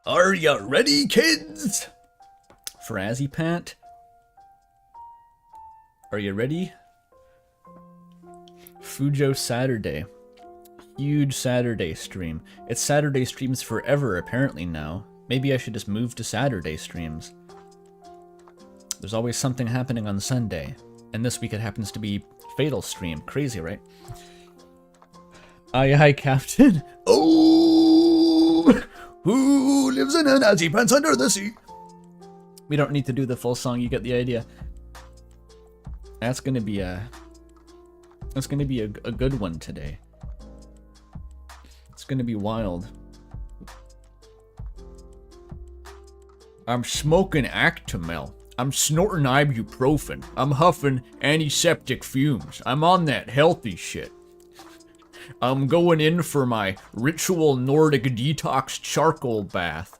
Are ya ready, kids? For Azzypant? Are you ready? Fujo Saturday. Huge Saturday stream. It's Saturday streams forever, apparently, now. Maybe I should just move to Saturday streams. There's always something happening on Sunday. And this week it happens to be Fatal stream. Crazy, right? Aye, aye, Captain. Oh! Who lives in an Azzypants under the sea? We don't need to do the full song, you get the idea. That's gonna be a good one today. It's gonna be wild. I'm smoking Actimel. I'm snorting ibuprofen. I'm huffing antiseptic fumes. I'm on that healthy shit. I'm going in for my ritual Nordic detox charcoal bath.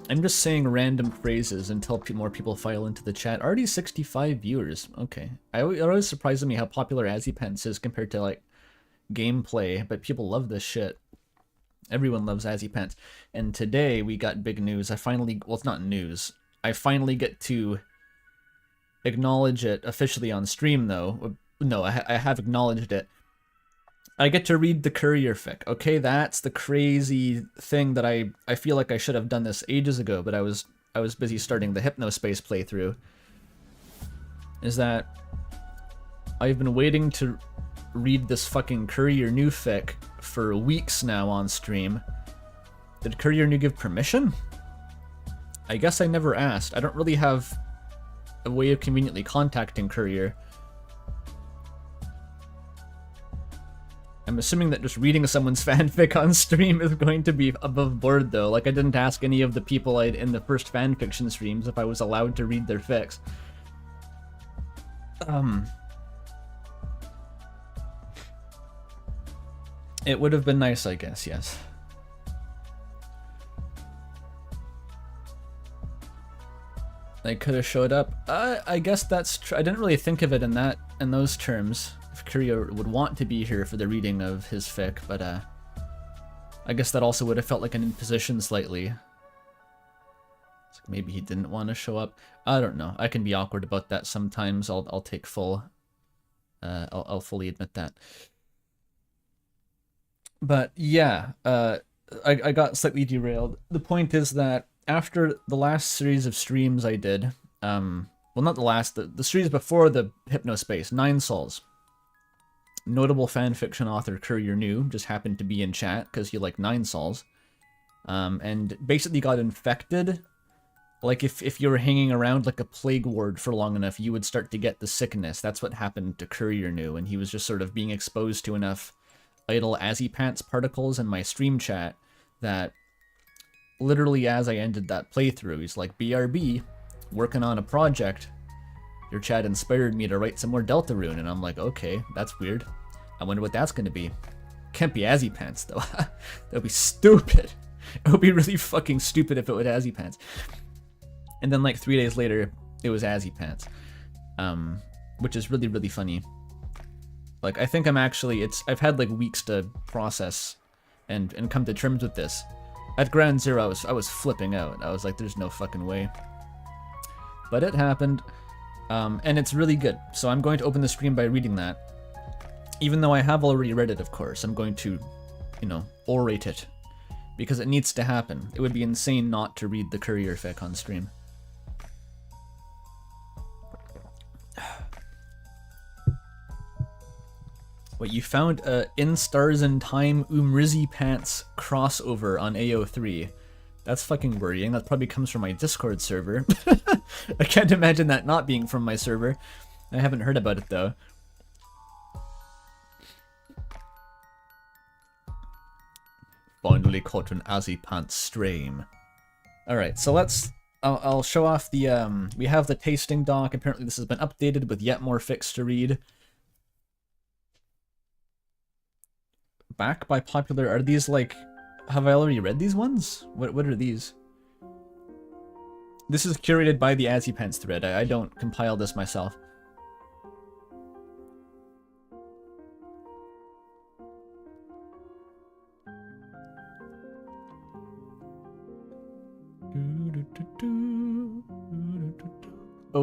I'm just saying random phrases until more people file into the chat. Already 65 viewers. Okay. It always surprises me how popular Azzypants is compared to, like, gameplay, but people love this shit. Everyone loves Azzypants. And today we got big news. Well, it's not news. I finally get to acknowledge it officially on stream, though. No, I have acknowledged it. I get to read the courier fic. Okay, that's the crazy thing that I feel like I should have done this ages ago, but I was busy starting the Hypnospace playthrough. Is that I've been waiting to read this fucking Courier New fic for weeks now on stream. Did Courier New give permission? I guess I never asked. I don't really have a way of conveniently contacting Courier. I'm assuming that just reading someone's fanfic on stream is going to be above board, though. Like, I didn't ask any of the people in the first fanfiction streams if I was allowed to read their fics. It would have been nice, I guess, yes. They could have showed up. I guess that's true. I didn't really think of it in those terms. If Courier would want to be here for the reading of his fic, but I guess that also would have felt like an imposition slightly. It's like maybe he didn't want to show up. I don't know. I can be awkward about that sometimes. I'll take full. I'll fully admit that. But yeah, I got slightly derailed. The point is that after the last series of streams I did, well, not the last, the series before the Hypnospace, 9 Souls. Notable fanfiction author Courier New just happened to be in chat because he liked 9 Souls, and basically got infected. Like if you were hanging around like a plague ward for long enough, you would start to get the sickness. That's what happened to Courier New, and he was just sort of being exposed to enough idle Azzypants particles in my stream chat that literally as I ended that playthrough, he's like, BRB, working on a project. Your chat inspired me to write some more Deltarune, and I'm like, okay, that's weird. I wonder what that's gonna be. Can't be Azzypants, though. That'd be stupid. It would be really fucking stupid if it was Azzypants. And then, like, 3 days later, it was Azzypants. Which is really, really funny. Like, I think I'm actually, I've had, like, weeks to process and come to terms with this. At Ground Zero, I was flipping out. I was like, there's no fucking way. But it happened. And it's really good. So I'm going to open the stream by reading that. Even though I have already read it, of course. I'm going to, you know, orate it. Because it needs to happen. It would be insane not to read the Courier fic on stream. What, you found a In Stars in Time Azzypants crossover on AO3. That's fucking worrying. That probably comes from my Discord server. I can't imagine that not being from my server. I haven't heard about it, though. Finally caught an Azzypants stream. Alright, so I'll show off the, we have the tasting doc. Apparently this has been updated with yet more fics to read. Back by popular, are these like, have I already read these ones? What are these? This is curated by the Azzypants thread. I don't compile this myself.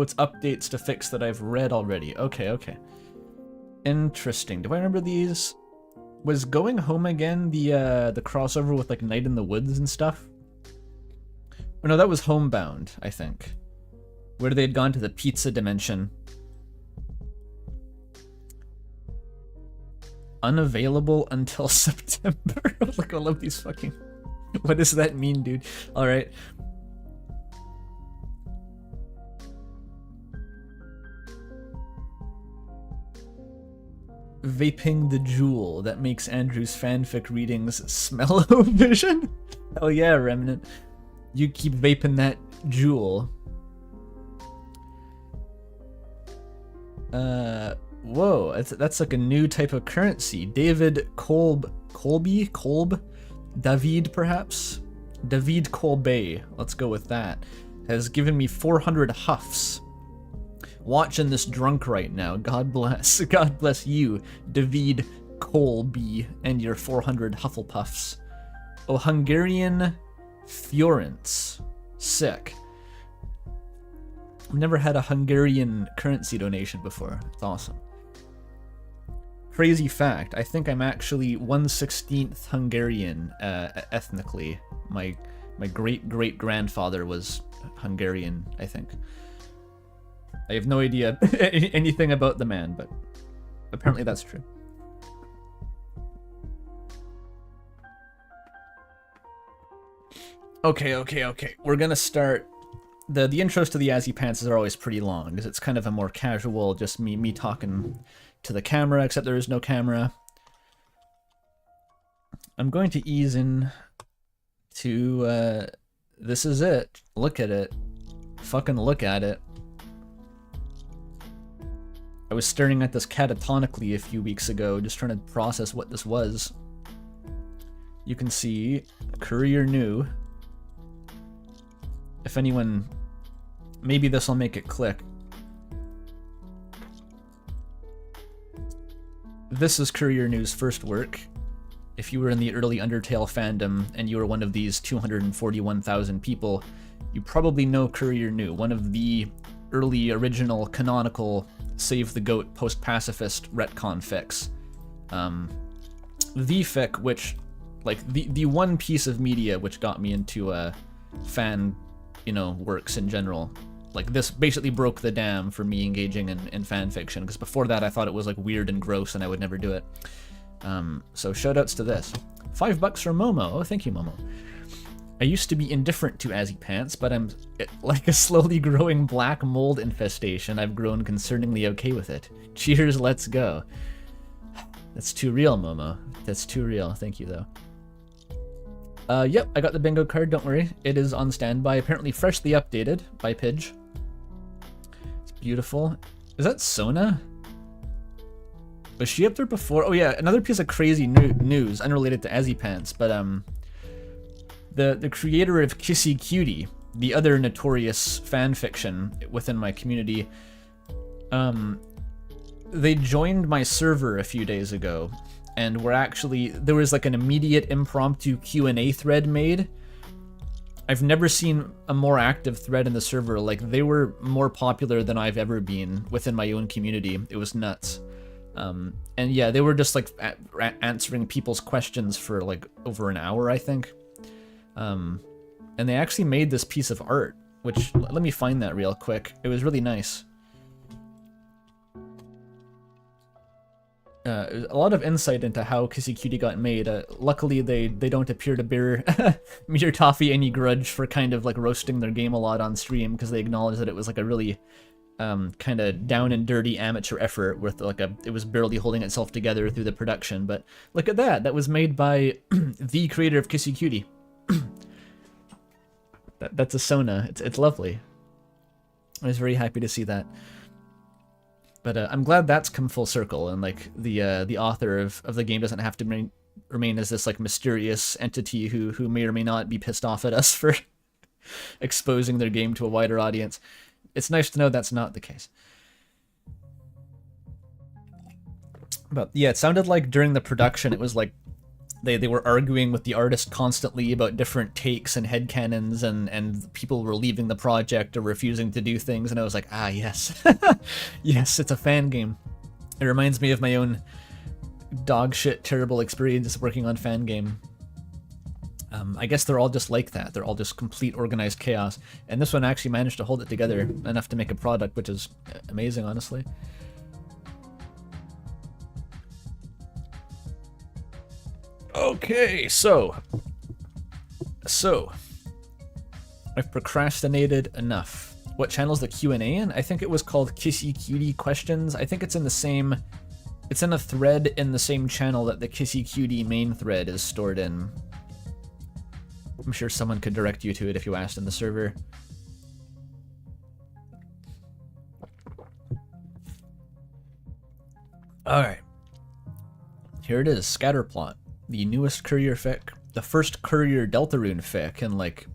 it's updates to fix that I've read already. Okay, okay. Interesting. Do I remember these? Was Going Home Again the crossover with like Night in the Woods and stuff? Or no, that was Homebound, I think. Where they had gone to the pizza dimension. Unavailable until September. Like, I love these fucking... What does that mean, dude? Alright. Vaping the jewel that makes Andrew's fanfic readings smell-o-vision? Hell yeah, Remnant. You keep vaping that jewel. Whoa, that's like a new type of currency. David Kolb, David perhaps? David Kolbe, let's go with that, has given me 400 huffs. Watching this drunk right now. God bless you, David Kolbe, and your 400 Hufflepuffs. Oh, Hungarian Florence. Sick. I've never had a Hungarian currency donation before. It's awesome. Crazy fact, I think I'm actually 1/16th Hungarian ethnically. My great-great-grandfather was Hungarian, I think. I have no idea anything about the man, but apparently that's true. Okay. We're gonna start. The intros to the Azzypants are always pretty long, because it's kind of a more casual, just me talking to the camera, except there is no camera. I'm going to ease in to, this is it. Look at it. Fucking look at it. I was staring at this catatonically a few weeks ago, just trying to process what this was. You can see Courier New. If anyone... Maybe this will make it click. This is Courier New's first work. If you were in the early Undertale fandom and you were one of these 241,000 people, you probably know Courier New, one of the early original canonical Save the Goat post-pacifist retcon fics. The fic which, like, the one piece of media which got me into fan, works in general. Like, this basically broke the dam for me engaging in fan fiction, because before that I thought it was like weird and gross and I would never do it. So shoutouts to this. $5 from Momo. Oh, thank you, Momo. I used to be indifferent to Azzypants, but I'm like a slowly growing black mold infestation. I've grown concerningly okay with it. Cheers, let's go. That's too real, Momo. That's too real. Thank you, though. Yep, I got the bingo card, don't worry. It is on standby, apparently freshly updated by Pidge. It's beautiful. Is that Sona? Was she up there before? Oh yeah, another piece of crazy news, unrelated to Azzypants, but the creator of Kissy Cutie, the other notorious fanfiction within my community, they joined my server a few days ago, and there was like an immediate impromptu Q&A thread made. I've never seen a more active thread in the server. Like, they were more popular than I've ever been within my own community. It was nuts. And yeah, they were just like answering people's questions for like over an hour, I think. And they actually made this piece of art, which, let me find that real quick. It was really nice. A lot of insight into how Kissy Cutie got made. Luckily, they don't appear to bear me or Toffee any grudge for kind of like roasting their game a lot on stream, because they acknowledged that it was like a really kind of down and dirty amateur effort with like it was barely holding itself together through the production. But look at that. That was made by the creator of Kissy Cutie. That's a Sona. It's lovely. I was very happy to see that. But I'm glad that's come full circle, and like the author of the game doesn't have to remain as this like mysterious entity who may or may not be pissed off at us for exposing their game to a wider audience. It's nice to know that's not the case. But yeah, it sounded like during the production it was like They were arguing with the artist constantly about different takes and headcanons, and people were leaving the project or refusing to do things, and I was like, ah, yes. Yes, it's a fan game. It reminds me of my own dog shit terrible experience working on fan game. I guess they're all just like that. They're all just complete organized chaos, and this one actually managed to hold it together enough to make a product, which is amazing, honestly. Okay, so I've procrastinated enough. What channel's the Q&A in? I think it was called Kissy Cutie Questions. I think it's in the same, it's in a thread in the same channel that the Kissy Cutie main thread is stored in. I'm sure someone could direct you to it if you asked in the server. Alright. Here it is, Scatterplot. The newest courier fic. The first courier Deltarune fic in like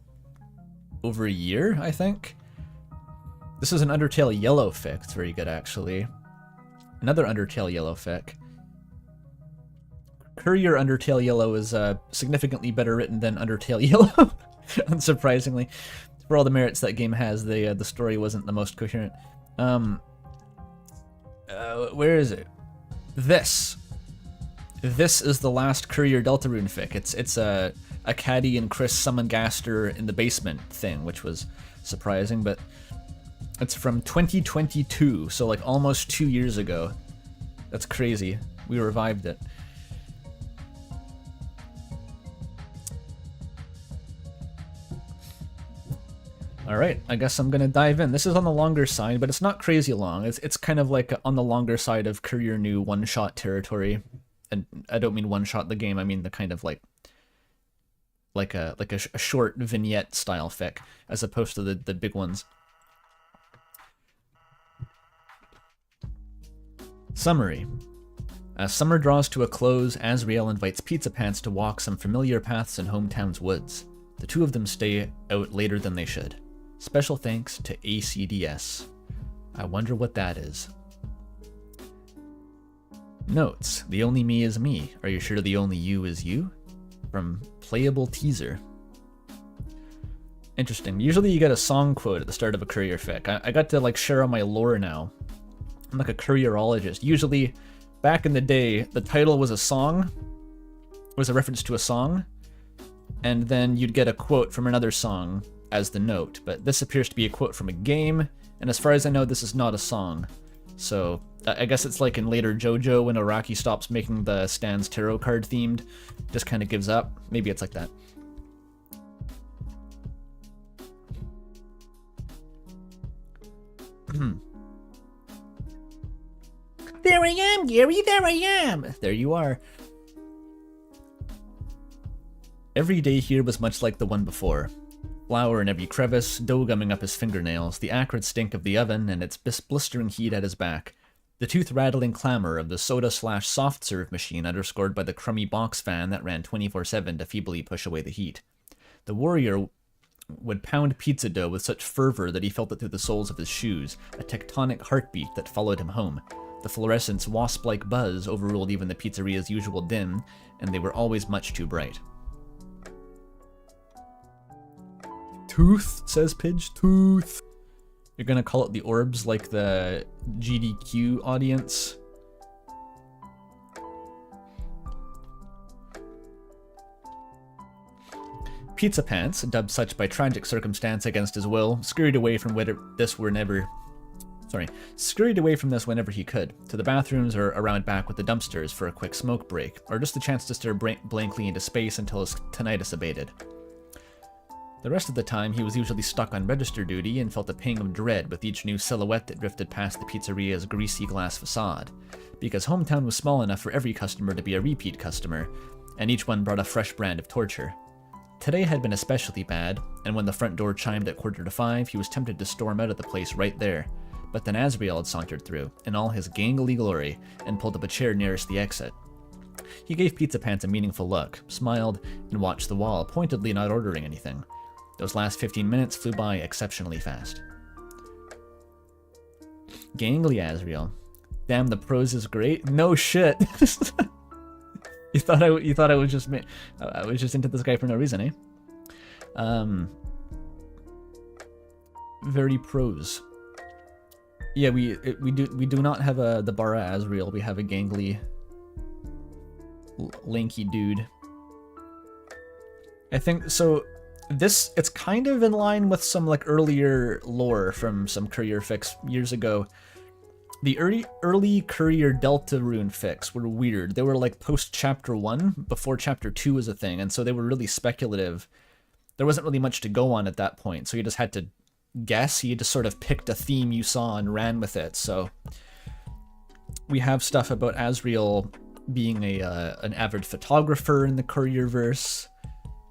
over a year, I think. This is an Undertale Yellow fic. It's very good, actually. Another Undertale Yellow fic. Courier Undertale Yellow is significantly better written than Undertale Yellow, unsurprisingly. For all the merits that game has, the story wasn't the most coherent. Where is it? This is the last Courier Deltarune fic. It's a Caddy and Chris summon Gaster in the basement thing, which was surprising, but it's from 2022, so like almost 2 years ago. That's crazy. We revived it. Alright, I guess I'm gonna dive in. This is on the longer side, but it's not crazy long. It's kind of like on the longer side of Courier New one-shot territory. And I don't mean one-shot the game, I mean the kind of like a short vignette style fic, as opposed to the big ones. Summary. As summer draws to a close, Asriel invites Pizza Pants to walk some familiar paths in hometown's woods. The two of them stay out later than they should. Special thanks to ACDS. I wonder what that is. Notes. The only me is me. Are you sure the only you is you? From Playable Teaser. Interesting. Usually you get a song quote at the start of a courier fic. I got to like share on my lore now. I'm like a courierologist. Usually, back in the day, the title was a song, was a reference to a song, and then you'd get a quote from another song as the note. But this appears to be a quote from a game, and as far as I know, this is not a song. So I guess it's like in later JoJo when Araki stops making the stands tarot card themed, just kind of gives up. Maybe it's like that. There I am, Gary, there I am! There you are. Every day here was much like the one before. Flour in every crevice, dough gumming up his fingernails, the acrid stink of the oven and its blistering heat at his back, the tooth-rattling clamor of the soda/soft-serve machine underscored by the crummy box fan that ran 24/7 to feebly push away the heat. The warrior would pound pizza dough with such fervor that he felt it through the soles of his shoes, a tectonic heartbeat that followed him home. The fluorescent's wasp-like buzz overruled even the pizzeria's usual dim, and they were always much too bright. Tooth, says Pidge. Tooth. You're gonna call it the orbs like the GDQ audience? Pizza Pants, dubbed such by tragic circumstance against his will, scurried away from this whenever he could, to the bathrooms or around back with the dumpsters for a quick smoke break, or just a chance to stare blankly into space until his tinnitus abated. The rest of the time, he was usually stuck on register duty and felt a pang of dread with each new silhouette that drifted past the pizzeria's greasy glass facade, because Hometown was small enough for every customer to be a repeat customer, and each one brought a fresh brand of torture. Today had been especially bad, and when the front door chimed at 4:45, he was tempted to storm out of the place right there, but then Asriel had sauntered through, in all his gangly glory, and pulled up a chair nearest the exit. He gave Pizza Pants a meaningful look, smiled, and watched the wall, pointedly not ordering anything. Those last 15 minutes flew by exceptionally fast. Gangly Asriel. Damn, the prose is great. No shit. You thought I was just I was just into this guy for no reason, eh? Very pros. Yeah, we do not have the Bara Asriel. We have a gangly, lanky dude. I think so. It's kind of in line with some like earlier lore from some courier fics years ago. The early courier Delta rune fics were weird. They were like post chapter 1, before chapter 2 was a thing, and so they were really speculative. There wasn't really much to go on at that point, so you just had to guess. You just sort of picked a theme you saw and ran with it. So we have stuff about Asriel being an avid photographer in the courier verse,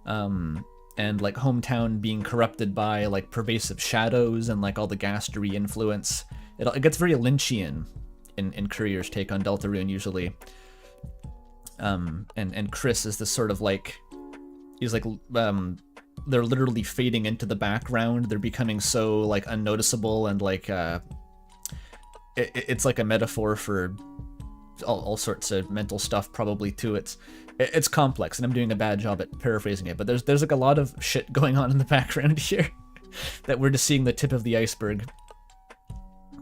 and like hometown being corrupted by like pervasive shadows and like all the Gastery influence. It gets very Lynchian in Courier's take on Delta Rune usually. And Chris is this sort of like, he's like, they're literally fading into the background. They're becoming so like unnoticeable, and like it's like a metaphor for all sorts of mental stuff probably too. It's complex, and I'm doing a bad job at paraphrasing it, but there's like a lot of shit going on in the background here that we're just seeing the tip of the iceberg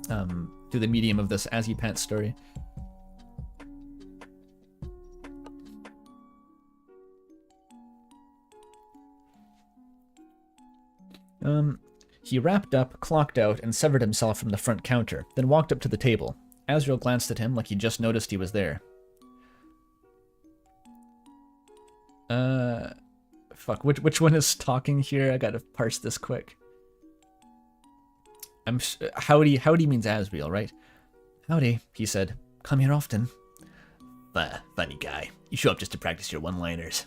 through the medium of this Azzypants story. He wrapped up, clocked out, and severed himself from the front counter, then walked up to the table. Asriel glanced at him like he just noticed he was there. Fuck, which one is talking here? I gotta parse this quick. Howdy means Asriel, right? Howdy, he said. Come here often. Funny guy. You show up just to practice your one-liners.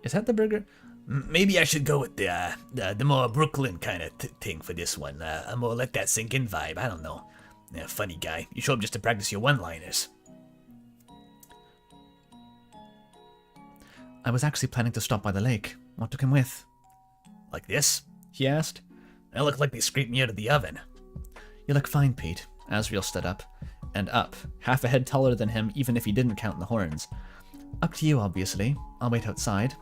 Is that the burger? Maybe I should go with the more Brooklyn kind of thing for this one. A more let that sink in vibe. I don't know. Yeah, funny guy. You show up just to practice your one-liners. I was actually planning to stop by the lake. What took him with? Like this? He asked. I look like they scraped me out of the oven. You look fine, Pete. Asriel stood up. And up. Half a head taller than him, even if he didn't count the horns. Up to you, obviously. I'll wait outside.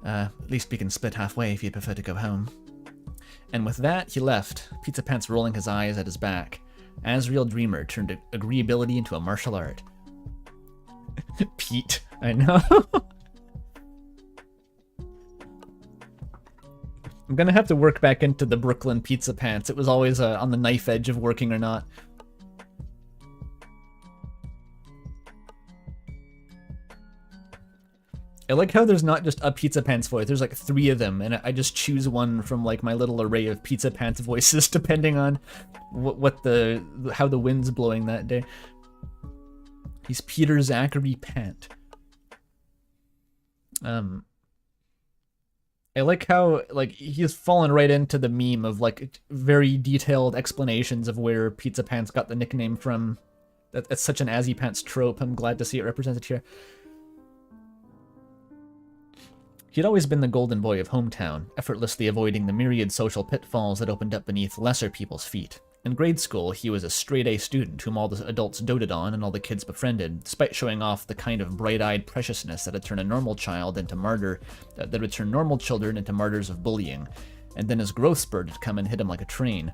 At least we can split halfway if you'd prefer to go home. And with that, he left, Pizza Pants rolling his eyes at his back. Asriel Dreamer turned agreeability into a martial art. Pete, I know. I'm gonna have to work back into the Brooklyn Pizza Pants. It was always on the knife edge of working or not. I like how there's not just a Pizza Pants voice, there's like 3 of them, and I just choose one from like my little array of Pizza Pants voices depending on how the wind's blowing that day. He's Peter Zachary Pant. I like how like he's fallen right into the meme of like very detailed explanations of where Pizza Pants got the nickname from. That's such an Azzypants trope. I'm glad to see it represented here. He'd always been the golden boy of hometown, effortlessly avoiding the myriad social pitfalls that opened up beneath lesser people's feet. In grade school, he was a straight-A student whom all the adults doted on and all the kids befriended, despite showing off the kind of bright-eyed preciousness that would turn a normal child into that would turn normal children into martyrs of bullying. And then his growth spurt had come and hit him like a train.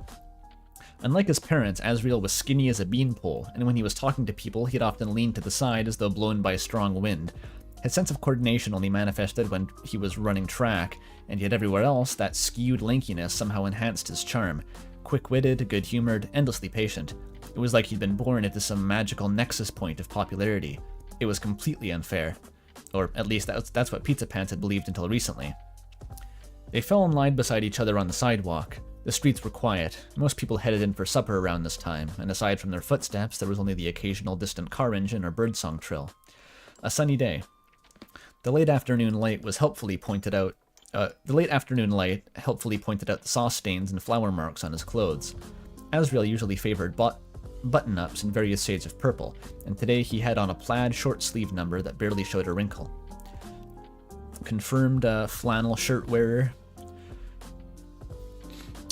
Unlike his parents, Asriel was skinny as a beanpole, and when he was talking to people, he'd often lean to the side as though blown by a strong wind. His sense of coordination only manifested when he was running track, and yet everywhere else, that skewed lankiness somehow enhanced his charm. Quick-witted, good-humored, endlessly patient. It was like he'd been born into some magical nexus point of popularity. It was completely unfair. Or at least that's what Pizza Pants had believed until recently. They fell in line beside each other on the sidewalk. The streets were quiet. Most people headed in for supper around this time, and aside from their footsteps, there was only the occasional distant car engine or birdsong trill. A sunny day. The late afternoon light helpfully pointed out the sauce stains and flour marks on his clothes. Asriel usually favored button-ups in various shades of purple, and today he had on a plaid short-sleeve number that barely showed a wrinkle. Confirmed flannel shirt wearer.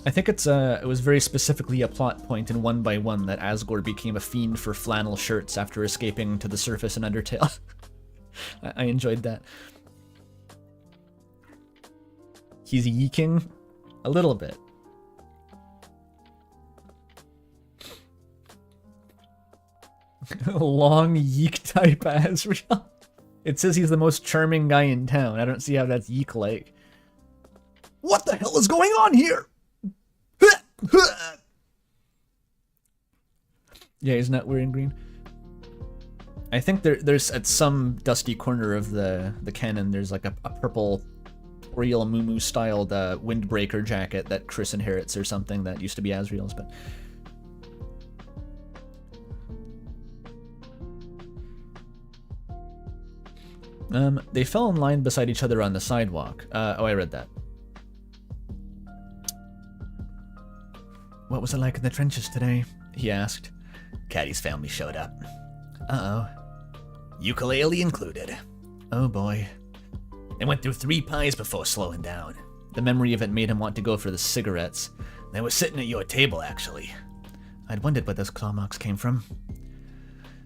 I think it was very specifically a plot point in 1 by 1 that Asgore became a fiend for flannel shirts after escaping to the surface in Undertale. I enjoyed that. He's yeeking a little bit. Long yeek type Asriel. It says he's the most charming guy in town. I don't see how that's yeek-like. What the hell is going on here? Yeah, he's not wearing green. I think there's at some dusty corner of the canon, there's like a purple Oriel Mumu styled windbreaker jacket that Chris inherits or something that used to be Asriel's, but they fell in line beside each other on the sidewalk. Oh, I read that. What was it like in the trenches today? He asked. Caddy's family showed up. Uh-oh. Ukulele included. Oh boy. They went through 3 pies before slowing down. The memory of it made him want to go for the cigarettes. They were sitting at your table, actually. I'd wondered where those claw marks came from.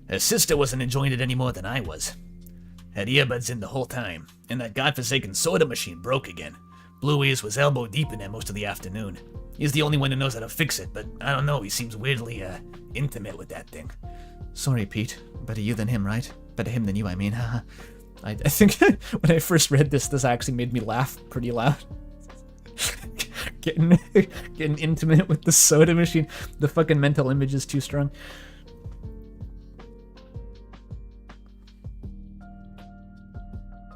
Her sister wasn't enjoying it any more than I was. Had earbuds in the whole time, and that godforsaken soda machine broke again. Bluey's was elbow deep in there most of the afternoon. He's the only one who knows how to fix it, but I don't know, he seems weirdly, intimate with that thing. Sorry, Pete. Better you than him, right? Better him than you, I mean, haha. I think when I first read this actually made me laugh pretty loud. getting intimate with the soda machine. The fucking mental image is too strong.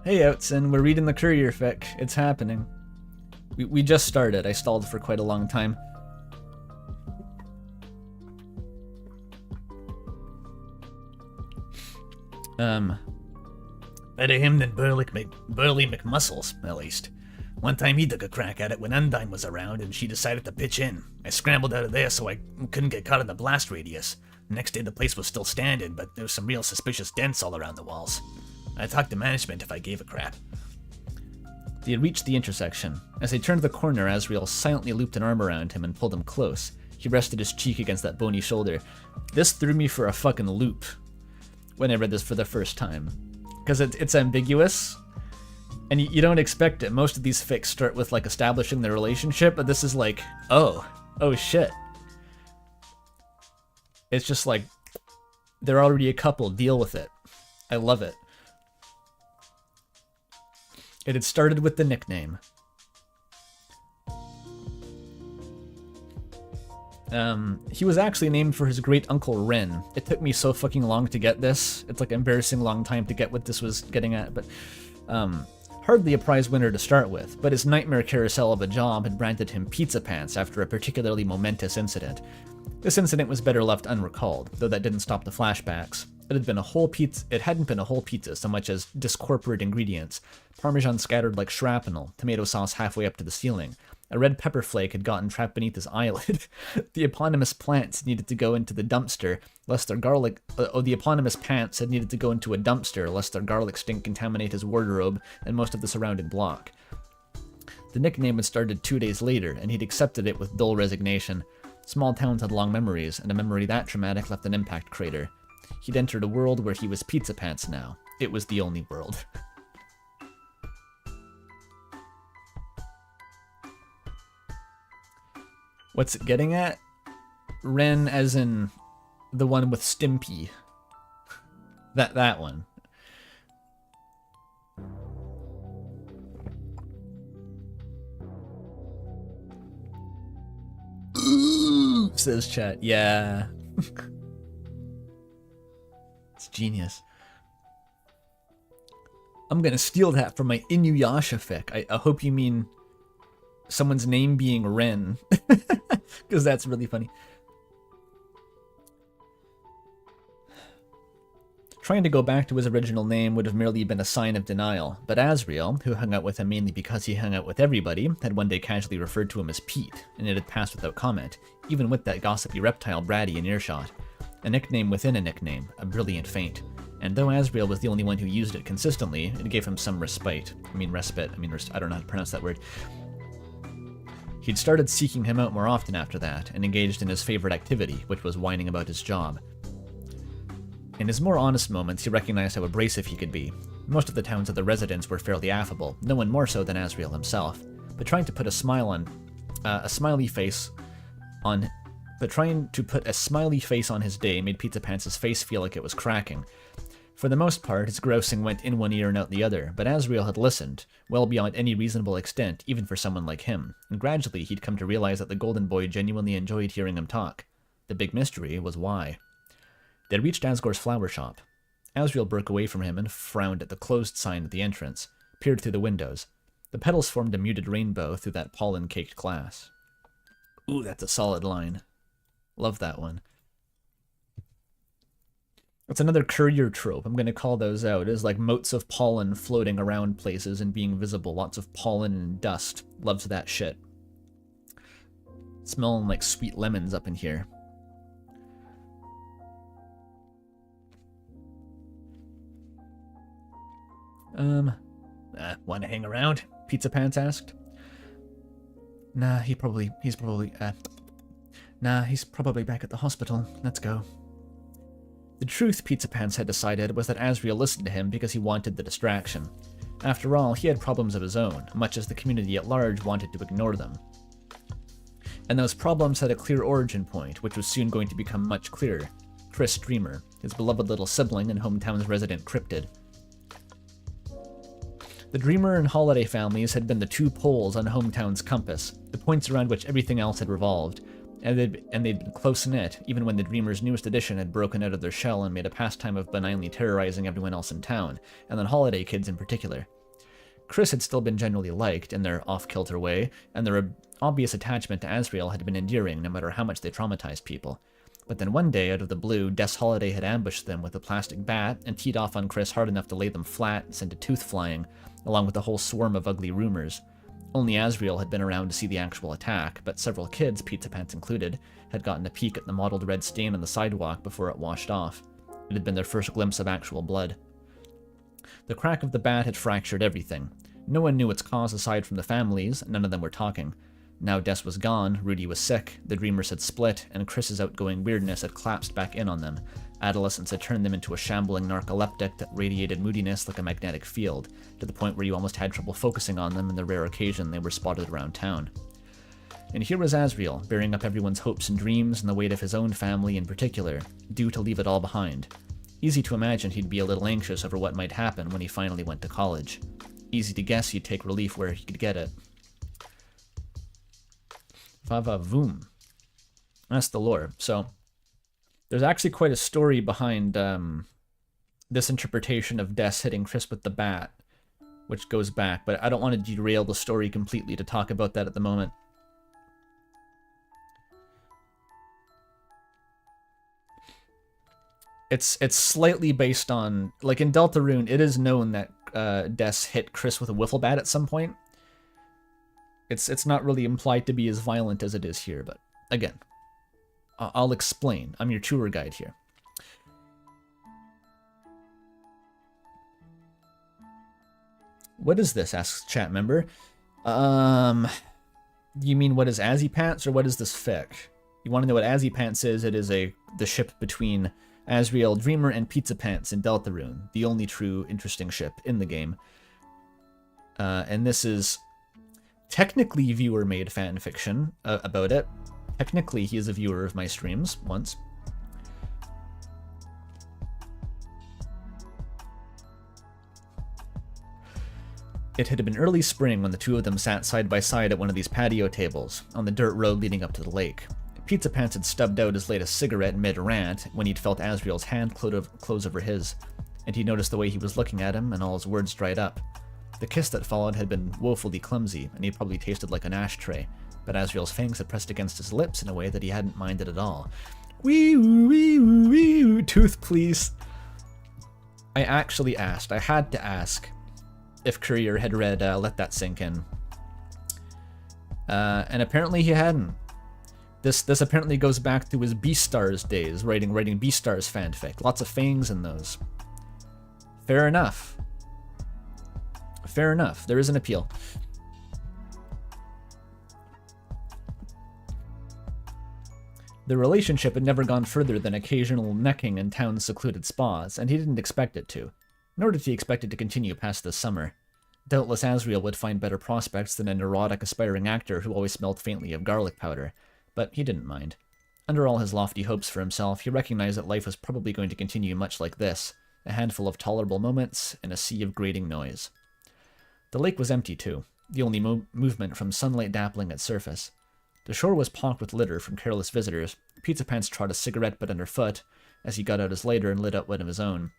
Hey, Outson, we're reading the courier fic. It's happening. We just started. I stalled for quite a long time. Better him than Burly McMuscles, at least. One time he took a crack at it when Undine was around, and she decided to pitch in. I scrambled out of there so I couldn't get caught in the blast radius. Next day the place was still standing, but there was some real suspicious dents all around the walls. I talked to management if I gave a crap. They had reached the intersection. As they turned the corner, Asriel silently looped an arm around him and pulled him close. He rested his cheek against that bony shoulder. This threw me for a fucking loop when I read this for the first time. Because it's ambiguous, and you don't expect it. Most of these fics start with, like, establishing their relationship, but this is like, oh shit. It's just like, they're already a couple, deal with it. I love it. It had started with the nickname. He was actually named for his great uncle Ren. It took me so fucking long to get this. It's like an embarrassing long time to get what this was getting at, but hardly a prize winner to start with. But his nightmare carousel of a job had branded him Pizza Pants after a particularly momentous incident. This incident was better left unrecalled, though that didn't stop the flashbacks. It hadn't been a whole pizza so much as discorporate ingredients. Parmesan scattered like shrapnel, tomato sauce halfway up to the ceiling. A red pepper flake had gotten trapped beneath his eyelid. The eponymous plants needed to go into the dumpster, lest their garlic... the eponymous pants had needed to go into a dumpster, lest their garlic stink contaminate his wardrobe and most of the surrounding block. The nickname had started 2 days later, and he'd accepted it with dull resignation. Small towns had long memories, and a memory that traumatic left an impact crater. He'd entered a world where he was Pizza Pants now. It was the only world. What's it getting at? Ren as in the one with Stimpy. That one. Ooh, says chat. Yeah. It's genius. I'm gonna steal that from my Inuyasha fic. I hope you mean someone's name being Ren. Because that's really funny. Trying to go back to his original name would have merely been a sign of denial, but Asriel, who hung out with him mainly because he hung out with everybody, had one day casually referred to him as Pete, and it had passed without comment, even with that gossipy reptile Braddy in earshot. A nickname within a nickname, a brilliant feint. And though Asriel was the only one who used it consistently, it gave him some respite. I don't know how to pronounce that word. He'd started seeking him out more often after that, and engaged in his favorite activity, which was whining about his job. In his more honest moments, he recognized how abrasive he could be. Most of the town's other residents were fairly affable, no one more so than Asriel himself, but trying to put a smiley face on his day made Pizza Pants' face feel like it was cracking. For the most part, his grousing went in one ear and out the other, but Asriel had listened, well beyond any reasonable extent, even for someone like him, and gradually he'd come to realize that the Golden Boy genuinely enjoyed hearing him talk. The big mystery was why. They reached Asgore's flower shop. Asriel broke away from him and frowned at the closed sign at the entrance, peered through the windows. The petals formed a muted rainbow through that pollen-caked glass. Ooh, that's a solid line. Love that one. That's another courier trope. I'm going to call those out. It's like motes of pollen floating around places and being visible. Lots of pollen and dust. Loves that shit. Smelling like sweet lemons up in here. Want to hang around? Pizza Pants asked. Nah, he's probably back at the hospital. Let's go. The truth, Pizza Pants had decided, was that Asriel listened to him because he wanted the distraction. After all, he had problems of his own, much as the community at large wanted to ignore them. And those problems had a clear origin point, which was soon going to become much clearer. Chris Dreamer, his beloved little sibling and hometown's resident cryptid. The Dreamer and Holiday families had been the two poles on hometown's compass, the points around which everything else had revolved, and they'd been close-knit, even when the Dreamer's newest edition had broken out of their shell and made a pastime of benignly terrorizing everyone else in town, and the Holiday kids in particular. Chris had still been generally liked, in their off-kilter way, and their obvious attachment to Asriel had been endearing, no matter how much they traumatized people. But then one day, out of the blue, Des Holiday had ambushed them with a plastic bat and teed off on Chris hard enough to lay them flat and send a tooth flying, along with a whole swarm of ugly rumors. Only Asriel had been around to see the actual attack, but several kids, Pizza Pants included, had gotten a peek at the mottled red stain on the sidewalk before it washed off. It had been their first glimpse of actual blood. The crack of the bat had fractured everything. No one knew its cause aside from the families, and none of them were talking. Now Des was gone, Rudy was sick, the Dreamers had split, and Chris's outgoing weirdness had collapsed back in on them. Adolescence had turned them into a shambling narcoleptic that radiated moodiness like a magnetic field, to the point where you almost had trouble focusing on them in the rare occasion they were spotted around town. And here was Asriel, bearing up everyone's hopes and dreams and the weight of his own family in particular, due to leave it all behind. Easy to imagine he'd be a little anxious over what might happen when he finally went to college. Easy to guess he'd take relief where he could get it. Va-va-voom. That's the lore. So, there's actually quite a story behind this interpretation of Des hitting Chris with the bat, which goes back, but I don't want to derail the story completely to talk about that at the moment. It's slightly based on, like in Deltarune, it is known that Des hit Chris with a wiffle bat at some point. It's not really implied to be as violent as it is here, but again, I'll explain. I'm your tour guide here. What is this? Asks chat member. You mean what is Azzypants, or what is this fic? You want to know what Azzypants is? It is the ship between Asriel, Dreamer, and Pizza Pants in Deltarune, the only true interesting ship in the game. And this is technically viewer-made fanfiction about it. Technically, he is a viewer of my streams once. It had been early spring when the two of them sat side by side at one of these patio tables, on the dirt road leading up to the lake. Pizza Pants had stubbed out his latest cigarette mid-rant when he'd felt Asriel's hand close over his, and he noticed the way he was looking at him, and all his words dried up. The kiss that followed had been woefully clumsy, and he probably tasted like an ashtray, but Asriel's fangs had pressed against his lips in a way that he hadn't minded at all. Wee-wee-wee-wee, tooth please. I actually asked, I had to ask, if Courier had read Let That Sink In. And apparently he hadn't. This apparently goes back to his Beastars days, writing Beastars fanfic. Lots of fangs in those. Fair enough. Fair enough. There is an appeal. The relationship had never gone further than occasional necking in town's secluded spas, and he didn't expect it to. Nor did he expect it to continue past this summer. Doubtless Asriel would find better prospects than a neurotic aspiring actor who always smelled faintly of garlic powder, but he didn't mind. Under all his lofty hopes for himself, he recognized that life was probably going to continue much like this, a handful of tolerable moments and a sea of grating noise. The lake was empty too, the only movement from sunlight dappling its surface. The shore was pocked with litter from careless visitors. Pizza Pants trod a cigarette butt underfoot as he got out his lighter and lit up one of his own.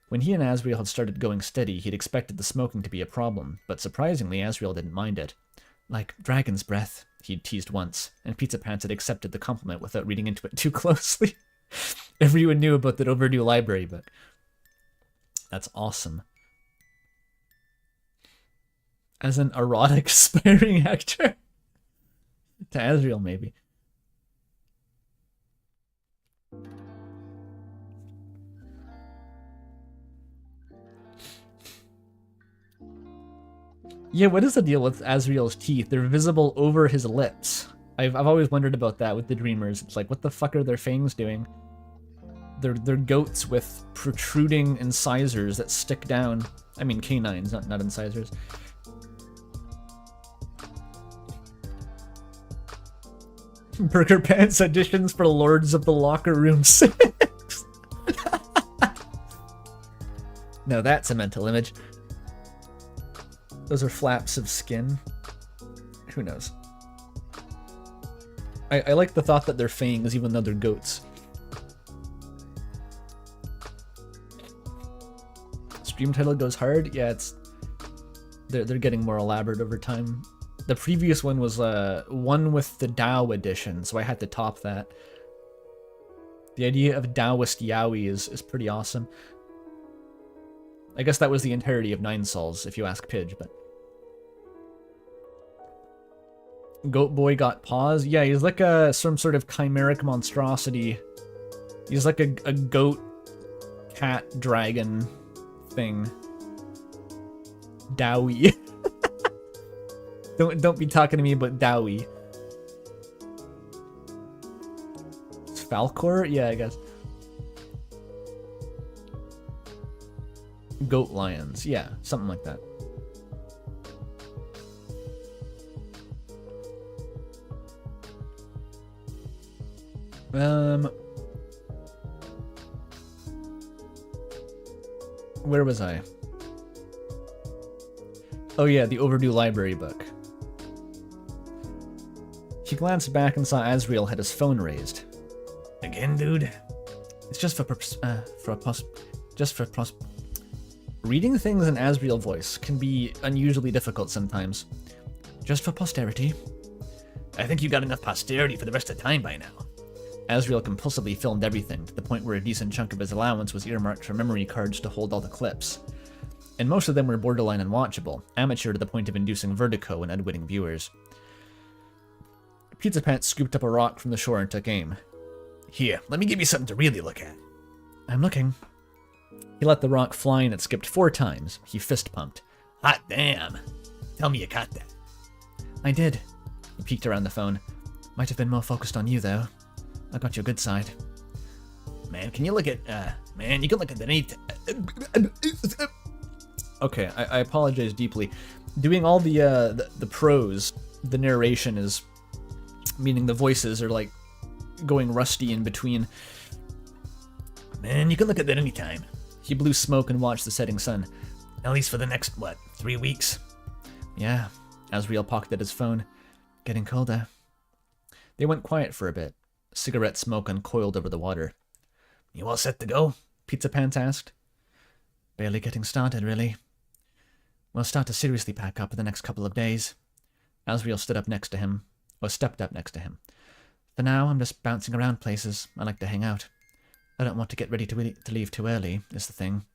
When he and Asriel had started going steady, he'd expected the smoking to be a problem, but surprisingly, Asriel didn't mind it. Like dragon's breath, he'd teased once, and Pizza Pants had accepted the compliment without reading into it too closely. Everyone knew about that overdue library book. That's awesome. As an erotic aspiring actor? To Asriel, maybe. Yeah, what is the deal with Asriel's teeth? They're visible over his lips. I've always wondered about that with the Dreamers. It's like, what the fuck are their fangs doing? They're goats with protruding incisors that stick down. I mean canines, not incisors. Burger Pants auditions for Lords of the Locker Room 6. No, that's a mental image. Those are flaps of skin. Who knows? I like the thought that they're fangs even though they're goats. Stream title goes hard? Yeah, they're getting more elaborate over time. The previous one was one with the Dao edition, so I had to top that. The idea of Daoist yaoi is pretty awesome. I guess that was the entirety of Nine Souls, if you ask Pidge, but... Goat Boy got paws? Yeah, he's like some sort of chimeric monstrosity. He's like a goat, cat, dragon thing. Dowie. Don't be talking to me about Dowie. It's Falcor? Yeah, I guess. Goat lions. Yeah, something like that. Where was I? Oh yeah, the overdue library book. He glanced back and saw Asriel had his phone raised. Again, dude? It's just Reading things in Asriel voice can be unusually difficult sometimes. Just for posterity. I think you got enough posterity for the rest of the time by now. Asriel compulsively filmed everything, to the point where a decent chunk of his allowance was earmarked for memory cards to hold all the clips. And most of them were borderline unwatchable, amateur to the point of inducing vertigo in unwitting viewers. Pizza Pants scooped up a rock from the shore and took aim. Here, let me give you something to really look at. I'm looking. He let the rock fly and it skipped 4 times. He fist pumped. Hot damn. Tell me you caught that. I did. He peeked around the phone. Might have been more focused on you, though. I got your good side. Man, can you look at, man, you can look at the Okay, I apologize deeply. Doing all the prose, the narration is, meaning the voices are like going rusty in between. Man, you can look at that anytime. He blew smoke and watched the setting sun. At least for the next, 3 weeks? Yeah, Asriel pocketed his phone. Getting colder. They went quiet for a bit. Cigarette smoke uncoiled over the water. You all set to go? Pizza Pants asked. Barely getting started, really. We'll start to seriously pack up in the next couple of days. Asriel stood up next to him, or stepped up next to him. For now, I'm just bouncing around places. I like to hang out. I don't want to get ready to leave too early, is the thing.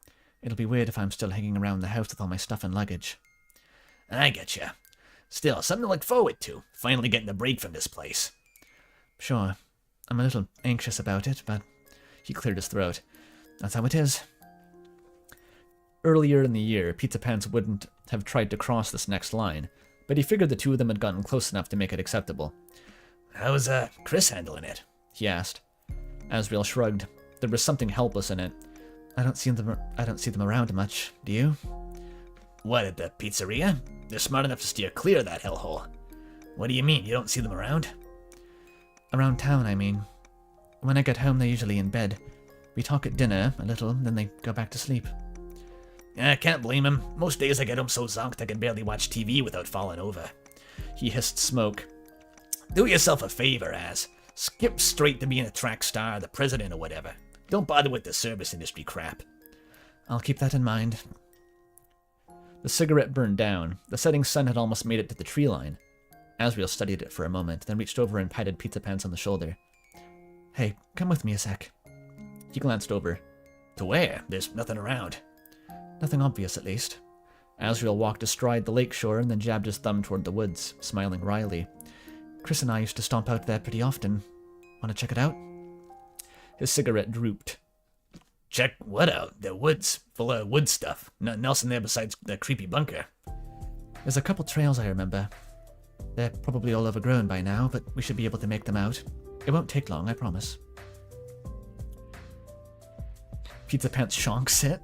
It'll be weird if I'm still hanging around the house with all my stuff and luggage. I getcha. Still, something to look forward to. Finally getting a break from this place. Sure. I'm a little anxious about it, but... He cleared his throat. That's how it is. Earlier in the year, Pizza Pants wouldn't have tried to cross this next line, but he figured the two of them had gotten close enough to make it acceptable. How's, Chris handling it? He asked. Asriel shrugged. There was something helpless in it. I don't see them around much, do you? What, at the pizzeria? They're smart enough to steer clear of that hellhole. What do you mean, you don't see them around? Around town, I mean. When I get home, they're usually in bed. We talk at dinner a little, then they go back to sleep. I can't blame him. Most days I get home so zonked I can barely watch TV without falling over. He hissed smoke. Do yourself a favor, Az. Skip straight to being a track star, the president, or whatever. Don't bother with the service industry crap. I'll keep that in mind. The cigarette burned down. The setting sun had almost made it to the tree line. Asriel studied it for a moment, then reached over and patted Pizza Pants on the shoulder. Hey, come with me a sec. He glanced over. To where? There's nothing around. Nothing obvious, at least. Asriel walked astride the lakeshore and then jabbed his thumb toward the woods, smiling wryly. Chris and I used to stomp out there pretty often. Want to check it out? His cigarette drooped. Check what out? The woods, full of wood stuff. Nothing else in there besides the creepy bunker. There's a couple trails I remember. They're probably all overgrown by now, but we should be able to make them out. It won't take long, I promise. Pizza Pants shonks it.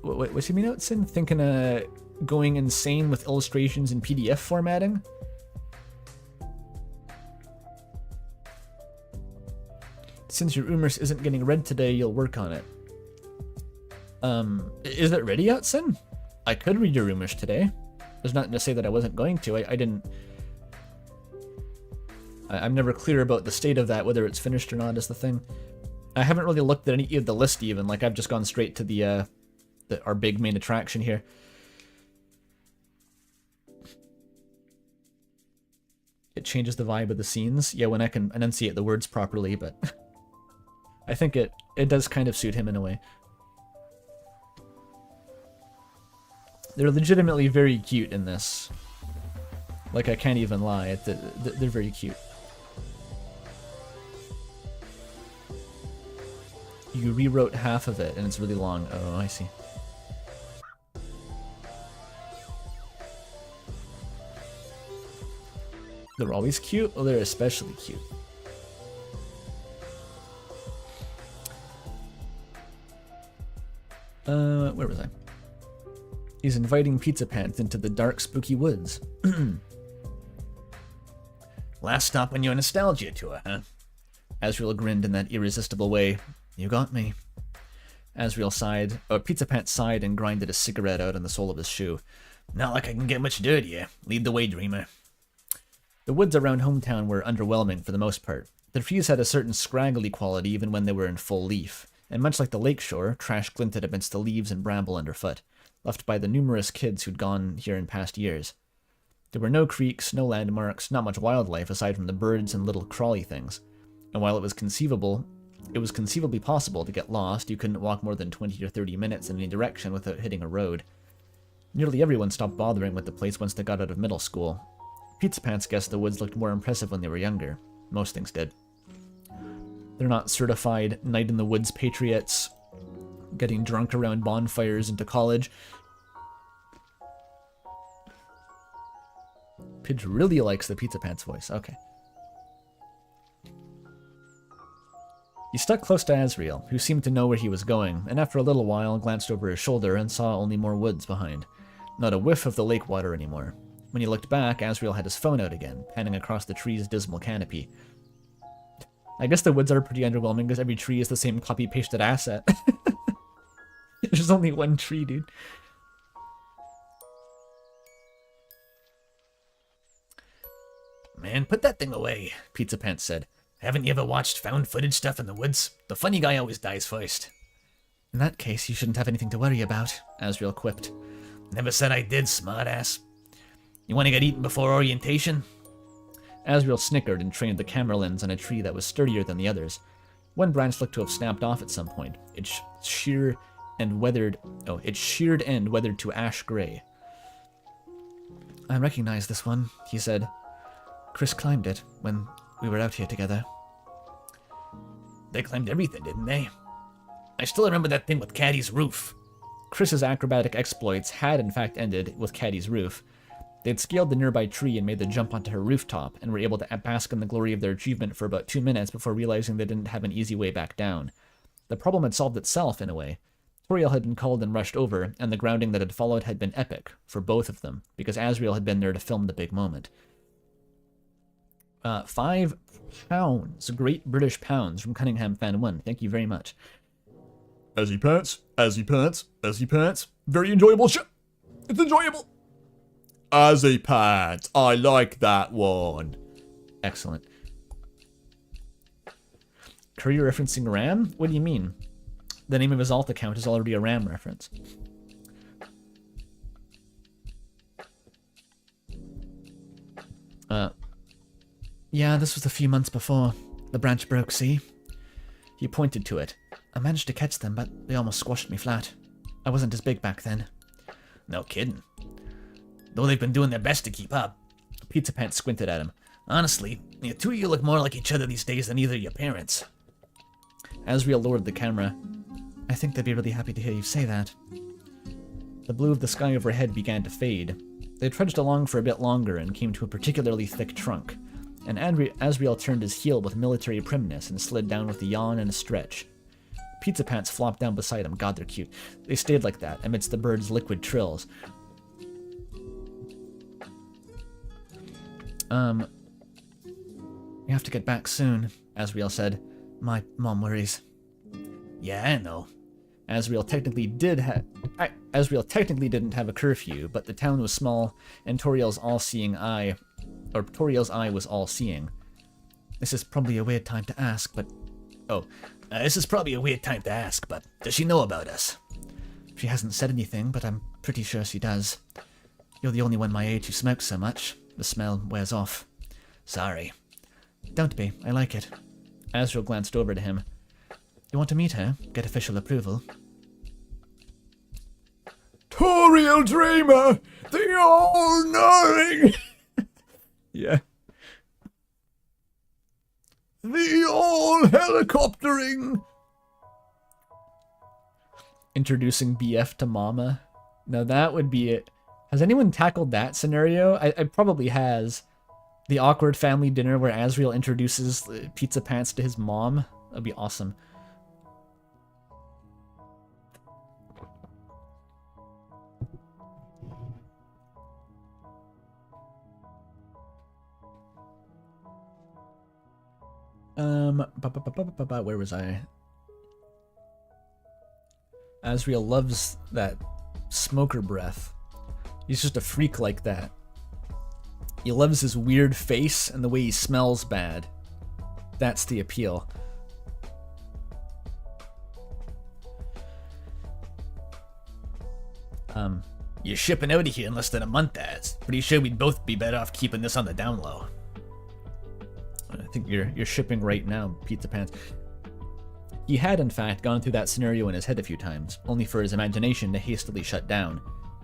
What's he mean Outson? Thinking going insane with illustrations in PDF formatting? Since your Umers isn't getting read today, you'll work on it. Is it ready, Outson? I could read your Umers today. There's nothing to say that I wasn't going to. I didn't... I'm never clear about the state of that, whether it's finished or not is the thing. I haven't really looked at any of the list even, like I've just gone straight to our big main attraction here. It changes the vibe of the scenes. Yeah, when I can enunciate the words properly, but I think it does kind of suit him in a way. They're legitimately very cute in this. Like, I can't even lie. They're very cute. You rewrote half of it, and it's really long. Oh, I see. They're always cute? Well, they're especially cute. Where was I? He's inviting Pizza Pants into the dark, spooky woods. Last stop on your nostalgia tour, huh? Asriel grinned in that irresistible way. You got me. Asriel sighed, or Pizza Pants sighed and grinded a cigarette out on the sole of his shoe. Not like I can get much dirtier. Lead the way, dreamer. The woods around hometown were underwhelming for the most part. The trees had a certain scraggly quality even when they were in full leaf, and much like the lakeshore, trash glinted amidst the leaves and bramble underfoot, left by the numerous kids who'd gone here in past years. There were no creeks, no landmarks, not much wildlife aside from the birds and little crawly things. And while it was conceivably possible to get lost, you couldn't walk more than 20 or 30 minutes in any direction without hitting a road. Nearly everyone stopped bothering with the place once they got out of middle school. Pizza Pants guessed the woods looked more impressive when they were younger. Most things did. They're not certified night-in-the-woods patriots, getting drunk around bonfires into college. Pidge really likes the Pizza Pants voice. Okay. He stuck close to Asriel, who seemed to know where he was going, and after a little while glanced over his shoulder and saw only more woods behind. Not a whiff of the lake water anymore. When he looked back, Asriel had his phone out again, panning across the tree's dismal canopy. I guess the woods are pretty underwhelming because every tree is the same copy-pasted asset. There's only one tree, dude. Man, put that thing away, Pizza Pants said. Haven't you ever watched found footage stuff in the woods? The funny guy always dies first. In that case, you shouldn't have anything to worry about, Asriel quipped. Never said I did, smartass. You want to get eaten before orientation? Asriel snickered and trained the camera lens on a tree that was sturdier than the others. One branch looked to have snapped off at some point, its sheared end weathered to ash gray. I recognize this one, he said. Chris climbed it when we were out here together. They climbed everything, didn't they? I still remember that thing with Caddy's roof. Chris's acrobatic exploits had in fact ended with Caddy's roof. They'd scaled the nearby tree and made the jump onto her rooftop, and were able to bask in the glory of their achievement for about 2 minutes before realizing they didn't have an easy way back down. The problem had solved itself, in a way. Toriel had been called and rushed over, and the grounding that had followed had been epic, for both of them, because Asriel had been there to film the big moment. 5 pounds, Great British Pounds, from Cunningham Fan 1. Thank you very much. Azzypants, Azzypants, Azzypants. Very enjoyable shit. It's enjoyable. Azzypants. I like that one. Excellent. Courier referencing RAM? What do you mean? The name of his alt account is already a RAM reference. Yeah, this was a few months before the branch broke, see? He pointed to it. I managed to catch them, but they almost squashed me flat. I wasn't as big back then. No kidding. Though they've been doing their best to keep up. Pizza Pants squinted at him. Honestly, the two of you look more like each other these days than either of your parents. Asriel lowered the camera. I think they'd be really happy to hear you say that. The blue of the sky overhead began to fade. They trudged along for a bit longer and came to a particularly thick trunk, and Asriel turned his heel with military primness and slid down with a yawn and a stretch. Pizza Pants flopped down beside him. God, they're cute. They stayed like that, amidst the bird's liquid trills. We have to get back soon, Asriel said. My mom worries. Yeah, I know. Asriel technically didn't have a curfew, but the town was small, and Toriel's eye was all-seeing. This is probably a weird time to ask, but... This is probably a weird time to ask, but does she know about us? She hasn't said anything, but I'm pretty sure she does. You're the only one my age who smokes so much. The smell wears off. Sorry. Don't be. I like it. Asriel glanced over to him. You want to meet her? Get official approval? Toriel Dreamer, the all-knowing, Yeah. the all-helicoptering. Introducing BF to Mama. Now that would be it. Has anyone tackled that scenario? I probably has. The awkward family dinner where Asriel introduces Pizza Pants to his mom. That'd be awesome. Where was I? Asriel loves that smoker breath. He's just a freak like that. He loves his weird face and the way he smells bad. That's the appeal. You're shipping out of here in less than a month, Az. Pretty sure we'd both be better off keeping this on the down low. I think you're shipping right now, Pizza Pants. He had, in fact, gone through that scenario in his head a few times, only for his imagination to hastily shut down.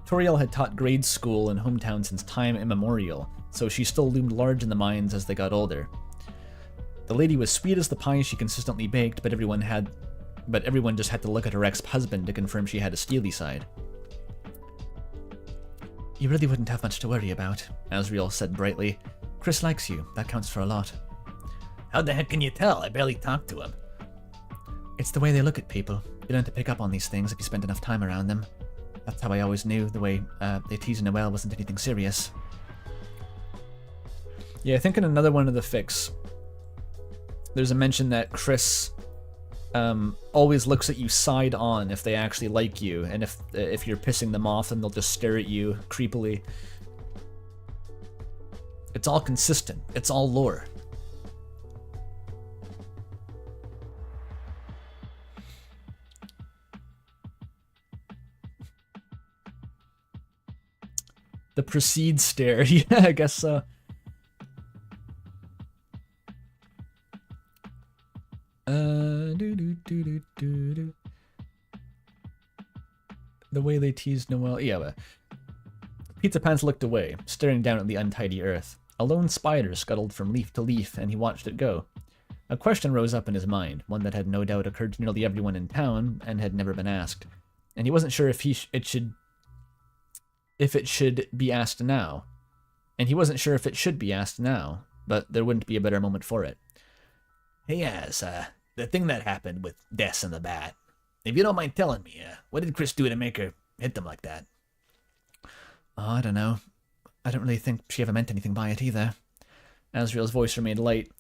Toriel had taught grade school in hometown since time immemorial, so she still loomed large in the minds as they got older. The lady was sweet as the pie she consistently baked, but everyone just had to look at her ex-husband to confirm she had a steely side. You really wouldn't have much to worry about, Asriel said brightly. Chris likes you. That counts for a lot. How the heck can you tell? I barely talked to him. It's the way they look at people. You learn to pick up on these things if you spend enough time around them. That's how I always knew the way they teased Noelle wasn't anything serious. Yeah, I think in another one of the fics, there's a mention that Chris always looks at you side on if they actually like you, and if you're pissing them off, then they'll just stare at you creepily. It's all consistent. It's all lore. The proceed stare. Yeah, I guess so. The way they teased Noelle. Yeah, but Pizza Pants looked away, staring down at the untidy earth. A lone spider scuttled from leaf to leaf, and he watched it go. A question rose up in his mind, one that had no doubt occurred to nearly everyone in town, and had never been asked. And he wasn't sure if it should be asked now. and he wasn't sure if it should be asked now, but there wouldn't be a better moment for it. Hey, the thing that happened with Des and the bat. If you don't mind telling me, what did Chris do to make her hit them like that? Oh, I don't know. I don't really think she ever meant anything by it either. Asriel's voice remained light.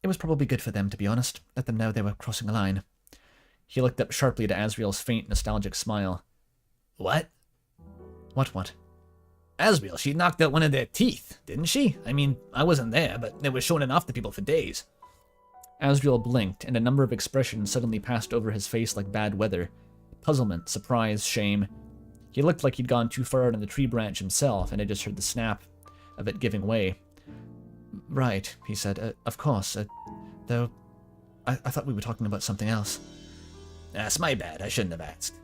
It was probably good for them, to be honest. Let them know they were crossing a line. He looked up sharply to Asriel's faint, nostalgic smile. What? What? Asriel, she knocked out one of their teeth, didn't she? I mean, I wasn't there, but it was showing off to people for days. Asriel blinked, and a number of expressions suddenly passed over his face like bad weather. Puzzlement, surprise, shame. He looked like he'd gone too far out on the tree branch himself, and had just heard the snap of it giving way. Right, he said. Of course. Though, I thought we were talking about something else. That's my bad. I shouldn't have asked.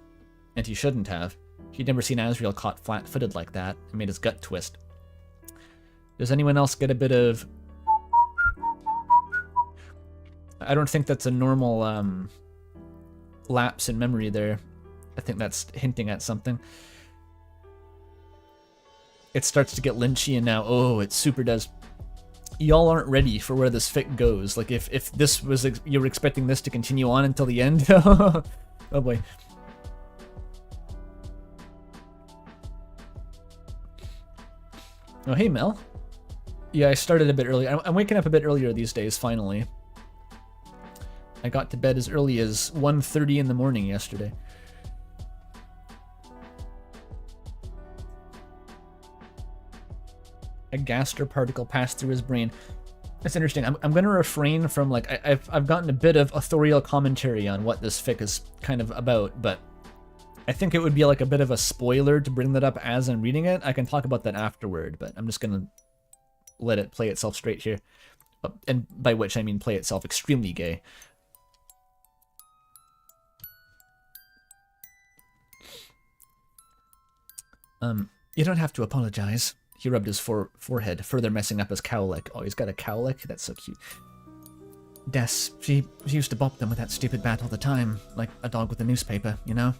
And he shouldn't have. He'd never seen Asriel caught flat-footed like that. It made his gut twist. Does anyone else get a bit of... I don't think that's a normal lapse in memory there. I think that's hinting at something. It starts to get Lynchian now. Oh, it super does. Y'all aren't ready for where this fic goes. Like, if this was... you were expecting this to continue on until the end? Oh boy. Oh, hey, Mel. Yeah, I started a bit early. I'm waking up a bit earlier these days, finally. I got to bed as early as 1:30 in the morning yesterday. A Gaster particle passed through his brain. That's interesting. I'm going to refrain from, like, I've gotten a bit of authorial commentary on what this fic is kind of about, but I think it would be like a bit of a spoiler to bring that up as I'm reading it. I can talk about that afterward, but I'm just going to let it play itself straight here. And by which I mean play itself extremely gay. You don't have to apologize. He rubbed his forehead, further messing up his cowlick. Oh, he's got a cowlick? That's so cute. Des, she used to bop them with that stupid bat all the time, like a dog with a newspaper, you know?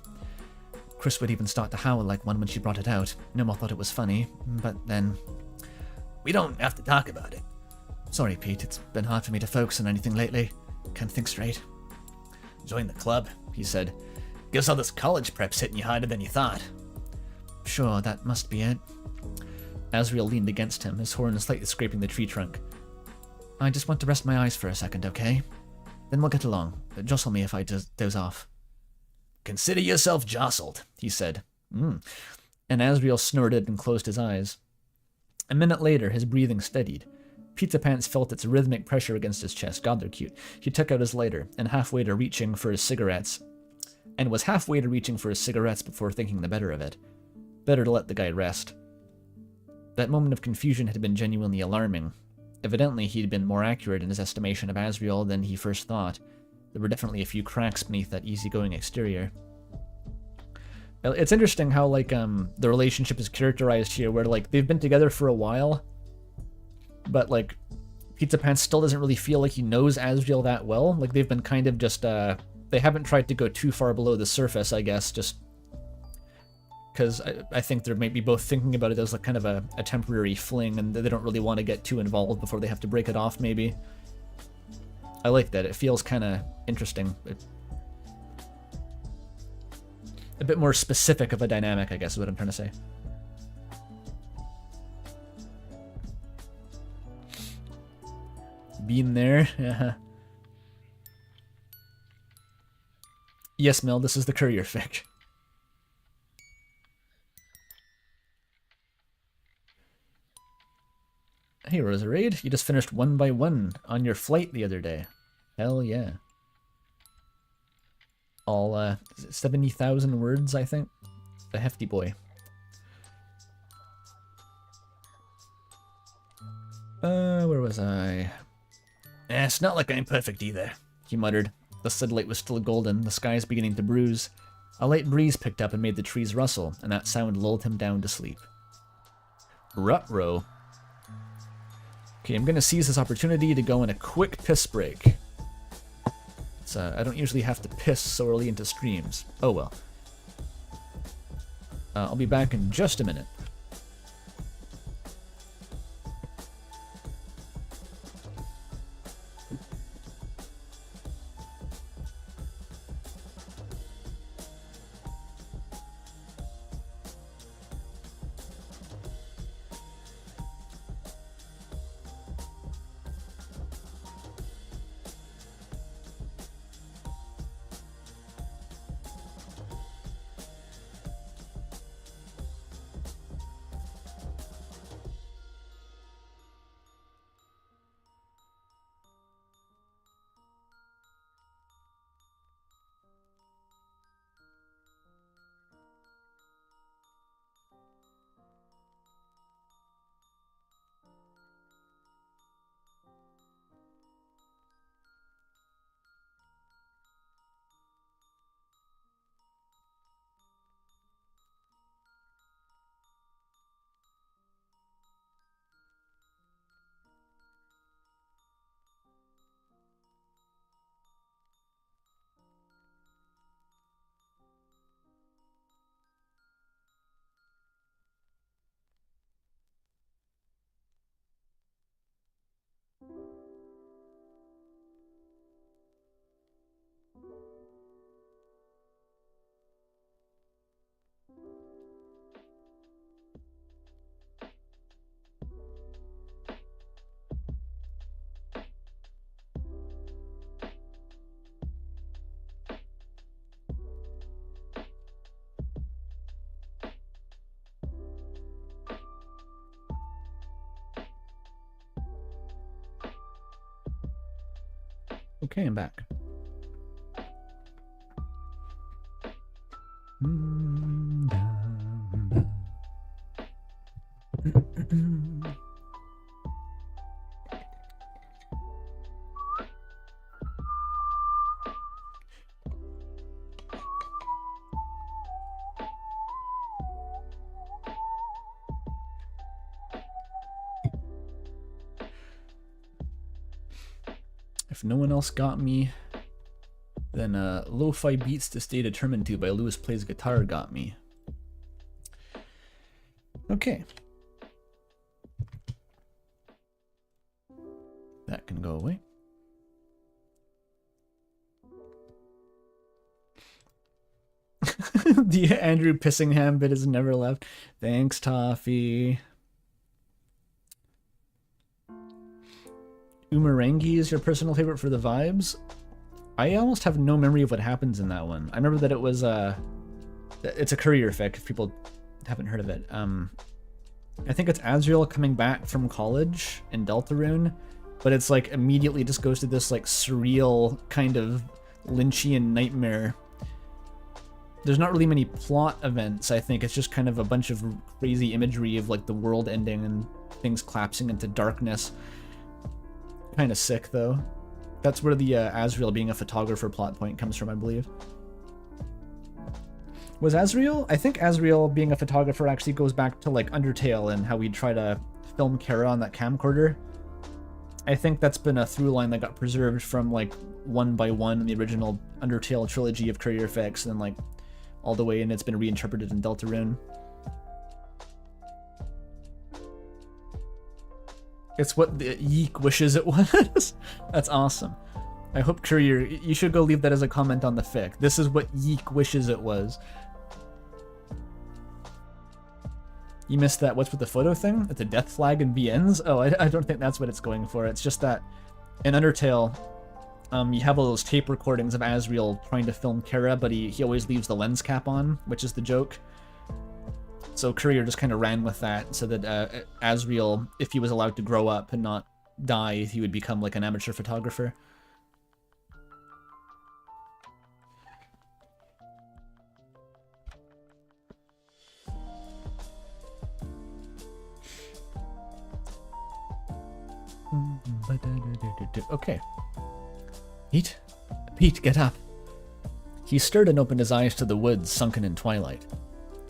Chris would even start to howl like one when she brought it out. Noma thought it was funny, but then... We don't have to talk about it. Sorry, Pete, it's been hard for me to focus on anything lately. Can't think straight. Join the club, he said. Guess all this college prep's hitting you harder than you thought. Sure, that must be it. Asriel leaned against him, his horn slightly scraping the tree trunk. I just want to rest my eyes for a second, okay? Then we'll get along. Jostle me if I doze off. Consider yourself jostled, he said. And Asriel snorted and closed his eyes. A minute later, his breathing steadied. Pizza Pants felt its rhythmic pressure against his chest. God, they're cute. He took out his lighter, and was halfway to reaching for his cigarettes before thinking the better of it. Better to let the guy rest. That moment of confusion had been genuinely alarming. Evidently, he'd been more accurate in his estimation of Asriel than he first thought. There were definitely a few cracks beneath that easygoing exterior. It's interesting how, like, the relationship is characterized here, where, like, they've been together for a while, but, like, Pizza Pants still doesn't really feel like he knows Asriel that well. Like, they've been kind of just, they haven't tried to go too far below the surface, I guess, just because I think they're maybe both thinking about it as, like, kind of a temporary fling, and they don't really want to get too involved before they have to break it off, maybe. I like that. It feels kind of interesting. A bit more specific of a dynamic, I guess, is what I'm trying to say. Been there. Yes, Mel, this is the courier fic. Hey, Roserade, you just finished 1 by 1 on your flight the other day. Hell yeah. All 70,000 words, I think. A hefty boy. Where was I? It's not like I'm perfect either, he muttered. The sunlight was still golden, the skies beginning to bruise. A light breeze picked up and made the trees rustle, and that sound lulled him down to sleep. Ruh-roh. Okay, I'm gonna seize this opportunity to go on a quick piss break. I don't usually have to piss so early into streams. Oh well. I'll be back in just a minute. Okay, I'm back. If no one else got me, then Lo-Fi Beats to Stay Determined To by Lewis Plays Guitar got me. Okay. That can go away. The Andrew Pissingham bit has never left. Thanks, Toffee. Umarangi is your personal favorite for the vibes? I almost have no memory of what happens in that one. I remember that it was it's a courier fic, if people haven't heard of it. I think it's Asriel coming back from college in Deltarune, but it's like immediately just goes to this like surreal kind of Lynchian nightmare. There's not really many plot events, I think. It's just kind of a bunch of crazy imagery of like the world ending and things collapsing into darkness. Kind of sick, though. That's where the Asriel being a photographer plot point comes from, I believe. Was Asriel? I think Asriel being a photographer actually goes back to like Undertale and how we try to film Kara on that camcorder. I think that's been a through line that got preserved from like 1 by 1 in the original Undertale trilogy of courier fics, and like all the way, and it's been reinterpreted in Deltarune. It's what the Yeek wishes it was. That's awesome. I hope Courier, you should go leave that as a comment on the fic. This is what Yeek wishes it was. You missed that what's with the photo thing? It's a death flag and VNs? Oh, I don't think that's what it's going for. It's just that in Undertale, you have all those tape recordings of Asriel trying to film Kara, but he always leaves the lens cap on, which is the joke. So Courier just kind of ran with that, so that Asriel, if he was allowed to grow up and not die, he would become like an amateur photographer. Okay. Pete, get up. He stirred and opened his eyes to the woods sunken in twilight.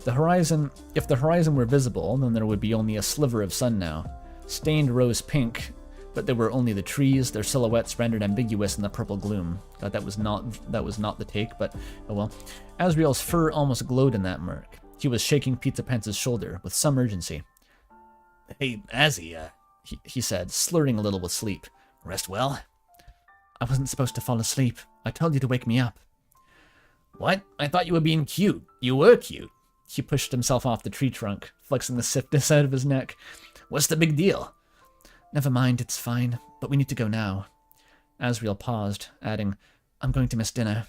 The horizon, if the horizon were visible, then there would be only a sliver of sun now, stained rose pink, but there were only the trees, their silhouettes rendered ambiguous in the purple gloom. God, that was not the take, but oh well. Asriel's fur almost glowed in that murk. He was shaking Pizza Pants' shoulder with some urgency. Hey, Azzy, he said, slurring a little with sleep. Rest well? I wasn't supposed to fall asleep. I told you to wake me up. What? I thought you were being cute. You were cute. He pushed himself off the tree trunk, flexing the stiffness out of his neck. What's the big deal? Never mind, it's fine, but we need to go now. Asriel paused, adding, I'm going to miss dinner.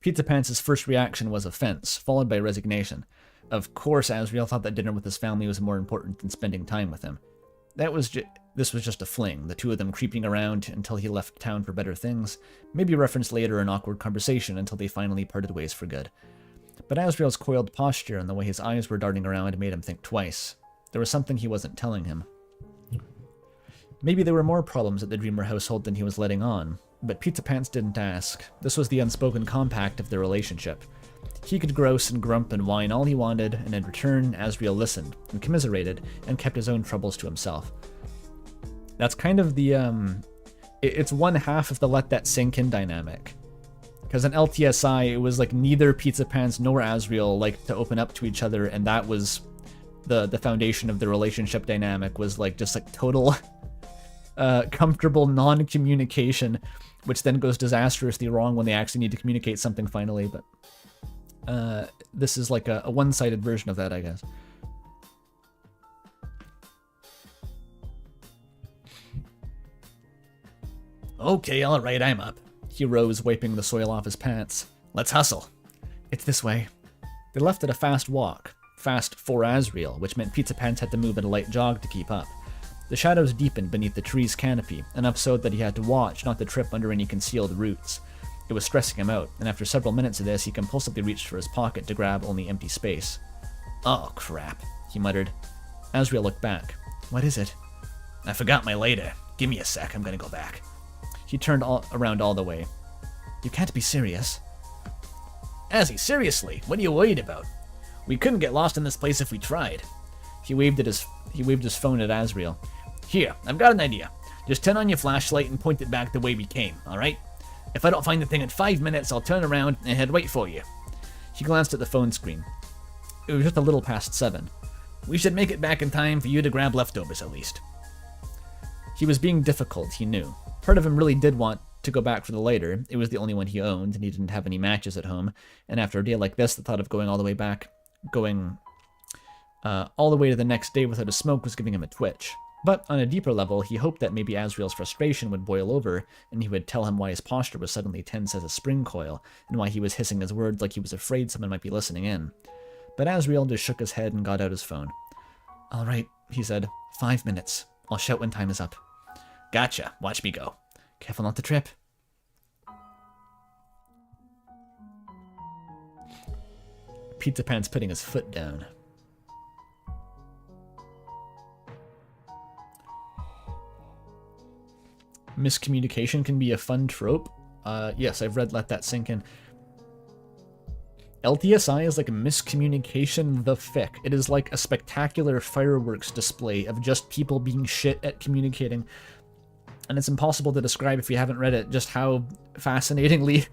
Pizza Pants' first reaction was offense, followed by resignation. Of course, Asriel thought that dinner with his family was more important than spending time with him. This was just a fling, the two of them creeping around until he left town for better things, maybe referenced later in awkward conversation until they finally parted ways for good. But Asriel's coiled posture and the way his eyes were darting around made him think twice. There was something he wasn't telling him. Maybe there were more problems at the Dreamer household than he was letting on, but Pizza Pants didn't ask. This was the unspoken compact of their relationship. He could grouse and grump and whine all he wanted, and in return, Asriel listened and commiserated and kept his own troubles to himself. That's kind of the, it's one half of the let that sink in dynamic. Because in LTSI, it was like neither Pizza Pants nor Asriel liked to open up to each other, and that was the foundation of the relationship dynamic, was like just like total comfortable non-communication, which then goes disastrously wrong when they actually need to communicate something finally, but this is like a one-sided version of that, I guess. Okay, alright, I'm up. He rose, wiping the soil off his pants. Let's hustle. It's this way. They left at a fast walk. Fast for Asriel, which meant Pizza Pants had to move at a light jog to keep up. The shadows deepened beneath the tree's canopy, enough so that he had to watch not to trip under any concealed roots. It was stressing him out, and after several minutes of this, he compulsively reached for his pocket to grab only empty space. Oh, crap, he muttered. Asriel looked back. What is it? I forgot my lighter. Give me a sec, I'm gonna go back. He turned around all the way. You can't be serious. Azzy, seriously, what are you worried about? We couldn't get lost in this place if we tried. He waved his phone at Asriel. Here, I've got an idea. Just turn on your flashlight and point it back the way we came, alright? If I don't find the thing in 5 minutes, I'll turn around and head right for you. He glanced at the phone screen. It was just a little past 7. We should make it back in time for you to grab leftovers at least. He was being difficult, he knew. Part of him really did want to go back for the lighter. It was the only one he owned, and he didn't have any matches at home. And after a day like this, the thought of going all the way to the next day without a smoke was giving him a twitch. But on a deeper level, he hoped that maybe Asriel's frustration would boil over, and he would tell him why his posture was suddenly tense as a spring coil, and why he was hissing his words like he was afraid someone might be listening in. But Asriel just shook his head and got out his phone. All right, he said. 5 minutes. I'll shout when time is up. Gotcha. Watch me go. Careful not to trip. Pizza Pant's putting his foot down. Miscommunication can be a fun trope. Yes, I've read Let That Sink In. LTSI is like a miscommunication the fic. It is like a spectacular fireworks display of just people being shit at communicating. And it's impossible to describe if you haven't read it just how fascinatingly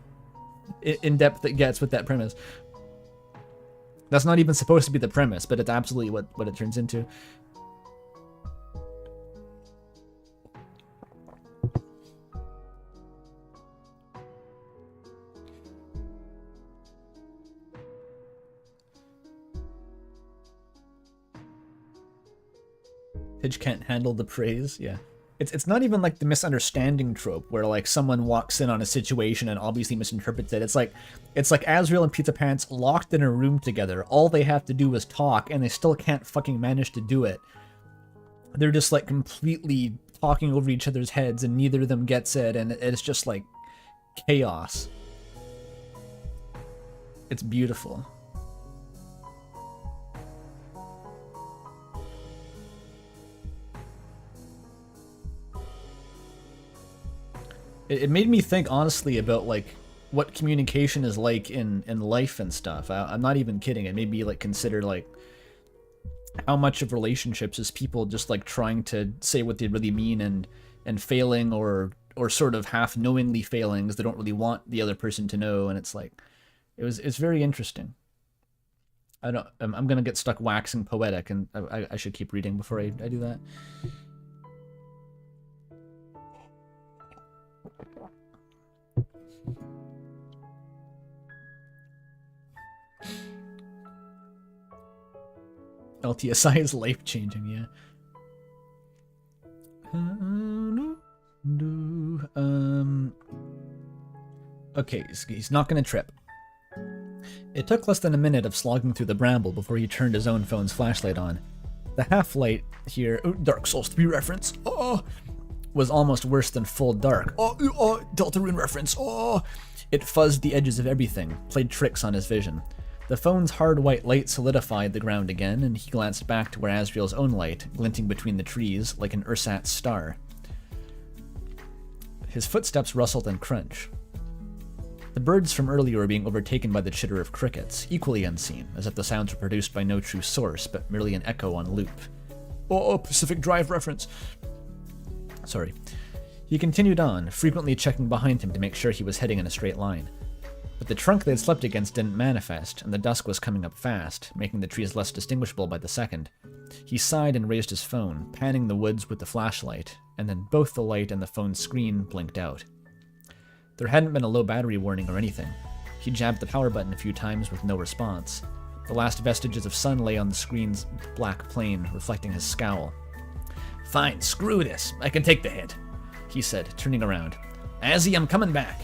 in-depth it gets with that premise. That's not even supposed to be the premise, but it's absolutely what it turns into. Pidge can't handle the praise, yeah. It's not even like the misunderstanding trope where like someone walks in on a situation and obviously misinterprets it. It's like Asriel and Pizza Pants locked in a room together. All they have to do is talk, and they still can't fucking manage to do it. They're just like completely talking over each other's heads, and neither of them gets it, and it's just like chaos. It's beautiful. It made me think honestly about like what communication is like in life and stuff. I'm not even kidding. It made me like consider like how much of relationships is people just like trying to say what they really mean and failing or sort of half knowingly failing because they don't really want the other person to know. And it's like it's very interesting. I'm gonna get stuck waxing poetic, and I should keep reading before I do that. LTSI is life-changing, yeah. Okay, he's not gonna trip. It took less than a minute of slogging through the bramble before he turned his own phone's flashlight on. The half-light here, Dark Souls 3 reference, was almost worse than full dark. Deltarune reference, It fuzzed the edges of everything, played tricks on his vision. The phone's hard white light solidified the ground again, and he glanced back to where Asriel's own light, glinting between the trees like an ersatz star. His footsteps rustled and crunched. The birds from earlier were being overtaken by the chitter of crickets, equally unseen, as if the sounds were produced by no true source, but merely an echo on loop. Pacific Drive reference. Sorry. He continued on, frequently checking behind him to make sure he was heading in a straight line. But the trunk they had slept against didn't manifest, and the dusk was coming up fast, making the trees less distinguishable by the second. He sighed and raised his phone, panning the woods with the flashlight, and then both the light and the phone's screen blinked out. There hadn't been a low battery warning or anything. He jabbed the power button a few times with no response. The last vestiges of sun lay on the screen's black plane, reflecting his scowl. Fine, screw this. I can take the hit, he said, turning around. Azzy, I'm coming back.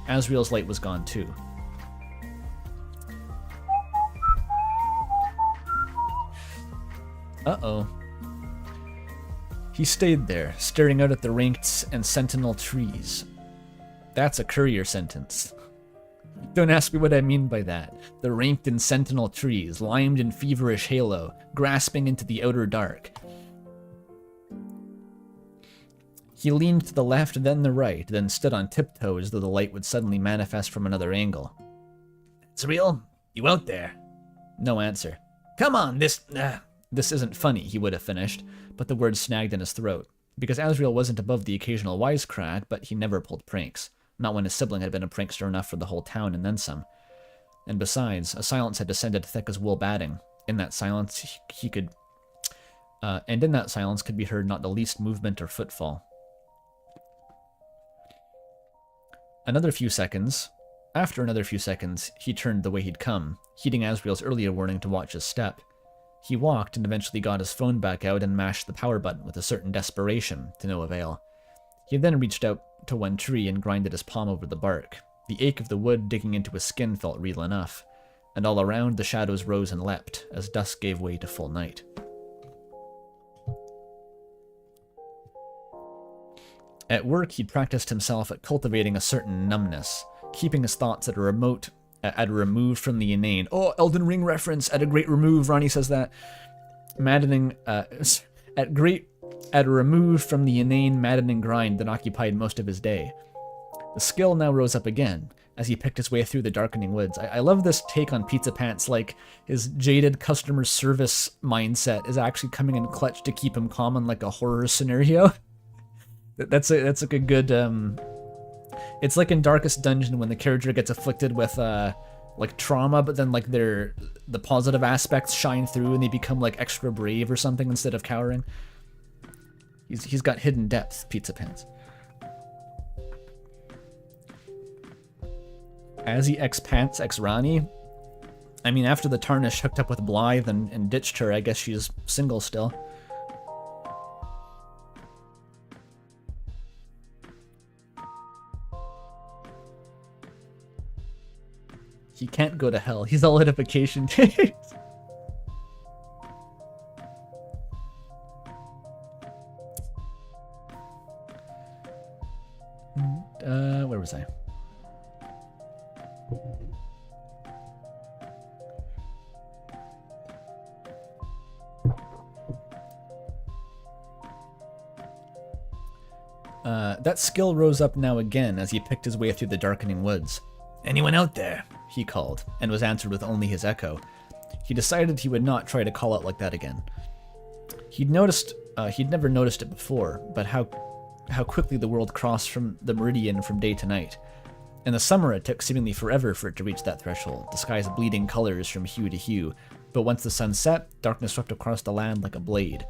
Asriel's light was gone too. Uh-oh. He stayed there, staring out at the ranked and sentinel trees. That's a courier sentence. Don't ask me what I mean by that. The ranked and sentinel trees, limed in feverish halo, grasping into the outer dark. He leaned to the left, then the right, then stood on tiptoe as though the light would suddenly manifest from another angle. Azriel, you out there? No answer. Come on, this isn't funny, he would have finished, but the words snagged in his throat. Because Asriel wasn't above the occasional wisecrack, but he never pulled pranks. Not when his sibling had been a prankster enough for the whole town and then some. And besides, a silence had descended thick as wool batting. In that silence, could be heard not the least movement or footfall. After another few seconds, he turned the way he'd come, heeding Asriel's earlier warning to watch his step. He walked and eventually got his phone back out and mashed the power button with a certain desperation, to no avail. He then reached out to one tree and grinded his palm over the bark. The ache of the wood digging into his skin felt real enough, and all around the shadows rose and leapt as dusk gave way to full night. At work, he'd practiced himself at cultivating a certain numbness, keeping his thoughts at a remove from the inane. Oh, Elden Ring reference, at a great remove, Ronnie says that. Maddening, at a remove from the inane, maddening grind that occupied most of his day. The skill now rose up again, as he picked his way through the darkening woods. I love this take on Pizza Pants, like his jaded customer service mindset is actually coming in clutch to keep him calm in like a horror scenario. That's like a good, it's like in Darkest Dungeon when the character gets afflicted with, like trauma, but then like the positive aspects shine through and they become like extra brave or something instead of cowering. He's got hidden depth, Pizza Pants. Azzy X Pants X Rani. I mean, after the Tarnish hooked up with Blythe and ditched her, I guess she's single still. He can't go to hell. He's all out of vacation days. Where was I? That skill rose up now again as he picked his way through the darkening woods. Anyone out there? He called, and was answered with only his echo. He decided he would not try to call out like that again. He'd never noticed it before, but how quickly the world crossed from the meridian from day to night. In the summer, it took seemingly forever for it to reach that threshold, the sky's bleeding colors from hue to hue, but once the sun set, darkness swept across the land like a blade.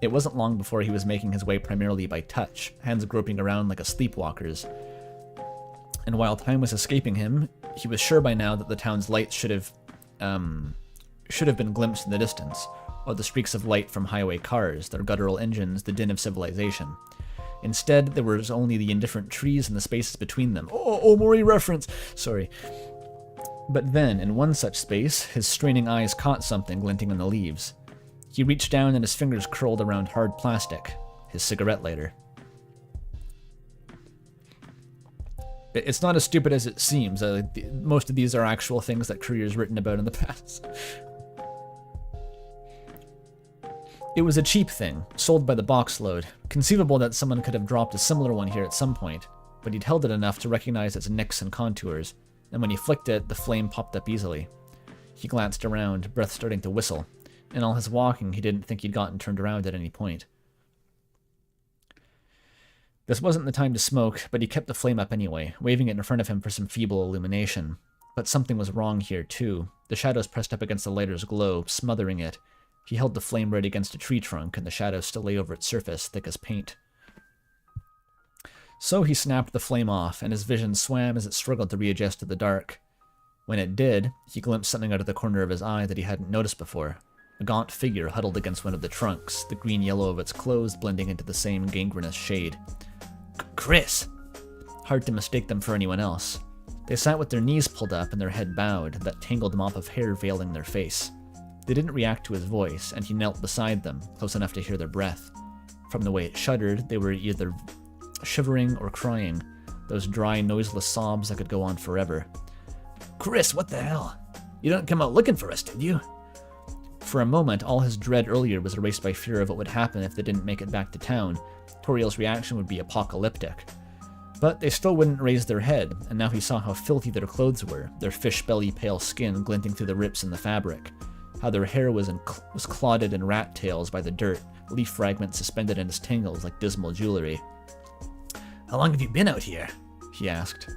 It wasn't long before he was making his way primarily by touch, hands groping around like a sleepwalker's. And while time was escaping him, he was sure by now that the town's lights should have been glimpsed in the distance, or the streaks of light from highway cars, their guttural engines, the din of civilization. Instead, there was only the indifferent trees and the spaces between them. Oh, Mori reference! Sorry. But then, in one such space, his straining eyes caught something glinting in the leaves. He reached down and his fingers curled around hard plastic, his cigarette lighter. It's not as stupid as it seems. Most of these are actual things that Courier's written about in the past. It was a cheap thing, sold by the box load. Conceivable that someone could have dropped a similar one here at some point, but he'd held it enough to recognize its nicks and contours, and when he flicked it, the flame popped up easily. He glanced around, breath starting to whistle. In all his walking, he didn't think he'd gotten turned around at any point. This wasn't the time to smoke, but he kept the flame up anyway, waving it in front of him for some feeble illumination. But something was wrong here, too. The shadows pressed up against the lighter's glow, smothering it. He held the flame right against a tree trunk, and the shadows still lay over its surface, thick as paint. So he snapped the flame off, and his vision swam as it struggled to readjust to the dark. When it did, he glimpsed something out of the corner of his eye that he hadn't noticed before. A gaunt figure huddled against one of the trunks, the green-yellow of its clothes blending into the same gangrenous shade. Chris! Hard to mistake them for anyone else. They sat with their knees pulled up and their head bowed, that tangled mop of hair veiling their face. They didn't react to his voice, and he knelt beside them, close enough to hear their breath. From the way it shuddered, they were either shivering or crying, those dry, noiseless sobs that could go on forever. Chris, what the hell? You didn't come out looking for us, did you? For a moment, all his dread earlier was erased by fear of what would happen if they didn't make it back to town. Toriel's reaction would be apocalyptic. But they still wouldn't raise their head, and now he saw how filthy their clothes were, their fish-belly pale skin glinting through the rips in the fabric, how their hair was clotted in rat tails by the dirt, leaf fragments suspended in its tangles like dismal jewelry. How long have you been out here? He asked.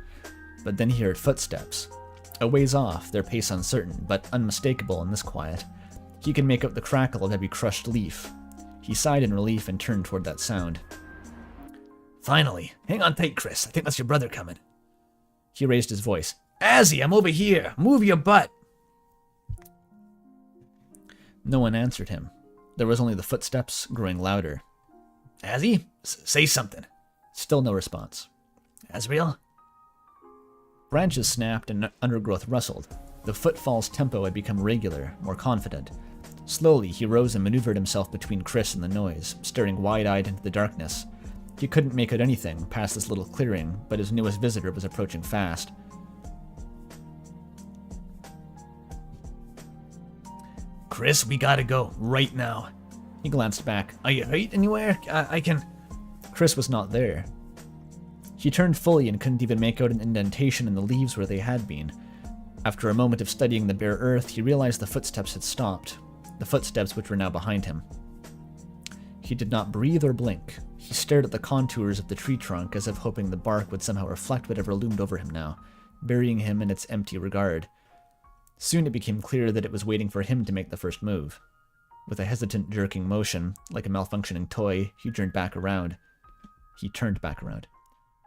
But then he heard footsteps. A ways off, their pace uncertain, but unmistakable in this quiet. He could make out the crackle of every crushed leaf. He sighed in relief and turned toward that sound. Finally. Hang on tight, Chris. I think that's your brother coming. He raised his voice. Azzy, I'm over here. Move your butt. No one answered him. There was only the footsteps growing louder. Azzy, say something. Still no response. Asriel? Branches snapped and undergrowth rustled. The footfall's tempo had become regular, more confident. Slowly, he rose and maneuvered himself between Chris and the noise, staring wide-eyed into the darkness. He couldn't make out anything past this little clearing, but his newest visitor was approaching fast. Chris, we gotta go, right now. He glanced back. Are you hurt anywhere? I can... Chris was not there. He turned fully and couldn't even make out an indentation in the leaves where they had been. After a moment of studying the bare earth, he realized the footsteps had stopped, the footsteps which were now behind him. He did not breathe or blink. He stared at the contours of the tree trunk as if hoping the bark would somehow reflect whatever loomed over him now, burying him in its empty regard. Soon it became clear that it was waiting for him to make the first move. With a hesitant, jerking motion, like a malfunctioning toy, he turned back around.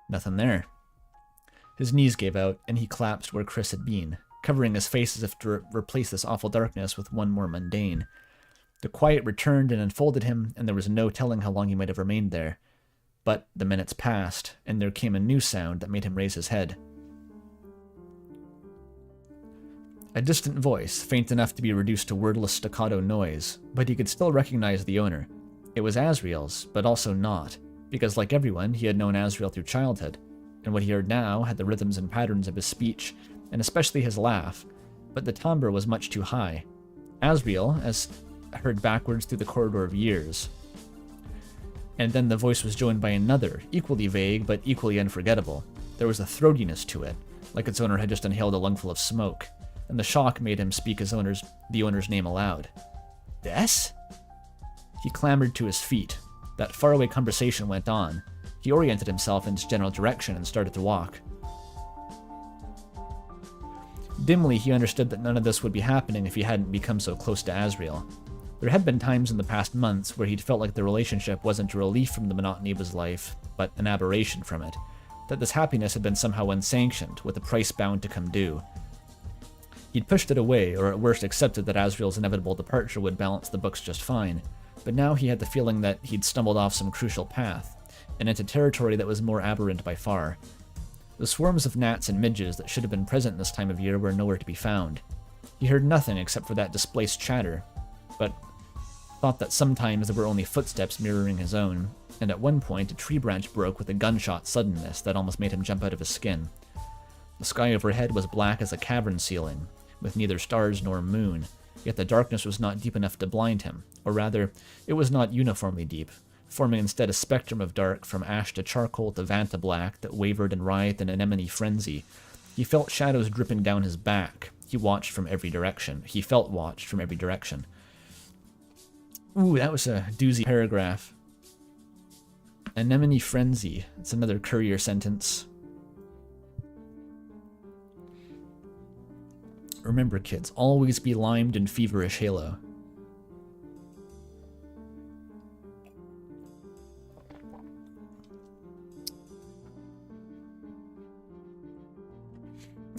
Nothing there. His knees gave out, and he collapsed where Chris had been, covering his face as if to replace this awful darkness with one more mundane. The quiet returned and enfolded him, and there was no telling how long he might have remained there. But the minutes passed, and there came a new sound that made him raise his head. A distant voice, faint enough to be reduced to wordless staccato noise, but he could still recognize the owner. It was Asriels, but also not, because like everyone, he had known Asriel through childhood, and what he heard now had the rhythms and patterns of his speech, and especially his laugh, but the timbre was much too high. Asriel, as heard backwards through the corridor of years. And then the voice was joined by another, equally vague but equally unforgettable. There was a throatiness to it, like its owner had just inhaled a lungful of smoke, and the shock made him speak the owner's name aloud. Des? He clambered to his feet. That faraway conversation went on. He oriented himself in its general direction and started to walk. Dimly, he understood that none of this would be happening if he hadn't become so close to Asriel. There had been times in the past months where he'd felt like the relationship wasn't a relief from the monotony of his life, but an aberration from it, that this happiness had been somehow unsanctioned, with a price bound to come due. He'd pushed it away, or at worst accepted that Asriel's inevitable departure would balance the books just fine, but now he had the feeling that he'd stumbled off some crucial path, and into territory that was more aberrant by far. The swarms of gnats and midges that should have been present this time of year were nowhere to be found. He heard nothing except for that displaced chatter, but thought that sometimes there were only footsteps mirroring his own, and at one point a tree branch broke with a gunshot suddenness that almost made him jump out of his skin. The sky overhead was black as a cavern ceiling, with neither stars nor moon, yet the darkness was not deep enough to blind him, or rather, it was not uniformly deep, forming instead a spectrum of dark from ash to charcoal to vanta black that wavered and writhed in anemone frenzy. He felt shadows dripping down his back. He watched from every direction. He felt watched from every direction. Ooh, that was a doozy paragraph. Anemone frenzy. It's another courier sentence. Remember, kids, always be limed in feverish halo.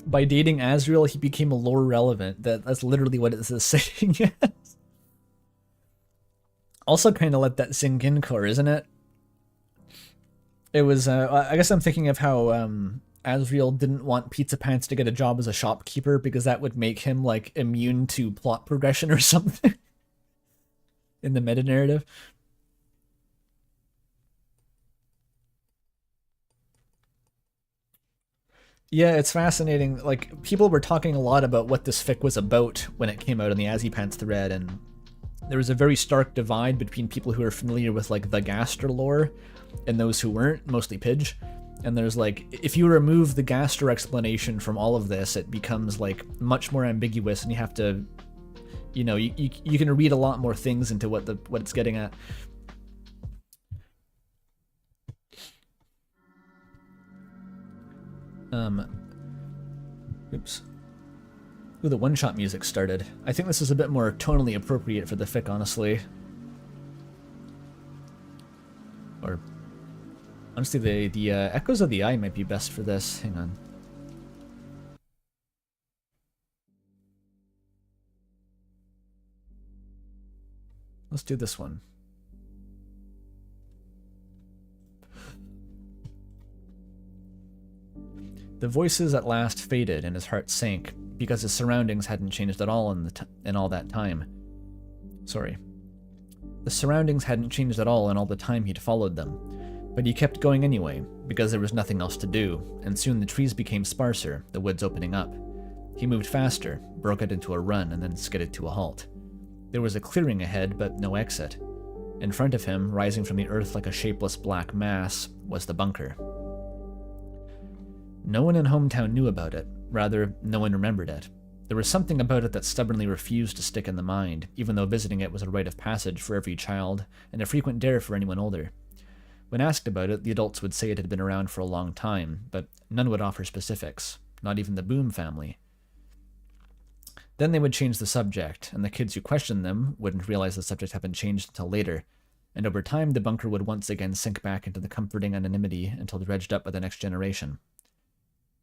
By dating Asriel, he became a lore relevant. That's literally what it is saying. Also kind of let that sink in, core, isn't it? It was, I guess I'm thinking of how Asriel didn't want Pizza Pants to get a job as a shopkeeper because that would make him, like, immune to plot progression or something in the meta-narrative. Yeah, it's fascinating. Like, people were talking a lot about what this fic was about when it came out on the Azzypants thread, and there was a very stark divide between people who are familiar with, like, the Gaster lore and those who weren't, mostly Pidge. And there's, like, if you remove the Gaster explanation from all of this, it becomes, like, much more ambiguous, and you have to, you know, you can read a lot more things into what it's getting at. Oops. Ooh, the one-shot music started. I think this is a bit more tonally appropriate for the fic, honestly. Or, honestly, the Echoes of the Eye might be best for this. Hang on. Let's do this one. The voices at last faded, and his heart sank, because his surroundings hadn't changed at all in all that time. Sorry. The surroundings hadn't changed at all in all the time he'd followed them, but he kept going anyway, because there was nothing else to do, and soon the trees became sparser, the woods opening up. He moved faster, broke it into a run, and then skidded to a halt. There was a clearing ahead, but no exit. In front of him, rising from the earth like a shapeless black mass, was the bunker. No one in hometown knew about it. Rather, no one remembered it. There was something about it that stubbornly refused to stick in the mind, even though visiting it was a rite of passage for every child, and a frequent dare for anyone older. When asked about it, the adults would say it had been around for a long time, but none would offer specifics, not even the Boom family. Then they would change the subject, and the kids who questioned them wouldn't realize the subject had been changed until later, and over time the bunker would once again sink back into the comforting anonymity until dredged up by the next generation.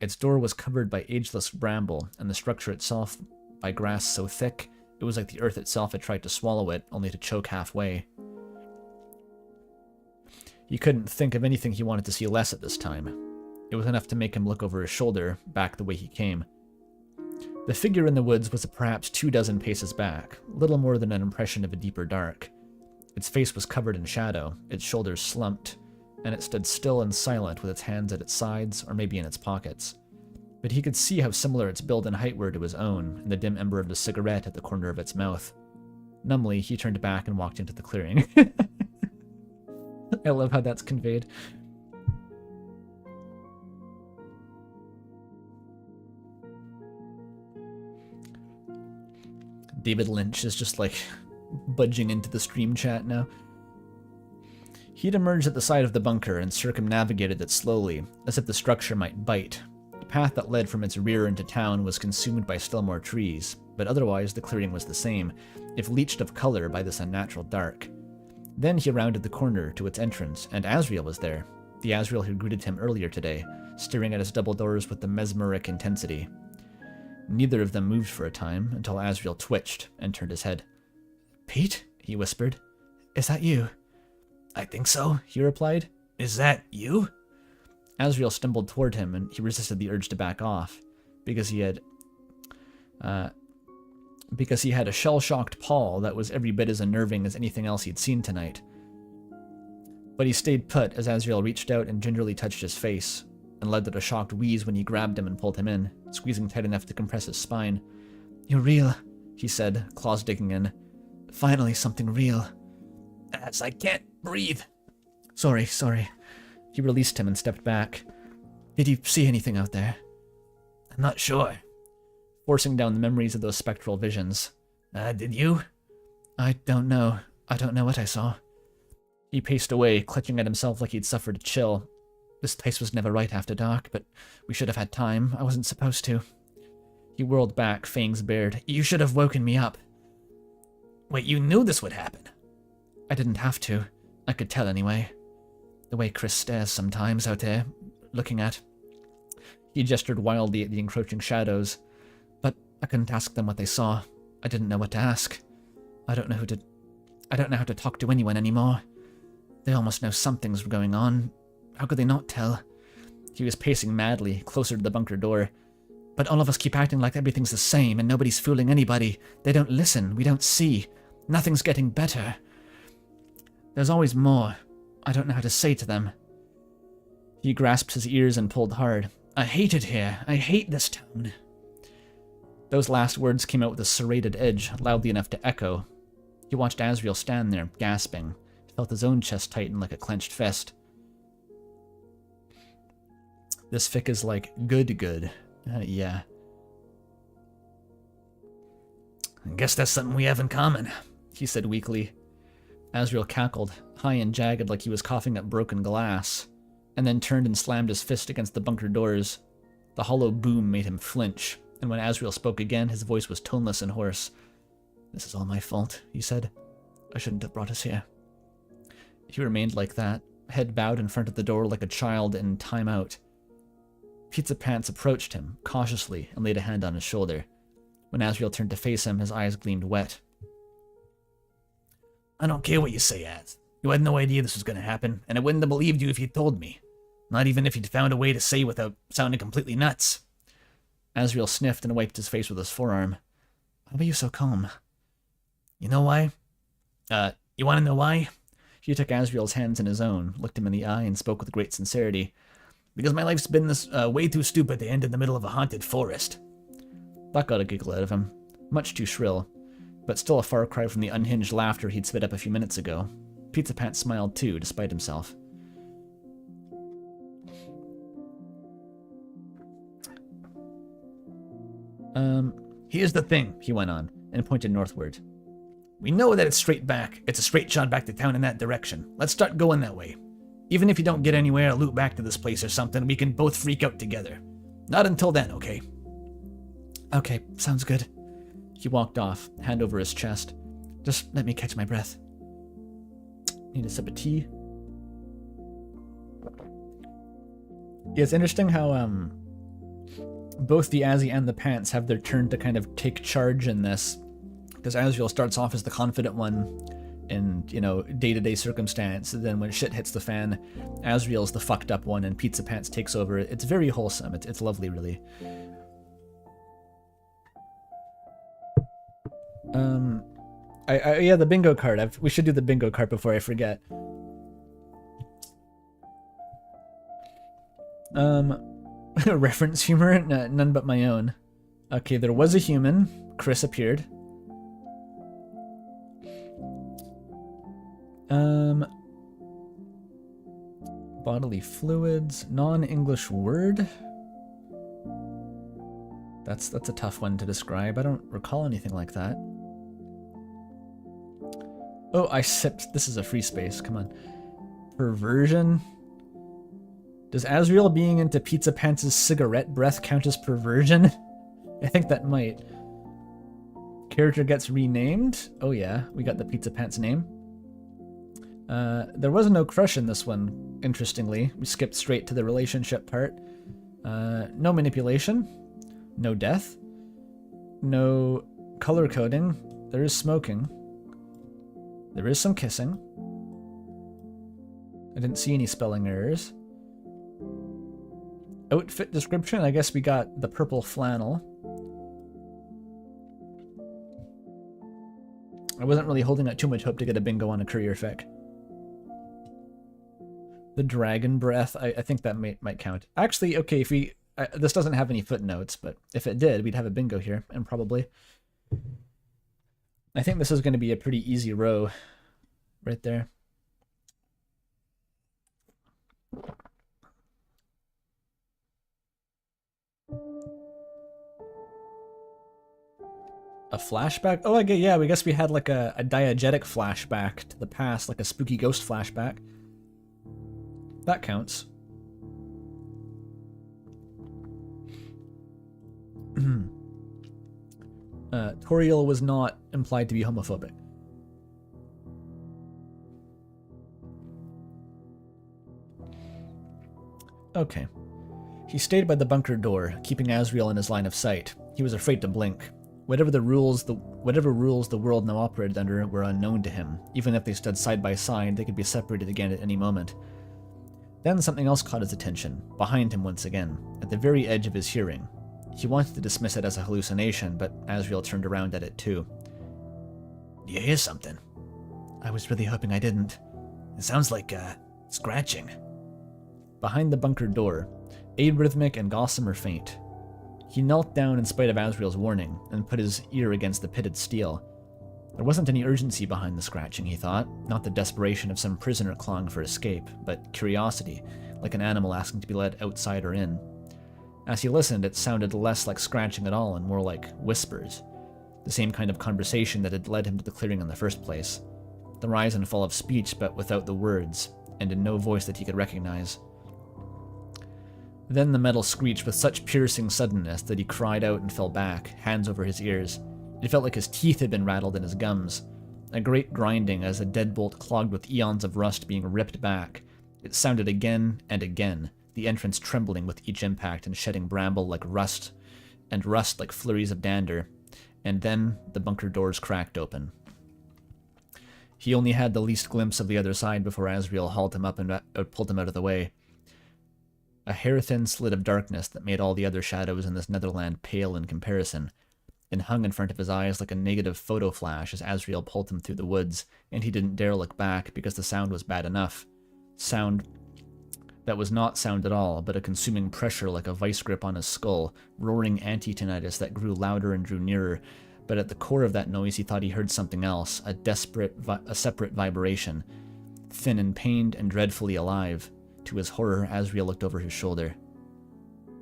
Its door was covered by ageless bramble, and the structure itself by grass so thick it was like the earth itself had tried to swallow it, only to choke halfway. He couldn't think of anything he wanted to see less at this time. It was enough to make him look over his shoulder, back the way he came. The figure in the woods was perhaps 24 paces back, little more than an impression of a deeper dark. Its face was covered in shadow, its shoulders slumped, and it stood still and silent with its hands at its sides or maybe in its pockets. But he could see how similar its build and height were to his own, in the dim ember of the cigarette at the corner of its mouth. Numbly, he turned back and walked into the clearing. I love how that's conveyed. David Lynch is just like budging into the stream chat now. He'd emerged at the side of the bunker and circumnavigated it slowly, as if the structure might bite. The path that led from its rear into town was consumed by still more trees, but otherwise the clearing was the same, if leached of color by this unnatural dark. Then he rounded the corner to its entrance, and Asriel was there, the Asriel who greeted him earlier today, staring at his double doors with the mesmeric intensity. Neither of them moved for a time, until Asriel twitched and turned his head. "Pete?" he whispered. "Is that you?" "I think so," he replied. "Is that you?" Asriel stumbled toward him, and he resisted the urge to back off, because he had a shell-shocked Paul that was every bit as unnerving as anything else he'd seen tonight. But he stayed put as Asriel reached out and gingerly touched his face, and led to a shocked wheeze when he grabbed him and pulled him in, squeezing tight enough to compress his spine. "You're real," he said, claws digging in. "Finally something real." "As I can't breathe." Sorry. He released him and stepped back. "Did you see anything out there?" "I'm not sure." Forcing down the memories of those spectral visions. Did you?" "I don't know. I don't know what I saw." He paced away, clutching at himself like he'd suffered a chill. This place was never right after dark, but we should have had time. I wasn't supposed to. He whirled back, fangs bared. "You should have woken me up." "Wait, you knew this would happen?" "I didn't have to. I could tell anyway. The way Chris stares sometimes out there, looking at..." He gestured wildly at the encroaching shadows. "But I couldn't ask them what they saw. I didn't know what to ask. I don't know how to talk to anyone anymore. They almost know something's going on. How could they not tell?" He was pacing madly, closer to the bunker door. "But all of us keep acting like everything's the same and nobody's fooling anybody. They don't listen. We don't see. Nothing's getting better. There's always more. I don't know how to say to them." He grasped his ears and pulled hard. I hate it here. I hate this town. Those last words came out with a serrated edge, loudly enough to echo. He watched Asriel stand there, gasping, felt his own chest tighten like a clenched fist. This fic is like good. Yeah. I guess that's something we have in common, he said weakly. Asriel cackled, high and jagged like he was coughing up broken glass, and then turned and slammed his fist against the bunker doors. The hollow boom made him flinch, and when Asriel spoke again, his voice was toneless and hoarse. This is all my fault, he said. I shouldn't have brought us here. He remained like that, head bowed in front of the door like a child in time out. Pizza Pants approached him, cautiously, and laid a hand on his shoulder. When Asriel turned to face him, his eyes gleamed wet. I don't care what you say, Az. You had no idea this was going to happen, and I wouldn't have believed you if you'd told me. Not even if you'd found a way to say without sounding completely nuts. Asriel sniffed and wiped his face with his forearm. Why were you so calm? You know why? You want to know why? He took Asriel's hands in his own, looked him in the eye, and spoke with great sincerity. Because my life's been this way too stupid to end in the middle of a haunted forest. That got a giggle out of him. Much too shrill, but still a far cry from the unhinged laughter he'd spit up a few minutes ago. Pizza Pants smiled too, despite himself. Here's the thing, he went on, and pointed northward. We know that it's straight back. It's a straight shot back to town in that direction. Let's start going that way. Even if you don't get anywhere or loop back to this place or something, we can both freak out together. Not until then, okay? Okay, sounds good. He walked off, hand over his chest. Just let me catch my breath. Need a sip of tea. Yeah, it's interesting how both the Azzy and the Pants have their turn to kind of take charge in this. Because Asriel starts off as the confident one in, day-to-day circumstance. And then when shit hits the fan, Asriel's the fucked up one and Pizza Pants takes over. It's very wholesome. It's lovely, really. Yeah, the bingo card. We should do the bingo card before I forget. Reference humor? None but my own. Okay, there was a human. Chris appeared. Bodily fluids. Non-English word? That's a tough one to describe. I don't recall anything like that. Oh, I sipped. This is a free space. Come on. Perversion? Does Asriel being into Pizza Pants' cigarette breath count as perversion? I think that might. Character gets renamed? Oh yeah, we got the Pizza Pants name. There was no crush in this one, interestingly. We skipped straight to the relationship part. No manipulation. No death. No color coding. There is smoking. There is some kissing. I didn't see any spelling errors. Outfit description, I guess we got the purple flannel. I wasn't really holding out too much hope to get a bingo on a courier fic. The dragon breath, I think that might count. Actually, okay, if we... this doesn't have any footnotes, but if it did, we'd have a bingo here, and probably. I think this is going to be a pretty easy row right there. A flashback? Oh, yeah, we guess we had like a diegetic flashback to the past, like a spooky ghost flashback. That counts. Toriel was not implied to be homophobic. Okay. He stayed by the bunker door, keeping Asriel in his line of sight. He was afraid to blink. Whatever rules the world now operated under were unknown to him. Even if they stood side by side, they could be separated again at any moment. Then something else caught his attention, behind him once again, at the very edge of his hearing. He wanted to dismiss it as a hallucination, but Asriel turned around at it too. Do you hear something? I was really hoping I didn't. It sounds like, scratching. Behind the bunker door, arrhythmic and gossamer faint. He knelt down in spite of Asriel's warning, and put his ear against the pitted steel. There wasn't any urgency behind the scratching, he thought, not the desperation of some prisoner clawing for escape, but curiosity, like an animal asking to be let outside or in. As he listened, it sounded less like scratching at all and more like whispers, the same kind of conversation that had led him to the clearing in the first place. The rise and fall of speech, but without the words, and in no voice that he could recognize. Then the metal screeched with such piercing suddenness that he cried out and fell back, hands over his ears. It felt like his teeth had been rattled in his gums. A great grinding as a deadbolt clogged with eons of rust being ripped back. It sounded again and again, the entrance trembling with each impact and shedding bramble like rust, and rust like flurries of dander. And then the bunker doors cracked open. He only had the least glimpse of the other side before Asriel hauled him up and pulled him out of the way. A hair-thin slit of darkness that made all the other shadows in this netherland pale in comparison, and hung in front of his eyes like a negative photo flash as Asriel pulled him through the woods, and he didn't dare look back because the sound was bad enough. Sound that was not sound at all, but a consuming pressure like a vice grip on his skull, roaring anti-tinnitus that grew louder and drew nearer, but at the core of that noise he thought he heard something else, a separate vibration, thin and pained and dreadfully alive. To his horror, Asriel looked over his shoulder.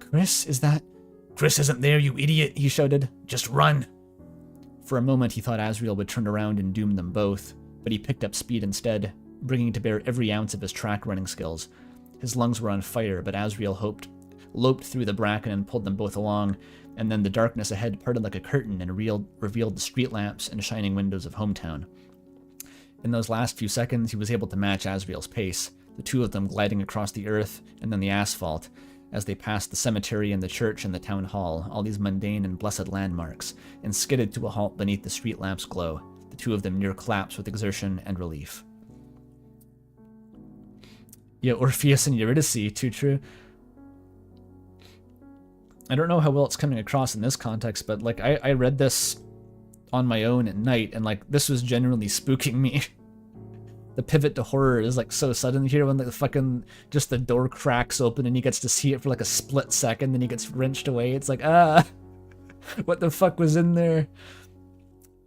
"Chris, is that—" "Chris isn't there, you idiot," he shouted. "Just run." For a moment he thought Asriel would turn around and doom them both, but he picked up speed instead, bringing to bear every ounce of his track running skills. His lungs were on fire, but Asriel loped through the bracken and pulled them both along, and then the darkness ahead parted like a curtain and revealed the street lamps and shining windows of Hometown. In those last few seconds, he was able to match Asriel's pace, the two of them gliding across the earth and then the asphalt, as they passed the cemetery and the church and the town hall, all these mundane and blessed landmarks, and skidded to a halt beneath the street lamp's glow, the two of them near collapse with exertion and relief. Yeah, Orpheus and Eurydice, too true. I don't know how well it's coming across in this context, but like I read this on my own at night, and like this was genuinely spooking me. The pivot to horror is like so sudden here when like the fucking just the door cracks open and he gets to see it for like a split second, then he gets wrenched away. It's like, what the fuck was in there?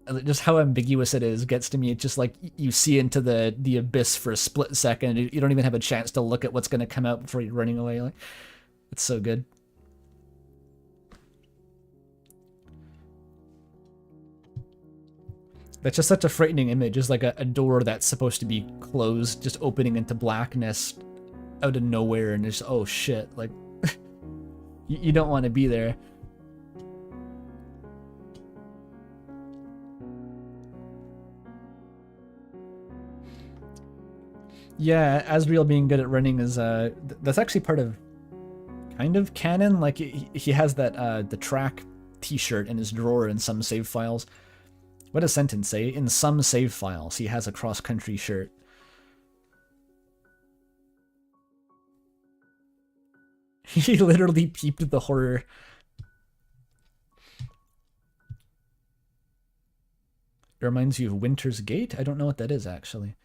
And just how ambiguous it is gets to me. It's just like you see into the abyss for a split second. You don't even have a chance to look at what's going to come out before you're running away. Like, it's so good. That's just such a frightening image. It's like a door that's supposed to be closed, just opening into blackness out of nowhere, and just, oh shit, like, you don't want to be there. Yeah, Asriel being good at running is, that's actually part of, kind of canon. Like, he has that, the track t-shirt in his drawer in some save files. What does sentence say? In some save files, he has a cross-country shirt. He literally peeped at the horror. It reminds you of Winter's Gate? I don't know what that is, actually.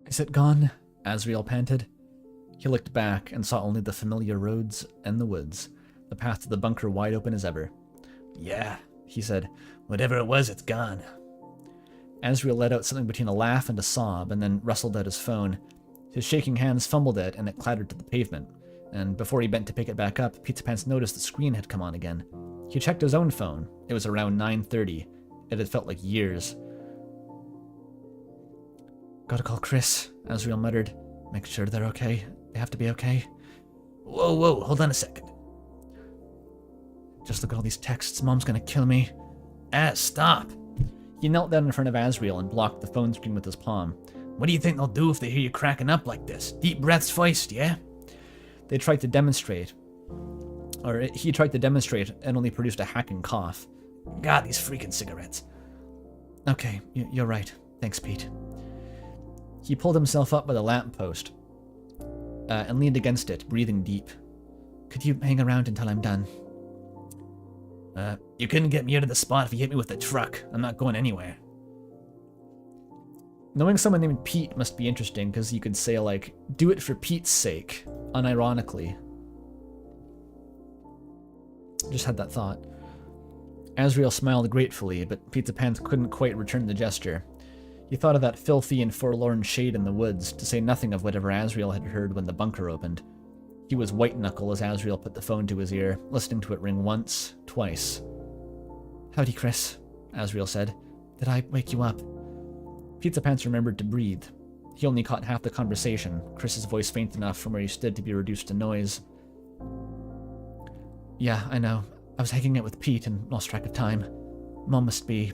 Is it gone? Asriel panted. He looked back and saw only the familiar roads and the woods, the path to the bunker wide open as ever. "Yeah," he said. "Whatever it was, it's gone." Asriel let out something between a laugh and a sob, and then rustled out his phone. His shaking hands fumbled it, and it clattered to the pavement. And before he bent to pick it back up, Azzypants noticed the screen had come on again. He checked his own phone. It was around 9:30. It had felt like years. "Gotta call Chris," Asriel muttered. "Make sure they're okay. They have to be okay." Whoa, hold on a second. Just look at all these texts. Mom's gonna kill me. Stop. He knelt down in front of Asriel and blocked the phone screen with his palm. "What do you think they'll do if they hear you cracking up like this? Deep breaths first, yeah?" They tried to demonstrate. Or he tried to demonstrate and only produced a hacking cough. God, these freaking cigarettes. Okay, you're right. Thanks, Pete. He pulled himself up by the lamppost and leaned against it, breathing deep. "Could you hang around until I'm done?" You couldn't get me out of the spot if you hit me with the truck. I'm not going anywhere. Knowing someone named Pete must be interesting, because you could say, like, do it for Pete's sake, unironically. Just had that thought. Asriel smiled gratefully, but Pizza Pants couldn't quite return the gesture. He thought of that filthy and forlorn shade in the woods, to say nothing of whatever Asriel had heard when the bunker opened. He was white-knuckle as Asriel put the phone to his ear, listening to it ring once, twice. "Howdy, Chris," Asriel said. "Did I wake you up?" Pizza Pants remembered to breathe. He only caught half the conversation, Chris's voice faint enough from where he stood to be reduced to noise. "Yeah, I know. I was hanging out with Pete and lost track of time. Mom must be...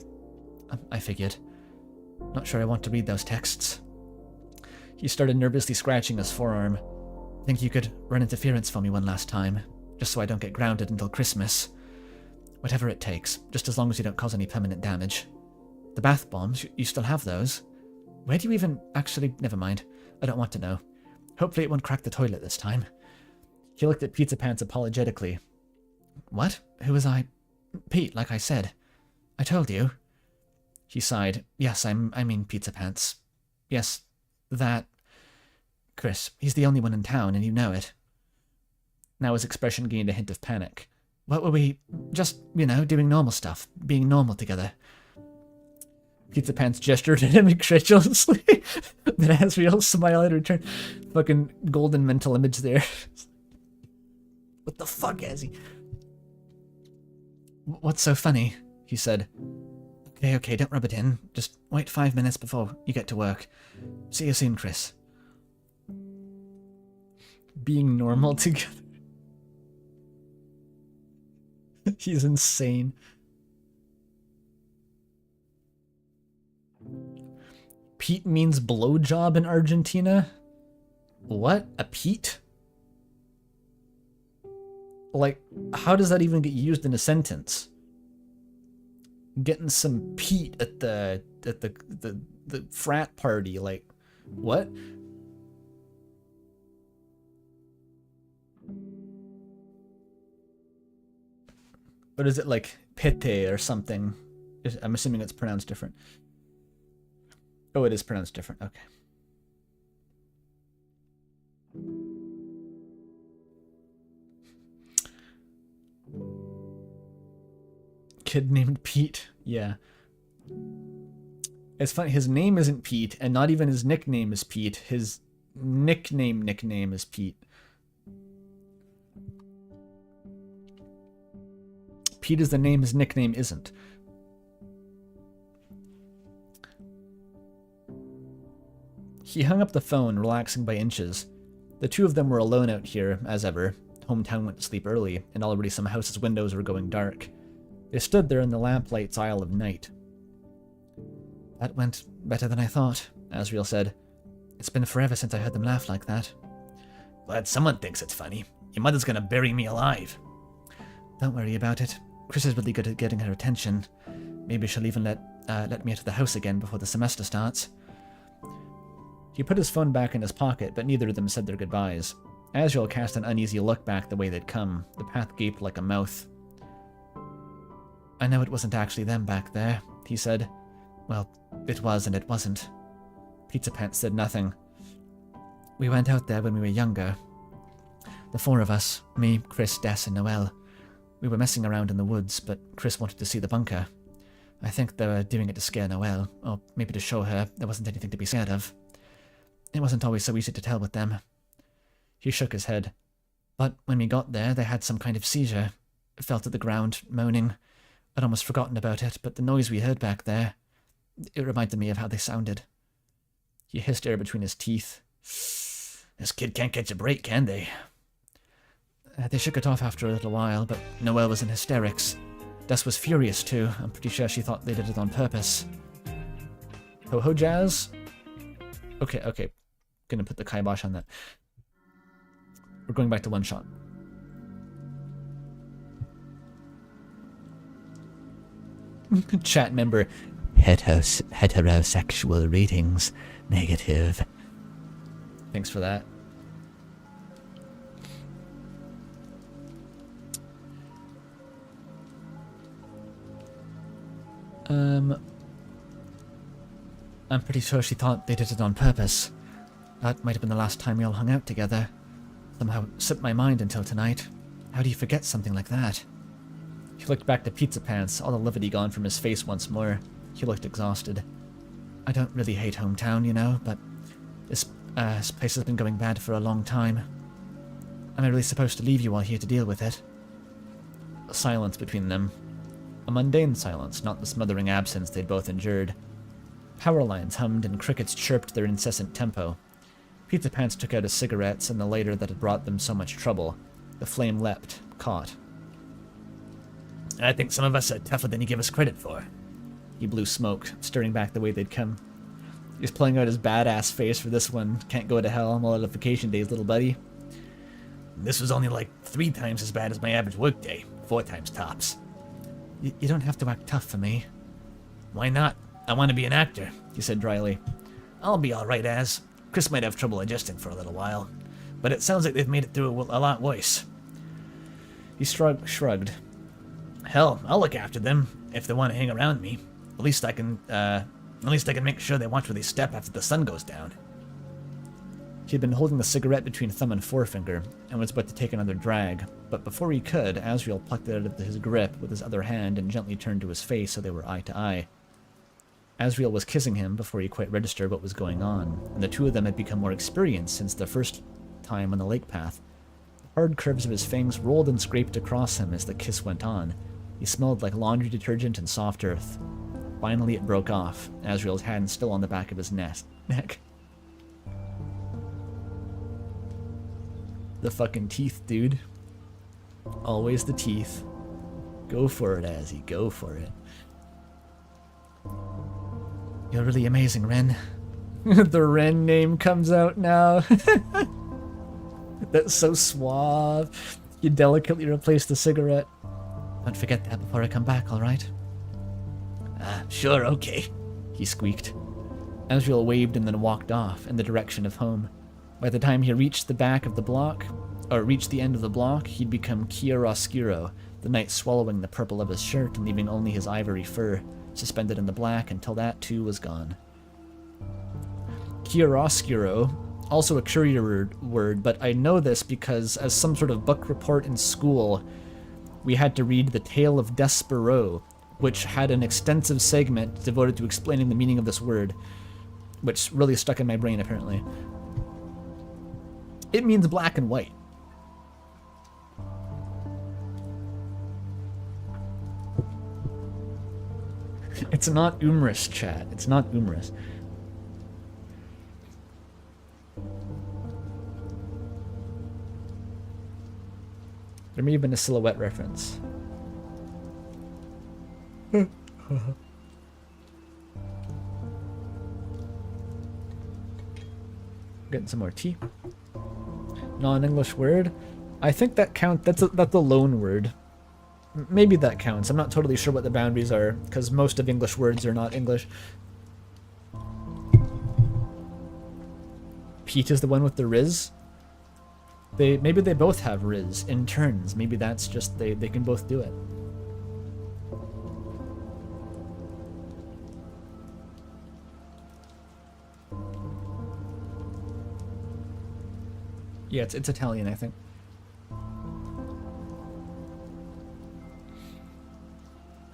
I figured. Not sure I want to read those texts." He started nervously scratching his forearm. "Think you could run interference for me one last time, just so I don't get grounded until Christmas? Whatever it takes, just as long as you don't cause any permanent damage. The bath bombs, you still have those? Where do you even... Actually, never mind. I don't want to know. Hopefully it won't crack the toilet this time." He looked at Pizza Pants apologetically. "What? Who was I?" "Pete, like I said. I told you." He sighed. "Yes, I mean Pizza Pants. Yes, that... Chris, he's the only one in town, and you know it." Now his expression gained a hint of panic. "What were we... just, doing normal stuff, being normal together." Pizza Pants gestured at him incredulously. Then Asriel smiled in return. Fucking golden mental image there. "What the fuck, Azzy?" "What's so funny?" he said. Okay, don't rub it in. Just wait 5 minutes before you get to work. See you soon, Chris." Being normal together. He's insane. Pete means blowjob in Argentina? What? A Pete? Like, how does that even get used in a sentence? Getting some Pete at the frat party, like, what? Or is it like pete or something? I'm assuming it's pronounced different. Oh, it is pronounced different. Okay. Kid named Pete. Yeah. It's funny. His name isn't Pete, and not even his nickname is Pete. His nickname is Pete. Pete is the name, his nickname isn't. He hung up the phone, relaxing by inches. The two of them were alone out here, as ever. Hometown went to sleep early, and already some houses' windows were going dark. They stood there in the lamplight's isle of night. "That went better than I thought," Asriel said. "It's been forever since I heard them laugh like that." "Glad someone thinks it's funny. Your mother's gonna bury me alive." "Don't worry about it. Chris is really good at getting her attention. Maybe she'll even let me out of the house again before the semester starts." He put his phone back in his pocket, but neither of them said their goodbyes. Asriel cast an uneasy look back the way they'd come. The path gaped like a mouth. "I know it wasn't actually them back there," he said. "Well, it was and it wasn't." Pizza Pants said nothing. "We went out there when we were younger. The four of us, me, Chris, Des, and Noelle. We were messing around in the woods, but Chris wanted to see the bunker. I think they were doing it to scare Noelle, or maybe to show her there wasn't anything to be scared of. It wasn't always so easy to tell with them." He shook his head. "But when we got there, they had some kind of seizure. Fell to the ground, moaning. I'd almost forgotten about it, but the noise we heard back there, it reminded me of how they sounded." He hissed air between his teeth. "This kid can't catch a break, can they?" They shook it off after a little while, but Noelle was in hysterics. Des was furious too. I'm pretty sure she thought they did it on purpose. Ho-ho jazz? Okay. Gonna put the kibosh on that. We're going back to one shot. Chat member, heterosexual ratings, negative. Thanks for that. I'm pretty sure she thought they did it on purpose. That might have been the last time we all hung out together. Somehow it slipped my mind until tonight. How do you forget something like that? He looked back to Pizza Pants, all the levity gone from his face once more. He looked exhausted. I don't really hate hometown, you know, but this place has been going bad for a long time. Am I really supposed to leave you all here to deal with it? A silence between them. A mundane silence, not the smothering absence they'd both endured. Power lines hummed and crickets chirped their incessant tempo. Pizza Pants took out his cigarettes and the lighter that had brought them so much trouble. The flame leapt, caught. I think some of us are tougher than you give us credit for. He blew smoke, stirring back the way they'd come. He's pulling out his badass face for this one. Can't go to hell, mollification days, little buddy. This was only like 3 times as bad as my average workday. 4 times tops. You don't have to act tough for me. Why not? I want to be an actor, he said dryly. I'll be alright, Az. Chris might have trouble adjusting for a little while. But it sounds like they've made it through a lot worse. He shrugged. Hell, I'll look after them if they want to hang around me. At least I can make sure they watch where they step after the sun goes down. He had been holding the cigarette between thumb and forefinger, and was about to take another drag, but before he could, Asriel plucked it out of his grip with his other hand and gently turned to his face so they were eye to eye. Asriel was kissing him before he quite registered what was going on, and the two of them had become more experienced since their first time on the lake path. The hard curves of his fangs rolled and scraped across him as the kiss went on. He smelled like laundry detergent and soft earth. Finally it broke off, Asriel's hand still on the back of his neck. The fucking teeth, dude. Always the teeth. Go for it, Azzy. Go for it. You're really amazing, Ren. The Ren name comes out now. That's so suave. You delicately replace the cigarette. Don't forget that before I come back, alright? Sure, okay, he squeaked. Asriel waved and then walked off in the direction of home. By the time he reached the end of the block, he'd become chiaroscuro, the night swallowing the purple of his shirt and leaving only his ivory fur, suspended in the black until that too was gone. Chiaroscuro, also a courier word, but I know this because as some sort of book report in school, we had to read The Tale of Despereaux, which had an extensive segment devoted to explaining the meaning of this word, which really stuck in my brain apparently. It means black and white. It's not humorous, chat. It's not humorous. There may have been a silhouette reference. Getting some more tea. Non-English word. I think that counts. That's a loan word. Maybe that counts. I'm not totally sure what the boundaries are because most of English words are not English. Pete is the one with the Riz. Maybe they both have Riz in turns. Maybe that's just they can both do it. Yeah, it's Italian, I think.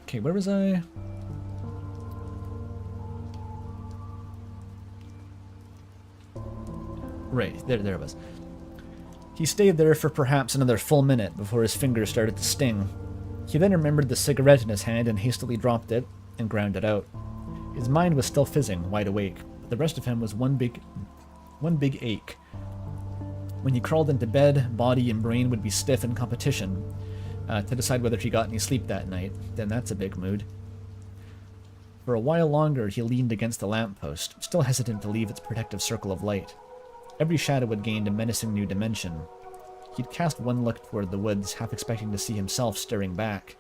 Okay, where was I? Right, there it was. He stayed there for perhaps another full minute before his fingers started to sting. He then remembered the cigarette in his hand and hastily dropped it and ground it out. His mind was still fizzing, wide awake, but the rest of him was one big ache. When he crawled into bed, body and brain would be stiff in competition to decide whether he got any sleep that night. Then that's a big mood. For a while longer, he leaned against the lamppost, still hesitant to leave its protective circle of light. Every shadow had gained a menacing new dimension. He'd cast one look toward the woods, half expecting to see himself staring back.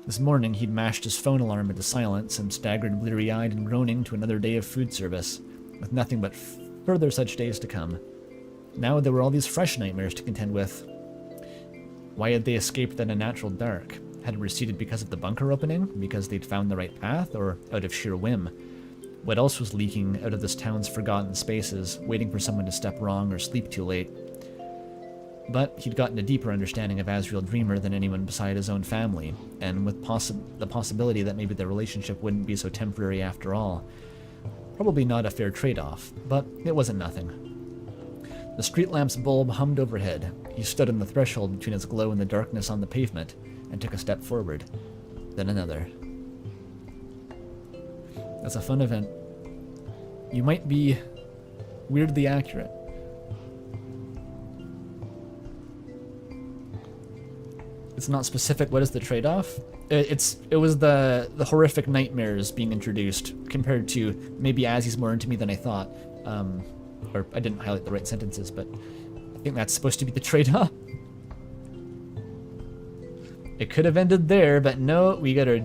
This morning, he'd mashed his phone alarm into silence and staggered bleary-eyed and groaning to another day of food service, with nothing but further such days to come. Now there were all these fresh nightmares to contend with. Why had they escaped that unnatural dark? had receded because of the bunker opening, because they'd found the right path, or out of sheer whim. What else was leaking out of this town's forgotten spaces, waiting for someone to step wrong or sleep too late? But he'd gotten a deeper understanding of Asriel Dreamer than anyone beside his own family, and with the possibility that maybe their relationship wouldn't be so temporary after all. Probably not a fair trade-off, but it wasn't nothing. The street lamp's bulb hummed overhead. He stood on the threshold between its glow and the darkness on the pavement, and took a step forward. Then another. That's a fun event. You might be weirdly accurate. It's not specific. What is the trade-off? It was the horrific nightmares being introduced compared to maybe Azzy's more into me than I thought. Or I didn't highlight the right sentences, but I think that's supposed to be the trade-off. It could have ended there, but no, we gotta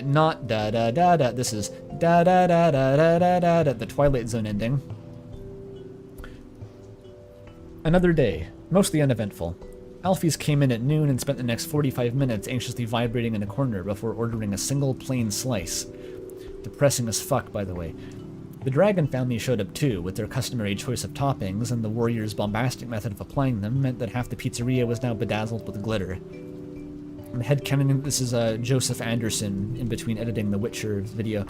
not da da da da. This is da da da da da da da da. The Twilight Zone ending. Another day, mostly uneventful. Alfie's came in at noon and spent the next 45 minutes anxiously vibrating in a corner before ordering a single plain slice. Depressing as fuck, by the way. The Dragon family showed up too, with their customary choice of toppings, and the Warrior's bombastic method of applying them meant that half the pizzeria was now bedazzled with glitter. And headcanon, this is Joseph Anderson in between editing the Witcher video.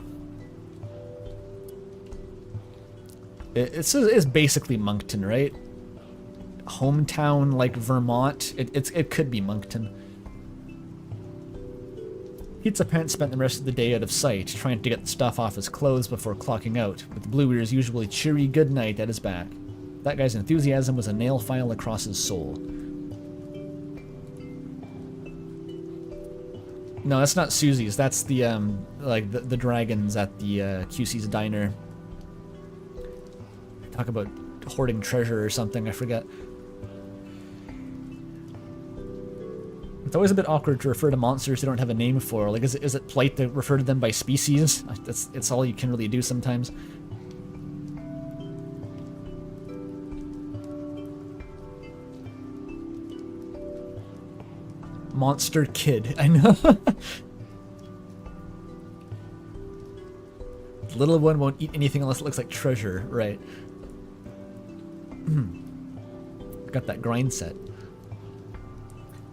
It's basically Moncton, right? Hometown like Vermont. It could be Moncton. Pizza Pant spent the rest of the day out of sight, trying to get the stuff off his clothes before clocking out, with Blueear's usually cheery goodnight at his back. That guy's enthusiasm was a nail file across his soul. No, that's not Susie's. That's the the dragons at the QC's diner. Talk about hoarding treasure or something. I forget. It's always a bit awkward to refer to monsters they don't have a name for. Like, is it polite to refer to them by species? It's all you can really do sometimes. Monster Kid. I know. The little one won't eat anything unless it looks like treasure. Right. Got that grind set.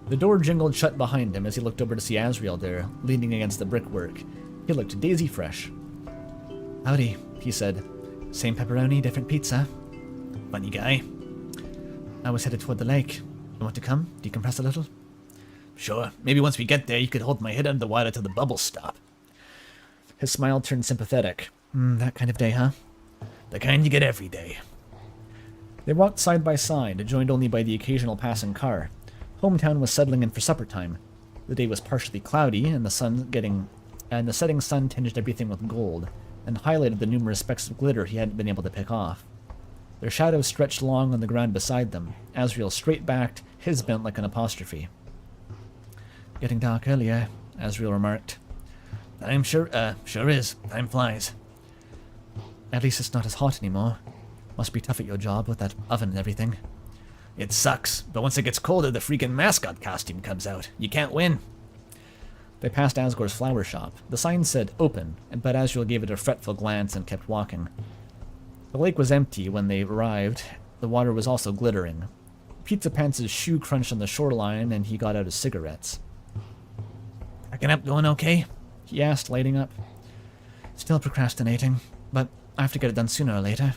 The door jingled shut behind him as he looked over to see Asriel there, leaning against the brickwork. He looked daisy fresh. Howdy, he said. Same pepperoni, different pizza. Funny guy. I was headed toward the lake. You want to come? Decompress a little? Sure. Maybe once we get there, you could hold my head under the water till the bubbles stop. His smile turned sympathetic. That kind of day, huh? The kind you get every day. They walked side by side, joined only by the occasional passing car. Hometown was settling in for supper time. The day was partially cloudy, and the setting sun tinged everything with gold, and highlighted the numerous specks of glitter he hadn't been able to pick off. Their shadows stretched long on the ground beside them, Asriel straight-backed, his bent like an apostrophe. Getting dark earlier, Asriel remarked. I'm sure is. Time flies. At least it's not as hot anymore. Must be tough at your job with that oven and everything. It sucks, but once it gets colder, the freaking mascot costume comes out. You can't win. They passed Asgore's flower shop. The sign said open, but Asriel gave it a fretful glance and kept walking. The lake was empty when they arrived. The water was also glittering. Pizza Pants' shoe crunched on the shoreline, and he got out his cigarettes. Packing up going okay? He asked, lighting up. Still procrastinating, but I have to get it done sooner or later.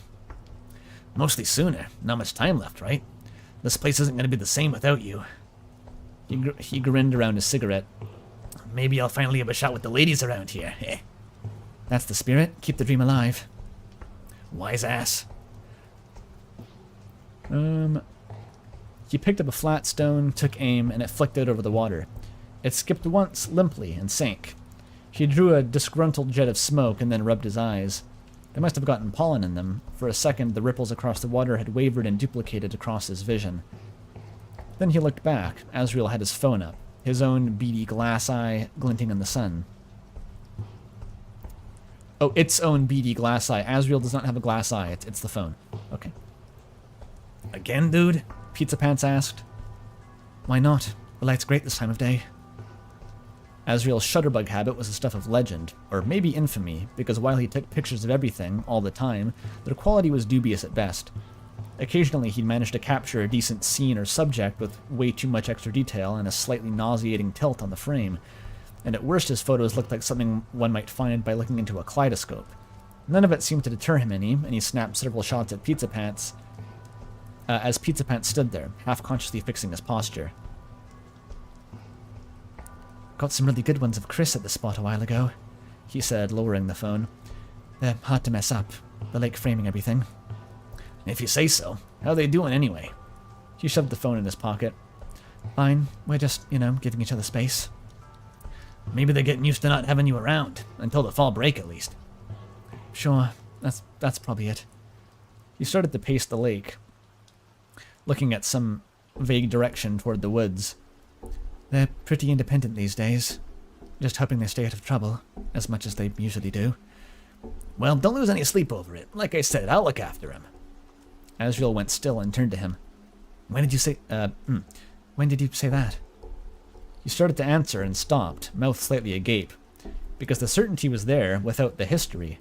Mostly sooner. Not much time left, right? This place isn't going to be the same without you. He grinned around his cigarette. Maybe I'll finally have a shot with the ladies around here, eh? That's the spirit. Keep the dream alive. Wise ass. He picked up a flat stone, took aim, and it flicked out over the water. It skipped once, limply, and sank. He drew a disgruntled jet of smoke and then rubbed his eyes. They must have gotten pollen in them. For a second, the ripples across the water had wavered and duplicated across his vision. Then he looked back. Asriel had his phone up, his own beady glass eye glinting in the sun. Oh, its own beady glass eye. Asriel does not have a glass eye. It's the phone. Okay. Again, dude? Pizza Pants asked. Why not? The light's great this time of day. Asriel's shutterbug habit was the stuff of legend, or maybe infamy, because while he took pictures of everything, all the time, their quality was dubious at best. Occasionally he'd manage to capture a decent scene or subject with way too much extra detail and a slightly nauseating tilt on the frame, and at worst his photos looked like something one might find by looking into a kaleidoscope. None of it seemed to deter him any, and he snapped several shots at Pizza Pants, as Pizza Pants stood there, half-consciously fixing his posture. Got some really good ones of Chris at the spot a while ago, he said, lowering the phone. They're hard to mess up, the lake framing everything. If you say so. How they doing anyway? He shoved the phone in his pocket. Fine, we're just, giving each other space. Maybe they're getting used to not having you around, until the fall break at least. Sure, that's probably it. He started to pace the lake, looking at some vague direction toward the woods. They're pretty independent these days. Just hoping they stay out of trouble, as much as they usually do. Well, don't lose any sleep over it. Like I said, I'll look after him. Asriel went still and turned to him. When did you say that? He started to answer and stopped, mouth slightly agape, because the certainty was there without the history.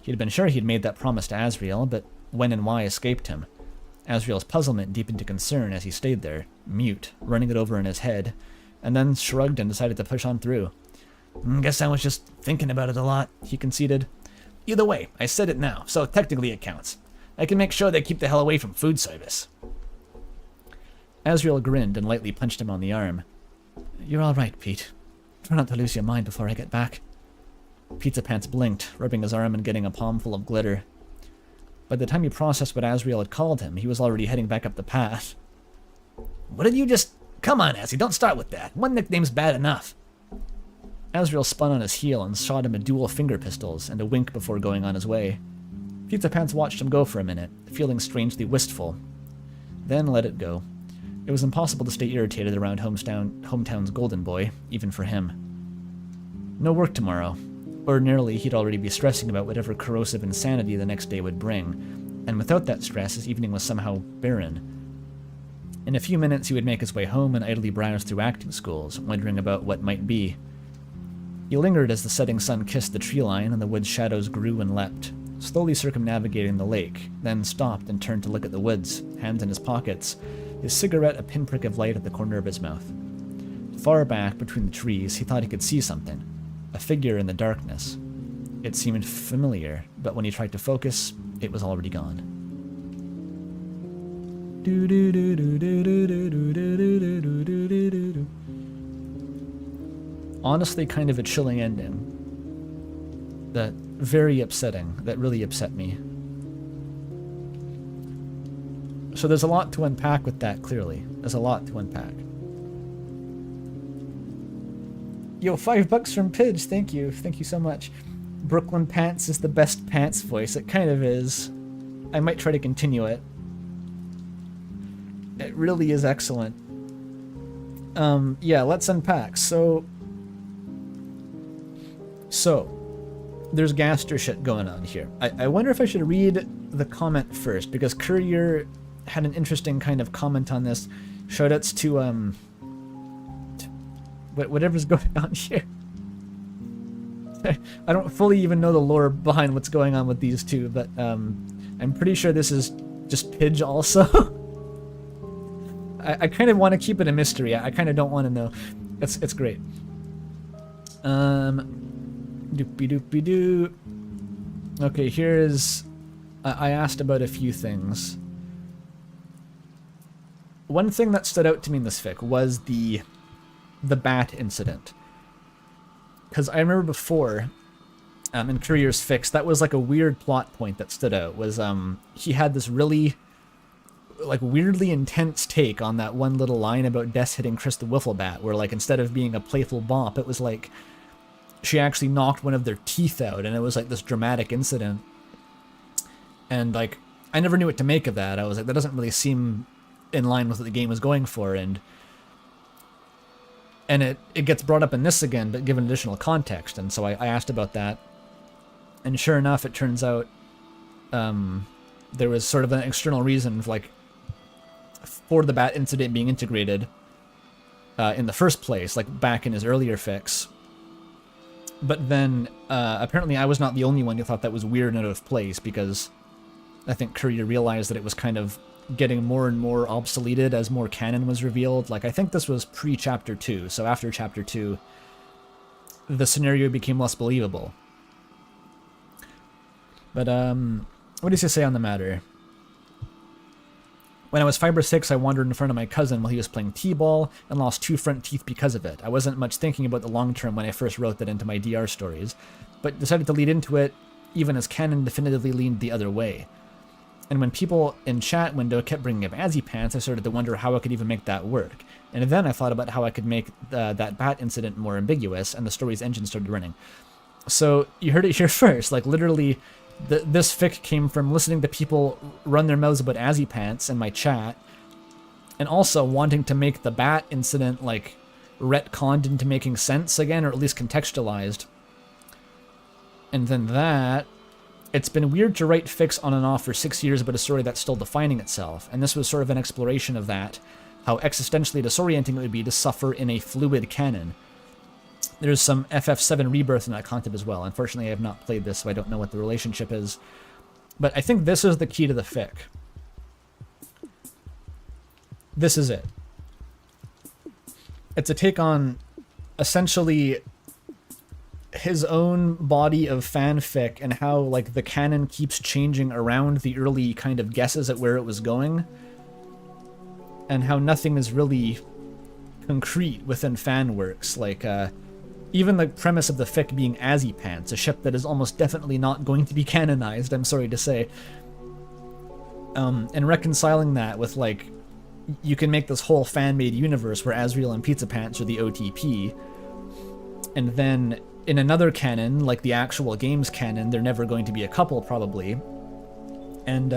He had been sure he'd made that promise to Asriel, but when and why escaped him. Asriel's puzzlement deepened to concern as he stayed there, mute, running it over in his head, and then shrugged and decided to push on through. Guess I was just thinking about it a lot, he conceded. Either way, I said it now, so technically it counts. I can make sure they keep the hell away from food service. Asriel grinned and lightly punched him on the arm. You're all right, Pete. Try not to lose your mind before I get back. Pizza Pants blinked, rubbing his arm and getting a palmful of glitter. By the time he processed what Asriel had called him, he was already heading back up the path. What did you just... Come on, Azzy, don't start with that. One nickname's bad enough. Asriel spun on his heel and shot him a dual finger pistols and a wink before going on his way. Pizza Pants watched him go for a minute, feeling strangely wistful. Then let it go. It was impossible to stay irritated around hometown's golden boy, even for him. No work tomorrow. Ordinarily, he'd already be stressing about whatever corrosive insanity the next day would bring, and without that stress, his evening was somehow barren. In a few minutes, he would make his way home and idly browse through acting schools, wondering about what might be. He lingered as the setting sun kissed the tree line and the wood's shadows grew and leapt, slowly circumnavigating the lake, then stopped and turned to look at the woods, hands in his pockets, his cigarette a pinprick of light at the corner of his mouth. Far back, between the trees, he thought he could see something. A figure in the darkness. It seemed familiar, but when he tried to focus, it was already gone. Honestly, kind of a chilling ending. That very upsetting. That really upset me. So there's a lot to unpack with that, clearly. There's a lot to unpack. Yo, $5 from Pidge, thank you. Thank you so much. Brooklyn Pants is the best Pants voice. It kind of is. I might try to continue it. It really is excellent. Yeah, let's unpack. So, there's Gaster shit going on here. I wonder if I should read the comment first, because Courier had an interesting kind of comment on this. Shoutouts to, whatever's going on here. I don't fully even know the lore behind what's going on with these two, but I'm pretty sure this is just Pidge also. I kind of want to keep it a mystery. I kind of don't want to know. It's great. Doopy-doopy-doo. Okay, here's... I asked about a few things. One thing that stood out to me in this fic was the bat incident. Because I remember before, in Courier's fix, that was like a weird plot point that stood out, was he had this really, like, weirdly intense take on that one little line about Des hitting Chris the Wiffle Bat, where, like, instead of being a playful bop, it was like she actually knocked one of their teeth out, and it was like this dramatic incident. And, like, I never knew what to make of that. I was like, that doesn't really seem in line with what the game was going for, and it gets brought up in this again, but given additional context, and so I asked about that. And sure enough, it turns out there was sort of an external reason for, like, for the bat incident being integrated. in the first place, like back in his earlier fics. But then apparently I was not the only one who thought that was weird and out of place, because I think Courier realized that it was kind of getting more and more obsoleted as more canon was revealed. Like, I think this was pre-Chapter 2, so after Chapter 2, the scenario became less believable. But, what does he say on the matter? When I was 5 or 6, I wandered in front of my cousin while he was playing t-ball and lost 2 front teeth because of it. I wasn't much thinking about the long term when I first wrote that into my DR stories, but decided to lead into it even as canon definitively leaned the other way. And when people in chat window kept bringing up Azzypants, I started to wonder how I could even make that work. And then I thought about how I could make that bat incident more ambiguous, and the story's engine started running. So you heard it here first. Like, literally, this fic came from listening to people run their mouths about Azzypants in my chat, and also wanting to make the bat incident, like, retconned into making sense again, or at least contextualized. And then that... It's been weird to write fics on and off for 6 years about a story that's still defining itself, and this was sort of an exploration of that, how existentially disorienting it would be to suffer in a fluid canon. There's some FF7 Rebirth in that content as well. Unfortunately, I have not played this, so I don't know what the relationship is. But I think this is the key to the fic. This is it. It's a take on, essentially, his own body of fanfic and how, like, the canon keeps changing around the early kind of guesses at where it was going, and how nothing is really concrete within fan works. Like, even the premise of the fic being Azzypants, a ship that is almost definitely not going to be canonized, I'm sorry to say, and reconciling that with, like, you can make this whole fan-made universe where Asriel and Pizza Pants are the OTP, and then in another canon, like the actual game's canon, they're never going to be a couple, probably. And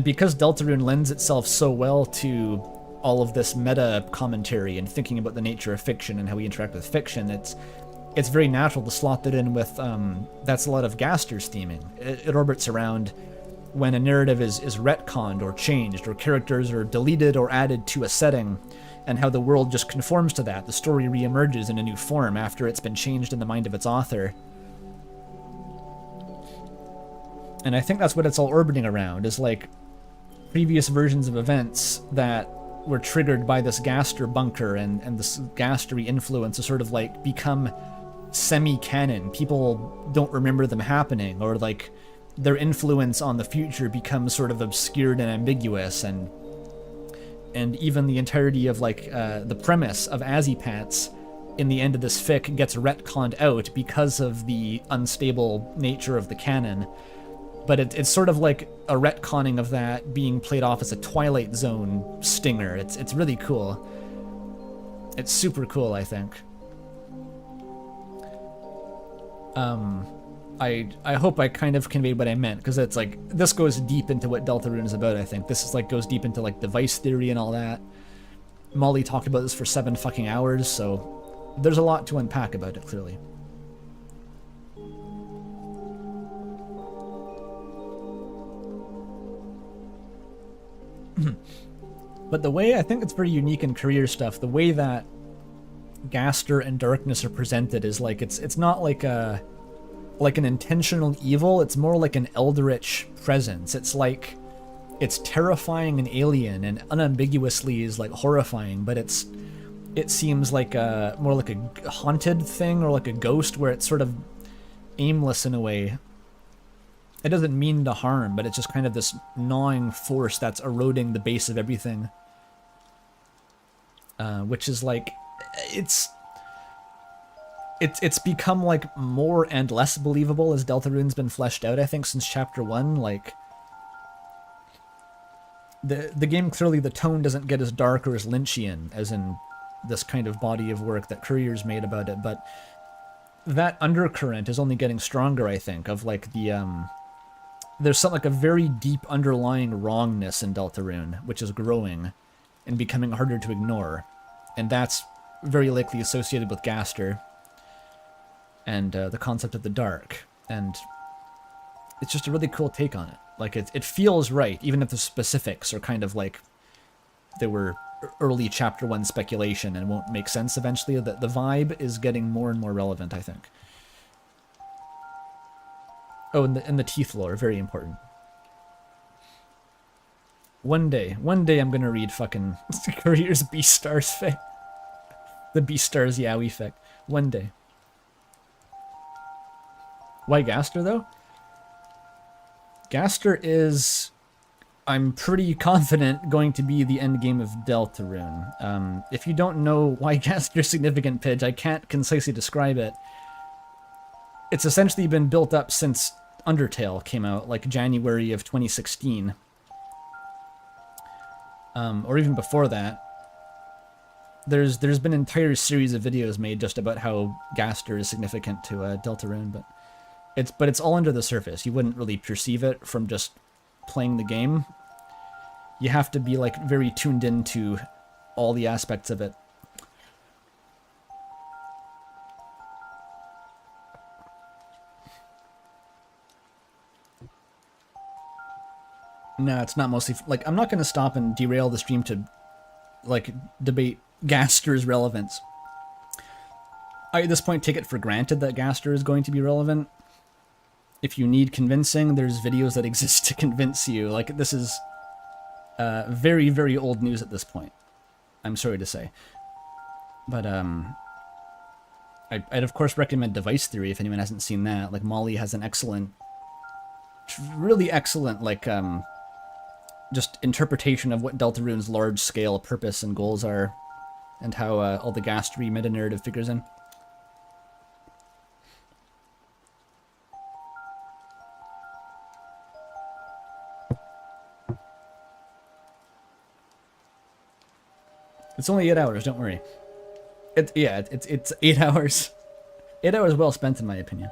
because Deltarune lends itself so well to all of this meta commentary and thinking about the nature of fiction and how we interact with fiction, it's very natural to slot that in with, that's a lot of Gaster's theming. It orbits around when a narrative is retconned or changed, or characters are deleted or added to a setting, and how the world just conforms to that. The story reemerges in a new form after it's been changed in the mind of its author. And I think that's what it's all orbiting around, is like previous versions of events that were triggered by this Gaster bunker and this Gastery influence to sort of like become semi-canon. People don't remember them happening, or like their influence on the future becomes sort of obscured and ambiguous, and even the entirety of, like, the premise of Azzypants in the end of this fic gets retconned out because of the unstable nature of the canon. But it's sort of like a retconning of that being played off as a Twilight Zone stinger. It's really cool. It's super cool, I think. I hope I kind of conveyed what I meant, because it's like, this goes deep into what Deltarune is about, I think. This is like, goes deep into like device theory and all that. Molly talked about this for 7 fucking hours, so there's a lot to unpack about it, clearly. But the way, I think it's very unique in Courier stuff, the way that Gaster and Darkness are presented is like, it's not like an intentional evil, it's more like an eldritch presence. It's like, it's terrifying and alien and unambiguously is like horrifying, but it seems like more like a haunted thing, or like a ghost, where it's sort of aimless in a way. It doesn't mean to harm, but it's just kind of this gnawing force that's eroding the base of everything. Which is like, it's become like more and less believable as Deltarune's been fleshed out, I think, since Chapter 1. Like, the game, clearly the tone doesn't get as dark or as Lynchian as in this kind of body of work that Courier's made about it, but that undercurrent is only getting stronger, I think, of like the, there's something like a very deep underlying wrongness in Deltarune, which is growing and becoming harder to ignore, and that's very likely associated with Gaster and the concept of the dark, and it's just a really cool take on it. Like, it feels right, even if the specifics are kind of like they were early chapter 1 speculation and won't make sense eventually. The vibe is getting more and more relevant, I think. Oh, and the teeth lore, very important. One day I'm gonna read fucking Courier's Beastars fic. The Beastars Yaoi fic. One day. Why Gaster, though? Gaster is, I'm pretty confident, going to be the endgame of Deltarune. If you don't know why Gaster's significant, Pidge, I can't concisely describe it. It's essentially been built up since Undertale came out, like January of 2016. Or even before that. There's been an entire series of videos made just about how Gaster is significant to Deltarune, but it's all under the surface. You wouldn't really perceive it from just playing the game. You have to be like very tuned into all the aspects of it. No, it's not mostly like, I'm not going to stop and derail the stream to like debate Gaster's relevance. I at this point take it for granted that Gaster is going to be relevant. If you need convincing, there's videos that exist to convince you. Like, this is very, very old news at this point, I'm sorry to say. But I'd of course recommend Device Theory if anyone hasn't seen that. Like, Molly has an excellent, really excellent, like, just interpretation of what Deltarune's large-scale purpose and goals are, and how all the Gastery meta-narrative figures in. It's only 8 hours, don't worry. It's 8 hours. 8 hours well spent, in my opinion.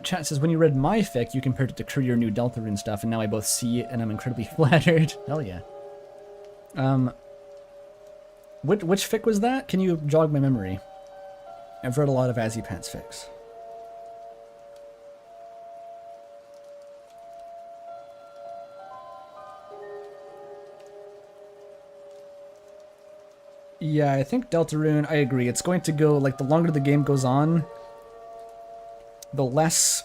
Chat says, when you read my fic, you compared it to Courier new Deltarune stuff, and now I both see it, and I'm incredibly flattered. Hell yeah. Which fic was that? Can you jog my memory? I've read a lot of Azzypants fics. Yeah, I think Deltarune, I agree. It's going to go, like, the longer the game goes on, the less,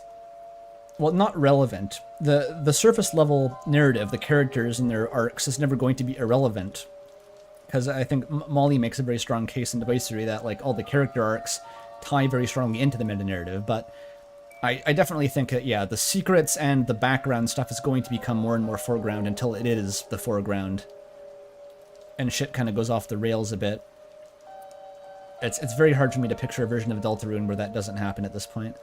well, not relevant. The surface level narrative, the characters and their arcs, is never going to be irrelevant. Because I think Molly makes a very strong case in Device Theory that, like, all the character arcs tie very strongly into the meta-narrative. But I definitely think that, yeah, the secrets and the background stuff is going to become more and more foreground until it is the foreground. And shit kind of goes off the rails a bit. It's very hard for me to picture a version of Deltarune where that doesn't happen at this point.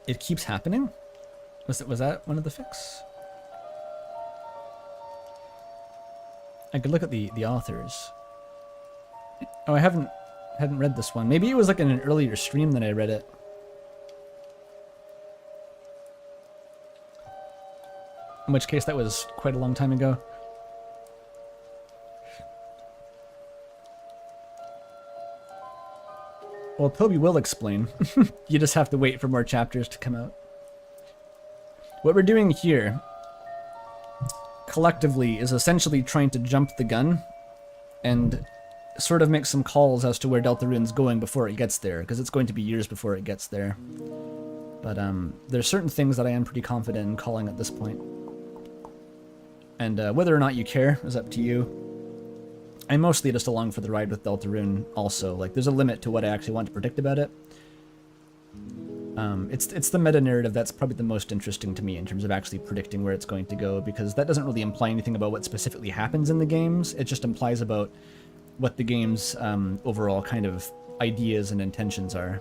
It keeps happening? Was that one of the fics? I could look at the authors. Oh, I hadn't read this one. Maybe it was like in an earlier stream that I read it. In which case, that was quite a long time ago. Well, Toby will explain. You just have to wait for more chapters to come out. What we're doing here, collectively, is essentially trying to jump the gun and sort of make some calls as to where Deltarune's going before it gets there, because it's going to be years before it gets there. But there's certain things that I am pretty confident in calling at this point. And whether or not you care is up to you. I'm mostly just along for the ride with Deltarune also. Like, there's a limit to what I actually want to predict about it. It's the meta-narrative that's probably the most interesting to me in terms of actually predicting where it's going to go, because that doesn't really imply anything about what specifically happens in the games. It just implies about what the game's overall kind of ideas and intentions are.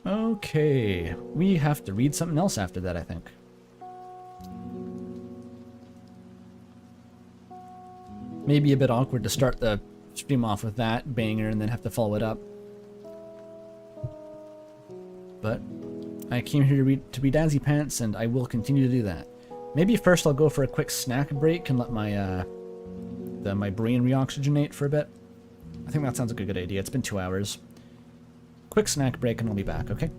Okay, we have to read something else after that, I think. Maybe a bit awkward to start the stream off with that banger and then have to follow it up. But I came here to read Azzypants, and I will continue to do that. Maybe first I'll go for a quick snack break and let my my brain reoxygenate for a bit. I think that sounds like a good idea. It's been 2 hours. Quick snack break and we'll be back, okay?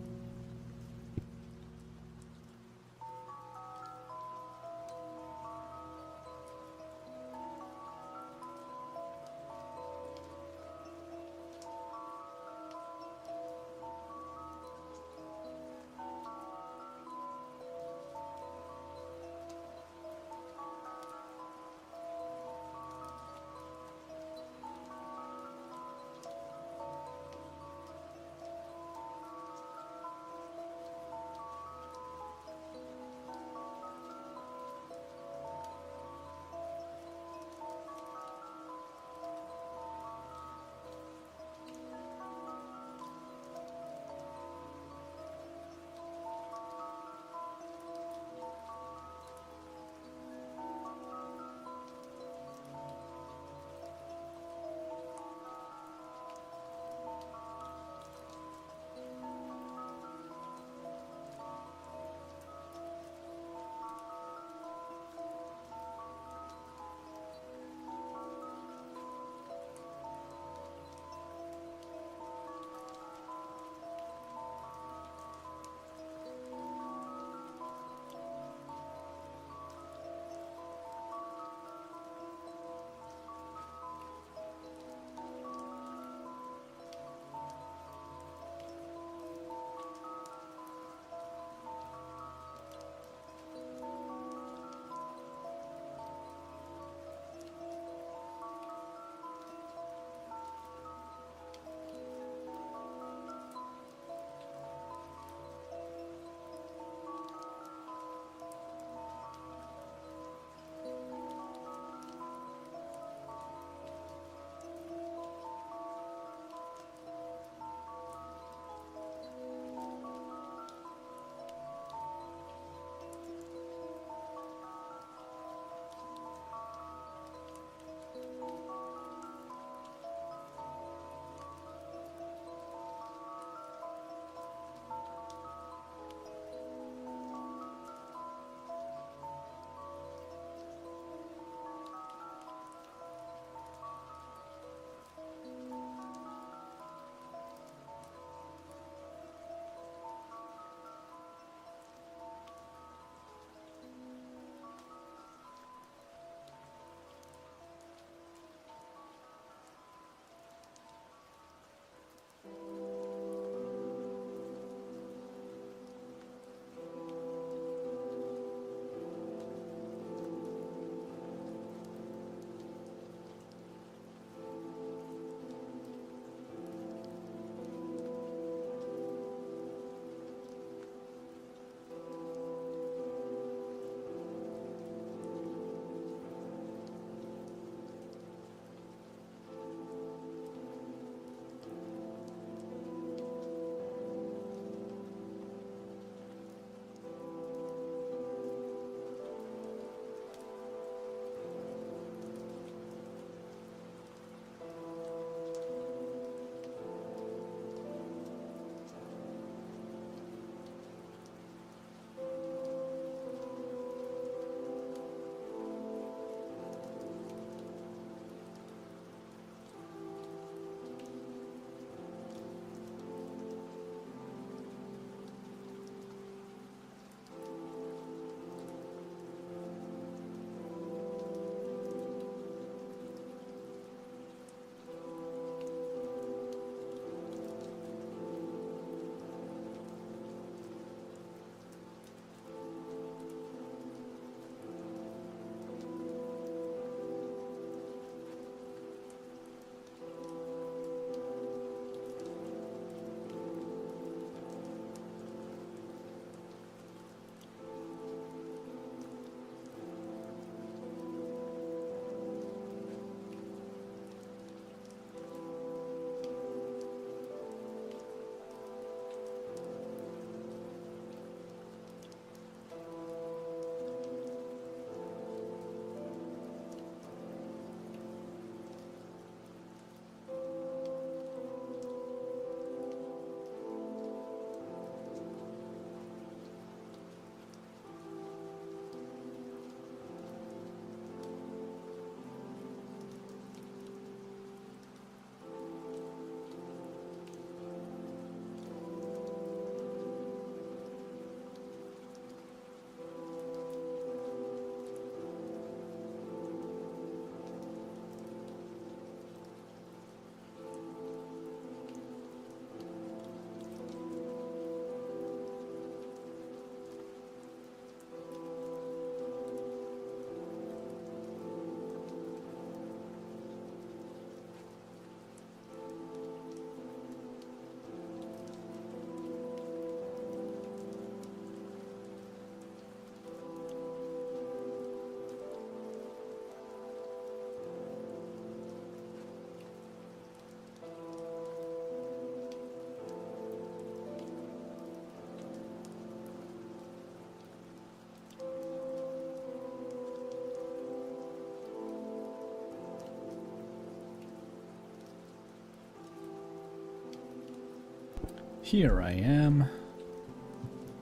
Here I am.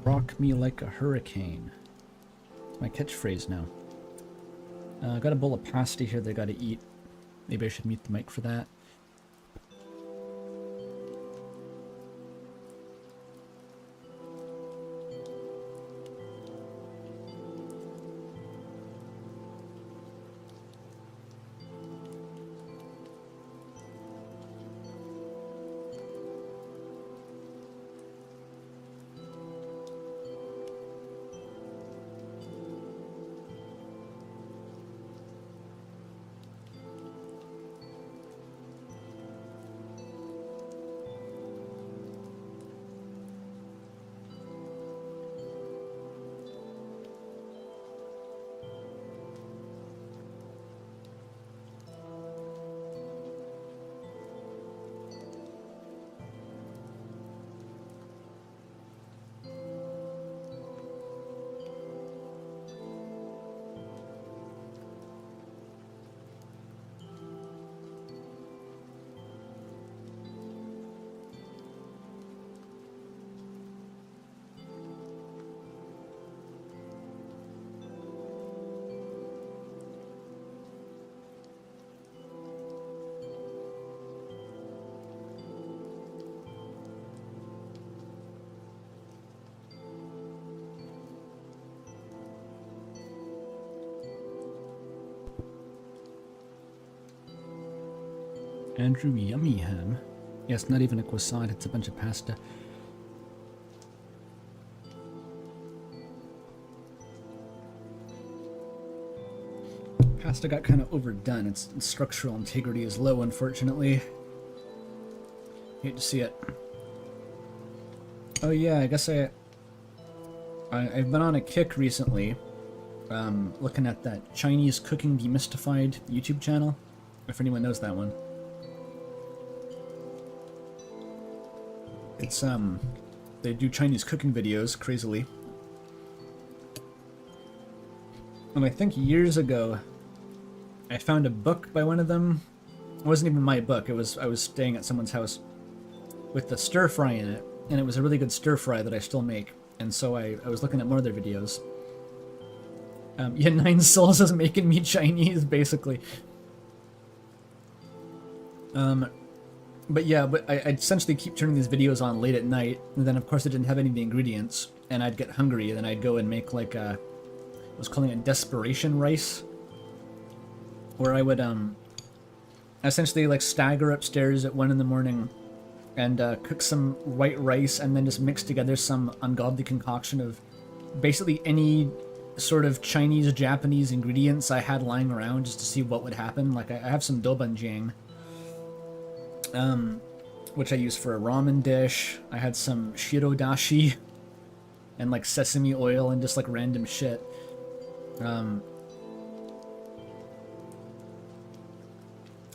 Rock me like a hurricane. It's my catchphrase now. I got a bowl of pasta here that I gotta eat. Maybe I should mute the mic for that. Andrew Yummy Ham. Yes, not even a croissant, it's a bunch of pasta. Pasta got kind of overdone. Its structural integrity is low, unfortunately. Hate to see it. Oh yeah, I guess I've been on a kick recently, looking at that Chinese Cooking Demystified YouTube channel, if anyone knows that one. It's, they do Chinese cooking videos, crazily. And I think years ago, I found a book by one of them. It wasn't even my book, I was staying at someone's house with the stir fry in it, and it was a really good stir fry that I still make. And so I was looking at more of their videos. Yeah, 9 Souls is making me Chinese, basically. But yeah, I'd essentially keep turning these videos on late at night, and then of course I didn't have any of the ingredients, and I'd get hungry, and then I'd go and make like a, I was calling it desperation rice, where I would essentially like stagger upstairs at 1 in the morning and cook some white rice, and then just mix together some ungodly concoction of basically any sort of Chinese, Japanese ingredients I had lying around just to see what would happen. Like I have some doubanjiang, which I use for a ramen dish. I had some shirodashi and like sesame oil and just like random shit. I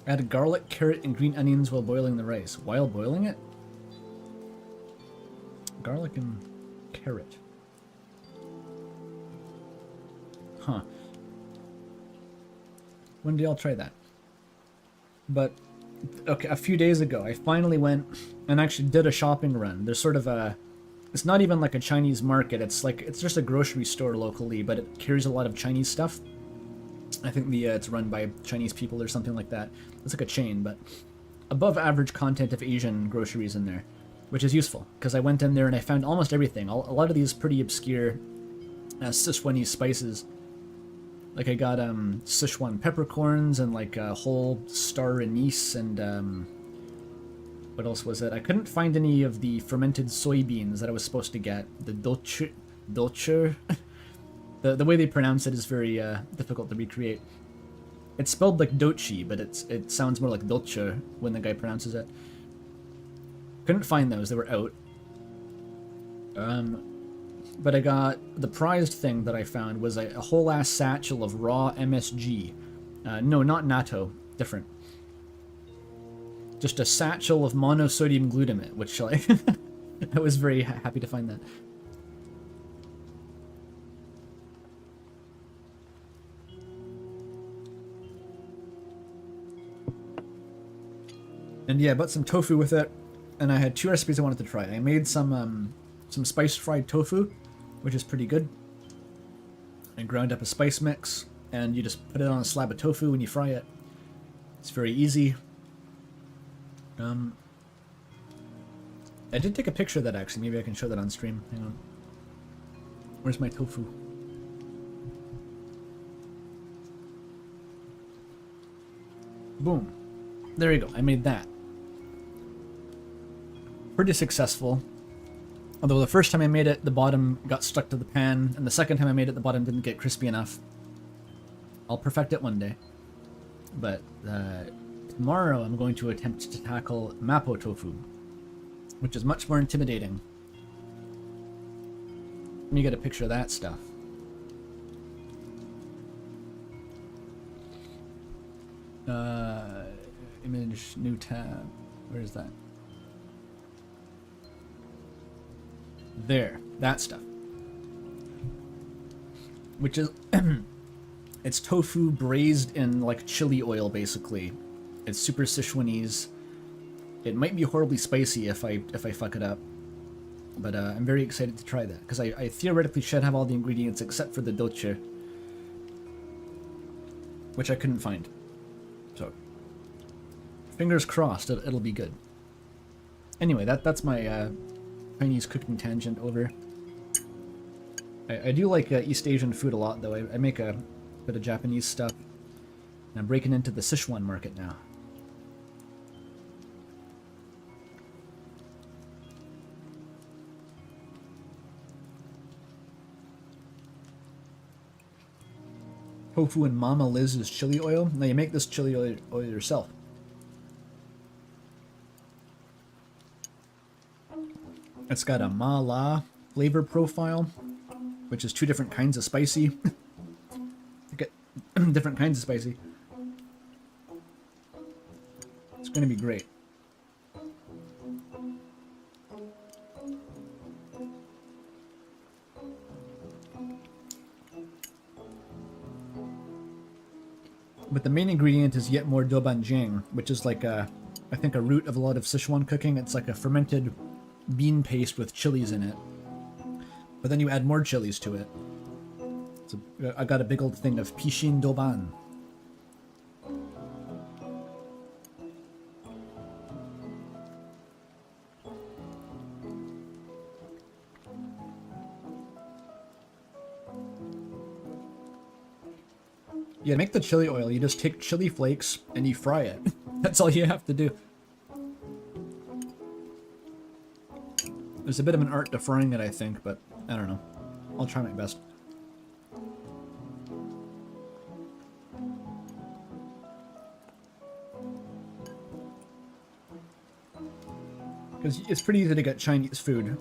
had garlic, carrot, and green onions while boiling the rice. While boiling it? Garlic and carrot. Huh. One day I'll try that. But, okay, a few days ago, I finally went and actually did a shopping run. There's sort of a... It's not even like a Chinese market. It's like, it's just a grocery store locally, but it carries a lot of Chinese stuff. I think it's run by Chinese people or something like that. It's like a chain, but above average content of Asian groceries in there, which is useful, because I went in there and I found almost everything. A lot of these pretty obscure Sichuanese spices. Like I got Sichuan peppercorns and like a whole star anise and what else was it? I couldn't find any of the fermented soybeans that I was supposed to get. The dolce. The way they pronounce it is very difficult to recreate. It's spelled like dochi, but it sounds more like dolce when the guy pronounces it. Couldn't find those, they were out. But I got the prized thing that I found was a whole ass satchel of raw MSG. No, not natto, different. Just a satchel of monosodium glutamate, which like I was very happy to find that. And yeah, I bought some tofu with it. and I had 2 recipes I wanted to try. I made some spiced fried tofu, which is pretty good. I ground up a spice mix, and you just put it on a slab of tofu when you fry it. It's very easy. I did take a picture of that, actually. Maybe I can show that on stream. Hang on. Where's my tofu? Boom. There you go. I made that. Pretty successful. Although the first time I made it, the bottom got stuck to the pan, and the second time I made it, the bottom didn't get crispy enough. I'll perfect it one day. But tomorrow I'm going to attempt to tackle Mapo tofu, which is much more intimidating. Let me get a picture of that stuff. Image, new tab. Where is that? There, that stuff. Which is, it's tofu braised in like chili oil, basically. It's super Sichuanese. It might be horribly spicy if I fuck it up, but I'm very excited to try that because I theoretically should have all the ingredients except for the dolce, which I couldn't find. So, fingers crossed, it'll be good. Anyway, that's my Chinese cooking tangent over. I do like East Asian food a lot, though. I make a bit of Japanese stuff, and I'm breaking into the Sichuan market now. Tofu and Mama Liz's chili oil. Now you make this chili oil yourself. It's got a mala flavor profile, which is 2 different kinds of spicy. You get different kinds of spicy. It's going to be great. But the main ingredient is yet more doubanjiang, which is like I think a root of a lot of Sichuan cooking. It's like a fermented bean paste with chilies in it. But then you add more chilies to it. So I got a big old thing of Pishin Douban. Yeah, to make the chili oil, you just take chili flakes and you fry it. That's all you have to do. There's a bit of an art to frying it, I think, but I don't know. I'll try my best. Because it's pretty easy to get Chinese food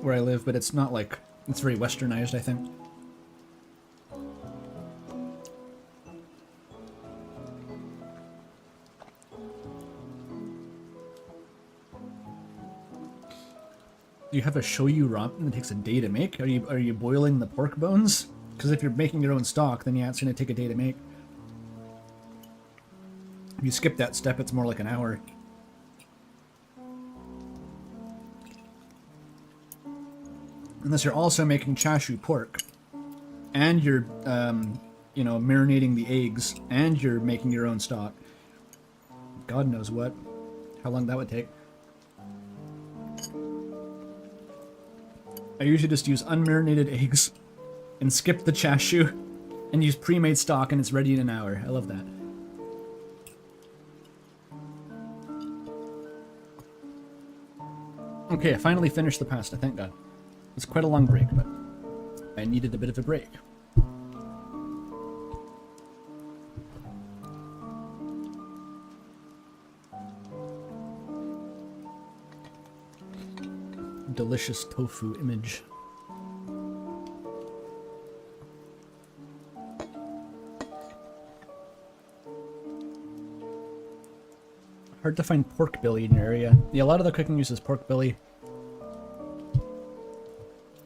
where I live, but it's not like... It's very westernized, I think. Do you have a shoyu ramen that takes a day to make? Are you boiling the pork bones? Because if you're making your own stock, then yeah, it's going to take a day to make. If you skip that step, it's more like an hour. Unless you're also making chashu pork, and you're, you know, marinating the eggs, and you're making your own stock. God knows what. How long that would take. I usually just use unmarinated eggs and skip the chashu and use pre-made stock and it's ready in an hour. I love that. Okay, I finally finished the pasta, thank God. It's quite a long break, but I needed a bit of a break. Delicious tofu image. Hard to find pork belly in your area. Yeah, a lot of the cooking uses pork belly.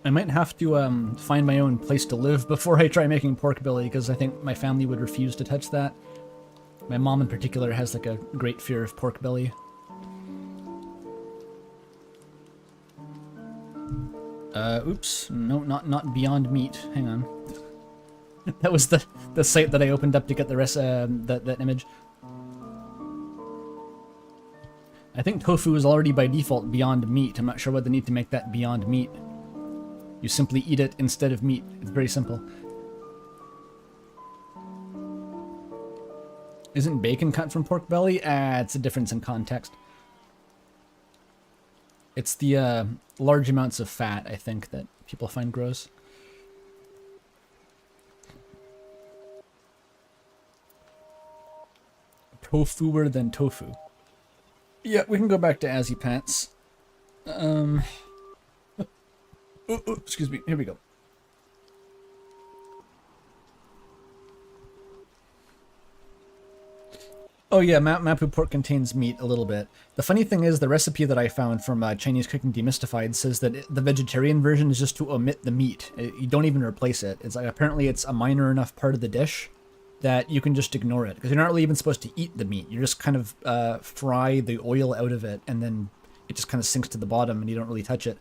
I might have to find my own place to live before I try making pork belly, because I think my family would refuse to touch that. My mom in particular has like a great fear of pork belly. Oops. No, not Beyond Meat. Hang on. That was the site that I opened up to get the rest, that image. I think tofu is already by default Beyond Meat. I'm not sure what the need to make that Beyond Meat. You simply eat it instead of meat. It's very simple. Isn't bacon cut from pork belly? It's a difference in context. It's the large amounts of fat, I think, that people find gross. Tofuer than tofu. Yeah, we can go back to Azzypants. Excuse me. Here we go. Oh yeah, Mapu pork contains meat a little bit. The funny thing is, the recipe that I found from Chinese Cooking Demystified says that the vegetarian version is just to omit the meat. You don't even replace it. It's like, apparently it's a minor enough part of the dish that you can just ignore it, because you're not really even supposed to eat the meat. You're just kind of fry the oil out of it, and then it just kind of sinks to the bottom, and you don't really touch it.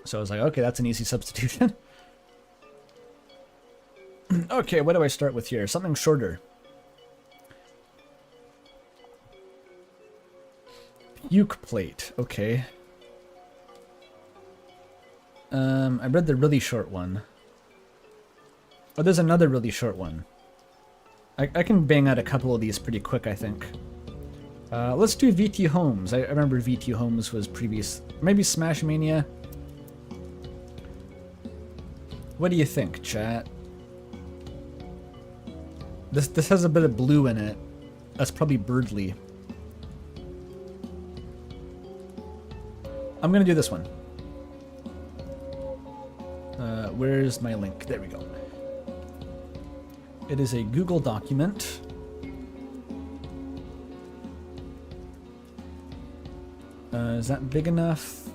So I was like, okay, that's an easy substitution. Okay, what do I start with here? Something shorter. Puke plate, okay. I read the really short one. Oh, there's another really short one. I can bang out a couple of these pretty quick, I think. Let's do VT Homes. I remember VT Homes was previous. Maybe Smash Mania. What do you think, chat? This has a bit of blue in it. That's probably Birdly. I'm gonna do this one. Where's my link? There we go. It is a Google document. Is that big enough?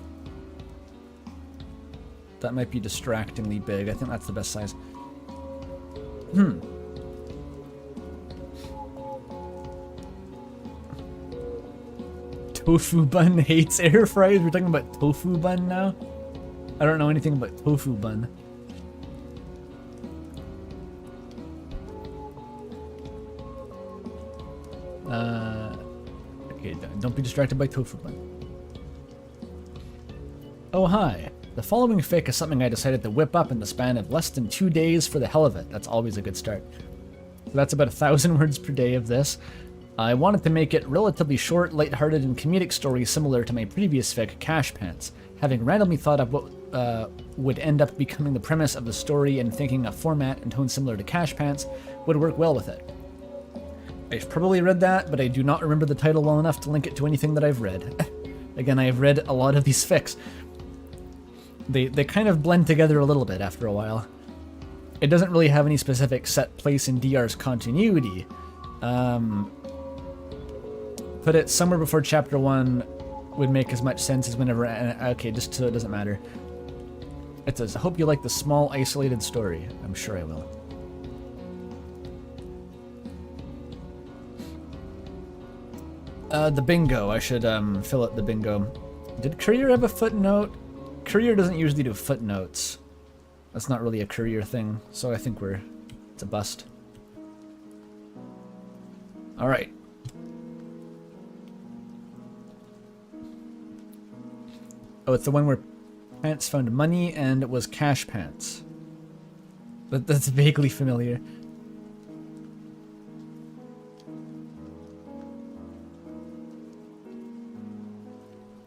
That might be distractingly big. I think that's the best size. Tofu bun hates air fryers. We're talking about tofu bun now? I don't know anything about tofu bun. Okay, don't be distracted by tofu bun. Oh, hi. The following fic is something I decided to whip up in the span of less than 2 days for the hell of it. That's always a good start. So that's about 1,000 words per day of this. I wanted to make it relatively short, lighthearted, and comedic story similar to my previous fic, Cash Pants, having randomly thought of what would end up becoming the premise of the story and thinking a format and tone similar to Cash Pants would work well with it. I've probably read that, but I do not remember the title well enough to link it to anything that I've read. Again, I have read a lot of these fics. They kind of blend together a little bit after a while. It doesn't really have any specific set place in DR's continuity. Put it somewhere before chapter 1 would make as much sense as whenever... Okay, just so it doesn't matter. It says, I hope you like the small, isolated story. I'm sure I will. The bingo. I should fill out the bingo. Did Courier have a footnote? Courier doesn't usually do footnotes. That's not really a Courier thing, so I think it's a bust. Alright. Oh, it's the one where Pants found money and it was Cash Pants. That's vaguely familiar.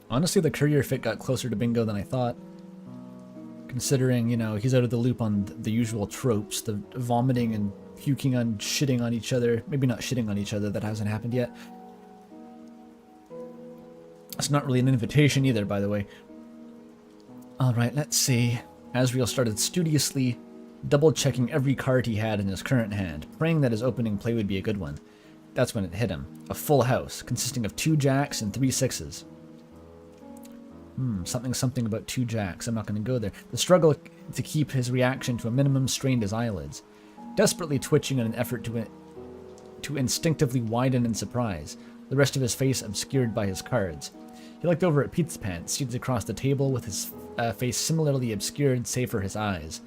Honestly, the Courier fit got closer to bingo than I thought. Considering, you know, he's out of the loop on the usual tropes, the vomiting and puking on shitting on each other. Maybe not shitting on each other, that hasn't happened yet. It's not really an invitation either, by the way. Alright, let's see. Asriel started studiously double-checking every card he had in his current hand, praying that his opening play would be a good one. That's when it hit him. A full house, consisting of 2 jacks and 3 sixes. Something about 2 jacks. I'm not going to go there. The struggle to keep his reaction to a minimum strained his eyelids, desperately twitching in an effort to instinctively widen in surprise, the rest of his face obscured by his cards. He looked over at Pizza Pants, seated across the table with his face similarly obscured save for his eyes.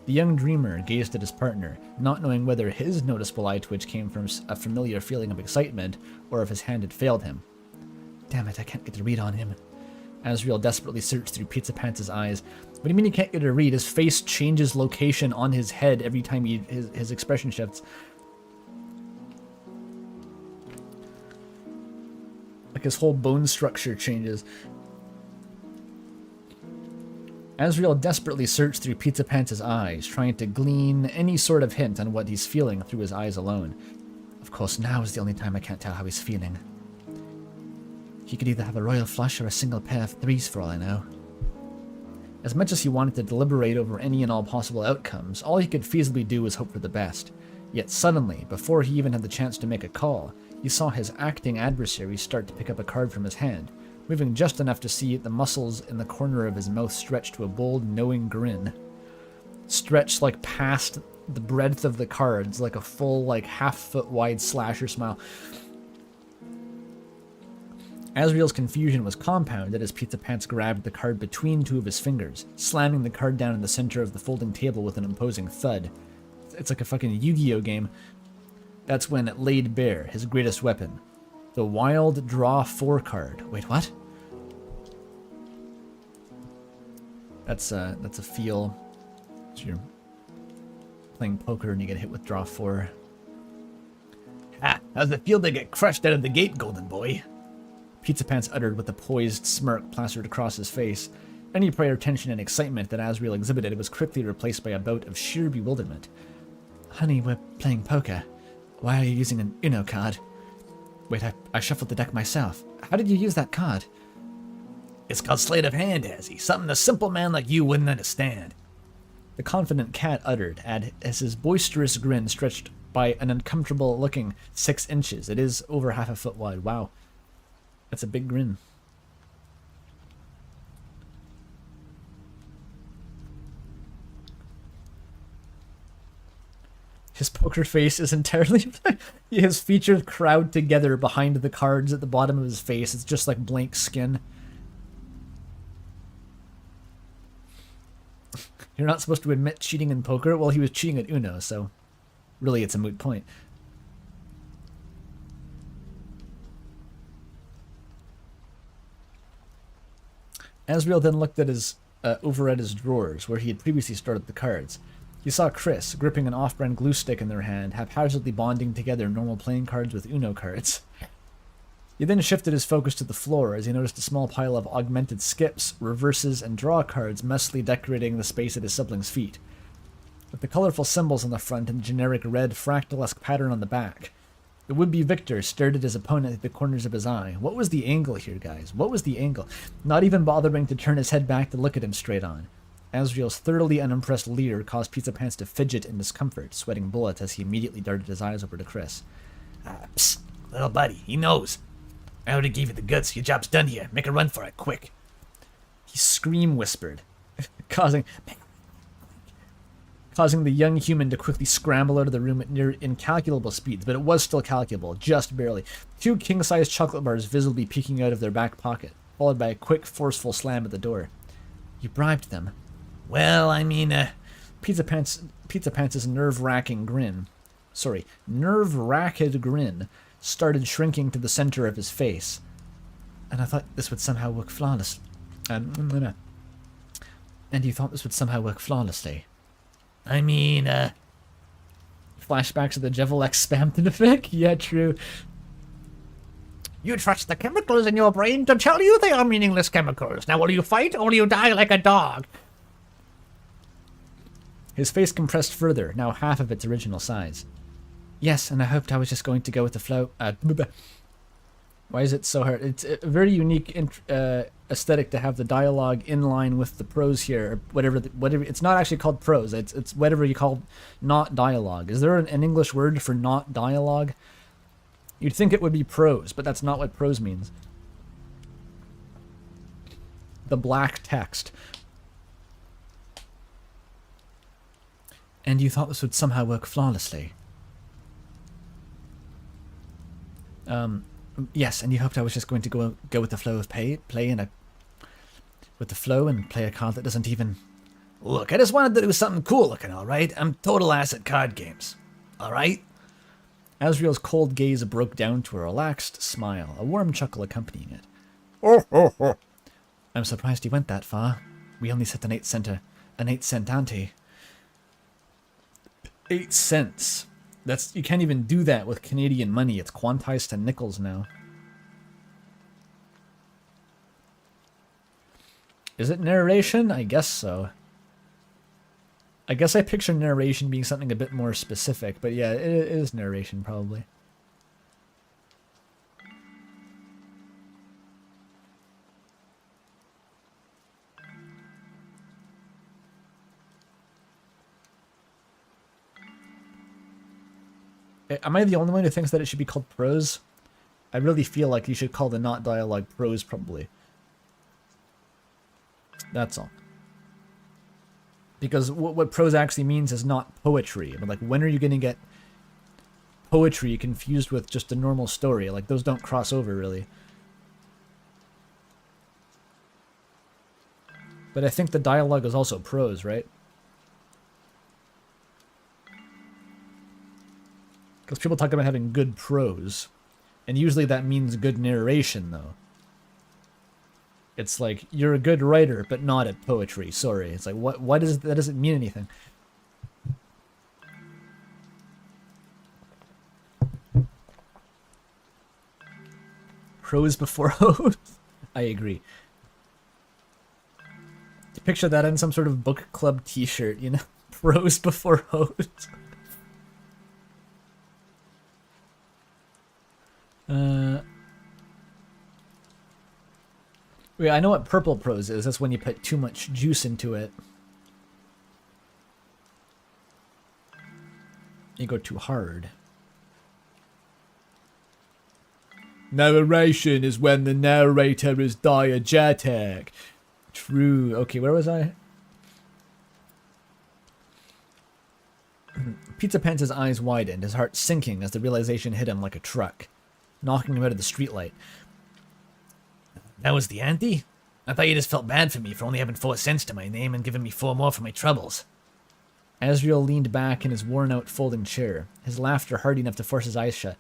The young dreamer gazed at his partner, not knowing whether his noticeable eye twitch came from a familiar feeling of excitement or if his hand had failed him. Damn it, I can't get a read on him. Asriel desperately searched through Pizza Pants' eyes. What do you mean he can't get a read? His face changes location on his head every time his expression shifts. Like his whole bone structure changes. Asriel desperately searched through Pizza Pants' eyes, trying to glean any sort of hint on what he's feeling through his eyes alone. Of course, now is the only time I can't tell how he's feeling. He could either have a royal flush or a single pair of threes for all I know. As much as he wanted to deliberate over any and all possible outcomes, all he could feasibly do was hope for the best. Yet suddenly, before he even had the chance to make a call, he saw his acting adversary start to pick up a card from his hand, moving just enough to see the muscles in the corner of his mouth stretch to a bold, knowing grin. Stretched like past the breadth of the cards, like a full, like half-foot wide slasher smile. Asriel's confusion was compounded as Pizza Pants grabbed the card between two of his fingers, slamming the card down in the center of the folding table with an imposing thud. It's like a fucking Yu-Gi-Oh game. That's when it laid bare his greatest weapon, the wild draw 4 card. Wait, what? That's a feel. So you're playing poker and you get hit with draw 4. Ah, how's it feel to get crushed out of the gate, golden boy? Pizza Pants uttered with a poised smirk plastered across his face. Any prior tension and excitement that Asriel exhibited was quickly replaced by a bout of sheer bewilderment. Honey, we're playing poker. Why are you using an Uno card? Wait, I shuffled the deck myself. How did you use that card? It's called sleight of hand, Azzy. Something a simple man like you wouldn't understand. The confident cat uttered as his boisterous grin stretched by an uncomfortable-looking 6 inches. It is over half a foot wide. Wow. That's a big grin. His poker face is entirely... his features crowd together behind the cards at the bottom of his face. It's just like blank skin. You're not supposed to admit cheating in poker? Well, he was cheating at Uno, so really it's a moot point. Asriel then looked at his over at his drawers, where he had previously stored the cards. He saw Chris, gripping an off-brand glue stick in their hand, haphazardly bonding together normal playing cards with Uno cards. He then shifted his focus to the floor as he noticed a small pile of augmented skips, reverses, and draw cards messily decorating the space at his sibling's feet. With the colorful symbols on the front and the generic red fractal-esque pattern on the back, the would-be victor stared at his opponent at the corners of his eye. What was the angle here, guys? What was the angle? Not even bothering to turn his head back to look at him straight on. Asriel's thoroughly unimpressed leer caused Pizza Pants to fidget in discomfort, sweating bullets as he immediately darted his eyes over to Chris. Psst, little buddy, he knows. I already gave you the goods. Your job's done here. Make a run for it, quick. He scream-whispered, causing the young human to quickly scramble out of the room at near incalculable speeds, but it was still calculable, just barely. 2 king-sized chocolate bars visibly peeking out of their back pocket, followed by a quick, forceful slam at the door. You bribed them. Well, I mean, Pizza Pants' nerve-wracking grin started shrinking to the center of his face. And I thought this would somehow work flawlessly. And you thought this would somehow work flawlessly. I mean, Flashbacks of the Jevil-X spam effect? Yeah, true. You trust the chemicals in your brain to tell you they are meaningless chemicals. Now will you fight or will you die like a dog? His face compressed further, now half of its original size. Yes, and I hoped I was just going to go with the flow. Why is it so hard? It's a very unique aesthetic to have the dialogue in line with the prose here. Or whatever. It's not actually called prose. It's whatever you call not dialogue. Is there an English word for not dialogue? You'd think it would be prose, but that's not what prose means. The black text. And you thought this would somehow work flawlessly. Yes, and you hoped I was just going to go with the flow of play and with the flow and play a card that doesn't even... Look, I just wanted to do something cool looking, alright? I'm total ass at card games. Alright? Asriel's cold gaze broke down to a relaxed smile, a warm chuckle accompanying it. I'm surprised you went that far. We only set an 8-cent ante. 8 cents. You can't even do that with Canadian money. It's quantized to nickels now. Is it narration? I guess so. I guess I picture narration being something a bit more specific, but yeah, it is narration probably. Am I the only one who thinks that it should be called prose? I really feel like you should call the not dialogue prose, probably. That's all. Because what prose actually means is not poetry. But like, when are you going to get poetry confused with just a normal story? Like, those don't cross over, really. But I think the dialogue is also prose, right? Because people talk about having good prose. And usually that means good narration, though. It's like, you're a good writer, but not at poetry. Sorry. It's like, what does that doesn't mean anything. Prose before hose? I agree. Picture that in some sort of book club t-shirt, you know? Prose before hose. Wait, I know what purple prose is. That's when you put too much juice into it. You go too hard. Narration is when the narrator is diegetic. True. Okay, where was I? Pizza Pants' eyes widened, his heart sinking as the realization hit him like a truck, knocking him out of the streetlight. That was the ante? I thought you just felt bad for me for only having 4 cents to my name and giving me 4 more for my troubles. Asriel leaned back in his worn-out folding chair, his laughter hard enough to force his eyes shut.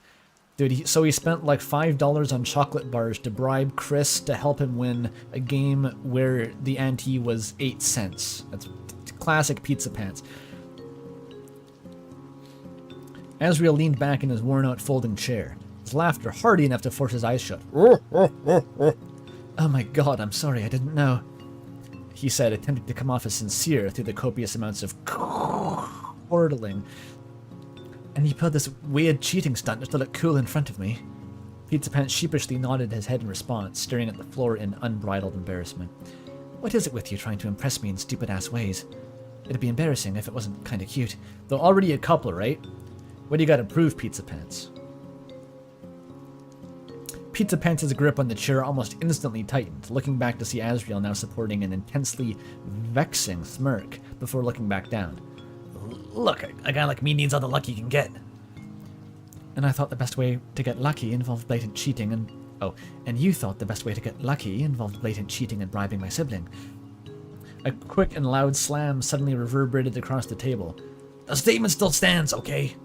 Dude, so he spent like $5 on chocolate bars to bribe Chris to help him win a game where the ante was 8 cents. That's classic Pizza Pants. Asriel leaned back in his worn-out folding chair, his laughter hearty enough to force his eyes shut. Oh my god, I'm sorry, I didn't know. He said, attempting to come off as sincere through the copious amounts of chortling. And he pulled this weird cheating stunt just to look cool in front of me. Pizza Pants sheepishly nodded his head in response, staring at the floor in unbridled embarrassment. What is it with you trying to impress me in stupid-ass ways? It'd be embarrassing if it wasn't kinda cute. Though already a couple, right? What do you gotta prove, Pizza Pants? Pizza Pants' grip on the chair almost instantly tightened, looking back to see Asriel now supporting an intensely vexing smirk before looking back down. Look, a guy like me needs all the luck he can get. And I thought the best way to get lucky involved blatant cheating and... Oh, and you thought the best way to get lucky involved blatant cheating and bribing my sibling. A quick and loud slam suddenly reverberated across the table. The statement still stands, okay?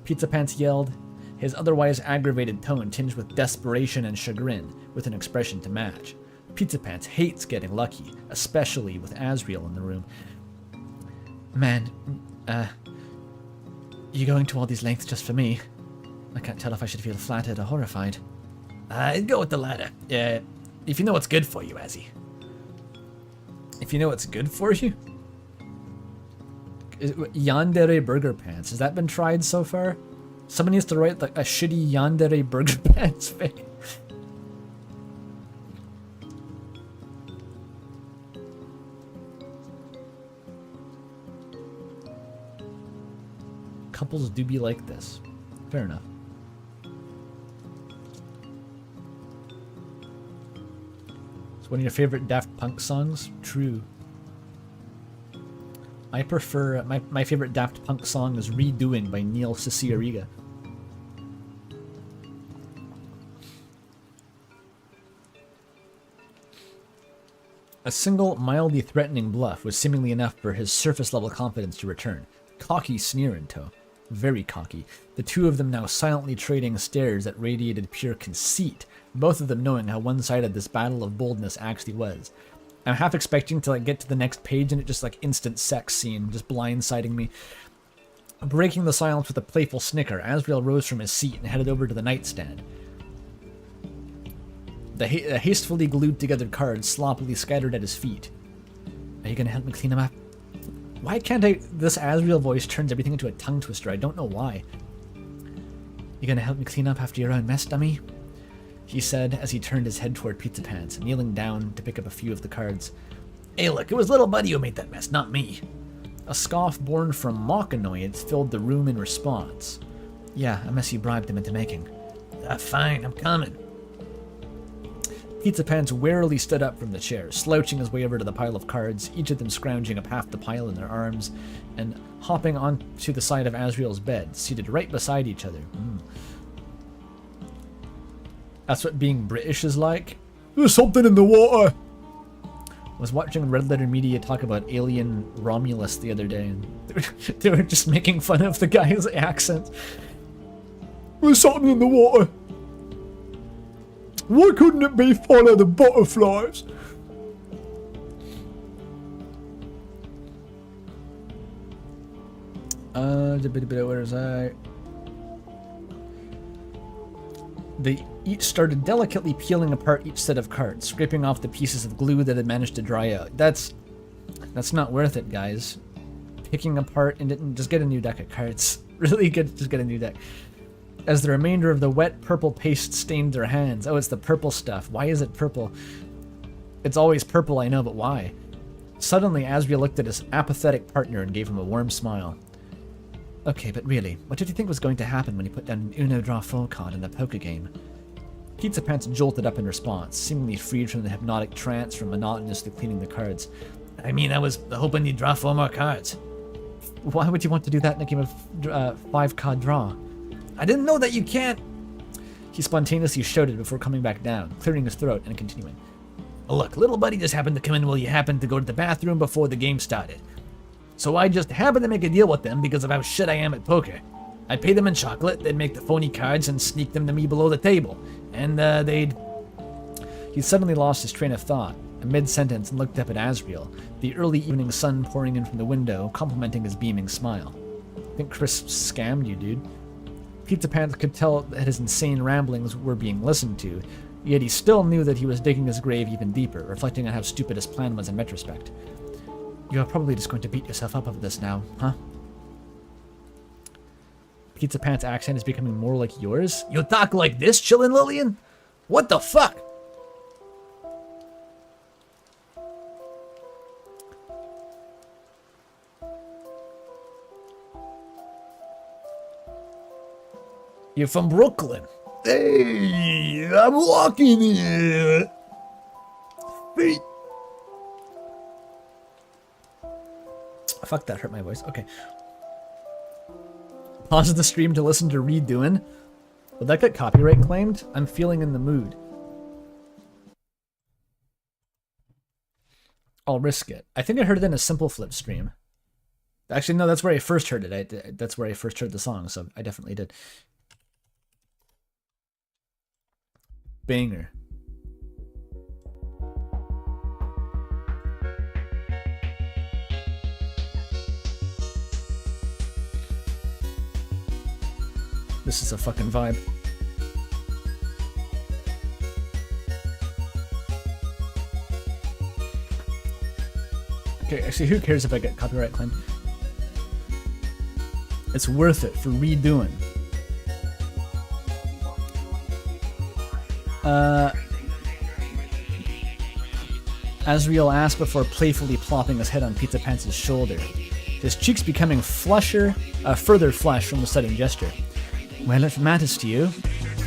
Pizza Pants yelled, his otherwise aggravated tone tinged with desperation and chagrin, with an expression to match. Pizza Pants hates getting lucky, especially with Asriel in the room. Man, you going to all these lengths just for me? I can't tell if I should feel flattered or horrified. I'd go with the latter. If you know what's good for you, Azzy. If you know what's good for you? Yandere Burger Pants. Has that been tried so far? Someone needs to write like a shitty Yandere Burger Pants face. Couples do be like this. Fair enough. It's one of your favorite Daft Punk songs? True. I prefer... My favorite Daft Punk song is Redoing by Neil Cicierega. A single mildly threatening bluff was seemingly enough for his surface-level confidence to return. Cocky sneer in tow. Very cocky. The two of them now silently trading stares that radiated pure conceit, both of them knowing how one-sided this battle of boldness actually was. I'm half expecting to get to the next page and it just instant sex scene, just blindsiding me. Breaking the silence with a playful snicker, Asriel rose from his seat and headed over to the nightstand. The hastily glued together cards sloppily scattered at his feet. Are you gonna help me clean them up? Why can't I? This Asriel voice turns everything into a tongue twister. I don't know why. You gonna help me clean up after your own mess, dummy? He said as he turned his head toward Pizza Pants, kneeling down to pick up a few of the cards. Hey look, it was little buddy who made that mess, not me. A scoff born from mock annoyance filled the room in response. Yeah, a mess you bribed him into making. Fine, I'm coming. Pizza Pants warily stood up from the chair, slouching his way over to the pile of cards, each of them scrounging up half the pile in their arms, and hopping onto the side of Asriel's bed, seated right beside each other. That's what being British is like. There's something in the water. I was watching Red Letter Media talk about alien Romulus the other day, and they were just making fun of the guy's accent. There's something in the water. Why couldn't it be follow the butterflies? Where is I? They each started delicately peeling apart each set of cards, scraping off the pieces of glue that had managed to dry out. That's not worth it, guys. Picking apart and just get a new deck of cards. Really good, just get a new deck. As the remainder of the wet purple paste stained their hands. Oh, it's the purple stuff. Why is it purple? It's always purple, I know, but why? Suddenly, Asriel looked at his apathetic partner and gave him a warm smile. Okay, but really, what did you think was going to happen when you put down an Uno draw full card in a poker game? Pizza Pants jolted up in response, seemingly freed from the hypnotic trance from monotonously cleaning the cards. I mean, I was hoping you'd draw 4 more cards. Why would you want to do that in a game of 5-card draw? I didn't know that you can't... He spontaneously shouted before coming back down, clearing his throat and continuing. Look, little buddy just happened to come in while you happened to go to the bathroom before the game started. So I just happened to make a deal with them because of how shit I am at poker. I'd pay them in chocolate, they'd make the phony cards and sneak them to me below the table. And they'd... He suddenly lost his train of thought, mid-sentence, and looked up at Asriel, the early evening sun pouring in from the window, complimenting his beaming smile. I think Chris scammed you, dude. Pizza Pants could tell that his insane ramblings were being listened to, yet he still knew that he was digging his grave even deeper, reflecting on how stupid his plan was in retrospect. You're probably just going to beat yourself up over this now, huh? Pizza Pants' accent is becoming more like yours? You talk like this, chillin' Lillian? What the fuck? You're from Brooklyn. Hey, I'm walking here. Feet. Fuck, that hurt my voice. Okay. Pause the stream to listen to Redoing. Would that get copyright claimed? I'm feeling in the mood. I'll risk it. I think I heard it in a Simple Flip stream. Actually, no, that's where I first heard it. That's where I first heard the song, so I definitely did. Banger. This is a fucking vibe. Okay, actually, who cares if I get copyright claim? It's worth it for Redoing. Asriel asked before playfully plopping his head on Pizza Pants' shoulder, his cheeks becoming further flushed from the sudden gesture. Well, if it matters to you,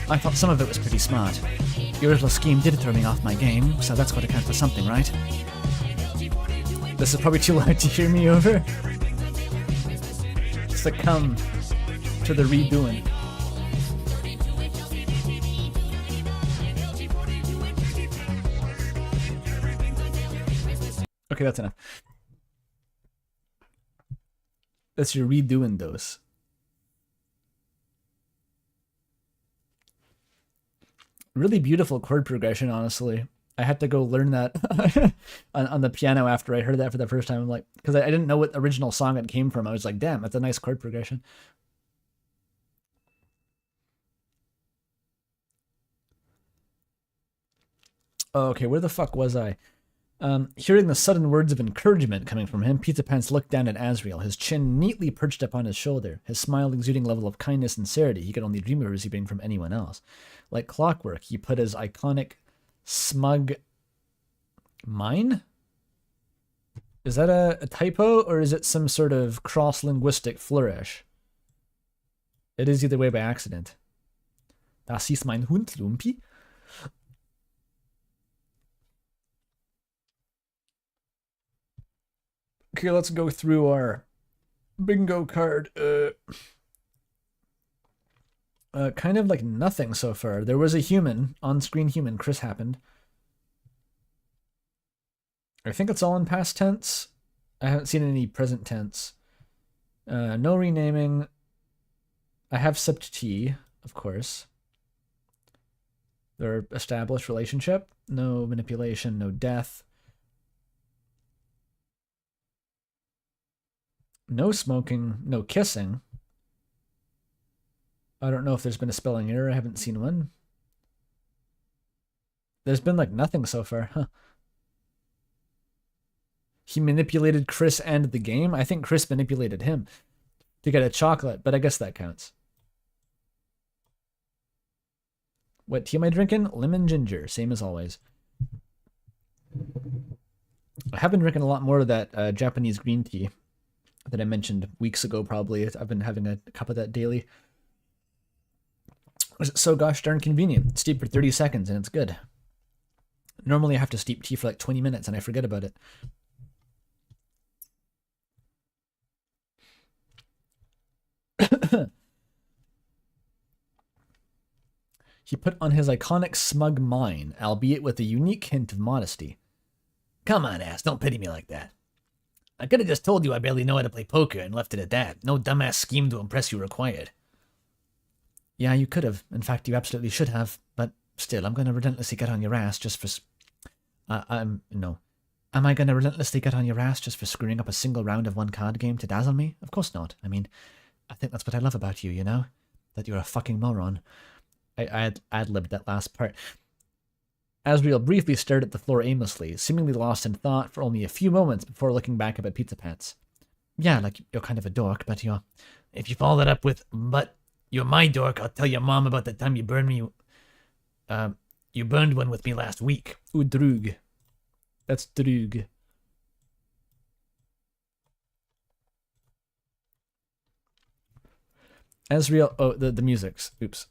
I thought some of it was pretty smart. Your little scheme did throw me off my game, so that's got to count for something, right? This is probably too loud to hear me over. Succumb to the Redoing. Okay, that's enough. That's your redoing dose. Really beautiful chord progression, honestly. I had to go learn that on the piano after I heard that for the first time. I'm like, because I didn't know what original song it came from. I was like, damn, that's a nice chord progression. Oh, okay, where the fuck was I? Hearing the sudden words of encouragement coming from him, Pizza Pants looked down at Asriel, his chin neatly perched upon his shoulder, his smile exuding a level of kindness and sincerity he could only dream of receiving from anyone else. Like clockwork, he put his iconic, smug... Mine? Is that a typo, or is it some sort of cross-linguistic flourish? It is either way by accident. Das ist mein Hund, Lumpi. Okay, let's go through our bingo card. Kind of like nothing so far. There was a human, on-screen human. Chris happened. I think it's all in past tense. I haven't seen any present tense. No renaming. I have sipped tea, of course. Their established relationship. No manipulation, no death. No smoking, no kissing. I don't know if there's been a spelling error. I haven't seen one. There's been like nothing so far, huh? He manipulated Chris and the game. I think Chris manipulated him to get a chocolate, but I guess that counts. What tea am I drinking? Lemon ginger, same as always. I have been drinking a lot more of that Japanese green tea that I mentioned weeks ago, probably. I've been having a cup of that daily. It's so gosh darn convenient. Steep for 30 seconds and it's good. Normally I have to steep tea for like 20 minutes and I forget about it. He put on his iconic smug mine, albeit with a unique hint of modesty. Come on, ass, don't pity me like that. I could have just told you I barely know how to play poker and left it at that. No dumbass scheme to impress you required. Yeah, you could have. In fact, you absolutely should have. But still, I'm going to relentlessly get on your ass just for... no. Am I going to relentlessly get on your ass just for screwing up a single round of one card game to dazzle me? Of course not. I mean, I think that's what I love about you, you know? That you're a fucking moron. I ad-libbed that last part. Asriel briefly stared at the floor aimlessly, seemingly lost in thought for only a few moments before looking back up at Pizza Pants. Yeah, like, you're kind of a dork, but you're... If you follow that up with, but you're my dork, I'll tell your mom about the time you burned me... you burned one with me last week. Ooh, drug. That's drug. Asriel... Oh, the music's. Oops.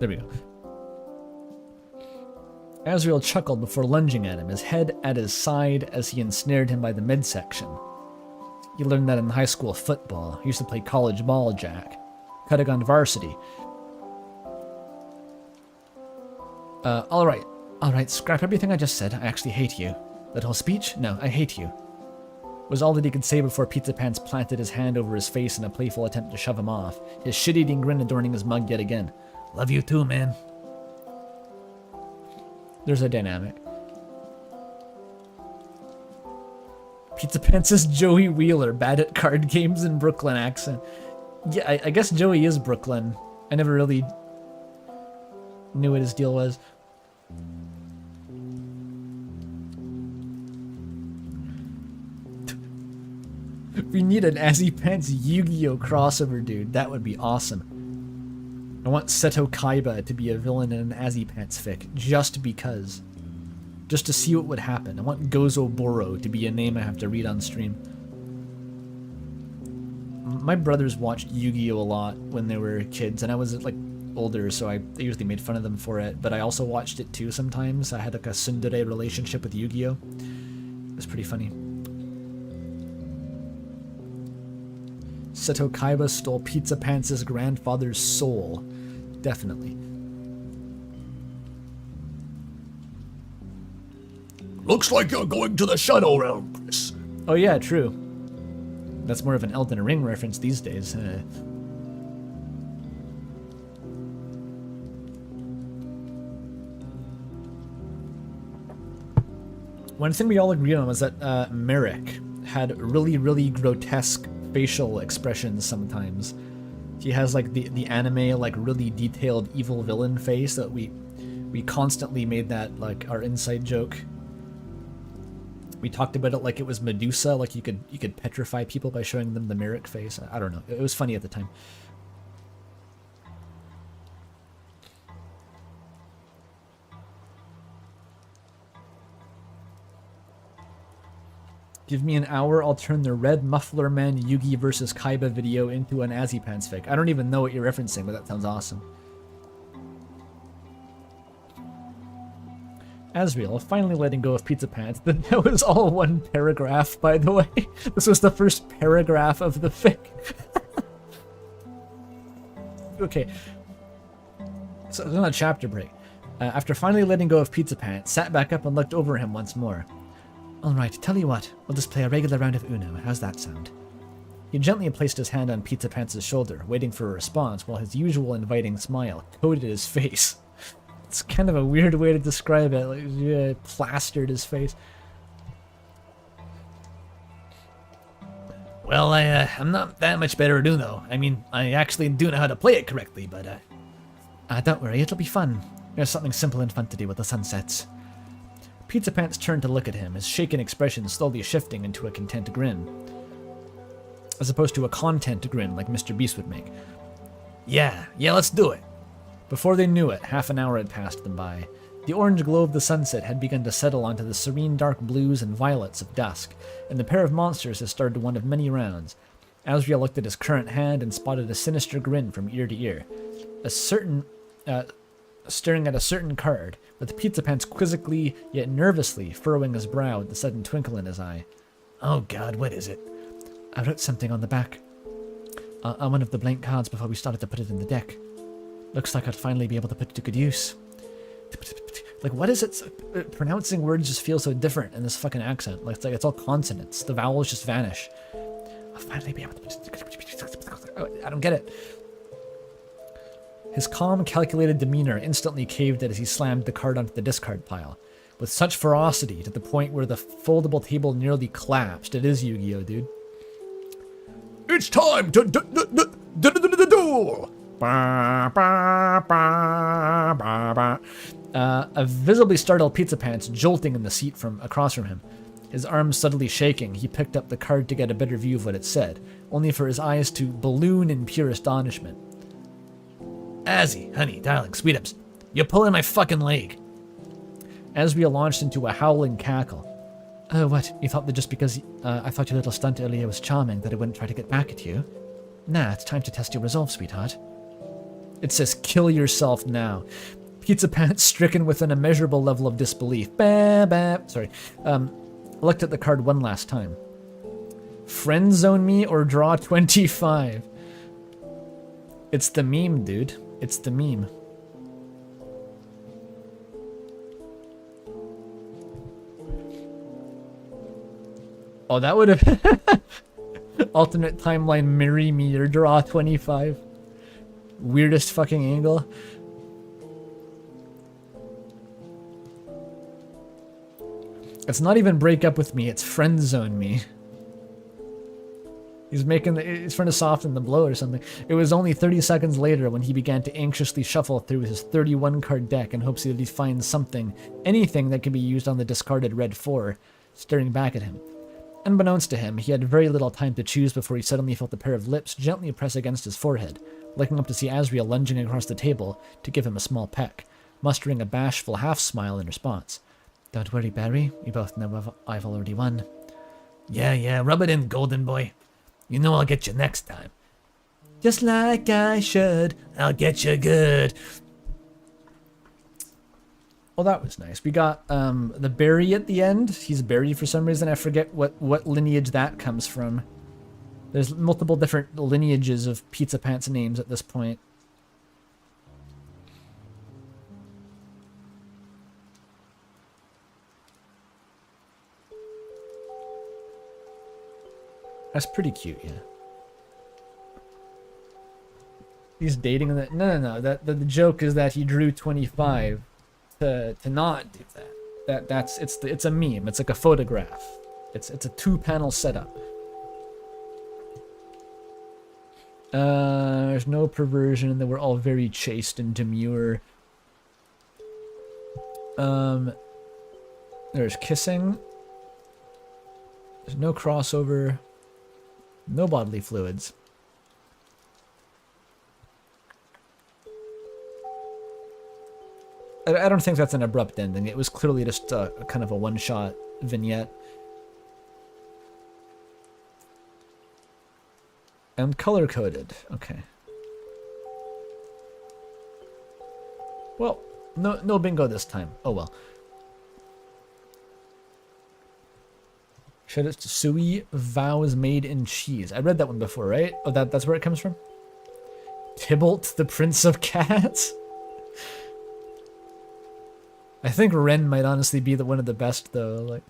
There we go. Asriel chuckled before lunging at him, his head at his side as he ensnared him by the midsection. He learned that in high school football. He used to play college ball, Jack. Cutting varsity. Alright, scrap everything I just said. I actually hate you. That whole speech? No, I hate you. Was all that he could say before Pizza Pants planted his hand over his face in a playful attempt to shove him off, his shit-eating grin adorning his mug yet again. Love you too, man. There's a dynamic. Pizza Pants is Joey Wheeler, bad at card games in Brooklyn accent. Yeah, I guess Joey is Brooklyn. I never really knew what his deal was. We need an Azzypants Yu-Gi-Oh crossover, dude. That would be awesome. I want Seto Kaiba to be a villain in an Azzypants fic, just because. Just to see what would happen. I want Gozo Boro to be a name I have to read on stream. My brothers watched Yu-Gi-Oh a lot when they were kids, and I was like older, so I usually made fun of them for it, but I also watched it too sometimes. I had like a tsundere relationship with Yu-Gi-Oh. It was pretty funny. Seto Kaiba stole Pizza Pants' grandfather's soul. Definitely. Looks like you're going to the Shadow Realm, Chris. Oh yeah, true. That's more of an Elden Ring reference these days. One thing we all agreed on was that Merrick had really, really grotesque facial expressions sometimes. He has like the anime, like really detailed evil villain face that we constantly made that like our inside joke. We talked about it like it was Medusa, like you could petrify people by showing them the Merrick face. I don't know. It was funny at the time. Give me an hour, I'll turn the Red Muffler Man Yugi versus Kaiba video into an Azzypants fic. I don't even know what you're referencing, but that sounds awesome. Asriel, finally letting go of Pizza Pants. That was all one paragraph, by the way. This was the first paragraph of the fic. Okay. So it was on a chapter break. After finally letting go of Pizza Pants, sat back up and looked over him once more. Alright, tell you what, we'll just play a regular round of Uno. How's that sound? He gently placed his hand on Pizza Pants' shoulder, waiting for a response while his usual inviting smile coated his face. It's kind of a weird way to describe it, like yeah, plastered his face. Well, I'm not that much better at Uno. I mean, I actually do know how to play it correctly, but don't worry, it'll be fun. There's something simple and fun to do with the sunsets. Pizza Pants turned to look at him, his shaken expression slowly shifting into a content grin. As opposed to a content grin like Mr. Beast would make. yeah, let's do it. Before they knew it, half an hour had passed them by. The orange glow of the sunset had begun to settle onto the serene dark blues and violets of dusk, and the pair of monsters had started one of many rounds. Asriel looked at his current hand and spotted a sinister grin from ear to ear. Staring at a certain card, with Pizza Pants quizzically yet nervously furrowing his brow with a sudden twinkle in his eye. Oh god, what is it? I wrote something on the back. On one of the blank cards before we started to put it in the deck. Looks like I'd finally be able to put it to good use. Like, what is it? Pronouncing words just feels so different in this fucking accent. Like, it's all consonants. The vowels just vanish. I'll finally be able to put it to good use. I don't get it. His calm, calculated demeanor instantly caved as he slammed the card onto the discard pile. With such ferocity, to the point where the foldable table nearly collapsed. It is Yu-Gi-Oh, dude. It's time to duel! A visibly startled Pizza Pants jolting in the seat from across from him. His arms suddenly shaking, he picked up the card to get a better view of what it said, only for his eyes to balloon in pure astonishment. Azzy, honey, darling, sweetums, you're pulling my fucking leg. Asriel launched into a howling cackle. Oh, what? You thought that just because I thought your little stunt earlier was charming that I wouldn't try to get back at you? Nah, it's time to test your resolve, sweetheart. It says, kill yourself now. Pizza Pants, stricken with an immeasurable level of disbelief, looked at the card one last time. Friend zone me or draw 25? It's the meme, dude. It's the meme. Oh, that would have... Alternate timeline, marry me or draw 25. Weirdest fucking angle. It's not even break up with me, it's friend zone me. He's trying to soften the blow or something. It was only 30 seconds later when he began to anxiously shuffle through his 31 card deck in hopes that he finds something, anything that could be used on the discarded red 4, staring back at him. Unbeknownst to him, he had very little time to choose before he suddenly felt a pair of lips gently press against his forehead, looking up to see Asriel lunging across the table to give him a small peck, mustering a bashful half-smile in response. Don't worry, Barry. We both know I've already won. Yeah, rub it in, golden boy. You know I'll get you next time. Just like I should. I'll get you good. Well, that was nice. We got the Barry at the end. He's Barry for some reason. I forget what lineage that comes from. There's multiple different lineages of Pizza Pants names at this point. That's pretty cute, yeah. He's dating that. No. The joke is that he drew 25 to not do that. It's a meme. It's like a photograph. It's a 2-panel setup. There's no perversion, and they were all very chaste and demure. There's kissing. There's no crossover. No bodily fluids. I don't think that's an abrupt ending. It was clearly just a kind of a one-shot vignette. And color-coded. Okay. Well, no bingo this time. Oh well. Should it's Sui vows made in cheese. I read that one before, right? Oh, that's where it comes from? Tybalt, the Prince of Cats? I think Ren might honestly be one of the best, though. Like,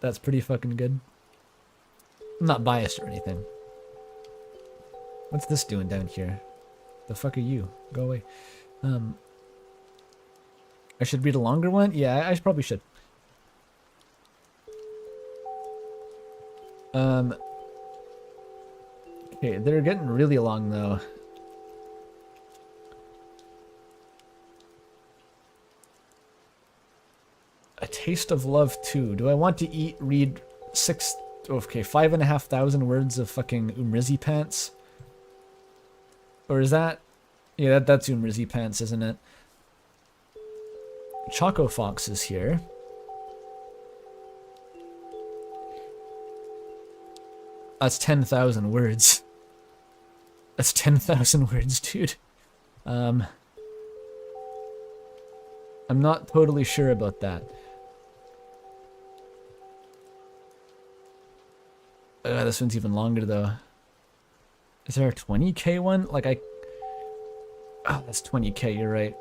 that's pretty fucking good. I'm not biased or anything. What's this doing down here? The fuck are you? Go away. I should read a longer one? Yeah, I probably should. Okay, they're getting really long, though. A Taste of Love 2. Do I want to read 5,500 words of fucking Azzypants? Or is that... Yeah, that's Azzypants, isn't it? Choco Fox is here. That's 10,000 words. That's 10,000 words, dude. I'm not totally sure about that. This one's even longer, though. Is there a 20k one? Like, oh, that's 20k, you're right.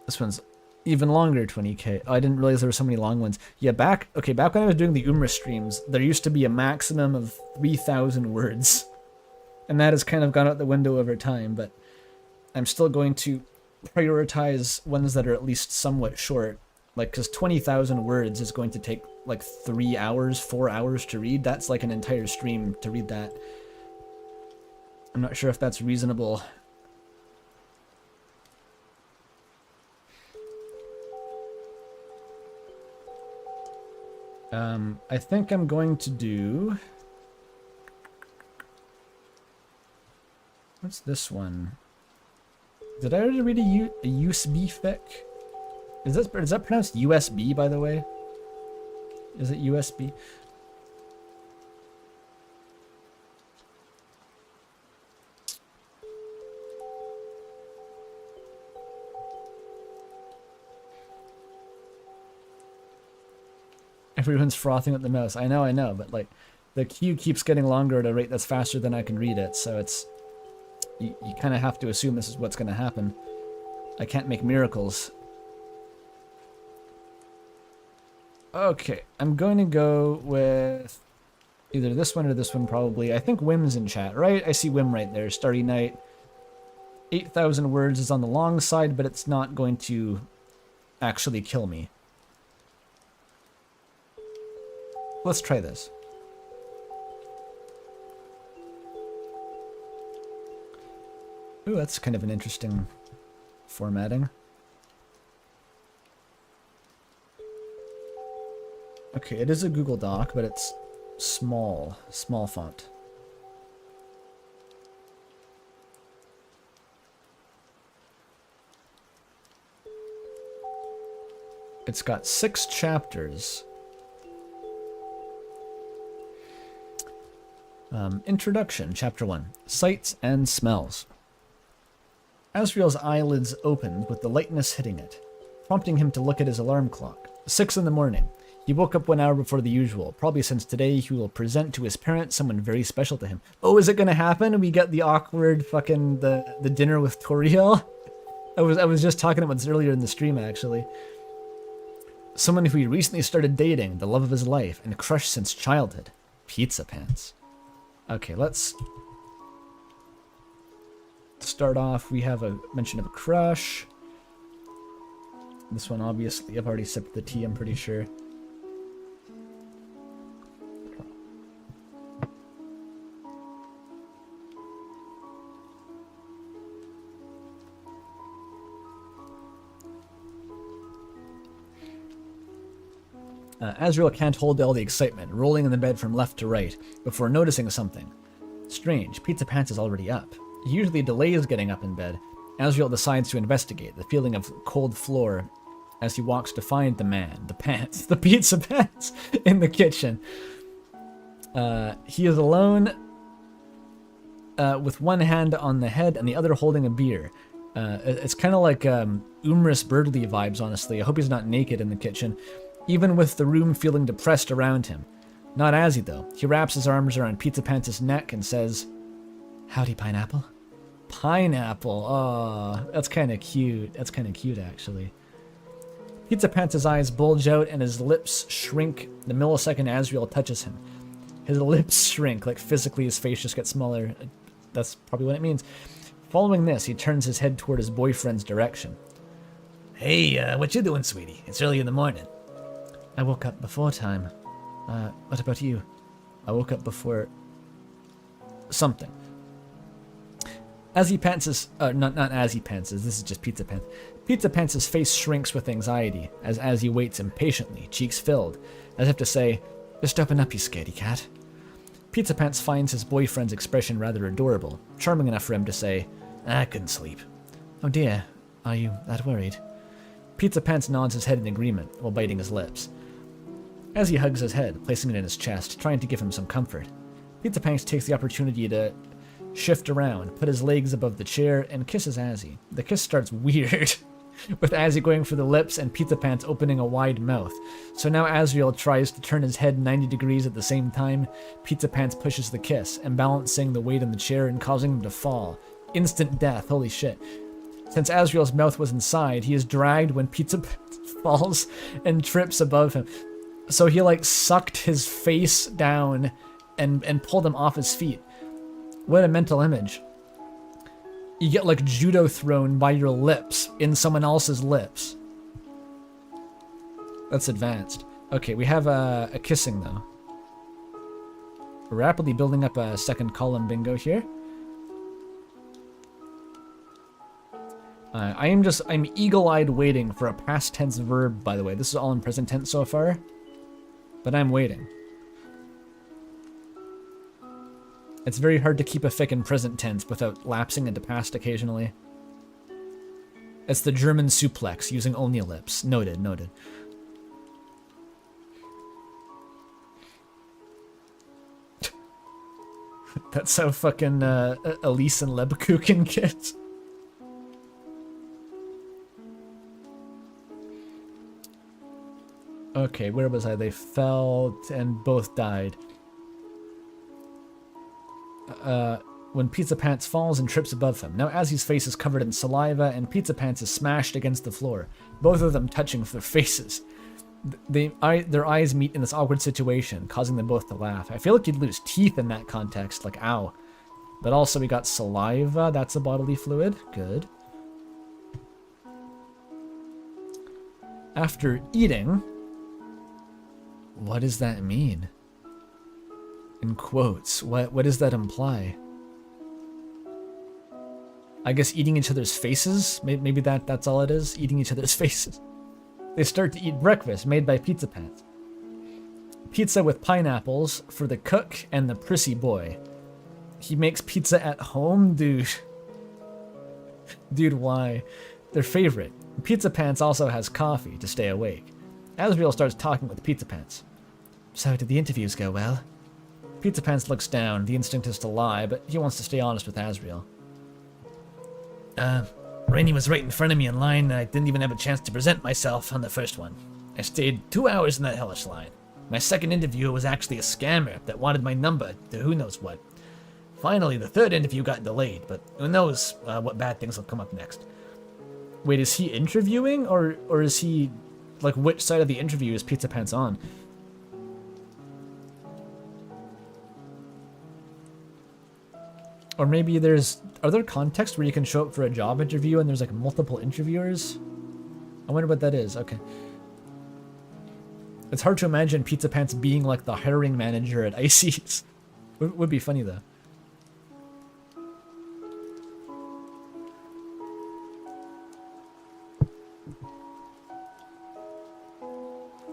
This one's even longer, 20k. Oh, I didn't realize there were so many long ones. Yeah, back when I was doing the Umra streams, there used to be a maximum of 3,000 words. And that has kind of gone out the window over time, but I'm still going to prioritize ones that are at least somewhat short. Like, because 20,000 words is going to take, like, 3 hours, 4 hours to read. That's like an entire stream to read that. I'm not sure if that's reasonable. I think I'm going to do... What's this one? Did I already read a USB fic? Is that pronounced USB, by the way? Is it USB? Everyone's frothing at the mouse. I know, but like, the queue keeps getting longer at a rate that's faster than I can read it, so it's... You kind of have to assume this is what's going to happen. I can't make miracles. Okay, I'm going to go with either this one or this one, probably. I think Wim's in chat, right? I see Wim right there. Starry Night. 8,000 words is on the long side, but it's not going to actually kill me. Let's try this. Ooh, that's kind of an interesting formatting. Okay, it is a Google Doc, but it's small font. It's got 6 chapters. Introduction, Chapter 1. Sights and Smells. Asriels' eyelids opened with the lightness hitting it, prompting him to look at his alarm clock. 6 in the morning. He woke up 1 hour before the usual, probably since today he will present to his parents someone very special to him. Oh, is it gonna happen? We get the awkward fucking the dinner with Toriel? I was just talking about this earlier in the stream, actually. Someone who he recently started dating, the love of his life, and crushed since childhood. Pizza Pants. Okay, let's start off. We have a mention of a crush. This one, obviously, I've already sipped the tea, I'm pretty sure. Asriel can't hold all the excitement, rolling in the bed from left to right, before noticing something. Strange, Pizza Pants is already up. He usually delays getting up in bed. Asriel decides to investigate the feeling of cold floor as he walks to find the man, the pants, the Pizza Pants, in the kitchen. He is alone, with one hand on the head and the other holding a beer. It's kind of like Umris Birdley vibes, honestly. I hope he's not naked in the kitchen, even with the room feeling depressed around him. Not Azzy, though. He wraps his arms around Pizza Pants' neck and says, Howdy, Pineapple. Pineapple. Oh, that's kind of cute. That's kind of cute, actually. Pizza Pants' eyes bulge out and his lips shrink the millisecond Asriel touches him. His lips shrink, like physically his face just gets smaller. That's probably what it means. Following this, he turns his head toward his boyfriend's direction. Hey, what you doing, sweetie? It's early in the morning. I woke up before time. What about you? I woke up before something. Azzypants' not Azzypants', this is just Pizza Pants. Pizza Pants' face shrinks with anxiety as he waits impatiently, cheeks filled, as if to say, Just open up, you scaredy cat. Pizza Pants finds his boyfriend's expression rather adorable, charming enough for him to say, I couldn't sleep. Oh dear, are you that worried? Pizza Pants nods his head in agreement while biting his lips. As he hugs his head, placing it in his chest, trying to give him some comfort, Pizza Pants takes the opportunity to shift around, put his legs above the chair, and kisses Azzy. The kiss starts weird, with Azzy going for the lips and Pizza Pants opening a wide mouth. So now Asriel tries to turn his head 90 degrees at the same time. Pizza Pants pushes the kiss, imbalancing the weight in the chair and causing him to fall. Instant death, holy shit. Since Asriel's mouth was inside, he is dragged when Pizza Pants falls and trips above him. So he like sucked his face down and pulled him off his feet. What a mental image. You get like judo thrown by your lips in someone else's lips. That's advanced. Okay, we have a kissing though. We're rapidly building up a second column bingo here. I'm eagle-eyed waiting for a past tense verb, by the way. This is all in present tense so far. But I'm waiting. It's very hard to keep a fic in present tense without lapsing into past occasionally. It's the German suplex, using only lips. Noted, noted. That's how fucking Elise and Lebkuchen get. Okay, where was I? They fell and both died. When Pizza Pants falls and trips above him. Now Azzy's face is covered in saliva and Pizza Pants is smashed against the floor, both of them touching their faces. Their eyes meet in this awkward situation, causing them both to laugh. I feel like you'd lose teeth in that context, like ow. But also we got saliva, that's a bodily fluid, good. After eating, what does that mean? In quotes, what does that imply? I guess eating each other's faces? Maybe that's all it is? Eating each other's faces. They start to eat breakfast made by Pizza Pants. Pizza with pineapples for the cook and the prissy boy. He makes pizza at home? Dude. Dude, why? Their favorite. Pizza Pants also has coffee to stay awake. Asriel starts talking with Pizza Pants. So did the interviews go well? Pizza Pants looks down. The instinct is to lie, but he wants to stay honest with Asriel. Rainey was right in front of me in line, and I didn't even have a chance to present myself on the first one. I stayed 2 hours in that hellish line. My second interview was actually a scammer that wanted my number to who knows what. Finally, the third interview got delayed, but who knows what bad things will come up next. Wait, is he interviewing, or is he like which side of the interview is Pizza Pants on? Or maybe are there contexts where you can show up for a job interview and there's like multiple interviewers? I wonder what that is. Okay. It's hard to imagine Pizza Pants being like the hiring manager at Icy's. Would be funny though.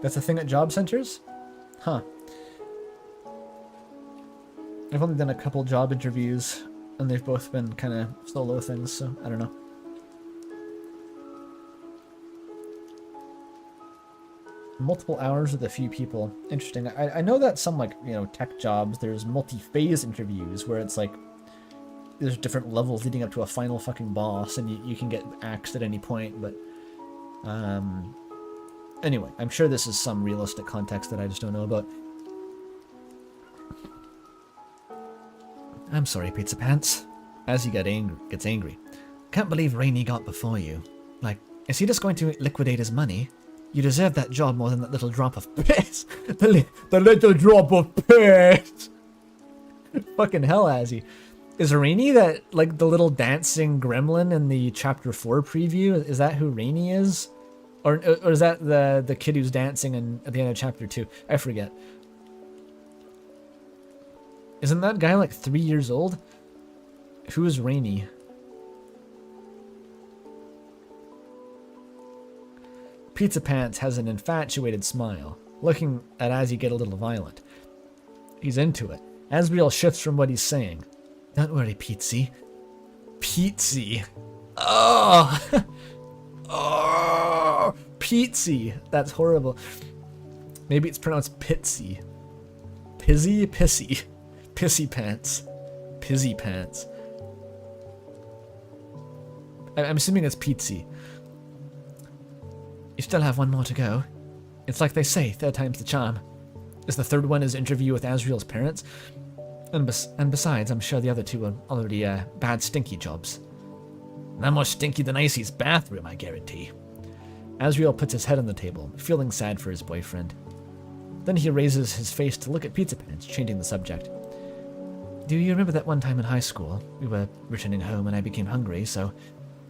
That's a thing at job centers? Huh. I've only done a couple job interviews, and they've both been kind of solo things, so I don't know. Multiple hours with a few people. Interesting. I know that some, like, you know, tech jobs, there's multi-phase interviews where it's like there's different levels leading up to a final fucking boss, and you can get axed at any point, but anyway, I'm sure this is some realistic context that I just don't know about. I'm sorry, Pizza Pants. As he gets angry. Can't believe Rainey got before you. Like, is he just going to liquidate his money? You deserve that job more than that little drop of piss. The little drop of piss. Fucking hell, Azzy. Is Rainey that, like, the little dancing gremlin in the Chapter 4 preview? Is that who Rainey is? Or is that the kid who's dancing at the end of Chapter 2? I forget. Isn't that guy, like, 3 years old? Who is Rainey? Pizza Pants has an infatuated smile, looking at Azzy get a little violent. He's into it. Asriel shifts from what he's saying. Don't worry, Pizzy. Pizzy. Oh! Oh! Pizzy. That's horrible. Maybe it's pronounced Pitsy. Pizzy? Pissy. Pissy Pants. Pizzy Pants. I'm assuming it's Pizzy. You still have one more to go. It's like they say, third time's the charm. Is the third one his interview with Asriel's parents? And besides, I'm sure the other two are already bad, stinky jobs. Not more stinky than Icy's bathroom, I guarantee. Asriel puts his head on the table, feeling sad for his boyfriend. Then he raises his face to look at Pizza Pants, changing the subject. Do you remember that one time in high school? We were returning home and I became hungry, so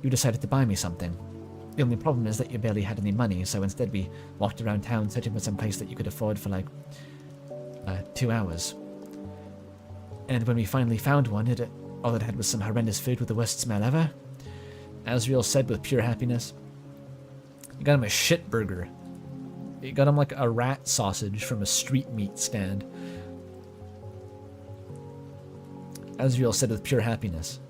you decided to buy me something. The only problem is that you barely had any money, so instead we walked around town searching for some place that you could afford for like 2 hours. And when we finally found one, all it had was some horrendous food with the worst smell ever. Asriel said with pure happiness. You got him a shit burger. You got him like a rat sausage from a street meat stand. Asriel said with pure happiness.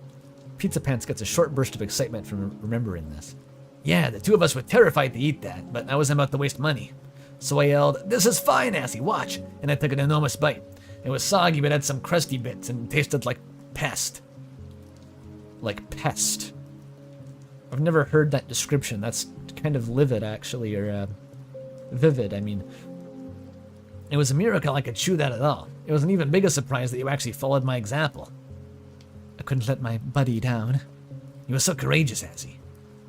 Pizza Pants gets a short burst of excitement from remembering this. Yeah, the two of us were terrified to eat that, but I wasn't about to waste money. So I yelled, "This is fine, Azzy, watch!" And I took an enormous bite. It was soggy, but had some crusty bits and tasted like pest. Like pest. I've never heard that description. That's kind of livid, actually, or vivid, I mean. It was a miracle I could chew that at all. It was an even bigger surprise that you actually followed my example. I couldn't let my buddy down. You were so courageous, Azzy.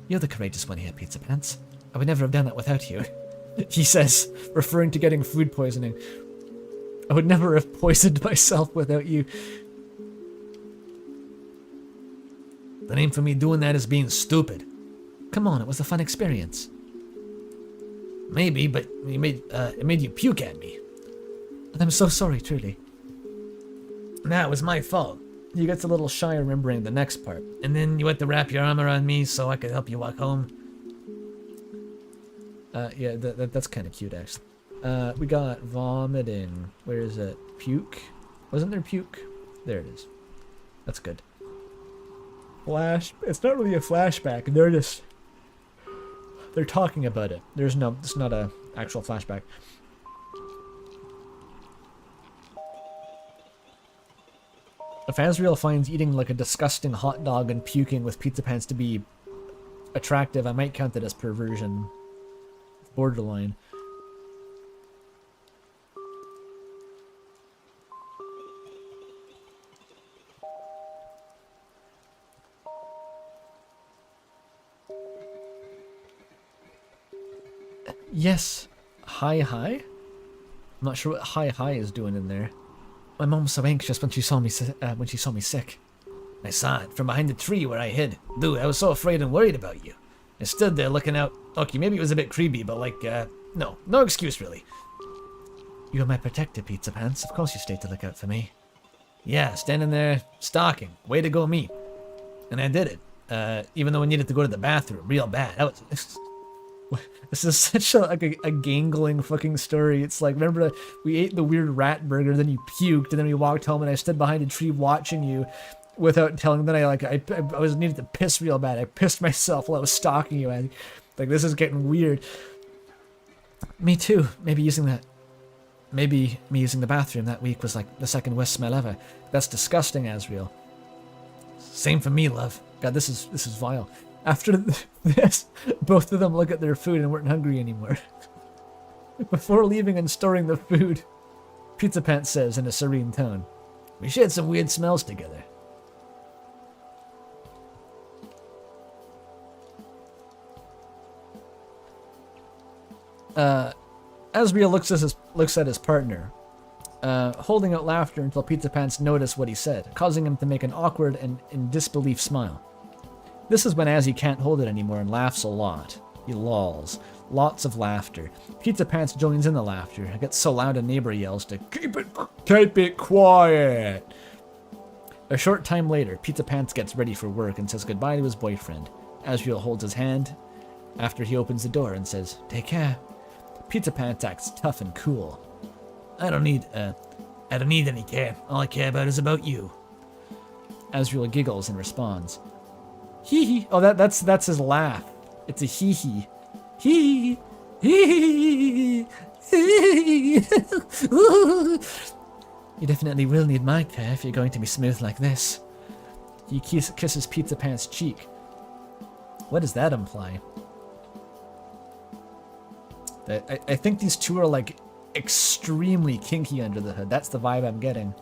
You're the courageous one here, Pizza Pants. I would never have done that without you. He says, referring to getting food poisoning. I would never have poisoned myself without you. The name for me doing that is being stupid. Come on, it was a fun experience. Maybe, but it made you puke at me. And I'm so sorry, truly. Nah, it was my fault. He gets a little shy remembering the next part. And then you had to wrap your arm around me so I could help you walk home. Yeah, that's kind of cute, actually. We got vomiting. Where is it? Puke? Wasn't there puke? There it is. That's good. It's not really a flashback. They're talking about it. It's not a actual flashback. If Asriel finds eating like a disgusting hot dog and puking with Pizza Pants to be attractive, I might count it as perversion. Borderline. Yes. Hi. I'm not sure what hi is doing in there. My mom was so anxious when she saw me sick. I saw it from behind the tree where I hid. Dude, I was so afraid and worried about you. I stood there looking out. Okay, maybe it was a bit creepy, but like, no excuse really. You were my protector, Pizza Pants. Of course you stayed to look out for me. Yeah, standing there, stalking. Way to go, me. And I did it. Even though I needed to go to the bathroom real bad. That was... This is such a gangling fucking story. It's like, remember we ate the weird rat burger, then you puked, and then we walked home, and I stood behind a tree watching you without telling. Then I was needed to piss real bad. I pissed myself while I was stalking you. And like, this is getting weird. Me too. Maybe me using the bathroom that week was like the second worst smell ever. That's disgusting, Asriel. Same for me, love. God, this is vile. After this, both of them look at their food and weren't hungry anymore. Before leaving and storing the food, Pizza Pants says in a serene tone, "We shared some weird smells together." Asriel looks at his partner, holding out laughter until Pizza Pants noticed what he said, causing him to make an awkward and in disbelief smile. This is when Azzy can't hold it anymore and laughs a lot. He lolls. Lots of laughter. Pizza Pants joins in the laughter. It gets so loud a neighbor yells to keep it quiet. A short time later, Pizza Pants gets ready for work and says goodbye to his boyfriend. Asriel holds his hand after he opens the door and says, "Take care." Pizza Pants acts tough and cool. I don't need any care. All I care about is about you. Asriel giggles and responds, "Hee hee." Oh, that's his laugh. It's a hee hee. Hee hee. Hee hee. You definitely will need my care if you're going to be smooth like this. He kisses Pizza Pants' cheek. What does that imply? I think these two are like extremely kinky under the hood. That's the vibe I'm getting.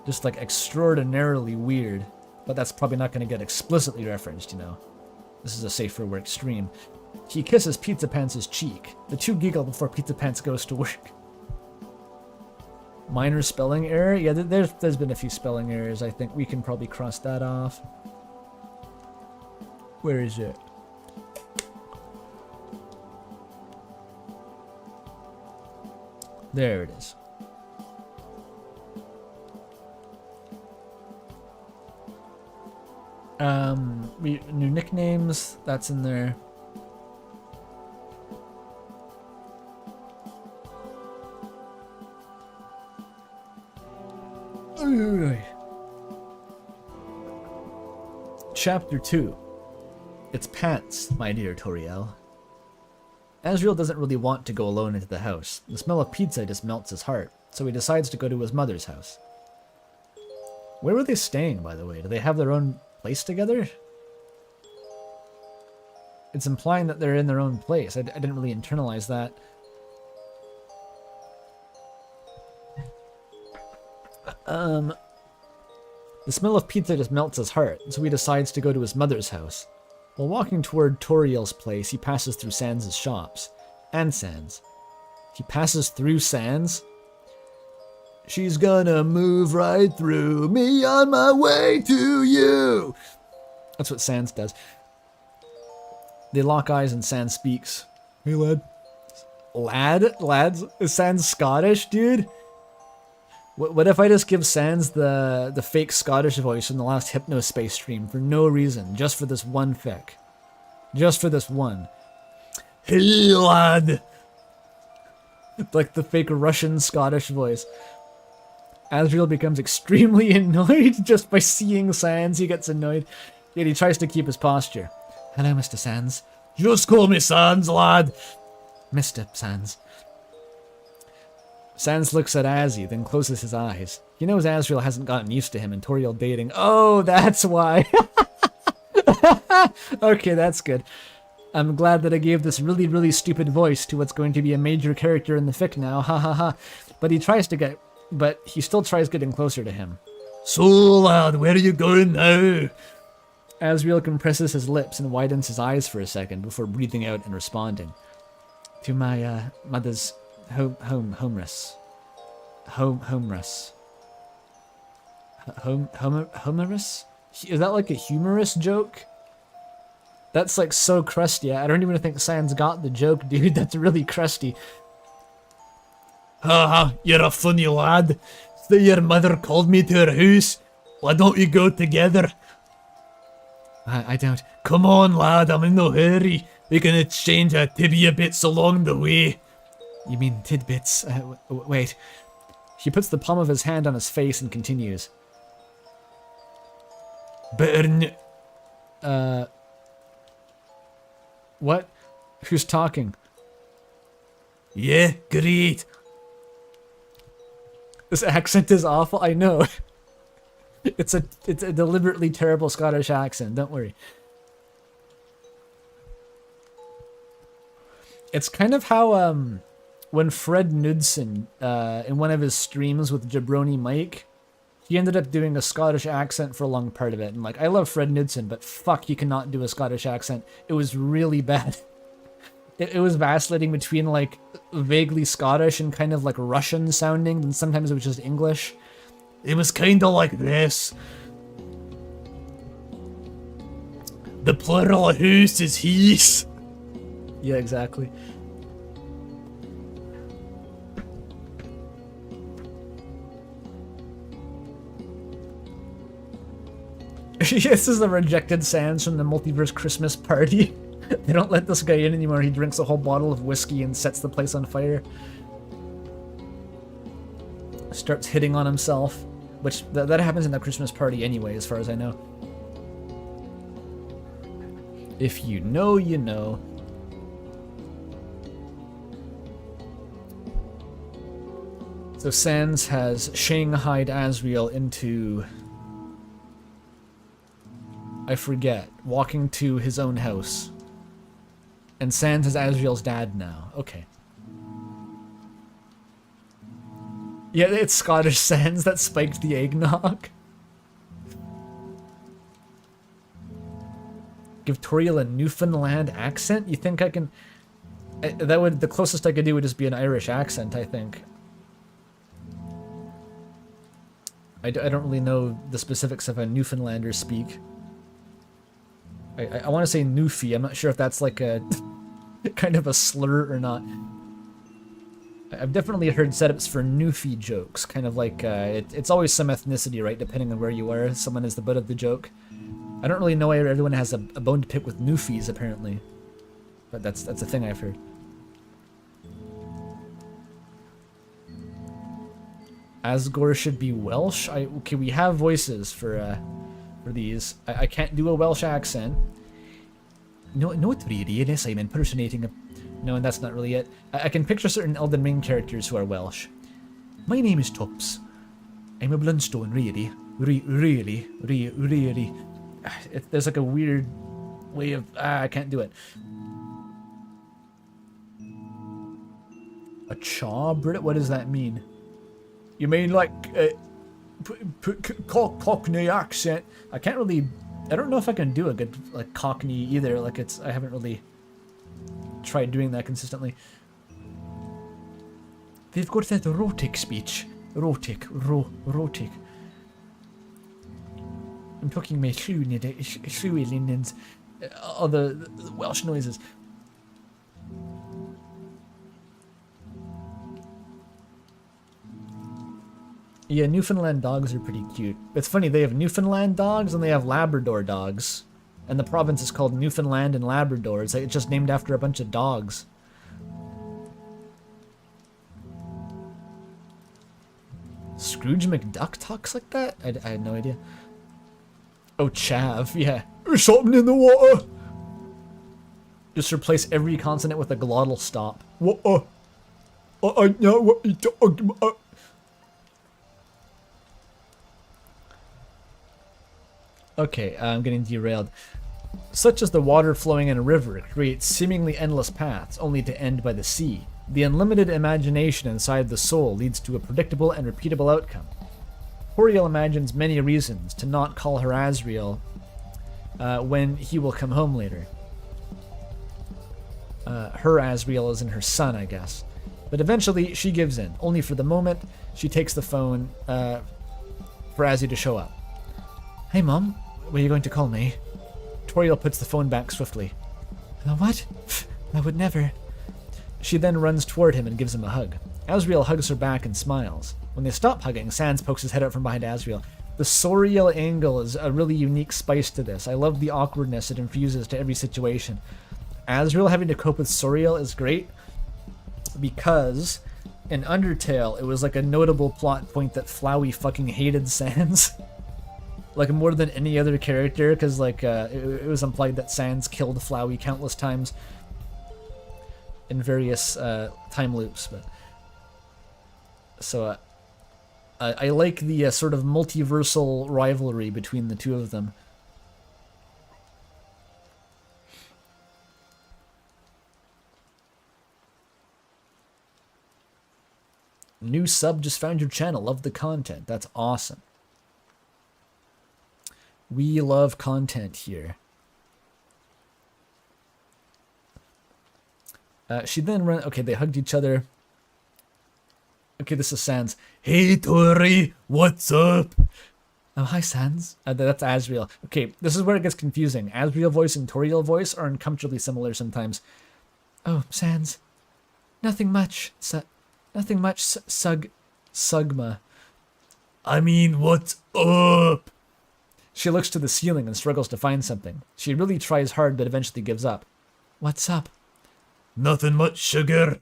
Just like extraordinarily weird. But that's probably not going to get explicitly referenced, you know. This is a safe for work stream. He kisses Pizza Pants' cheek. The two giggle before Pizza Pants goes to work. Minor spelling error? Yeah, there's been a few spelling errors. I think we can probably cross that off. Where is it? There it is. New nicknames, that's in there. Chapter 2. It's Pants, my dear Toriel. Asriel doesn't really want to go alone into the house. The smell of pizza just melts his heart, so he decides to go to his mother's house. Where were they staying, by the way? Do they have their own place together? It's implying that they're in their own place. I didn't really internalize that. The smell of pizza just melts his heart, so he decides to go to his mother's house. While walking toward Toriel's place, he passes through Sans' shops. And Sans. He passes through Sans? She's gonna move right through me on my way to you. That's what Sans does. They lock eyes and Sans speaks. Hey, lad. Lads? Is Sans Scottish, dude? What if I just give Sans the fake Scottish voice from the last Hypnospace stream for no reason, just for this one fic? Just for this one. Hey, lad! Like the fake Russian Scottish voice. Asriel becomes extremely annoyed just by seeing Sans. He gets annoyed, yet he tries to keep his posture. Hello, Mr. Sans. Just call me Sans, lad. Mr. Sans. Sans looks at Azzy, then closes his eyes. He knows Asriel hasn't gotten used to him and Toriel dating. Oh, that's why. Okay, that's good. I'm glad that I gave this really, really stupid voice to what's going to be a major character in the fic now. Ha ha ha. But he still tries getting closer to him. So, lad, where are you going now? Asriel compresses his lips and widens his eyes for a second before breathing out and responding. To my mother's homeress. Humorous? Is that like a humorous joke? That's like so crusty. I don't even think Sans got the joke, dude. That's really crusty. Haha, you're a funny lad. So your mother called me to her house. Why don't we go together? I don't. Come on, lad, I'm in no hurry. We can exchange our tibia bits along the way. You mean tidbits? Wait. He puts the palm of his hand on his face and continues. Better What? Who's talking? Yeah, great. This accent is awful. I know. It's a deliberately terrible Scottish accent. Don't worry. It's kind of how when Fred Knudsen in one of his streams with Jabroni Mike, he ended up doing a Scottish accent for a long part of it. And like, I love Fred Knudsen, but fuck, he cannot do a Scottish accent. It was really bad. It was vacillating between like vaguely Scottish and kind of like Russian sounding, and sometimes it was just English. It was kinda like this. The plural of whose is he's. Yeah, exactly. This is the rejected Sans from the Multiverse Christmas party. They don't let this guy in anymore. He drinks a whole bottle of whiskey and sets the place on fire. Starts hitting on himself, which that happens in the Christmas party anyway, as far as I know. If you know, you know. So Sans has shanghaied Asriel into, I forget, walking to his own house. And Sans is Asriel's dad now. Okay. Yeah, it's Scottish Sans that spiked the eggnog. Give Toriel a Newfoundland accent? You think I can... the closest I could do would just be an Irish accent, I think. I don't really know the specifics of how Newfoundlanders speak. I want to say Newfie. I'm not sure if that's like a kind of a slur or not. I've definitely heard setups for Newfie jokes, kind of like it's always some ethnicity, right? Depending on where you are, someone is the butt of the joke. I don't really know why everyone has a bone to pick with Newfies, apparently, but that's a thing I've heard. Asgore should be Welsh. Okay, we have voices for these. I can't do a Welsh accent. No, not really, unless I'm impersonating a... No, and that's not really it. I can picture certain Elden Ring characters who are Welsh. My name is Tups. I'm a Blundstone, really. Really. There's like a weird way of... I can't do it. A chaw Brit? What does that mean? You mean like... Cockney accent? I can't really... I don't know if I can do a good like Cockney either. Like I haven't really tried doing that consistently. They've got that rotic speech. Rotic. I'm talking my shrewiling and other Welsh noises. Yeah, Newfoundland dogs are pretty cute. It's funny, they have Newfoundland dogs and they have Labrador dogs. And the province is called Newfoundland and Labrador. It's like it's just named after a bunch of dogs. Scrooge McDuck talks like that? I had no idea. Oh, chav, yeah. There's something in the water! Just replace every consonant with a glottal stop. What? I know what you're talking about. Okay, I'm getting derailed. Such as the water flowing in a river creates seemingly endless paths, only to end by the sea. The unlimited imagination inside the soul leads to a predictable and repeatable outcome. Toriel imagines many reasons to not call her Asriel when he will come home later. her Asriel as in her son, I guess. But eventually she gives in. Only for the moment, she takes the phone for Azzy to show up. Hey, Mom. Were you going to call me? Toriel puts the phone back swiftly. What? I would never. She then runs toward him and gives him a hug. Asriel hugs her back and smiles. When they stop hugging, Sans pokes his head out from behind Asriel. The Soriel angle is a really unique spice to this. I love the awkwardness it infuses to every situation. Asriel having to cope with Soriel is great because in Undertale, it was like a notable plot point that Flowey fucking hated Sans. Like more than any other character, because like it was implied that Sans killed Flowey countless times in various time loops. But so I like the sort of multiversal rivalry between the two of them. New sub just found your channel. Love the content. That's awesome. We love content here. She then ran. Okay, they hugged each other. Okay, this is Sans. Hey Tori, what's up? Oh, hi, Sans. That's Asriel. Okay, this is where it gets confusing. Asriel voice and Toriel voice are uncomfortably similar sometimes. Oh, Sans. Nothing much. Nothing much, Sugma. I mean, what's up? She looks to the ceiling and struggles to find something. She really tries hard, but eventually gives up. What's up? Nothing much, sugar.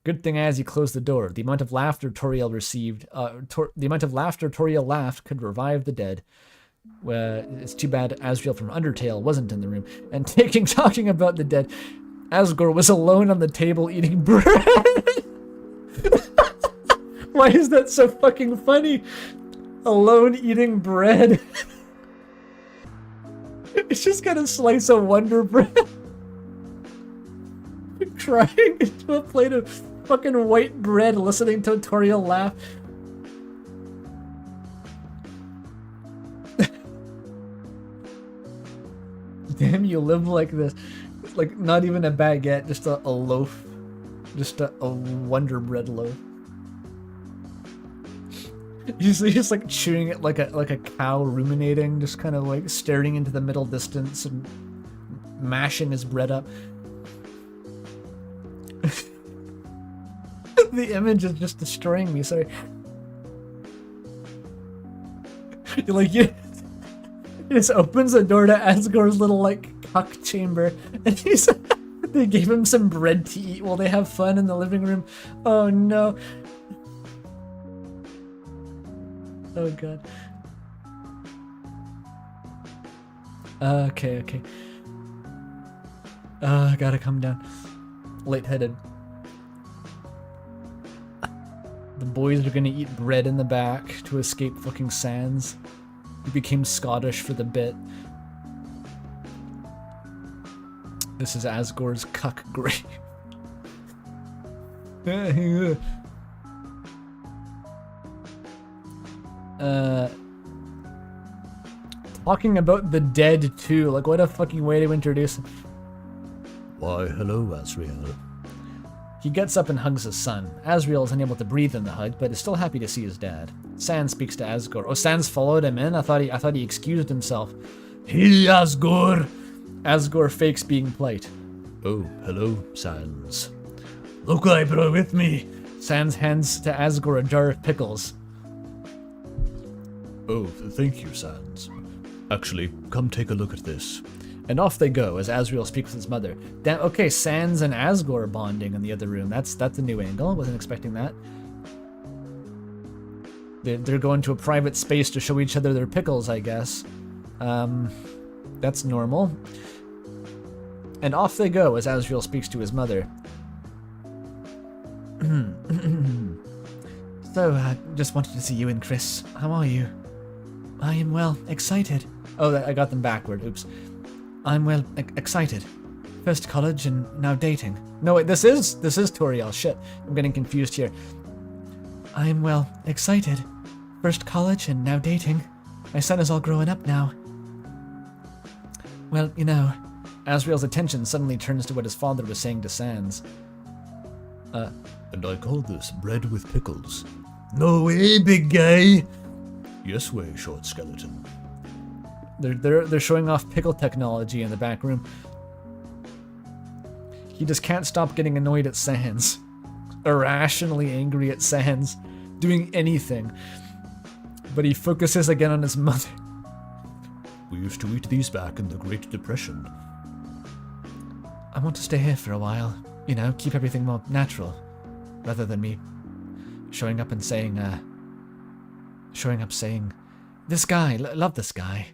Good thing as he closed the door. The amount of laughter Toriel received, the amount of laughter Toriel laughed could revive the dead. It's too bad Asriel from Undertale wasn't in the room. And talking about the dead, Asgore was alone on the table eating bread. Why is that so fucking funny? Alone eating bread. It's just got a slice of Wonder Bread. Crying into a plate of fucking white bread, listening to Toriel laugh. Damn, you live like this. Like, not even a baguette, just a loaf. Just a Wonder Bread loaf. He's just like chewing it like a cow, ruminating, just kind of like staring into the middle distance and mashing his bread up. The image is just destroying me, sorry. He just opens the door to Asgore's little like cuck chamber, and they gave him some bread to eat while they have fun in the living room. Oh no. Oh god. Okay. I gotta come down. Lightheaded. The boys are gonna eat bread in the back to escape fucking Sans. He became Scottish for the bit. This is Asgore's cuck grave. Talking about the dead too. Like, what a fucking way to introduce him. Why, hello, Asriel. He gets up and hugs his son. Asriel is unable to breathe in the hug, but is still happy to see his dad. Sans speaks to Asgore. Oh, Sans followed him in? I thought he excused himself. Hey, Asgore. Asgore fakes being polite. Oh, hello, Sans. Look what I brought with me. Sans hands to Asgore a jar of pickles. Oh, thank you, Sans. Actually, come take a look at this. And off they go as Asriel speaks with his mother. Okay, Sans and Asgore are bonding in the other room. That's a new angle. Wasn't expecting that. They're going to a private space to show each other their pickles, I guess. That's normal. And off they go as Asriel speaks to his mother. So, just wanted to see you and Chris. How are you? I am well, excited. Oh, I got them backward. Oops. I'm well, excited. First college and now dating. No, wait, this is Toriel. Shit, I'm getting confused here. I am well, excited. First college and now dating. My son is all growing up now. Well, you know, Asriel's attention suddenly turns to what his father was saying to Sans. And I call this bread with pickles. No way, big guy. Yes way, short skeleton. They're showing off pickle technology in the back room. He just can't stop getting annoyed at Sans. Irrationally angry at Sans. Doing anything. But he focuses again on his mother. We used to eat these back in the Great Depression. I want to stay here for a while. You know, keep everything more natural. Rather than me showing up and saying, this guy, love this guy.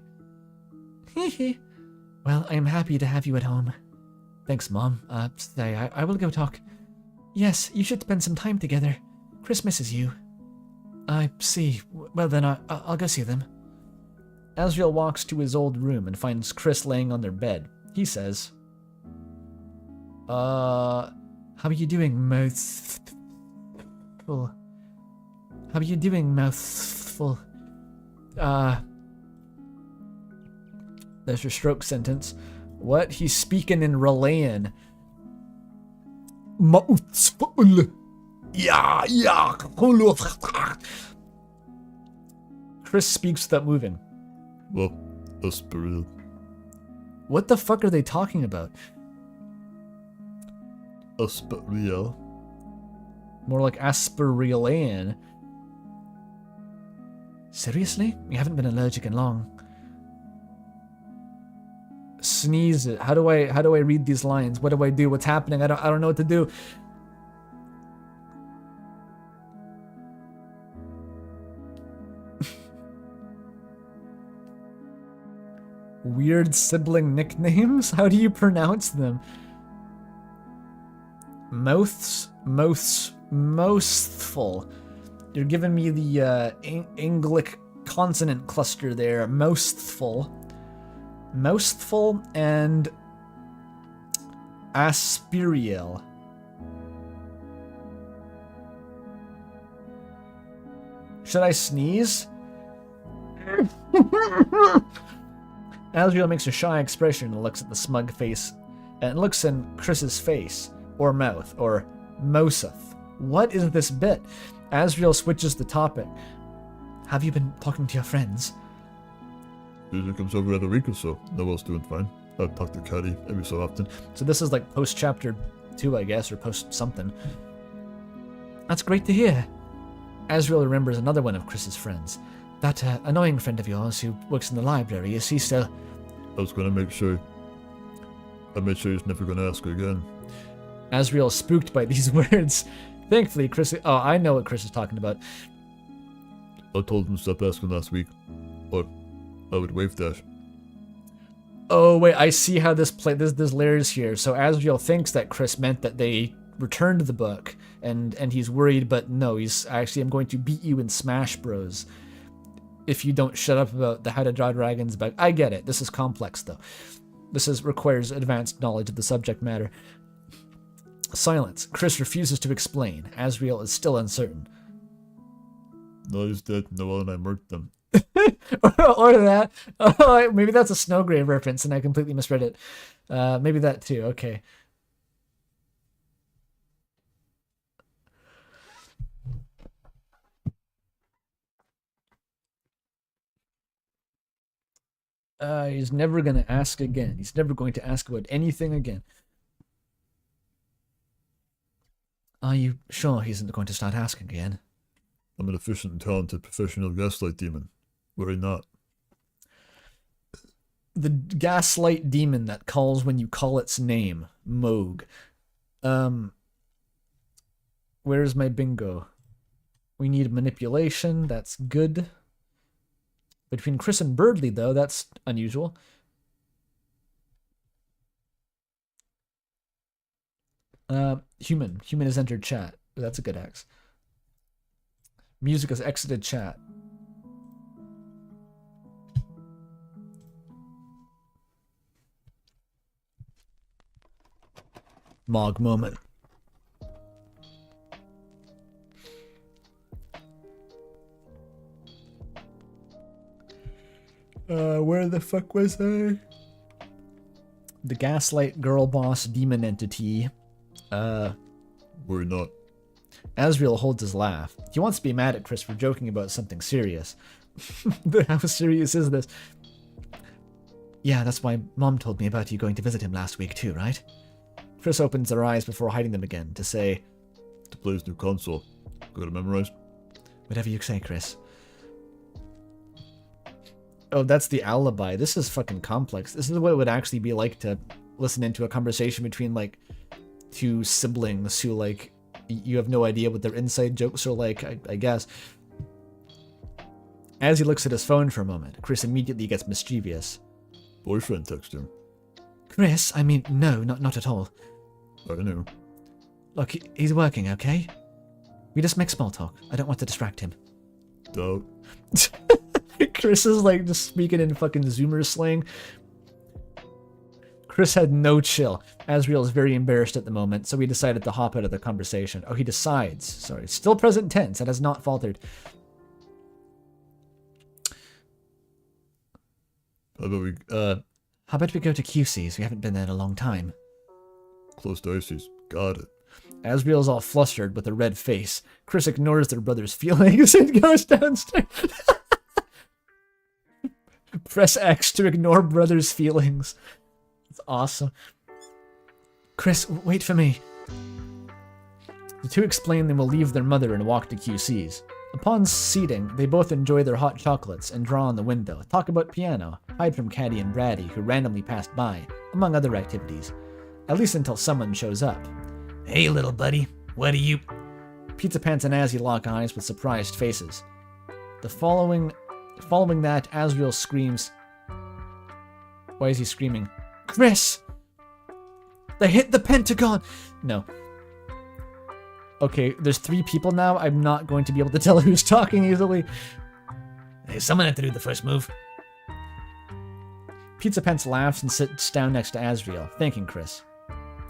Well, I am happy to have you at home. Thanks, Mom. Stay, I will go talk. Yes, you should spend some time together. Chris misses you. I see. Well then, I'll go see them. Asriel walks to his old room and finds Chris laying on their bed. He says, How are you doing, mouthful? How are you doing, mouthful? there's your stroke sentence. What? He's speaking in Relayan. Mouthful. Yeah. Chris speaks without moving. Well, Asriels. What the fuck are they talking about? Asriels. More like Asrielian. Seriously? You haven't been allergic in long. Sneeze it. How do I read these lines? What do I do? What's happening? I don't know what to do. Weird sibling nicknames? How do you pronounce them? Mouthful. You're giving me the English consonant cluster there. Mouthful and Asriel. Should I sneeze? Asriel makes a shy expression and looks at the smug face, and looks in Chris's face, or mouth, or Moseth. What is this bit? Asriel switches the topic. Have you been talking to your friends? Usually comes over every week or so. Noel's doing fine. I talk to Caddy every so often. So this is like post chapter 2, I guess, or post something. That's great to hear. Asriel remembers another one of Chris's friends. That annoying friend of yours who works in the library, is he still... I was gonna make sure. I made sure he's never gonna ask again. Asriel is spooked by these words. Thankfully, Chris... Oh, I know what Chris is talking about. I told him to stop asking last week. Or I would wave dash. Oh, wait, I see how this there's layers here. So Asriel thinks that Chris meant that they returned the book, and he's worried, but no, he's actually, I'm going to beat you in Smash Bros. If you don't shut up about the How to Draw Dragons bug. I get it. This is complex, though. This requires advanced knowledge of the subject matter. Silence. Chris refuses to explain. Asriel is still uncertain. No, he's dead. Noel and I murked them. Or that. Oh, maybe that's a Snowgrave reference, and I completely misread it. Maybe that too. Okay. He's never going to ask again. He's never going to ask about anything again. Are you sure he isn't going to start asking again? I'm an efficient and talented professional gaslight demon. Worry not. The gaslight demon that calls when you call its name. Moog. Where's my bingo? We need manipulation. That's good. Between Chris and Birdley, though, that's unusual. Human. Human has entered chat. That's a good X. Music has exited chat. Mog moment. Where the fuck was I? The gaslight girl boss demon entity. Worry not. Asriel holds his laugh. He wants to be mad at Chris for joking about something serious. How serious is this? Yeah, that's why Mom told me about you going to visit him last week too, right? Chris opens their eyes before hiding them again to say, To play his new console. Got it memorized? Whatever you say, Chris. oh, that's the alibi. This is fucking complex. This is what it would actually be like to listen into a conversation between, like, two siblings who, like, you have no idea what their inside jokes are like, I guess. As he looks at his phone for a moment, Chris immediately gets mischievous. Boyfriend text him. Chris, I mean, no, not at all. I know. Look, he's working, okay? We just make small talk. I don't want to distract him. Doubt. Chris is, like, just speaking in fucking Zoomer slang. Chris had no chill. Asriel is very embarrassed at the moment, so he decided to hop out of the conversation. Oh, he decides. Sorry. Still present tense. It has not faltered. How about we, How about we go to QC's? We haven't been there in a long time. close to Icy's. Got it. Asriel's all flustered with a red face. Chris ignores their brother's feelings and goes downstairs. Press X to ignore brother's feelings. It's awesome. Chris, wait for me. The two explain they will leave their mother and walk to QC's. Upon seating, they both enjoy their hot chocolates and draw on the window, talk about piano, hide from Caddy and Brady, who randomly passed by, among other activities. At least until someone shows up. Hey, little buddy, what are you... Pizza Pants and Azzy lock eyes with surprised faces. Following that, Asriel screams... Why is he screaming? Chris! They hit the Pentagon! No. Okay, there's 3 people now. I'm not going to be able to tell who's talking easily. Hey, someone had to do the first move. Pizza Pants laughs and sits down next to Asriel, thanking Chris.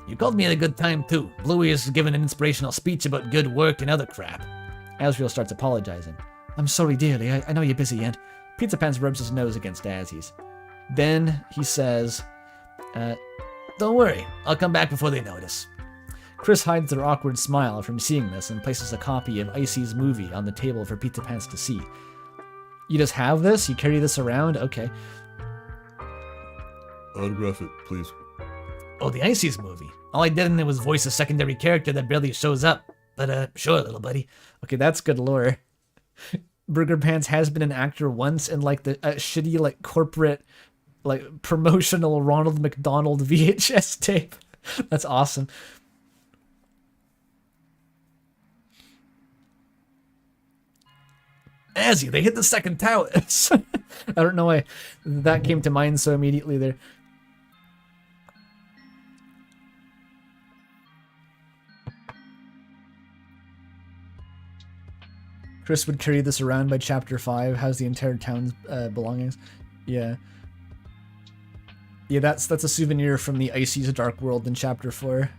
You called me at a good time, too. Bluey is giving an inspirational speech about good work and other crap. Asriel starts apologizing. I'm sorry, dearly. I know you're busy, and... Pizza Pants rubs his nose against Azzy's. Then he says, Don't worry, I'll come back before they notice. Chris hides their awkward smile from seeing this and places a copy of Icy's movie on the table for Pizza Pants to see. You just have this? You carry this around? Okay. Autograph it, please. Oh, the Icy's movie. All I did in it was voice a secondary character that barely shows up. But, sure, little buddy. Okay, that's good lore. Burger Pants has been an actor once in, like, the shitty, like, corporate, like, promotional Ronald McDonald VHS tape. That's awesome. Azzy, they hit the second tower. I don't know why that came to mind so immediately there. Chris would carry this around by chapter 5, has the entire town's belongings. Yeah. Yeah, that's a souvenir from the Icy's Dark World in chapter 4.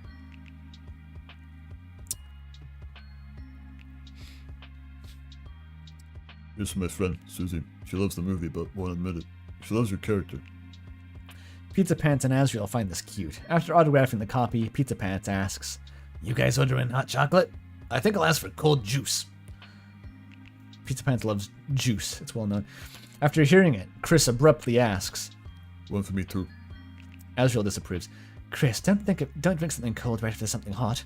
Here's from my friend, Susie. She loves the movie, but won't admit it. She loves your character. Pizza Pants and Asriel find this cute. After autographing the copy, Pizza Pants asks, You guys ordering hot chocolate? I think I'll ask for cold juice. Pizza Pants loves juice, it's well known. After hearing it, Chris abruptly asks, One for me too. Asriel disapproves. Chris, don't drink something cold right after something hot.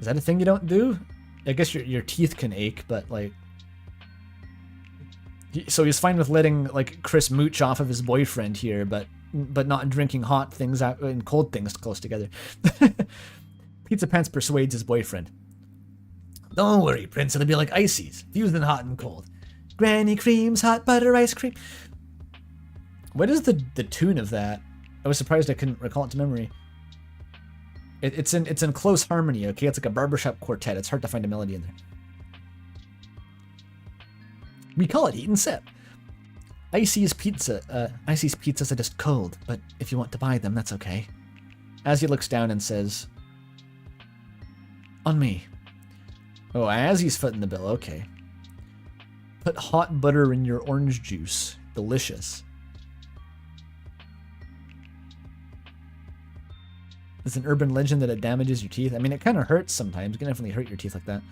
Is that a thing you don't do? I guess your teeth can ache, but, like... So he's fine with letting, like, Chris mooch off of his boyfriend here, but not drinking hot things out and cold things close together. Pizza Pants persuades his boyfriend. Don't worry, Prince, it'll be like Icy's, fused in hot and cold. Granny Cream's hot butter ice cream. What is the tune of that? I was surprised I couldn't recall it to memory. It's in close harmony, okay? It's like a barbershop quartet. It's hard to find a melody in there. We call it Eat and Sip. Icy's pizzas are just cold, but if you want to buy them, that's okay. Azzy looks down and says, On me. Oh, Azzy's footing the bill, okay. Put hot butter in your orange juice. Delicious. There's an urban legend that it damages your teeth. I mean, it kind of hurts sometimes. It can definitely hurt your teeth like that.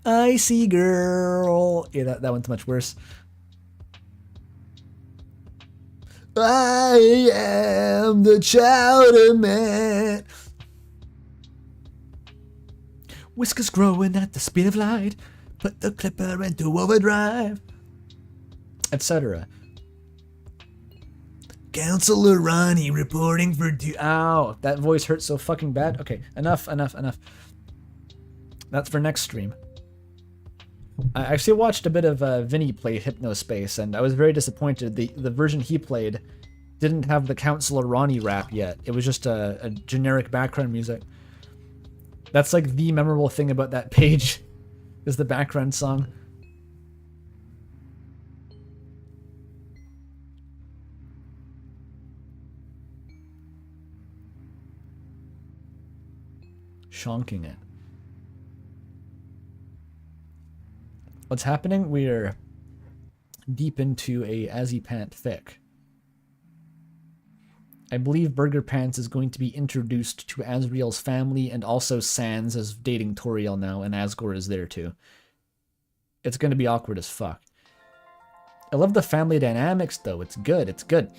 Icy girl. Yeah, that one's much worse. I am the chowder man. Whiskers growing at the speed of light. Put the clipper into overdrive. Etc. Counselor Ronnie reporting for Ow, that voice hurts so fucking bad. Okay, enough. That's for next stream. I actually watched a bit of Vinny play Hypnospace, and I was very disappointed. The version he played didn't have the Counselor Ronnie rap yet. It was just a generic background music. That's like the memorable thing about that page, is the background song. Shonking it. What's happening? We're deep into a Azzypant fic. I believe Burger Pants is going to be introduced to Asriel's family, and also Sans is dating Toriel now, and Asgore is there too. It's going to be awkward as fuck. I love the family dynamics though. It's good. It's good.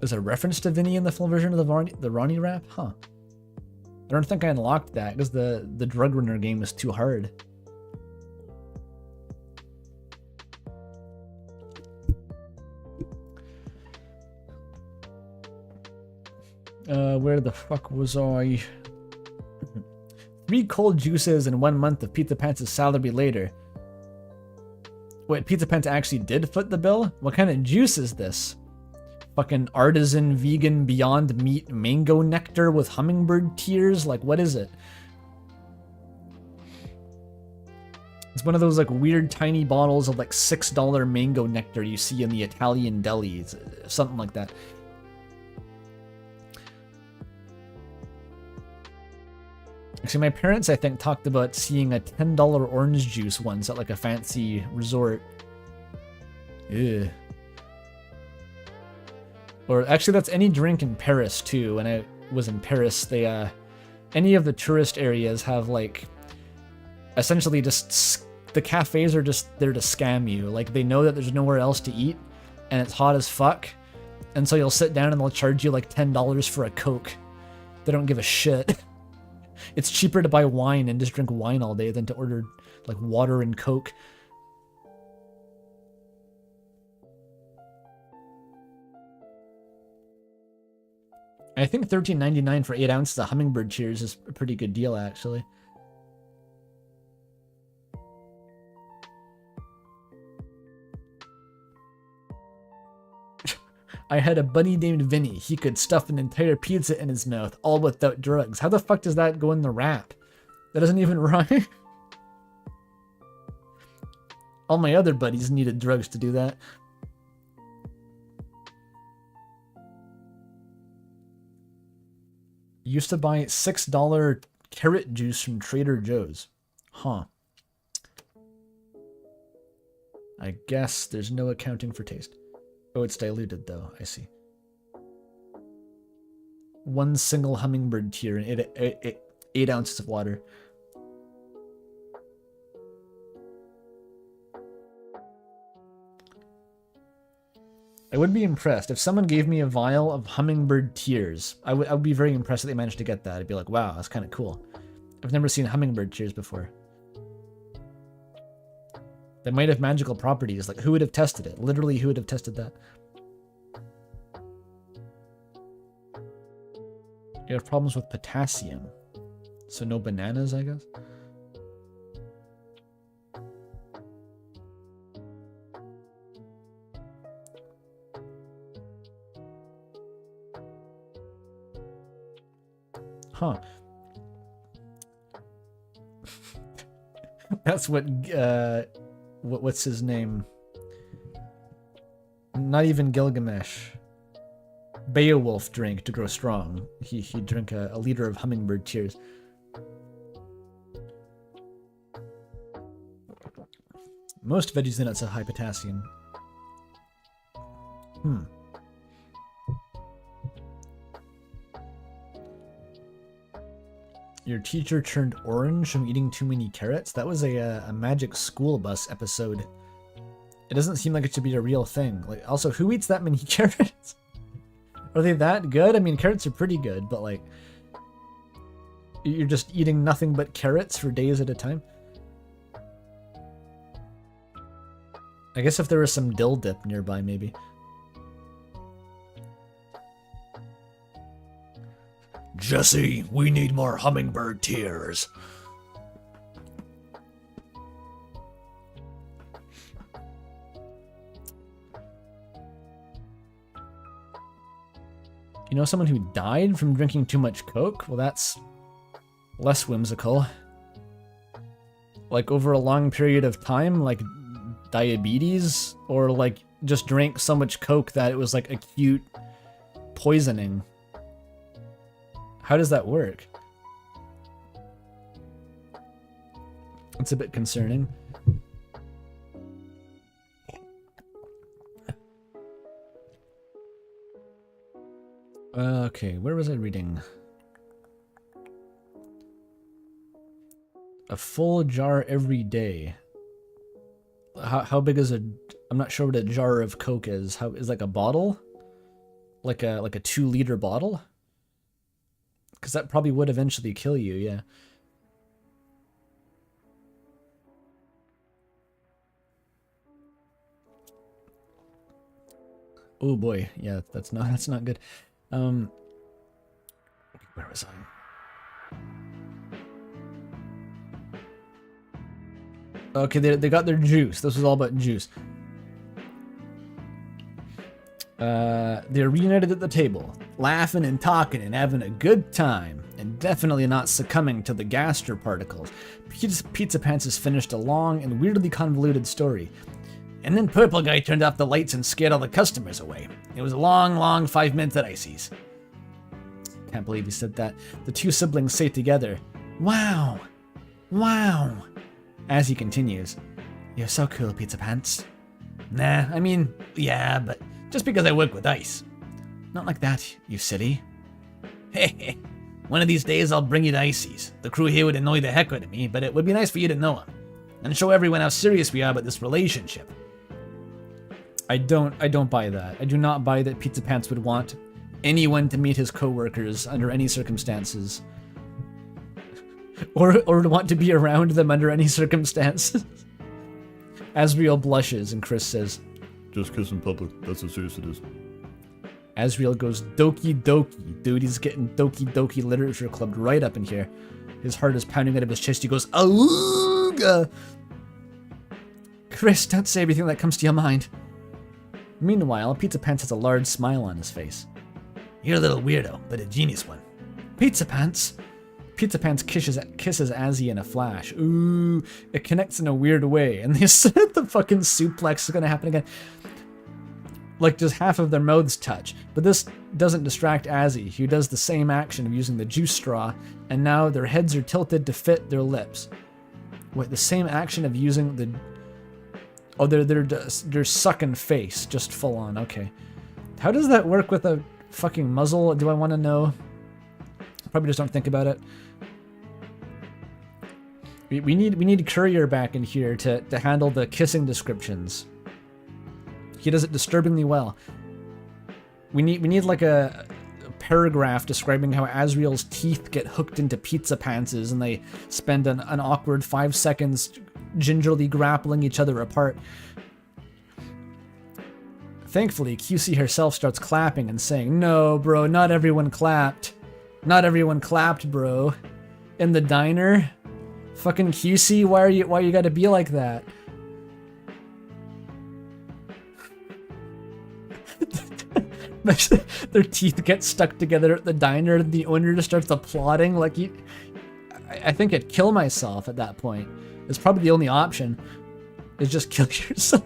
There's a reference to Vinny in the full version of the Ronnie rap? Huh. I don't think I unlocked that because the Drug Runner game was too hard. Where the fuck was I? 3 cold juices and 1 month of Pizza Pants' salary later. Wait, Pizza Pants actually did foot the bill? What kind of juice is this? Fucking artisan vegan Beyond Meat mango nectar with hummingbird tears? Like, what is it? It's one of those like weird tiny bottles of like $6 mango nectar you see in the Italian delis. Something like that. Actually, my parents, I think, talked about seeing a $10 orange juice once at like a fancy resort. Ew. Or actually, that's any drink in Paris too. When I was in Paris, they any of the tourist areas have like essentially just the cafes are just there to scam you. Like they know that there's nowhere else to eat, and it's hot as fuck, and so you'll sit down and they'll charge you like $10 for a Coke. They don't give a shit. It's cheaper to buy wine and just drink wine all day than to order like water and Coke. I think $13.99 for 8 ounces of hummingbird cheers is a pretty good deal, actually. I had a buddy named Vinny. He could stuff an entire pizza in his mouth, all without drugs. How the fuck does that go in the rap? That doesn't even rhyme. All my other buddies needed drugs to do that. Used to buy $6 carrot juice from Trader Joe's. Huh. I guess there's no accounting for taste. Oh, it's diluted though. I see. 1 single hummingbird tear and 8 ounces of water. I would be impressed if someone gave me a vial of hummingbird tears. I would be very impressed that they managed to get that. I'd be like, wow, that's kind of cool. I've never seen hummingbird tears before. They might have magical properties. Like, who would have tested it? Literally, who would have tested that? You have problems with potassium. So no bananas, I guess? Huh. That's what's his name? Not even Gilgamesh. Beowulf drank to grow strong. He drank a liter of hummingbird tears. Most veggies and nuts have high potassium. Your teacher turned orange from eating too many carrots? That was a Magic School Bus episode. It doesn't seem like it should be a real thing. Like, also, who eats that many carrots? Are they that good? I mean, carrots are pretty good, but like, you're just eating nothing but carrots for days at a time? I guess if there was some dill dip nearby, maybe. Jesse, we need more hummingbird tears. You know someone who died from drinking too much Coke? Well, that's less whimsical. Like over a long period of time, like diabetes, or like just drank so much Coke that it was like acute poisoning. How does that work? It's a bit concerning. Okay, where was I reading? A full jar every day. How big is a? I'm not sure what a jar of Coke is. How is like a bottle? Like a 2-liter bottle? Because that probably would eventually kill you. Yeah. Oh boy, yeah, that's not good. Where was I? Okay, they got their juice. This was all about juice. They're reunited at the table, laughing and talking and having a good time, and definitely not succumbing to the gaster particles. Pizza Pants has finished a long and weirdly convoluted story. And then Purple Guy turned off the lights and scared all the customers away. It was a long 5 minutes at Icy's. Can't believe he said that. The two siblings say together, "Wow, wow," as he continues, "You're so cool, Pizza Pants." "Nah, I mean, yeah, but just because I work with ice." "Not like that, you silly." "Hey, one of these days I'll bring you to Icy's. The crew here would annoy the heck out of me, but it would be nice for you to know him, and show everyone how serious we are about this relationship." I don't buy that. I do not buy that Pizza Pants would want anyone to meet his coworkers under any circumstances. Or to want to be around them under any circumstances. Asriel blushes and Chris says, Just kiss in public. That's how serious it is. Asriel goes, "Doki doki." Dude, he's getting Doki Doki Literature Clubbed right up in here. His heart is pounding out of his chest. He goes, "Awooga!" Chris, don't say everything that comes to your mind. Meanwhile, Pizza Pants has a large smile on his face. "You're a little weirdo, but a genius one." Pizza Pants! Pizza Pants kisses Azzy in a flash. Ooh, it connects in a weird way. And they said the fucking suplex is gonna happen again. Like, just half of their mouths touch. But this doesn't distract Azzy, who does the same action of using the juice straw, and now their heads are tilted to fit their lips. Wait, the same action of using the... Oh, they're sucking face, just full on, okay. How does that work with a fucking muzzle? Do I want to know? Probably just don't think about it. We need Courier back in here to handle the kissing descriptions. He does it disturbingly well. We need like a paragraph describing how Asriel's teeth get hooked into Pizza Pants's and they spend an awkward 5 seconds gingerly grappling each other apart. Thankfully, QC herself starts clapping and saying, "No, bro, not everyone clapped. Not everyone clapped, bro. In the diner? Fucking QC, why you gotta be like that?" Their teeth get stuck together at the diner and the owner just starts applauding like I think I'd kill myself at that point. It's probably the only option, is just kill yourself.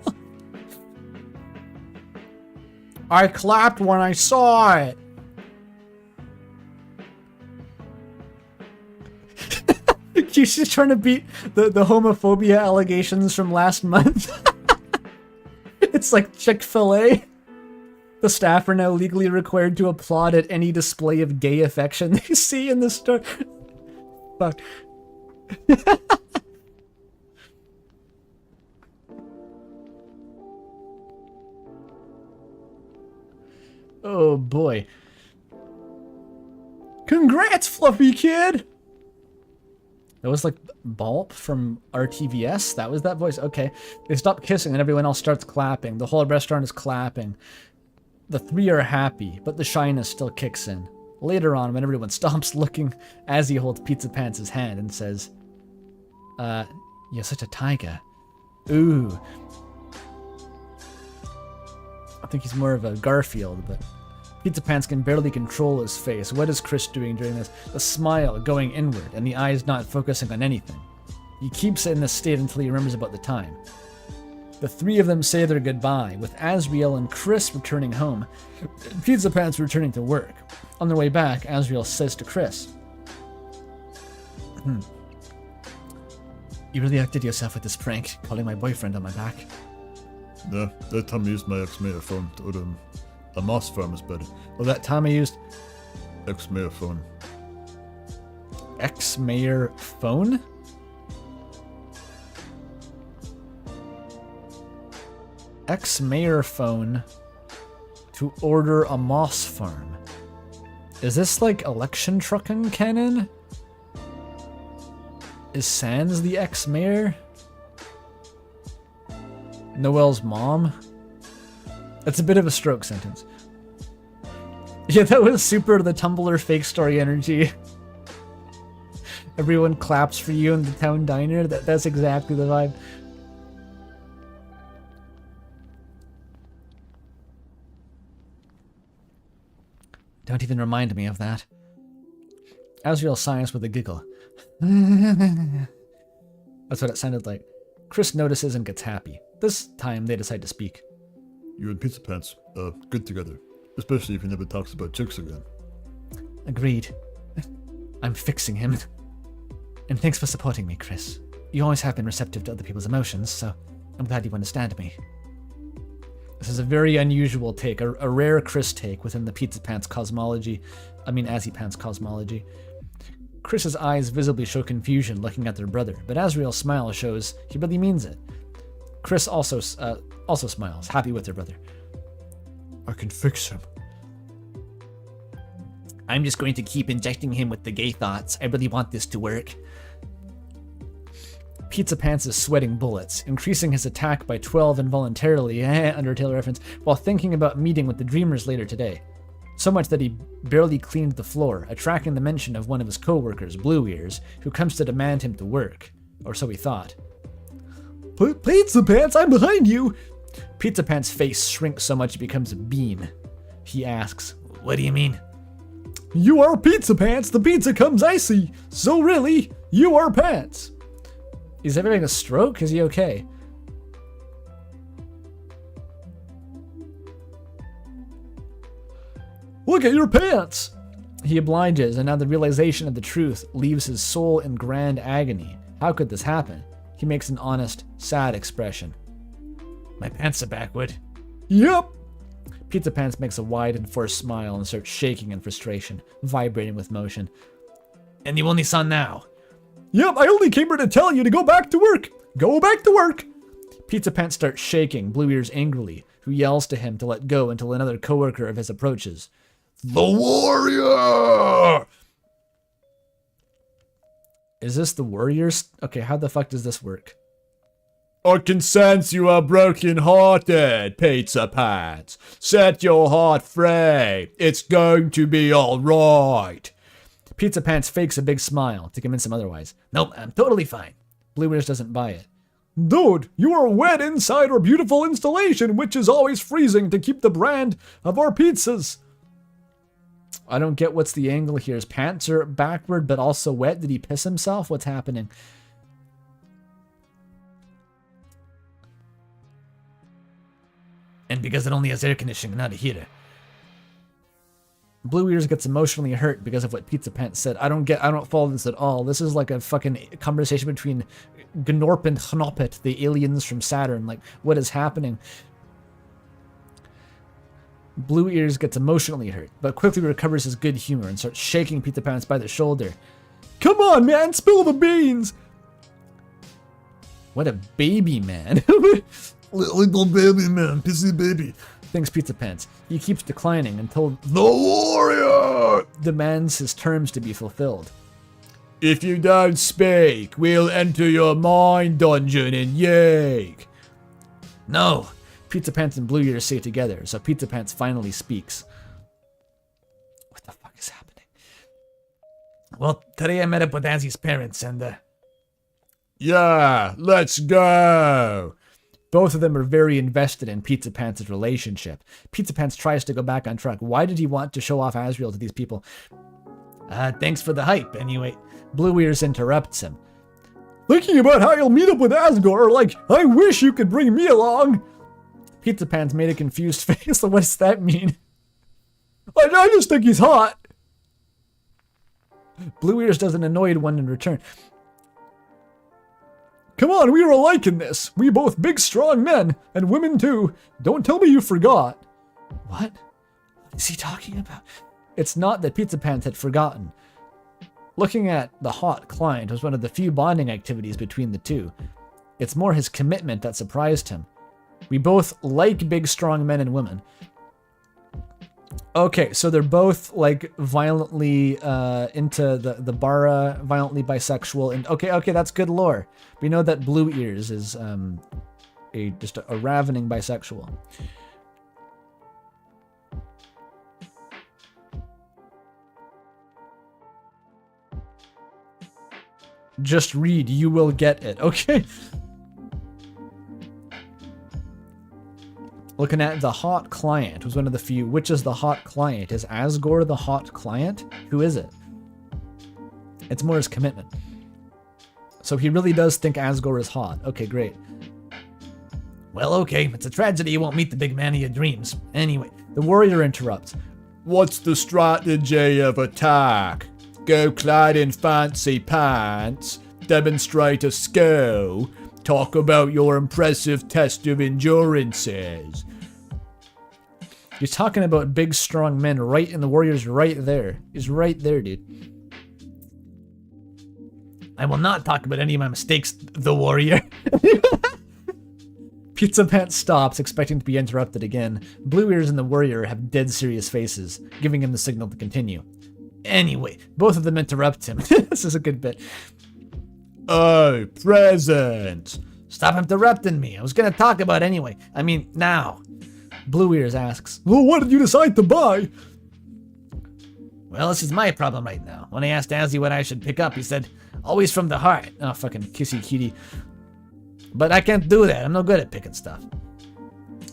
"I clapped when I saw it." She's trying to beat the homophobia allegations from last month. It's like Chick-fil-A. The staff are now legally required to applaud at any display of gay affection they see in the store. Fuck. Oh boy. Congrats, Fluffy Kid! That was like Bulp from RTVS? That was that voice? Okay. They stop kissing and everyone else starts clapping. The whole restaurant is clapping. The three are happy, but the shyness still kicks in. Later on, when everyone stops looking, Azzy holds Pizza Pants' hand and says, you're such a tiger. Ooh. I think he's more of a Garfield, but Pizza Pants can barely control his face. What is Chris doing during this? The smile going inward, and the eyes not focusing on anything. He keeps it in this state until he remembers about the time. The three of them say their goodbye, with Asriel and Chris returning home, Pizza Pants returning to work. On their way back, Asriel says to Chris, You really outdid yourself with this prank, calling my boyfriend on my back. Yeah, that time I used my ex-mayor phone to order a moss farm is better. Well, that time I used Ex-mayor phone. ex-mayor phone? Ex-mayor phone to order a moss farm. Is this like election trucking canon? Is Sans the ex-mayor? Noel's mom? That's a bit of a stroke sentence. Yeah, that was super the Tumblr fake story energy. Everyone claps for you in the town diner. That's exactly the vibe. Don't even remind me of that. Asriel sighs with a giggle. That's what it sounded like. Chris notices and gets happy. This time they decide to speak. You and Pizza Pants, good together. Especially if he never talks about chicks again. Agreed. I'm fixing him. And thanks for supporting me, Chris. You always have been receptive to other people's emotions, so I'm glad you understand me. This is a very unusual take, a rare Chris take within the Pizza Pants cosmology. I mean, Azzypants cosmology. Chris's eyes visibly show confusion looking at their brother, but Asriel's smile shows he really means it. Chris also smiles, happy with their brother. I can fix him. I'm just going to keep injecting him with the gay thoughts. I really want this to work. Pizza Pants is sweating bullets, increasing his attack by 12 involuntarily, Undertale reference, while thinking about meeting with the Dreamers later today. So much that he barely cleaned the floor, attracting the mention of one of his co-workers, Blue Ears, who comes to demand him to work. Or so he thought. Pizza Pants, I'm behind you! Pizza Pants' face shrinks so much it becomes a beam. He asks, What do you mean? You are Pizza Pants, the pizza comes icy! So really, you are Pants! Is he having a stroke? Is he okay? Look at your pants! He obliges, and now the realization of the truth leaves his soul in grand agony. How could this happen? He makes an honest, sad expression. My pants are backward. Yep! Pizza Pants makes a wide and forced smile and starts shaking in frustration, vibrating with motion. And you only saw now. Yep, I only came here to tell you to go back to work! Go back to work! Pizza Pants starts shaking, Blue Ears angrily, who yells to him to let go until another coworker of his approaches. The warrior! Is this the Warriors? Okay, how the fuck does this work? I can sense you are broken-hearted, Pizza Pants. Set your heart free. It's going to be alright. Pizza Pants fakes a big smile to convince him otherwise. Nope, I'm totally fine. Blue Ears doesn't buy it. Dude, you are wet inside our beautiful installation, which is always freezing to keep the brand of our pizzas. I don't get what's the angle here. His pants are backward but also wet. Did he piss himself? What's happening? And because it only has air conditioning, not a heater. Blue Ears gets emotionally hurt because of what Pizza Pants said. I don't follow this at all. This is like a fucking conversation between Gnorp and Knoppet, the aliens from Saturn. Like, what is happening? Blue Ears gets emotionally hurt, but quickly recovers his good humor and starts shaking Pizza Pants by the shoulder. Come on, man, spill the beans! What a baby, man. Little baby, man, pissy baby. Thinks Pizza Pants. He keeps declining until The warrior! demands his terms to be fulfilled. If you don't speak, we'll enter your mind dungeon and yank. No! Pizza Pants and Blue Ears say together, so Pizza Pants finally speaks. What the fuck is happening? Well, today I met up with Azzy's parents and, Yeah, let's go. Both of them are very invested in Pizza Pants' relationship. Pizza Pants tries to go back on track. Why did he want to show off Asriel to these people? thanks for the hype, anyway. Blue Ears interrupts him. Thinking about how you'll meet up with Asgore, like, I wish you could bring me along. Pizza Pants made a confused face. What does that mean? I just think he's hot. Blue Ears does an annoyed one in return. Come on, we are alike in this. We both big, strong men, and women too. Don't tell me you forgot. What? What is he talking about? It's not that Pizza Pants had forgotten. Looking at the hot client was one of the few bonding activities between the two. It's more his commitment that surprised him. We both like big, strong men and women. Okay, so they're both like violently into the bara, violently bisexual, and okay, that's good lore. We know that Blue Ears is just a ravening bisexual. Just read, you will get it. Okay. Looking at the hot client was one of the few. Which is the hot client? Is Asgore the hot client? Who is it? It's more his commitment. So he really does think Asgore is hot. Okay, great. Well, okay, it's a tragedy you won't meet the big man of your dreams. Anyway, The warrior interrupts. What's the strategy of attack? Go clad in fancy pants, demonstrate a skill, talk about your impressive test of endurances. You're talking about big, strong men, right? And the warrior's right there. He's right there, dude. I will not talk about any of my mistakes, the warrior. Pizza Pants stops, expecting to be interrupted again. Blue Ears and the warrior have dead serious faces, giving him the signal to continue. Anyway, Both of them interrupt him. This is a good bit. Oh, present. stop interrupting me. I was gonna talk about anyway. I mean, now. Blue Ears asks, Well, what did you decide to buy? Well, this is my problem right now. When I asked Azzy what I should pick up, he said, always from the heart. oh, fucking kissy kitty. But I can't do that. I'm no good at picking stuff.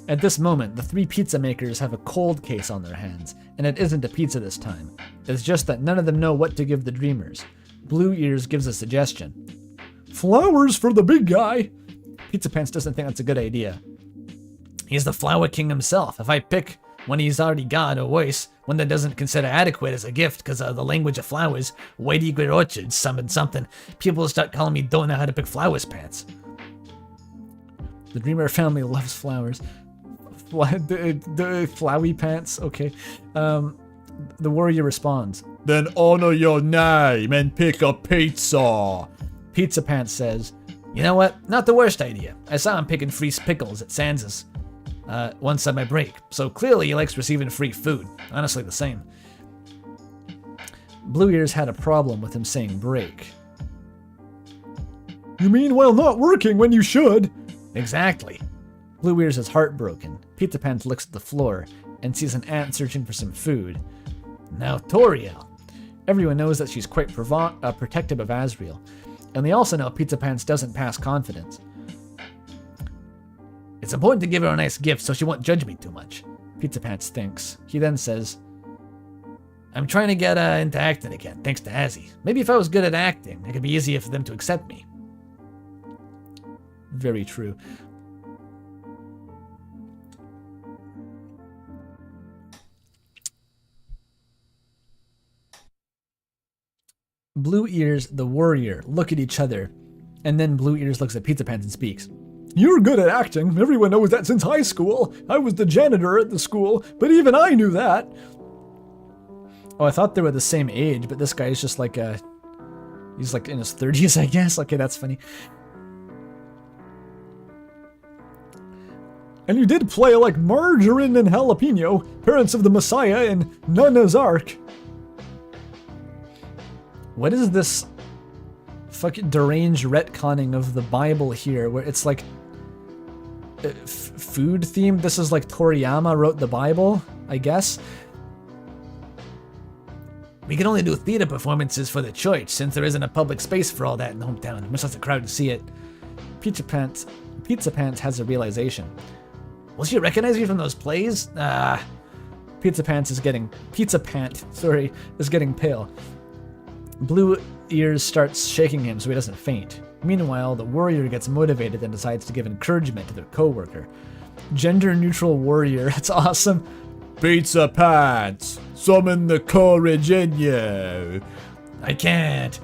At this moment, the three pizza makers have a cold case on their hands, and it isn't a pizza this time. It's just that none of them know what to give the dreamers. Blue Ears gives a suggestion. Flowers for the big guy. Pizza Pants doesn't think that's a good idea. He's the flower king himself. If I pick one he's already got, or worse, one that doesn't consider adequate as a gift because of the language of flowers, whitey good orchards, something, people will start calling me don't know how to pick flowers pants. The Dreamer family loves flowers. The flowy pants, okay. The warrior responds. Then honor your name and pick a pizza. Pizza Pants says, You know what? Not the worst idea. I saw him picking free pickles at Sansa's once on my break, so clearly he likes receiving free food. Honestly, the same. Blue Ears had a problem with him saying break. You mean while not working when you should? Exactly. Blue Ears is heartbroken. Pizza Pants looks at the floor and sees an ant searching for some food. Now, Toriel. Everyone knows that she's quite protective of Asriel, and they also know Pizza Pants doesn't pass confidence. It's important to give her a nice gift so she won't judge me too much. Pizza Pants thinks. He then says, I'm trying to get into acting again, thanks to Azzy. Maybe if I was good at acting, it could be easier for them to accept me. very true. Blue Ears, the warrior, look at each other, and then Blue Ears looks at Pizza Pants and speaks. You're good at acting. Everyone knows that since high school. I was the janitor at the school, but even I knew that. Oh, I thought they were the same age, but this guy is just like he's like in his 30s, I guess. Okay, that's funny. And you did play like Margarine and Jalapeno, parents of the Messiah and Noah's Ark. What is this fucking deranged retconning of the Bible here, where it's like food themed? This is like Toriyama wrote the Bible, I guess. We can only do theater performances for the church, since there isn't a public space for all that in the hometown. Much less a crowd to see it. Pizza Pants has a realization. Will she recognize you from those plays? Pizza Pant is getting pale. Blue Ears starts shaking him so he doesn't faint. Meanwhile, the warrior gets motivated and decides to give encouragement to their co-worker. Gender-neutral warrior, that's awesome. Pizza Pants, summon the courage in you. I can't.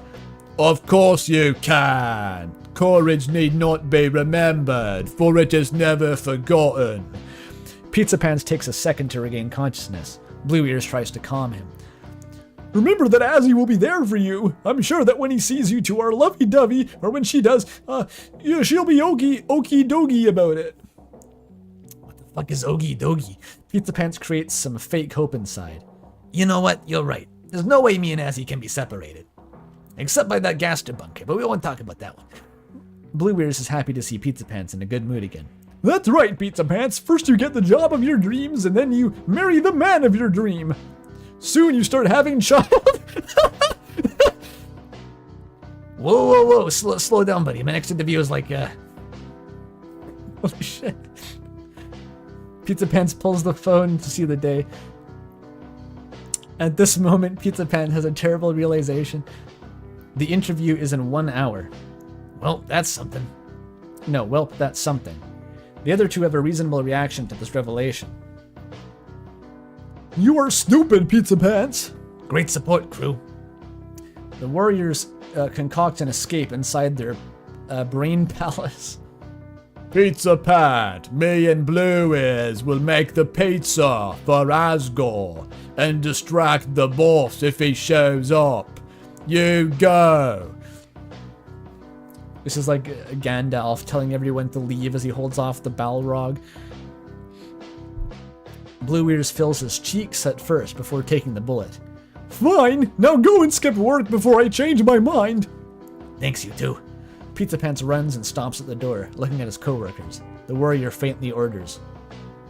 Of course you can. Courage need not be remembered, for it is never forgotten. Pizza Pants takes a second to regain consciousness. Blue Ears tries to calm him. Remember that Azzy will be there for you. I'm sure that when he sees you two are lovey-dovey, or when she does, she'll be okie-dokie about it. What the fuck is okie dokie? Pizza Pants creates some fake hope inside. You know what? You're right. There's no way me and Azzy can be separated. Except by that gaster bunker, but we won't talk about that one. Blue Ears is happy to see Pizza Pants in a good mood again. That's right, Pizza Pants. First you get the job of your dreams, and then you marry the man of your dream. Soon you start having child. Whoa. Slow down, buddy. My next interview is like, Holy shit. Pizza Pants pulls the phone to see the day. At this moment, Pizza Pants has a terrible realization. The interview is in 1 hour. Well, that's something. No, well, that's something. The other two have a reasonable reaction to this revelation. You are stupid, Pizza Pants. Great support, crew. The warriors concoct an escape inside their brain palace. Pizza Pant, me and Blue Ears will make the pizza for Asgore and distract the boss if he shows up. You go. This is like Gandalf telling everyone to leave as he holds off the Balrog. Blue Ears fills his cheeks at first before taking the bullet. Fine, now go and skip work before I change my mind. Thanks, you two. Pizza Pants runs and stops at the door, looking at his co-workers. The warrior faintly orders.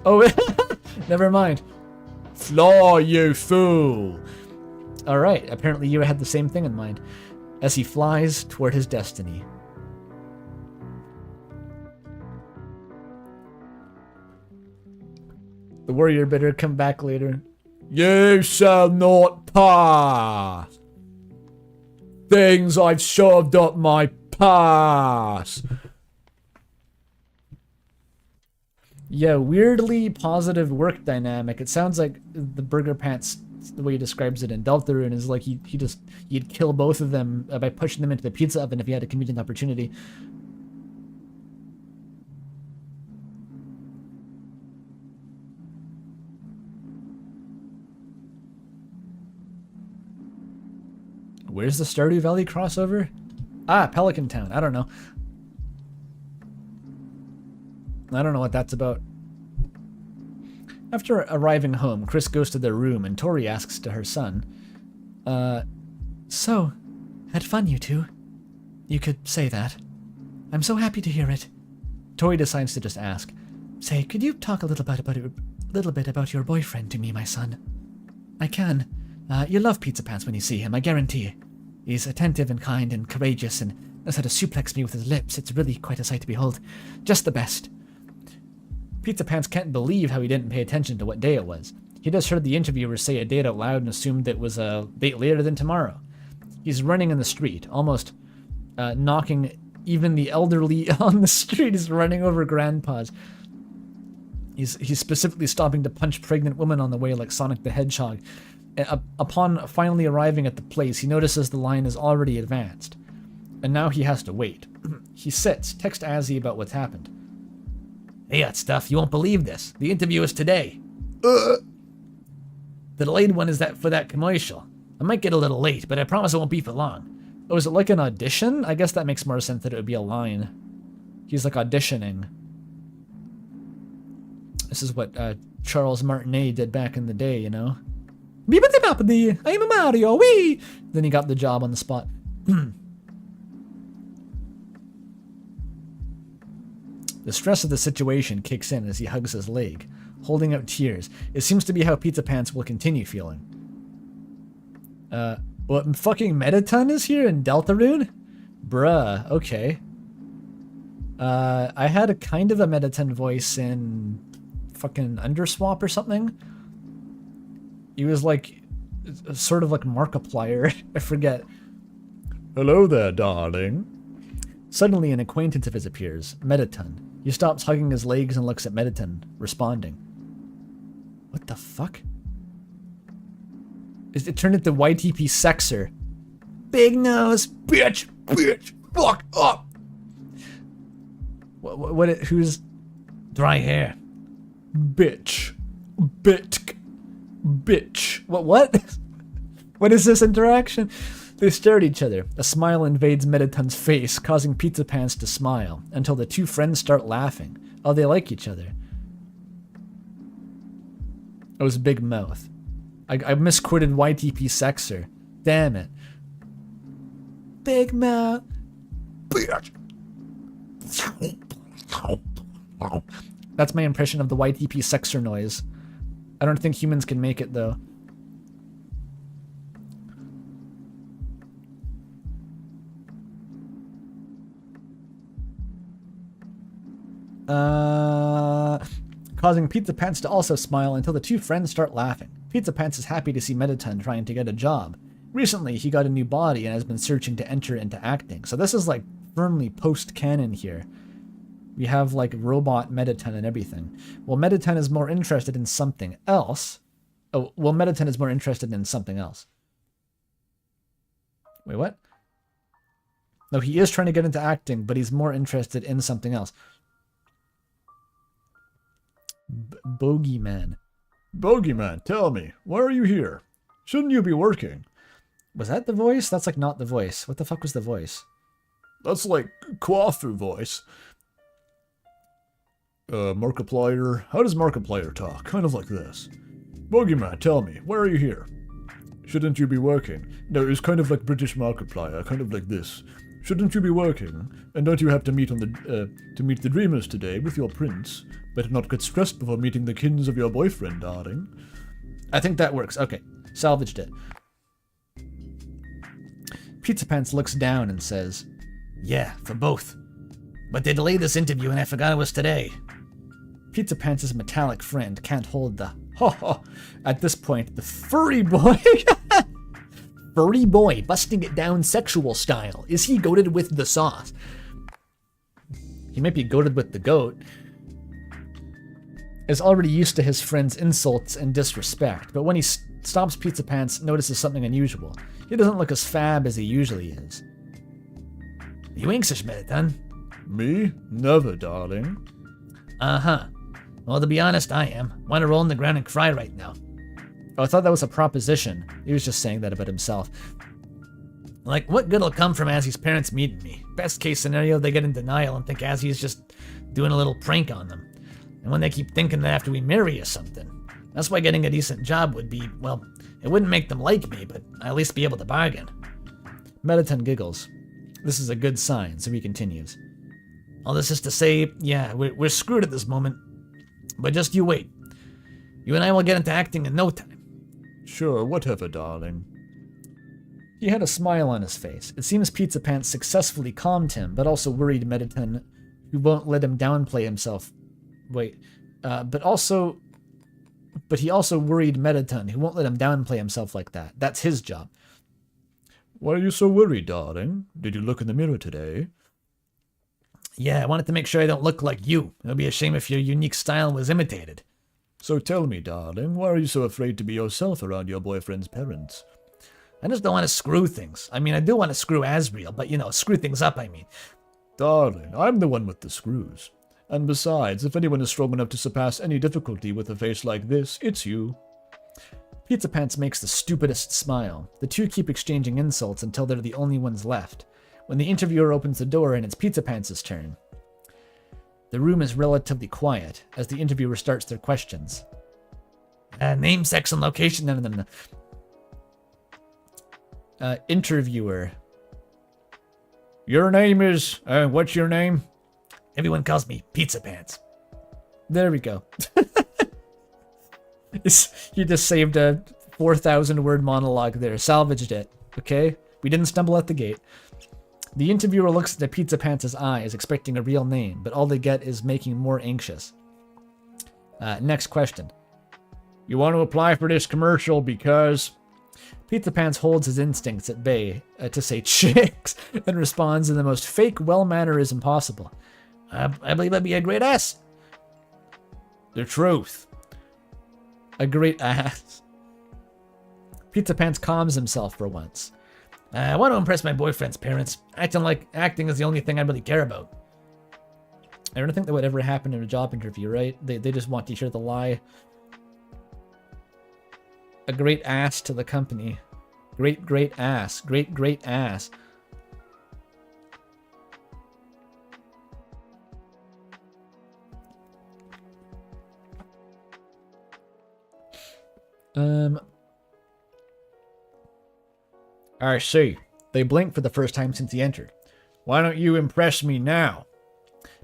Oh, never mind. Fly, you fool. Alright, apparently you had the same thing in mind. As he flies toward his destiny. The warrior better come back later. You shall not pass. Things I've shoved up my pass. Yeah, weirdly positive work dynamic. It sounds like the Burger Pants, the way he describes it in Deltarune, is like he'd kill both of them by pushing them into the pizza oven if he had a convenient opportunity. Where's the Stardew Valley crossover? Ah, Pelican Town. I don't know. I don't know what that's about. After arriving home, Chris goes to their room and Tori asks to her son, So, had fun, you two? You could say that. I'm so happy to hear it. Tori decides to just ask, Say, could you talk a little bit about your boyfriend to me, my son? I can. You'll love Pizza Pants when you see him, I guarantee. He's attentive and kind and courageous and knows how to suplex me with his lips. It's really quite a sight to behold. Just the best. Pizza Pants can't believe how he didn't pay attention to what day it was. He just heard the interviewer say a date out loud and assumed it was a date later than tomorrow. He's running in the street, almost knocking even the elderly on the street. He's running over grandpas. He's specifically stopping to punch pregnant women on the way like Sonic the Hedgehog. Upon finally arriving at the place, he notices the line is already advanced. And now he has to wait. He sits, texts Azzy about what's happened. Hey, hot stuff, you won't believe this. The interview is today. The delayed one is for that commercial. I might get a little late, but I promise it won't be for long. Oh, is it like an audition? I guess that makes more sense that it would be a line. He's like auditioning. This is what Charles Martinet did back in the day, you know? Bibbidi-boppidi, I'm a Mario, wee! Then he got the job on the spot. The stress of the situation kicks in as he hugs his leg, holding out tears. It seems to be how Pizza Pants will continue feeling. What, fucking Metaton is here in Deltarune? Bruh, okay. I had a kind of a Metaton voice in fucking Underswap or something. He was like, sort of like Markiplier. I forget. Hello there, darling. Suddenly, an acquaintance of his appears, Metaton. He stops hugging his legs and looks at Metaton, responding. What the fuck? It turned into YTP Sexer. Big nose, bitch, fuck up. Who's Dry hair. Bitch. What? What is this interaction? They stare at each other. A smile invades Metaton's face, causing Pizza Pants to smile, until the two friends start laughing. Oh, they like each other. It was Big Mouth. I misquoted YTP Sexer. Damn it. Big Mouth. Bitch. That's my impression of the YTP Sexer noise. I don't think humans can make it, though. Causing Pizza Pants to also smile until the two friends start laughing. Pizza Pants is happy to see Metaton trying to get a job. Recently, he got a new body and has been searching to enter into acting. So this is like firmly post-canon here. We have like robot Metaton and everything. Well, Metaton is more interested in something else. Oh, well, Metaton is more interested in something else. Wait, what? No, he is trying to get into acting, but he's more interested in something else. Bogeyman. Bogeyman, tell me, why are you here? Shouldn't you be working? Was that the voice? That's like not the voice. What the fuck was the voice? That's like Coiffeur voice. Markiplier. How does Markiplier talk? Kind of like this. Bogeyman, tell me, why are you here? Shouldn't you be working? No, it's kind of like British Markiplier, kind of like this. Shouldn't you be working? And don't you have to meet the dreamers today with your prince? Better not get stressed before meeting the kins of your boyfriend, darling. I think that works. Okay, salvaged it. Pizza Pants looks down and says, Yeah, for both. But they delayed this interview and I forgot it was today. Pizza Pants' metallic friend can't hold the ho. At this point, the furry boy... Furry boy busting it down sexual style. Is he goated with the sauce? He might be goated with the goat. Is already used to his friend's insults and disrespect, but when he stops Pizza Pants, notices something unusual. He doesn't look as fab as he usually is. You anxious, Metaton? Me? Never, darling. Uh-huh. Well, to be honest, I am. Want to roll on the ground and cry right now. Oh, I thought that was a proposition. He was just saying that about himself. Like, what good will come from Azzy's parents meeting me? Best case scenario, they get in denial and think Azzy is just doing a little prank on them. And when they keep thinking that after we marry or something. That's why getting a decent job would be, well, it wouldn't make them like me, but I'd at least be able to bargain. Metaton giggles. This is a good sign, so he continues. All this is to say, yeah, we're screwed at this moment. But just you wait. You and I will get into acting in no time. Sure, whatever, darling. He had a smile on his face. It seems Pizza Pants successfully calmed him, but also worried Metaton, who won't let him downplay himself. But he also worried Metaton, who won't let him downplay himself like that. That's his job. Why are you so worried, darling? Did you look in the mirror today? Yeah, I wanted to make sure I don't look like you. It would be a shame if your unique style was imitated. So tell me, darling, why are you so afraid to be yourself around your boyfriend's parents? I just don't want to screw things. I mean, I do want to screw Asriel, but, screw things up, I mean. Darling, I'm the one with the screws. And besides, if anyone is strong enough to surpass any difficulty with a face like this, it's you. Pizza Pants makes the stupidest smile. The two keep exchanging insults until they're the only ones left. When the interviewer opens the door and it's Pizza Pants' turn. The room is relatively quiet as the interviewer starts their questions. Name, sex, and location. No. Interviewer. Your name is, what's your name? Everyone calls me Pizza Pants. There we go. You just saved a 4,000 word monologue there. Salvaged it. Okay? We didn't stumble at the gate. The interviewer looks into Pizza Pants' eyes, expecting a real name, but all they get is making more anxious. Next question. You want to apply for this commercial because... Pizza Pants holds his instincts at bay to say chicks and responds in the most fake well-mannerism possible. I believe I'd be a great ass. The truth. A great ass. Pizza Pants calms himself for once. I want to impress my boyfriend's parents. Acting is the only thing I really care about. I don't think that would ever happen in a job interview, right? They just want to hear the lie. A great ass to the company. Great ass. Great ass. I see. They blink for the first time since he entered. Why don't you impress me now?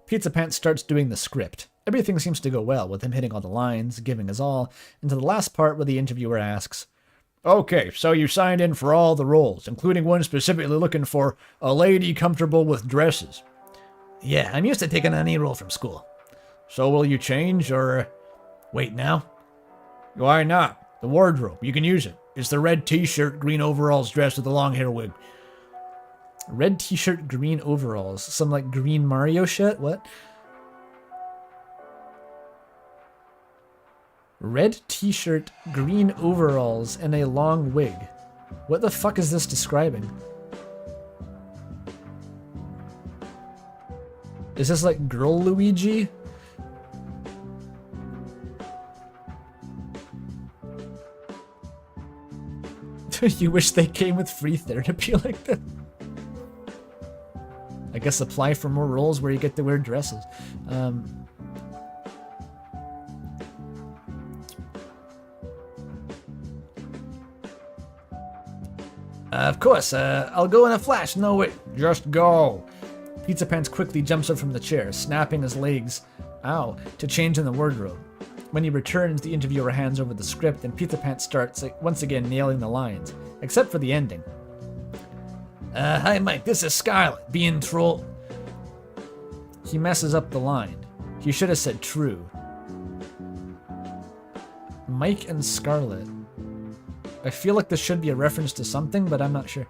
Pizza Pants starts doing the script. Everything seems to go well, with him hitting all the lines, giving his all, until the last part where the interviewer asks, Okay, so you signed in for all the roles, including one specifically looking for a lady comfortable with dresses. Yeah, I'm used to taking any role from school. So will you change, or... Wait, now? Why not? The wardrobe, you can use it. It's the red t-shirt, green overalls dress with the long hair wig. Red t-shirt, green overalls. Some, green Mario shit? What? Red t-shirt, green overalls, and a long wig. What the fuck is this describing? Is this Girl Luigi? You wish they came with free therapy like that? I guess apply for more roles where you get to wear dresses. Of course, I'll go in a flash. No, wait. Just go. Pizza Pants quickly jumps up from the chair, snapping his legs, to change in the wardrobe. When he returns, the interviewer hands over the script, and Pizza Pants starts once again nailing the lines, except for the ending. Hi, Mike. This is Scarlet, being troll. He messes up the line. He should have said true. Mike and Scarlet. I feel like this should be a reference to something, but I'm not sure.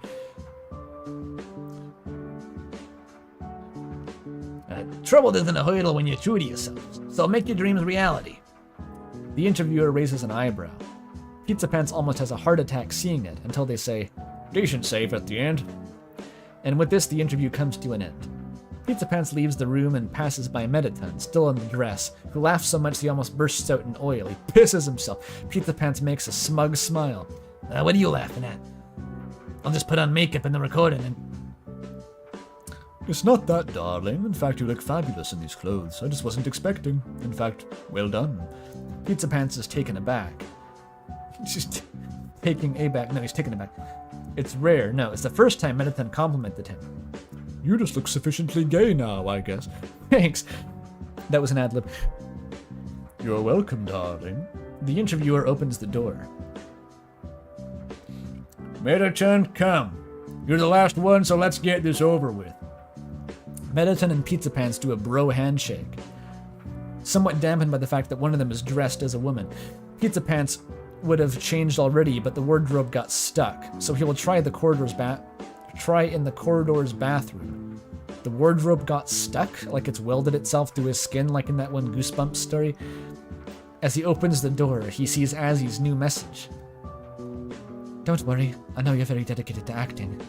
Trouble isn't a hurdle when you're true to yourself, so make your dreams reality. The interviewer raises an eyebrow. Pizza Pants almost has a heart attack seeing it, until they say, Decent save at the end. And with this, the interview comes to an end. Pizza Pants leaves the room and passes by Mediton, still in the dress, who laughs so much he almost bursts out in oil. He pisses himself. Pizza Pants makes a smug smile. What are you laughing at? I'll just put on makeup in the recording and... It's not that, darling. In fact, you look fabulous in these clothes. I just wasn't expecting. In fact, well done. Pizza Pants is taken aback. He's taking aback. No, he's taken aback. It's rare. No, it's the first time Mediton complimented him. You just look sufficiently gay now, I guess. Thanks. That was an ad-lib. You're welcome, darling. The interviewer opens the door. Mediton, come. You're the last one, so let's get this over with. Mediton and Pizza Pants do a bro handshake. Somewhat dampened by the fact that one of them is dressed as a woman. Pizza Pants would have changed already, but the wardrobe got stuck, so he will try in the corridor's bathroom. The wardrobe got stuck, like it's welded itself to his skin, like in that one Goosebumps story. As he opens the door, he sees Azzy's new message. Don't worry, I know you're very dedicated to acting.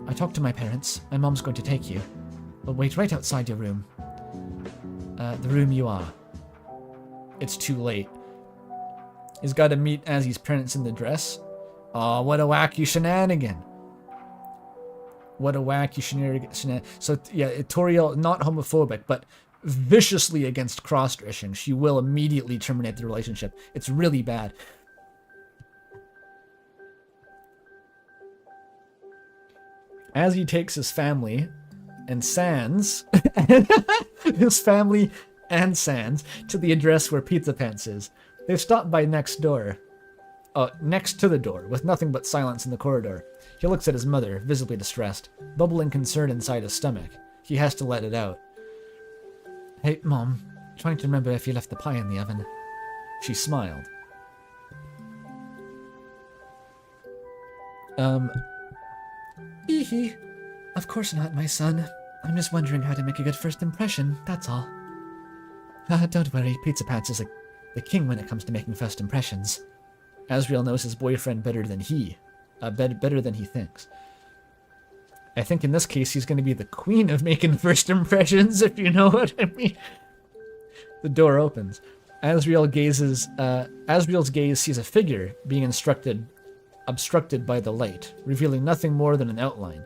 I talked to my parents. My mom's going to take you. We'll wait right outside your room. The room you are. It's too late. He's got to meet Azzy's parents in the dress. Oh, what a wacky shenanigan. What a wacky shenanigan. So, yeah, Toriel, not homophobic, but viciously against cross-dressing. She will immediately terminate the relationship. It's really bad. Azzy takes his family and Sans, his family and Sans, to the address where Pizza Pants is. They've stopped by next door. Next to the door, with nothing but silence in the corridor. He looks at his mother, visibly distressed, bubbling concern inside his stomach. He has to let it out. Hey, Mom, trying to remember if you left the pie in the oven. She smiled. Hee. Of course not, my son. I'm just wondering how to make a good first impression, that's all. Don't worry, Pizza Pants is the king when it comes to making first impressions. Asriel knows his boyfriend better than he thinks. I think in this case he's going to be the queen of making first impressions, if you know what I mean. The door opens. Asriel's gaze sees a figure being obstructed by the light, revealing nothing more than an outline.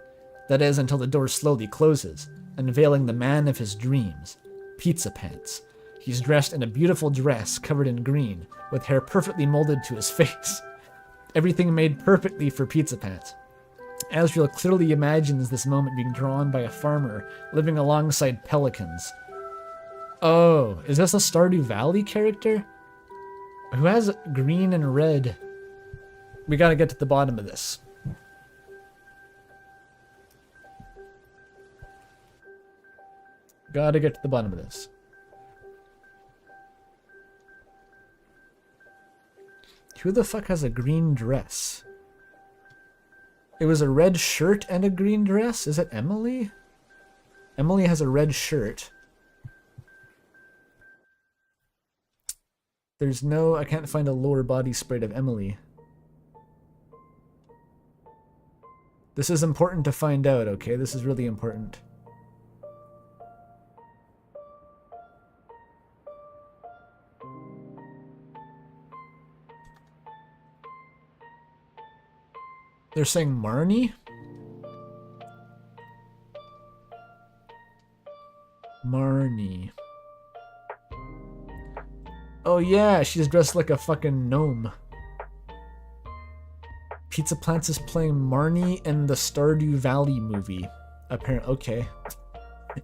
That is, until the door slowly closes, unveiling the man of his dreams, Pizza Pants. He's dressed in a beautiful dress covered in green, with hair perfectly molded to his face. Everything made perfectly for Pizza Pants. Asriel clearly imagines this moment being drawn by a farmer living alongside pelicans. Oh, is this a Stardew Valley character? Who has green and red? We gotta get to the bottom of this. Gotta get to the bottom of this. Who the fuck has a green dress? It was a red shirt and a green dress? Is it Emily? Emily has a red shirt. There's no... I can't find a lower body sprite of Emily. This is important to find out, okay? This is really important. They're saying Marnie? Marnie. Oh yeah, she's dressed like a fucking gnome. Pizza Plants is playing Marnie in the Stardew Valley movie. Apparently, okay.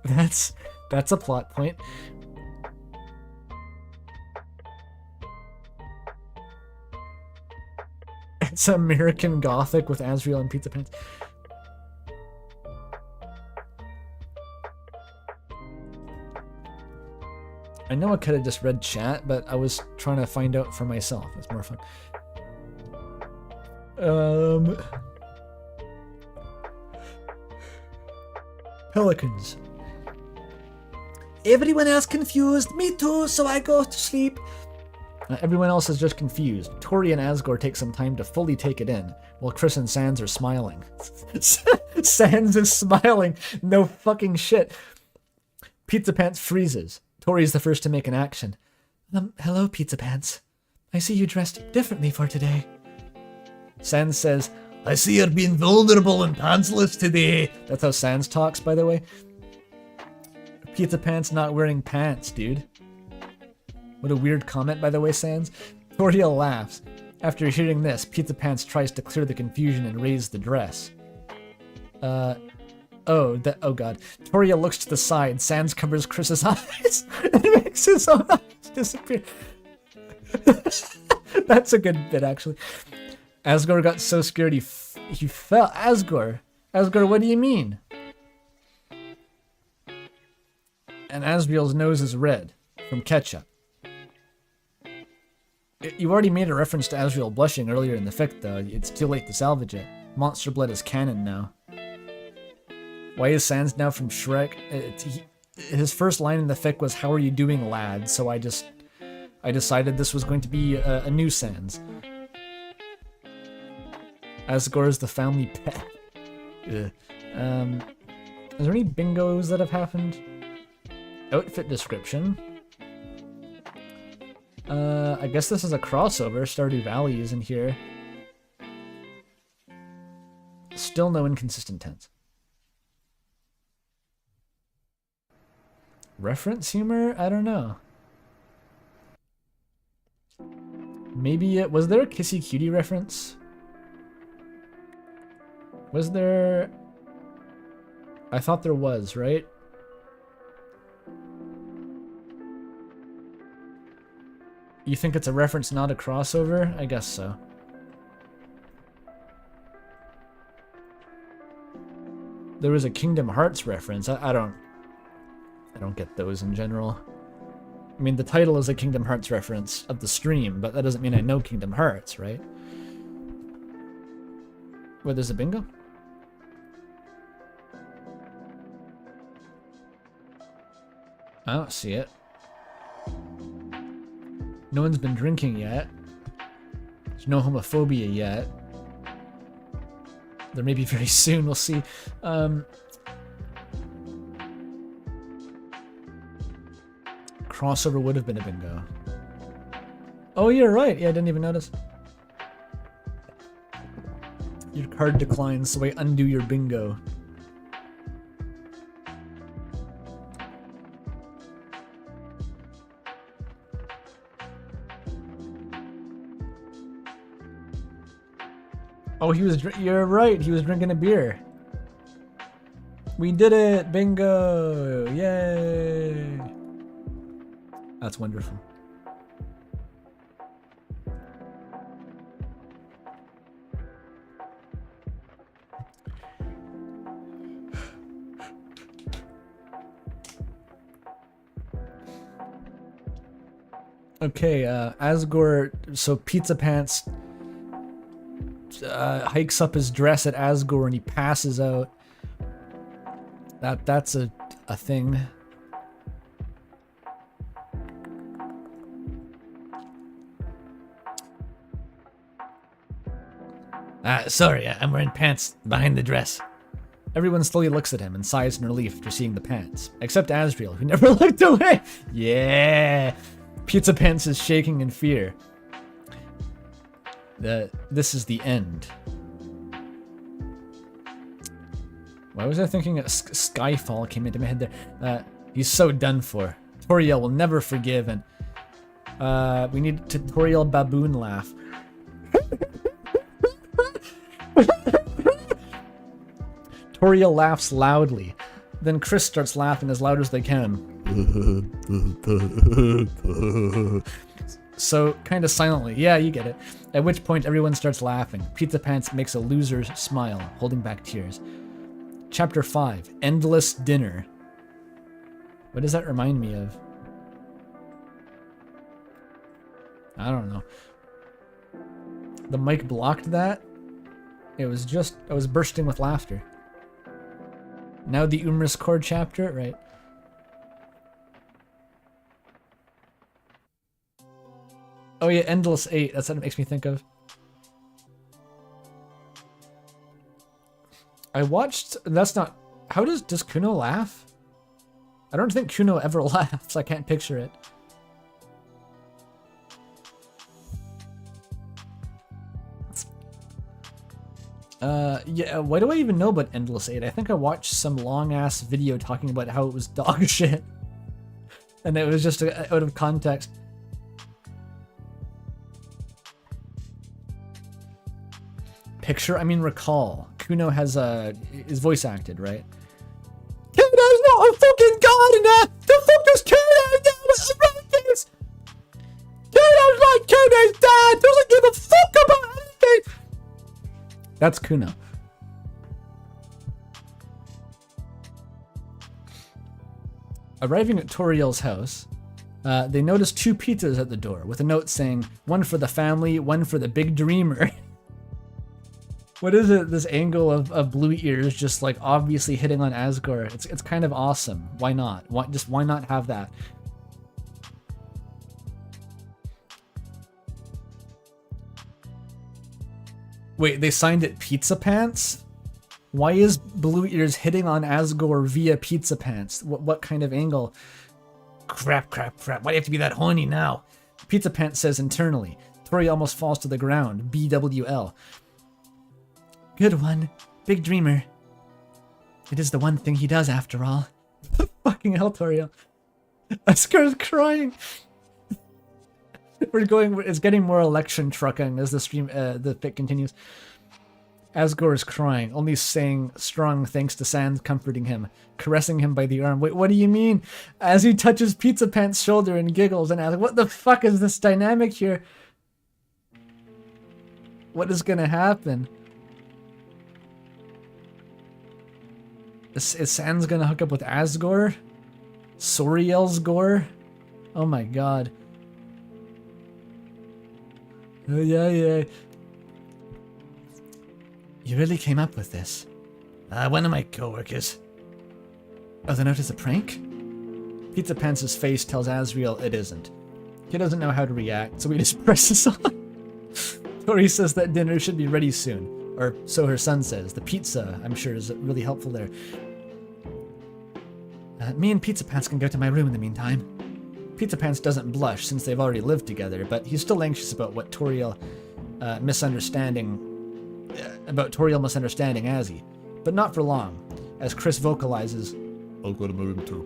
That's a plot point. It's American Gothic with Asriel and Pizza Pants. I know I could have just read chat, but I was trying to find out for myself. It's more fun. Pelicans. Everyone else confused. Me too, so I go to sleep. Everyone else is just confused. Tori and Asgore take some time to fully take it in, while Chris and Sans are smiling. Sans is smiling. No fucking shit. Pizza Pants freezes. Tori's the first to make an action. Hello, Pizza Pants. I see you dressed differently for today. Sans says, I see you're being vulnerable and pantsless today. That's how Sans talks, by the way. Pizza Pants not wearing pants, dude. What a weird comment, by the way, Sans. Toriel laughs. After hearing this, Pizza Pants tries to clear the confusion and raise the dress. Oh god. Toriel looks to the side. Sans covers Chris's eyes and makes his own eyes disappear. That's a good bit, actually. Asgore got so scared he fell. Asgore, what do you mean? And Asriel's nose is red from ketchup. You already made a reference to Asriel blushing earlier in the fic, though. It's too late to salvage it. Monster blood is canon now. Why is Sans now from Shrek? His first line in the fic was, "How are you doing, lad?" So I I decided this was going to be a new Sans. Asgore is the family pet. Ugh. Is there any bingos that have happened? Outfit description. I guess this is a crossover. Stardew Valley is in here. Still no inconsistent tense. Reference humor? I don't know. Maybe it was there a Kissy Cutie reference? Was there? I thought there was, right? You think it's a reference, not a crossover? I guess so. There was a Kingdom Hearts reference. I don't get those in general. I mean, the title is a Kingdom Hearts reference of the stream, but that doesn't mean I know Kingdom Hearts, right? Where there's a bingo? I don't see it. No one's been drinking yet. There's no homophobia yet. There may be very soon, we'll see. Crossover would have been a bingo. Oh, you're right. Yeah, I didn't even notice. Your card declines, so I undo your bingo. Oh, you're right. He was drinking a beer. We did it. Bingo. Yay. That's wonderful. Okay, Asgore, so Pizza Pants hikes up his dress at Asgore and he passes out. That's a thing. Sorry, I'm wearing pants behind the dress. Everyone slowly looks at him and sighs in relief after seeing the pants, except Asriel, who never looked away. Yeah, Pizza Pants is shaking in fear. This is the end. Why was I thinking Skyfall came into my head there? He's so done for. Toriel will never forgive, and we need to Toriel baboon laugh. Toriel laughs loudly. Then Chris starts laughing as loud as they can. So, kind of silently. Yeah, you get it. At which point, everyone starts laughing. Pizza Pants makes a loser's smile, holding back tears. Chapter 5. Endless Dinner. What does that remind me of? I don't know. The mic blocked that? It was just... I was bursting with laughter. Now the Umris Chord chapter, right? Oh yeah, Endless 8, that's what it makes me think of. I watched, that's not, how does Kuno laugh? I don't think Kuno ever laughs, I can't picture it. Yeah, why do I even know about Endless 8? I think I watched some long-ass video talking about how it was dog shit. And it was just out of context. Picture, I mean recall. Kuno has is voice acted, right? Kuno's not a fucking gardener! The fuck does Kuno know about this? Kuno's like Kuno's dad! Doesn't give a fuck about anything! That's Kuno. Arriving at Toriel's house, they notice 2 pizzas at the door with a note saying, one for the family, one for the big dreamer. What is it, this angle of Blue Ears just like obviously hitting on Asgore? It's kind of awesome. Why not? Why not have that? Wait, they signed it Pizza Pants? Why is Blue Ears hitting on Asgore via Pizza Pants? What kind of angle? Crap. Why do you have to be that horny now? Pizza Pants says internally. Tori almost falls to the ground. BWL. Good one. Big dreamer. It is the one thing he does after all. Fucking hell, Toriel. Asgore's crying. It's getting more election trucking as the stream, the fit continues. Asgore is crying, only saying strong thanks to Sans comforting him, caressing him by the arm. Wait, what do you mean? As he touches Pizza Pants' shoulder and giggles and asks, what the fuck is this dynamic here? What is gonna happen? Is Sans gonna hook up with Asgore? Soriel's gore? Oh my god. Oh yeah. You really came up with this? One of my coworkers. Oh, the note is a prank? Pizza Pants' face tells Asriel it isn't. He doesn't know how to react, so he just presses on. Tori says that dinner should be ready soon. Or so her son says. The pizza, I'm sure, is really helpful there. Me and Pizza Pants can go to my room in the meantime. Pizza Pants doesn't blush since they've already lived together, but he's still anxious about what Toriel misunderstanding Azzy. But not for long, as Chris vocalizes, I'll go to my room too.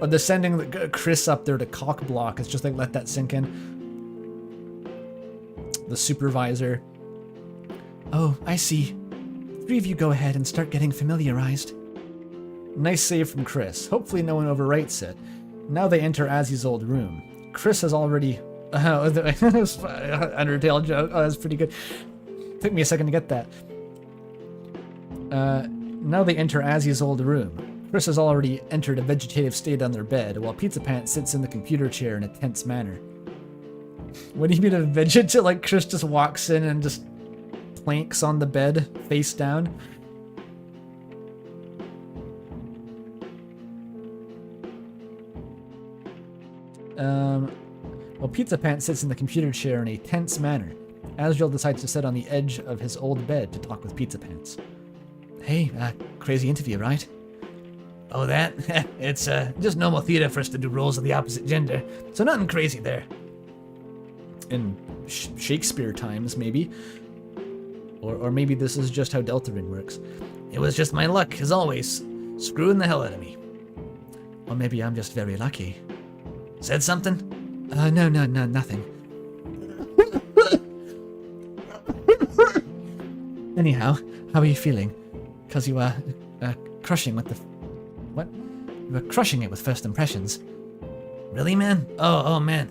or the sending Chris up there to cock block is just like, let that sink in. The supervisor. Oh, I see. 3 of you go ahead and start getting familiarized. Nice save from Chris. Hopefully no one overwrites it. Now they enter Azzy's old room. Chris has already... Undertale joke. Oh, that's pretty good. Took me a second to get that. Now they enter Azzy's old room. Chris has already entered a vegetative state on their bed, while Pizza Pants sits in the computer chair in a tense manner. What do you mean a vegetative? Like Chris just walks in and just planks on the bed, face down? While Pizza Pants sits in the computer chair in a tense manner, Asriel decides to sit on the edge of his old bed to talk with Pizza Pants. Hey, crazy interview, right? Oh, that? It's just normal theater for us to do roles of the opposite gender, so nothing crazy there. In Shakespeare times, maybe. Or maybe this is just how Deltarune works. It was just my luck, as always, screwing the hell out of me. Or maybe I'm just very lucky. Said something? No, nothing. Anyhow, how are you feeling? Because you were crushing with the... What? You were crushing it with first impressions. Really, man? Oh, man.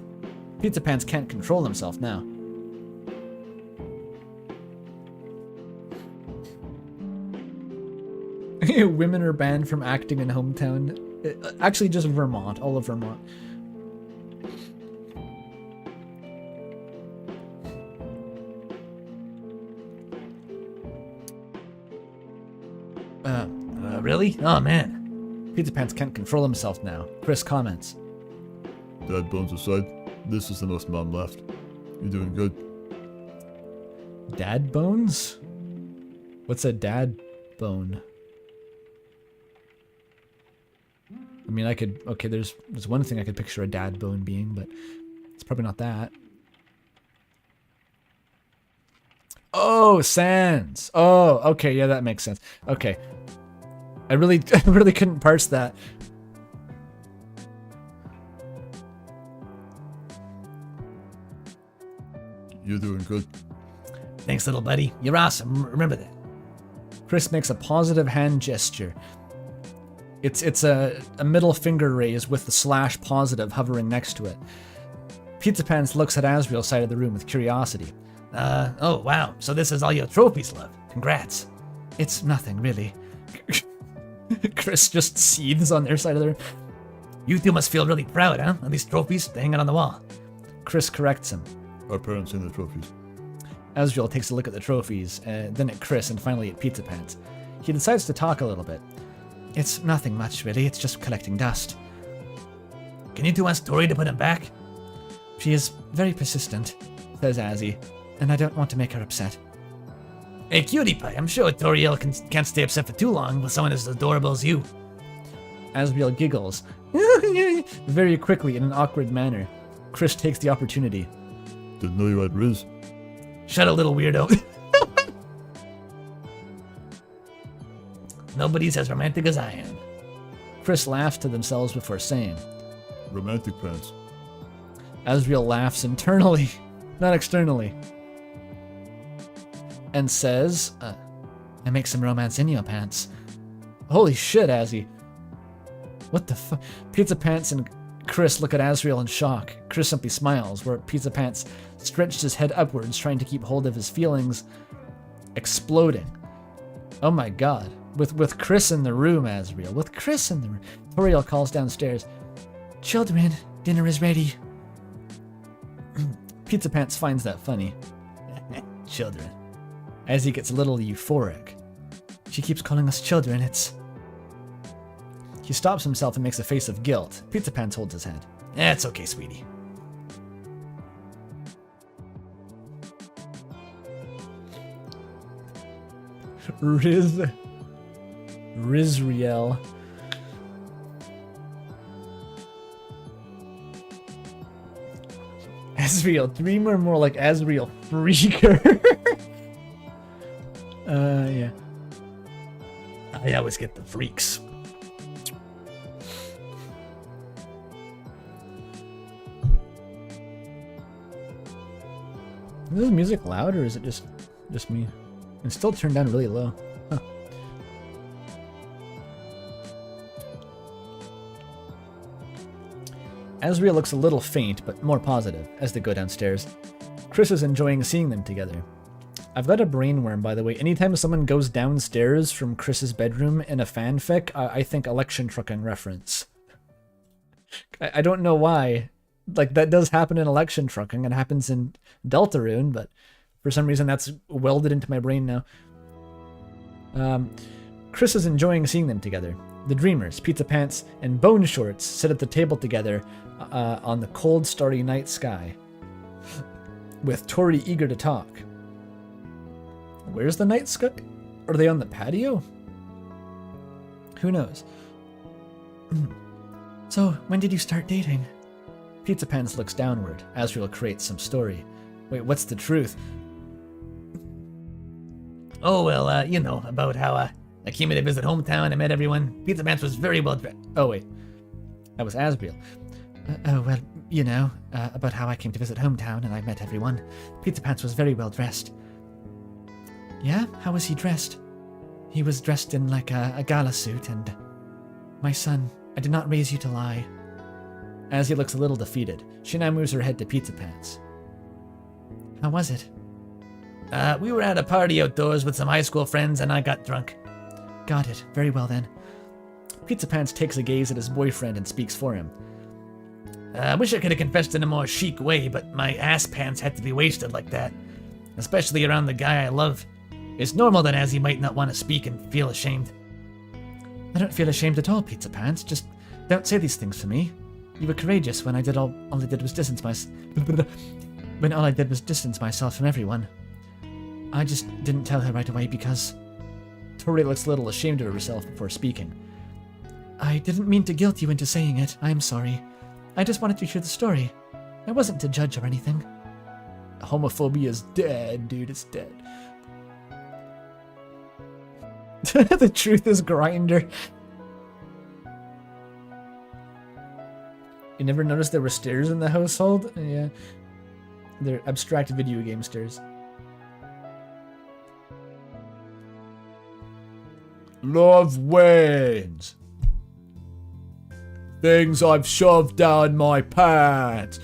Pizza Pants can't control himself now. Women are banned from acting in hometown. Actually, just Vermont. All of Vermont. Really? Oh, man. Pizza Pants can't control himself now. Chris comments. Dad bones aside, this is the most mom left. You're doing good. Dad bones? What's a dad bone? I mean, I could... Okay, there's one thing I could picture a dad bone being, but it's probably not that. Oh, Sans. Oh, okay, yeah, that makes sense. Okay. I really couldn't parse that. You're doing good. Thanks, little buddy. You're awesome. Remember that. Chris makes a positive hand gesture. It's a middle finger raise with the slash positive hovering next to it. Pizza Pants looks at Asriel's side of the room with curiosity. Oh, wow. So this is all your trophies, love. Congrats. It's nothing, really. Chris just seethes on their side of the room. You two must feel really proud, huh? Of these trophies hanging on the wall. Chris corrects him. Our parents seen the trophies. Asriel takes a look at the trophies, then at Chris, and finally at Pizza Pants. He decides to talk a little bit. It's nothing much, really. It's just collecting dust. Can you two ask Tori to put them back? She is very persistent, Says Azzy. and I don't want to make her upset. Hey, cutie pie, I'm sure Toriel can't stay upset for too long with someone as adorable as you. Asriel giggles very quickly in an awkward manner. Chris takes the opportunity. Didn't know you had Riz. Shut a little weirdo. Nobody's as romantic as I am. Chris laughs to themselves before saying. Romantic pants. Asriel laughs internally, not externally. And says, I make some romance in your pants. holy shit, Azzy. What the fuck? Pizza Pants and Chris look at Asriel in shock. Chris simply smiles, where Pizza Pants stretched his head upwards, trying to keep hold of his feelings, exploding. Oh my god. With Chris in the room, Asriel. With Chris in the room. Toriel calls downstairs. Children, dinner is ready. Pizza Pants finds that funny. Children. As he gets a little euphoric. She keeps calling us children, it's... He stops himself and makes a face of guilt. Pizza Pants holds his head. That's okay, sweetie. Rizriel. Asriel Dreamer, more like Asriel Freaker. Yeah. I always get the freaks. Is this music loud or is it just me? It's still turned down really low. Huh. Asriel looks a little faint, but more positive, as they go downstairs. Chris is enjoying seeing them together. I've got a brainworm, by the way. Anytime someone goes downstairs from Chris's bedroom in a fanfic, I think election trucking reference. I don't know why. Like, that does happen in election trucking. It happens in Deltarune, but for some reason that's welded into my brain now. Chris is enjoying seeing them together. The Dreamers, Pizza Pants, and Bone Shorts sit at the table together on the cold, starry night sky, with Tori eager to talk. Where's the night sky? Are they on the patio? Who knows? So, when did you start dating? Pizza Pants looks downward. Asriel creates some story. Wait, what's the truth? Oh, well, you know, about how I came in to visit hometown and met everyone. Pizza Pants was very well dressed. Oh, wait. That was Asriel. Well, you know, about how I came to visit hometown and I met everyone. Pizza Pants was very well dressed. Yeah? How was he dressed? He was dressed in like a gala suit and... My son, I did not raise you to lie. Azzy looks a little defeated. She now moves her head to Pizza Pants. How was it? We were at a party outdoors with some high school friends and I got drunk. Got it. Very well then. Pizza Pants takes a gaze at his boyfriend and speaks for him. I wish I could have confessed in a more chic way, but my ass pants had to be wasted like that. Especially around the guy I love. It's normal that Azzy might not want to speak and feel ashamed. I don't feel ashamed at all, Pizza Pants. Just don't say these things to me. You were courageous when all I did was distance myself from everyone. I just didn't tell her right away because... Tori looks a little ashamed of herself before speaking. I didn't mean to guilt you into saying it. I'm sorry. I just wanted to hear the story. I wasn't to judge or anything. Homophobia is dead, dude. It's dead. The truth is Grinder. You never noticed there were stairs in the household? Yeah. They're abstract video game stairs. Love wins. Things I've shoved down my pants.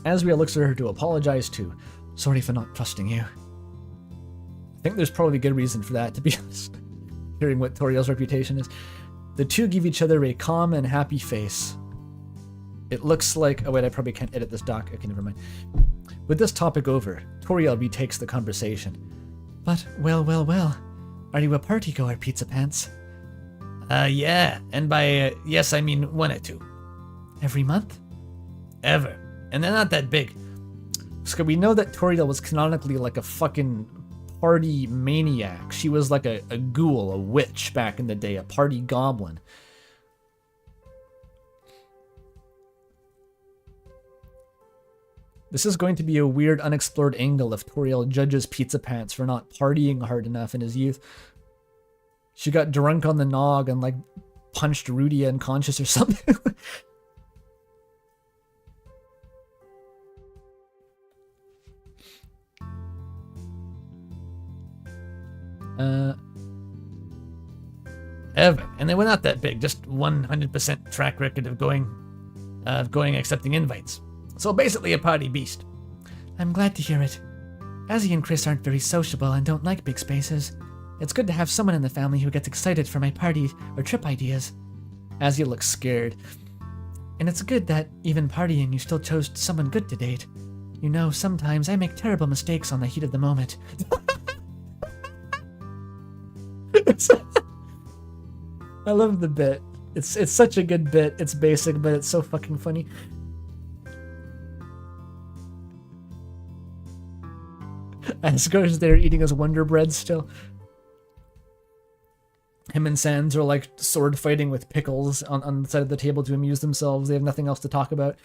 Asriel looks at her to apologize too. Sorry for not trusting you. I think there's probably good reason for that, to be honest. Hearing what Toriel's reputation is. The two give each other a calm and happy face. It looks like... Oh wait, I probably can't edit this doc. Okay, never mind. With this topic over, Toriel retakes the conversation. But, well. Are you a party goer, Pizza Pants? Yeah. And by yes, I mean 1 or 2. Every month? Ever. And they're not that big. So we know that Toriel was canonically like a fucking party maniac. She was like a ghoul, a witch back in the day, a party goblin. This is going to be a weird, unexplored angle if Toriel judges Pizza Pants for not partying hard enough in his youth. She got drunk on the nog and, like, punched Rudy unconscious or something. Evan, and they were not that big, just 100% track record of going accepting invites. So basically a party beast. I'm glad to hear it. Azzy and Chris aren't very sociable and don't like big spaces. It's good to have someone in the family who gets excited for my party or trip ideas. Azzy looks scared. And it's good that, even partying, you still chose someone good to date. You know, sometimes I make terrible mistakes on the heat of the moment. I love the bit. It's such a good bit. It's basic, but it's so fucking funny. Asgur's there eating his Wonder Bread still. Him and Sans are like sword fighting with pickles on the side of the table to amuse themselves. They have nothing else to talk about.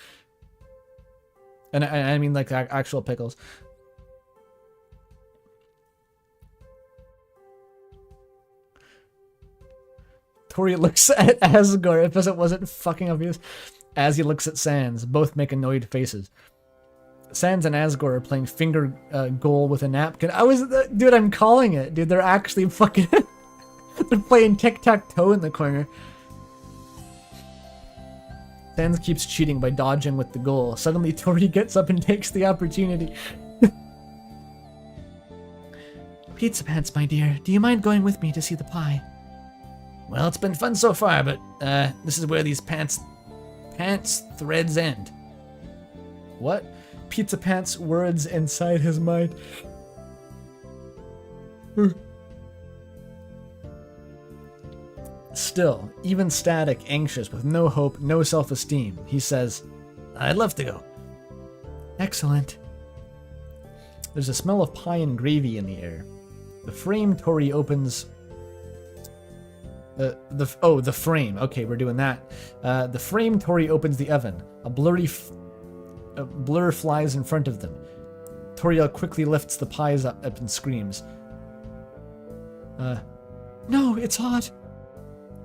And I mean like actual pickles. Tori looks at Asgore if it wasn't fucking obvious. As he looks at Sans, both make annoyed faces. Sans and Asgore are playing finger goal with a napkin. Dude, I'm calling it. Dude, they're actually fucking... they're playing tic-tac-toe in the corner. Sans keeps cheating by dodging with the goal. Suddenly, Tori gets up and takes the opportunity. Pizza Pants, my dear, do you mind going with me to see the pie? Well, it's been fun so far, but this is where these pants threads end. What? Pizza Pants words inside his mind. Still, even static, anxious, with no hope, no self-esteem, he says, I'd love to go. Excellent. There's a smell of pie and gravy in the air. The frame Tori opens... the frame. Okay, we're doing that. The frame Tori opens the oven. A blur flies in front of them. Toriel quickly lifts the pies up and screams. No, it's hot.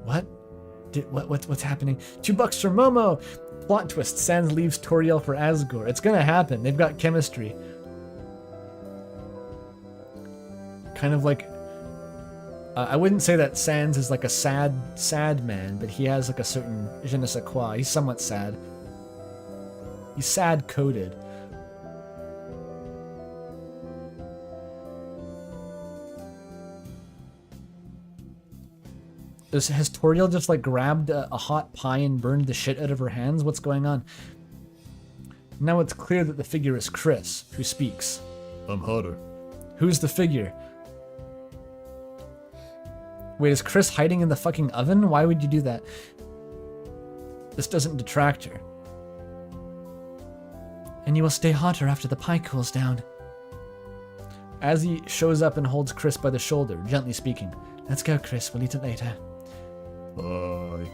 What? What's happening? $2 for Momo! Plot twist. Sans leaves Toriel for Asgore. It's gonna happen. They've got chemistry. Kind of like... I wouldn't say that Sans is like a sad man, but he has like a certain je ne sais quoi. He's somewhat sad. He's sad-coded. Has Toriel just like grabbed a hot pie and burned the shit out of her hands? What's going on? Now it's clear that the figure is Chris, who speaks. I'm hotter. Who's the figure? Wait, is Chris hiding in the fucking oven? Why would you do that? This doesn't detract her. And you will stay hotter after the pie cools down. As he shows up and holds Chris by the shoulder, gently speaking. Let's go, Chris. We'll eat it later. Bye.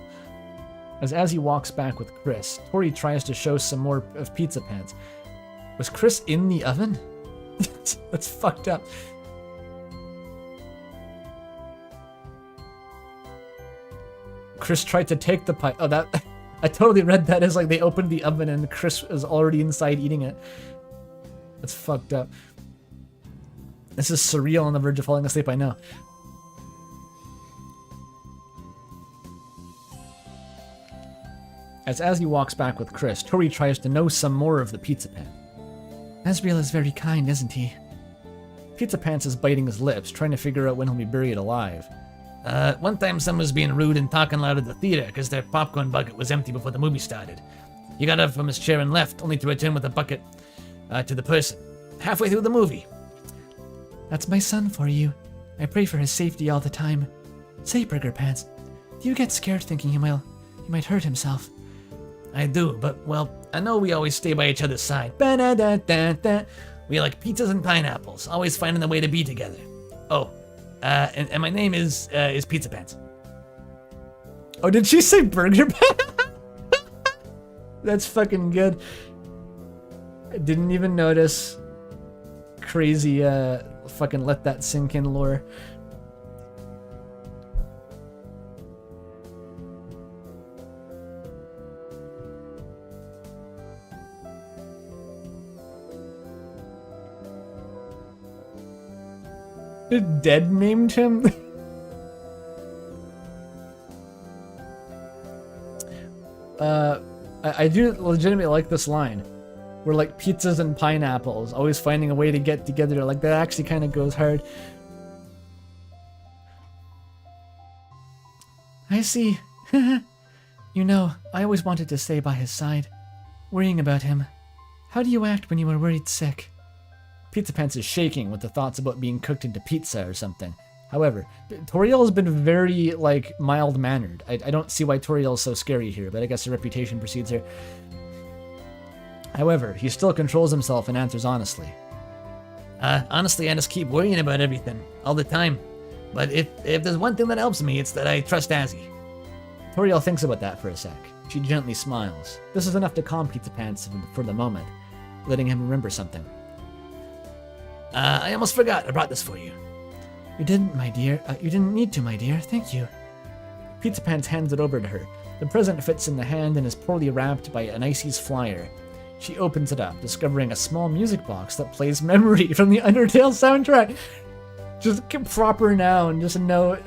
As he walks back with Chris, Tori tries to show some more of Pizza Pants. Was Chris in the oven? That's fucked up. Chris tried to take the pie. Oh, that... I totally read that as like they opened the oven and Chris is already inside eating it. That's fucked up. This is surreal on the verge of falling asleep, I know. As he walks back with Chris, Tori tries to know some more of the Pizza Pan. Asriel is very kind, isn't he? Pizza Pants is biting his lips, trying to figure out when he'll be buried alive. One time someone was being rude and talking loud at the theater because their popcorn bucket was empty before the movie started. He got up from his chair and left, only to return with a bucket to the person halfway through the movie. That's my son for you. I pray for his safety all the time. Say, Burger Pants, do you get scared thinking he might hurt himself? I do, but, well, I know we always stay by each other's side. Ba-da-da-da-da. We like pizzas and pineapples, always finding a way to be together. Oh, and my name is Pizza Pants. Oh, did she say Burger Pants? That's fucking good. I didn't even notice. Crazy, fucking let that sink in lore. The dead named him? I do legitimately like this line. We're like pizzas and pineapples, always finding a way to get together. Like, that actually kind of goes hard. I see. You know, I always wanted to stay by his side, worrying about him. How do you act when you are worried sick? Pizza Pants is shaking with the thoughts about being cooked into pizza or something. However, Toriel has been very, like, mild-mannered. I don't see why Toriel is so scary here, but I guess her reputation precedes her. However, he still controls himself and answers honestly. Honestly, I just keep worrying about everything, all the time. But if there's one thing that helps me, it's that I trust Azzy. Toriel thinks about that for a sec. She gently smiles. This is enough to calm Pizza Pants for the moment, letting him remember something. I almost forgot. I brought this for you. You didn't, my dear. You didn't need to, my dear. Thank you. Pizza Pants hands it over to her. The present fits in the hand and is poorly wrapped by an Icy's flyer. She opens it up, discovering a small music box that plays Memory from the Undertale soundtrack. Just proper noun, just a note.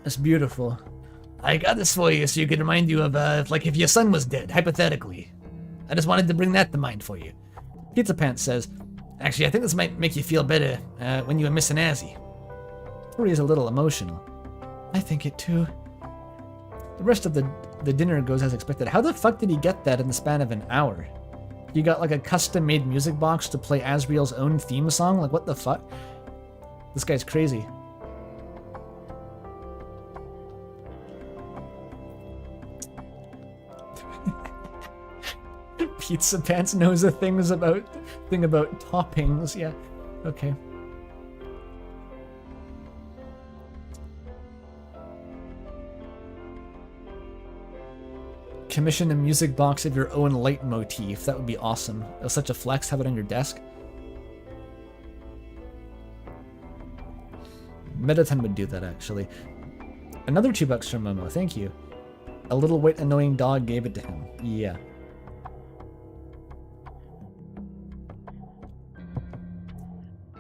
That's beautiful. I got this for you so you could remind you of, like, if your son was dead, hypothetically. I just wanted to bring that to mind for you. Pizza Pants says, actually, I think this might make you feel better when you were missing Azzy. Tori is a little emotional. I think it too. The rest of the dinner goes as expected. How the fuck did he get that in the span of an hour? You got like a custom-made music box to play Asriel's own theme song? Like, what the fuck? This guy's crazy. Pizza Pants knows a thing about toppings. Yeah, okay. Commission a music box of your own leitmotif. That would be awesome. It's such a flex. Have it on your desk. Mettaton would do that, actually. Another $2 from Momo. Thank you. A little white annoying dog gave it to him. Yeah.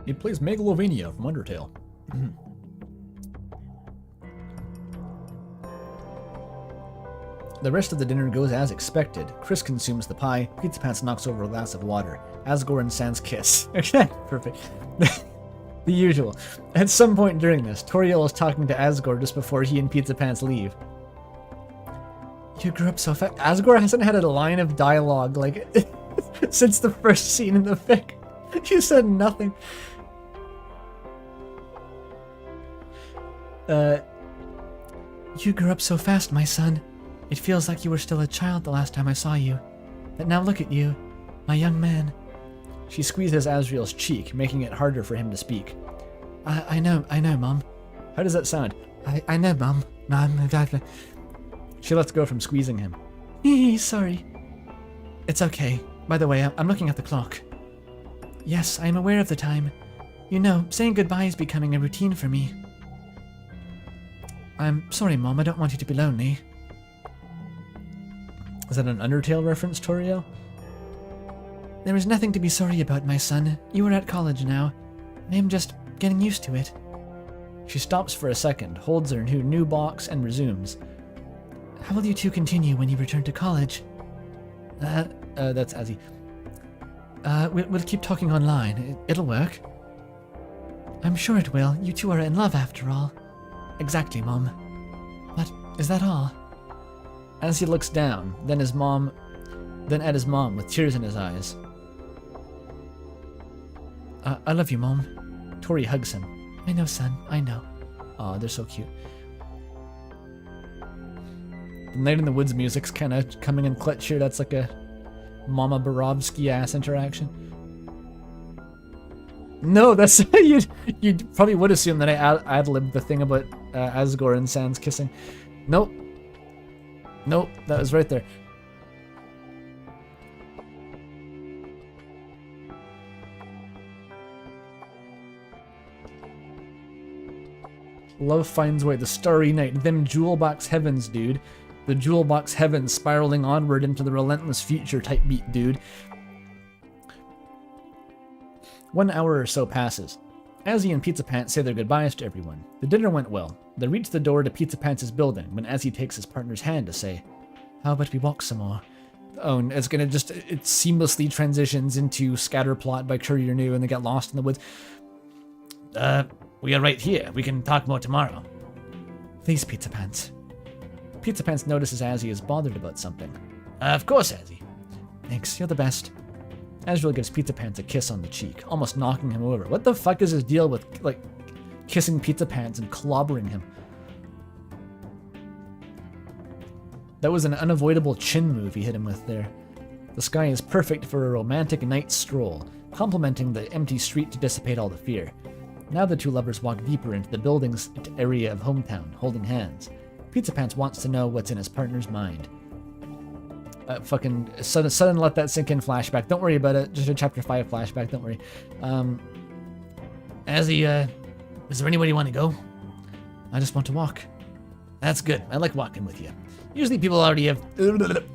He plays Megalovania from Undertale. The rest of the dinner goes as expected. Chris consumes the pie. Pizza Pants knocks over a glass of water. Asgore and Sans kiss. Okay, perfect. The usual. At some point during this, Toriel is talking to Asgore just before he and Pizza Pants leave. You grew up so fast. Asgore hasn't had a line of dialogue, like, since the first scene in the fic. He said nothing. You grew up so fast, my son. It feels like you were still a child the last time I saw you. But now look at you, my young man. She squeezes Asriel's cheek, making it harder for him to speak. I know, Mom. How does that sound? I know, Mom. She lets go from squeezing him. Sorry. It's okay. By the way, I'm looking at the clock. Yes, I am aware of the time. You know, saying goodbye is becoming a routine for me. I'm sorry, Mom. I don't want you to be lonely. Is that an Undertale reference, Toriel? There is nothing to be sorry about, my son. You are at college now. I am just getting used to it. She stops for a second, holds her new box, and resumes. How will you two continue when you return to college? That's Azzy. We'll keep talking online. It'll work. I'm sure it will. You two are in love after all. Exactly, Mom. But is that all? As he looks down, then at his mom with tears in his eyes. I love you, Mom. Tori hugs him. I know, son. I know. Aw, they're so cute. Night in the Woods music's kind of coming in clutch here. That's like a Mama Borovsky ass interaction. No, that's you probably would assume that I ad-libbed the thing about Asgore and Sans kissing. Nope. Nope, that was right there. Love finds way. The starry night. Them jewel box heavens, dude. The jewel box heavens spiraling onward into the relentless future type beat, dude. 1 hour or so passes. Azzy and Pizza Pants say their goodbyes to everyone. The dinner went well. They reach the door to Pizza Pants' building when Azzy takes his partner's hand to say, "How about we walk some more?" Oh, and it's gonna just, it seamlessly transitions into Scatterplot by Courier New and they get lost in the woods. We are right here. We can talk more tomorrow. Please, Pizza Pants. Pizza Pants notices Azzy is bothered about something. Of course, Azzy. Thanks, you're the best. Azriel gives Pizza Pants a kiss on the cheek, almost knocking him over. What the fuck is his deal with, like, kissing Pizza Pants and clobbering him? That was an unavoidable chin move he hit him with there. The sky is perfect for a romantic night stroll, complementing the empty street to dissipate all the fear. Now the two lovers walk deeper into the building's area of hometown, holding hands. Pizza Pants wants to know what's in his partner's mind. Fucking sudden let that sink in flashback. Don't worry about it. Just a chapter 5 flashback. Don't worry. Azzy, is there anywhere you want to go? I just want to walk. That's good. I like walking with you. Usually people already have...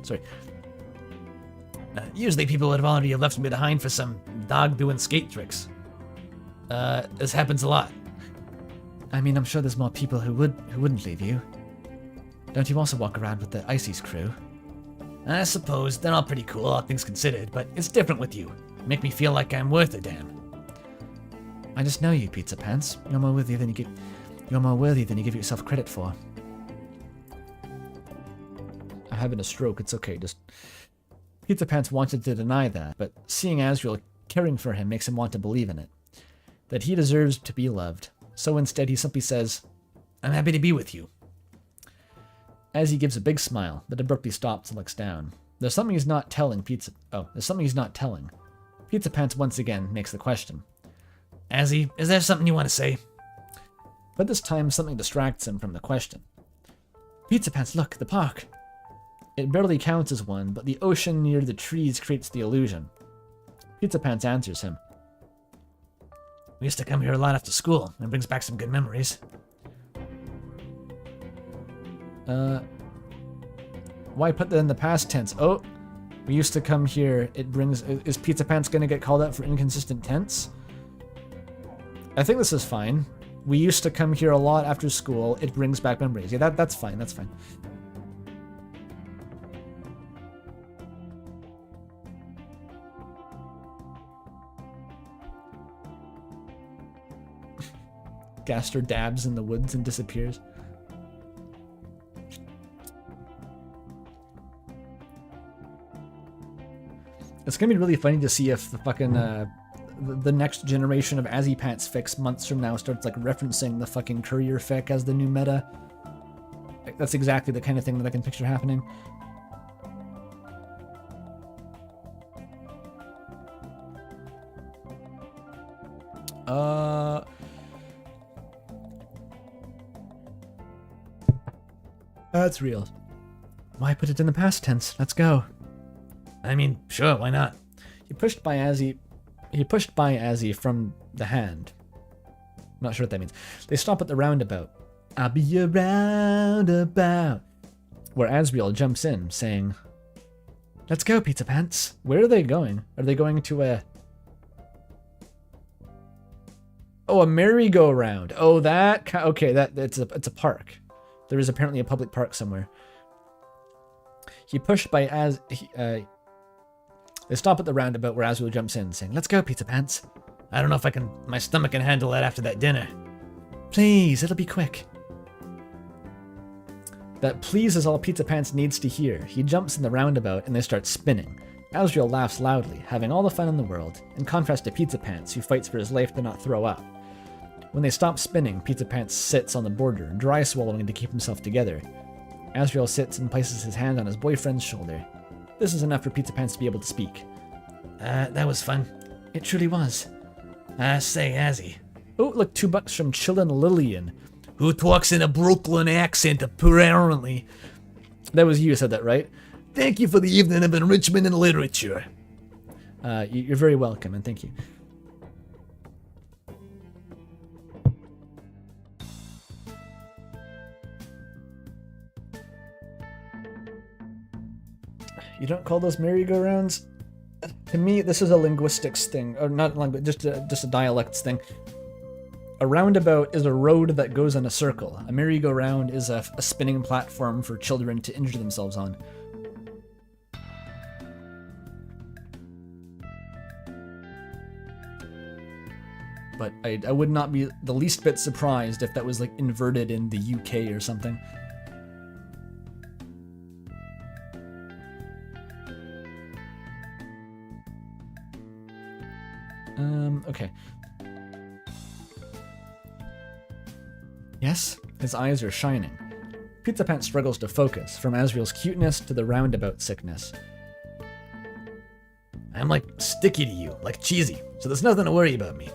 Sorry. Usually people would have already left me behind for some dog doing skate tricks. This happens a lot. I mean, I'm sure there's more people who wouldn't leave you. Don't you also walk around with the Icy's crew? I suppose they're all pretty cool, all things considered, but it's different with you. Make me feel like I'm worth a damn. I just know you, Pizza Pants. You're more worthy than you give yourself credit for. I'm having a stroke. It's okay. Just Pizza Pants wanted to deny that, but seeing Asriel caring for him makes him want to believe in it. That he deserves to be loved. So instead he simply says, "I'm happy to be with you." As he gives a big smile, but abruptly stops and looks down. There's something he's not telling. Pizza Pants once again makes the question. Azzy, is there something you want to say? But this time something distracts him from the question. Pizza Pants, look, the park. It barely counts as one, but the ocean near the trees creates the illusion. Pizza Pants answers him. We used to come here a lot after school. It brings back some good memories. Why put that in the past tense? Oh, we used to come here. It brings... Is Pizza Pants going to get called out for inconsistent tense? I think this is fine. We used to come here a lot after school. It brings back memories. Yeah, that's fine. That's fine. Gaster dabs in the woods and disappears. It's gonna be really funny to see if the fucking the next generation of Azzypants fics months from now starts like referencing the fucking Courier fic as the new meta. Like, that's exactly the kind of thing that I can picture happening. That's real. Why put it in the past tense? Let's go. I mean, sure, why not? He pushed by Azzy from the hand. Not sure what that means. They stop at the roundabout. I'll be a roundabout. Where Asriel jumps in, saying, Let's go, Pizza Pants. Where are they going? Are they going to a... Oh, a merry-go-round. Oh, that... Okay, it's a park. There is apparently a public park somewhere. He pushed by they stop at the roundabout where Asriel jumps in, saying, Let's go, Pizza Pants. I don't know if my stomach can handle that after that dinner. Please, it'll be quick. That please is all Pizza Pants needs to hear. He jumps in the roundabout and they start spinning. Asriel laughs loudly, having all the fun in the world, in contrast to Pizza Pants, who fights for his life to not throw up. When they stop spinning, Pizza Pants sits on the border, dry swallowing to keep himself together. Asriel sits and places his hand on his boyfriend's shoulder. This is enough for Pizza Pants to be able to speak. That was fun. It truly was. Say, Azzy. Oh, look, $2 from Chillin' Lillian. Who talks in a Brooklyn accent apparently? That was you who said that, right? Thank you for the evening of enrichment in literature. You're very welcome, and thank you. You don't call those merry-go-rounds? To me, this is a linguistics thing, or not just a dialects thing. A roundabout is a road that goes in a circle. A merry-go-round is a spinning platform for children to injure themselves on. But I would not be the least bit surprised if that was like inverted in the UK or something. Okay. Yes? His eyes are shining. Pizza Pants struggles to focus, from Asriel's cuteness to the roundabout sickness. I'm like sticky to you, like cheesy, so there's nothing to worry about me.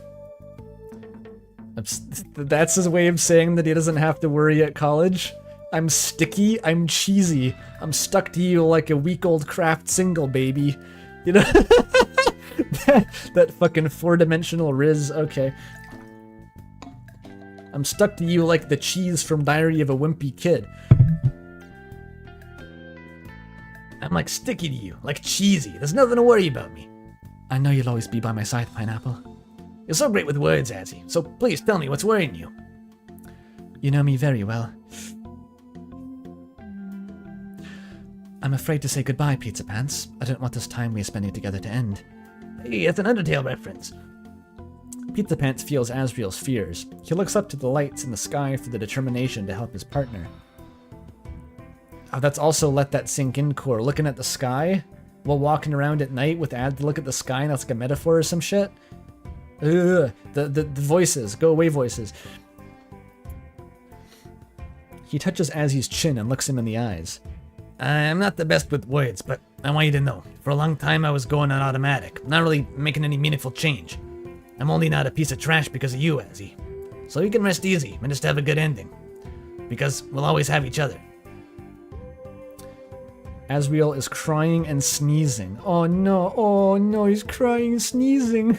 That's his way of saying that he doesn't have to worry at college. I'm sticky, I'm cheesy, I'm stuck to you like a week-old craft single, baby. You know? that fucking 4-dimensional Riz, okay. I'm stuck to you like the cheese from Diary of a Wimpy Kid. I'm like sticky to you, like cheesy. There's nothing to worry about me. I know you'll always be by my side, Pineapple. You're so great with words, Azzy, so please tell me what's worrying you. You know me very well. I'm afraid to say goodbye, Pizza Pants. I don't want this time we're spending together to end. Hey, that's an Undertale reference. Pizza Pants feels Asriel's fears. He looks up to the lights in the sky for the determination to help his partner. Oh, that's also let that sink in core. Looking at the sky while walking around at night with Ad to look at the sky and that's like a metaphor or some shit. Ugh, the voices. Go away, voices. He touches Azzy's chin and looks him in the eyes. I'm not the best with words, but I want you to know, for a long time I was going on automatic, not really making any meaningful change. I'm only not a piece of trash because of you, Azzy. So you can rest easy and just have a good ending. Because we'll always have each other. Asriel is crying and sneezing. Oh no, he's crying and sneezing.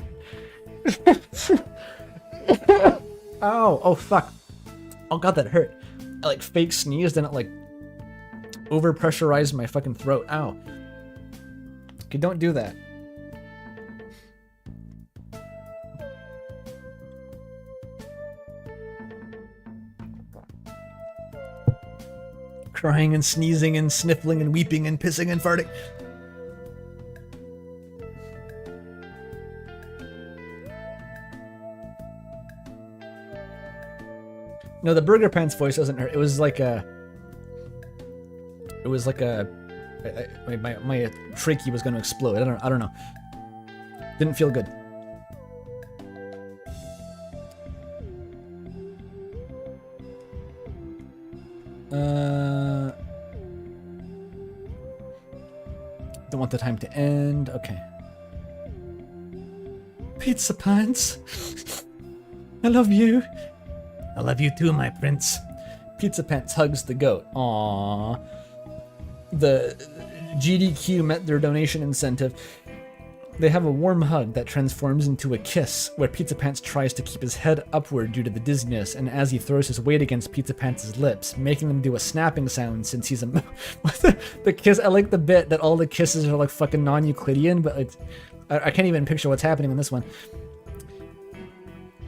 Ow, oh fuck. Oh god, that hurt. I like fake sneezed and it like overpressurized my fucking throat. Ow. Okay, don't do that. Crying and sneezing and sniffling and weeping and pissing and farting. No, the Burger Pants voice doesn't hurt. It was like a... my trachea was going to explode. I don't know. Didn't feel good. Don't want the time to end. Okay. Pizza Pants. I love you. I love you too, my prince. Pizza Pants hugs the goat. Aww. The GDQ met their donation incentive. They have a warm hug that transforms into a kiss, where Pizza Pants tries to keep his head upward due to the dizziness, and as he throws his weight against Pizza Pants' lips, making them do a snapping sound since he's a... the kiss, I like the bit that all the kisses are like fucking non-Euclidean, but it's, I can't even picture what's happening in this one.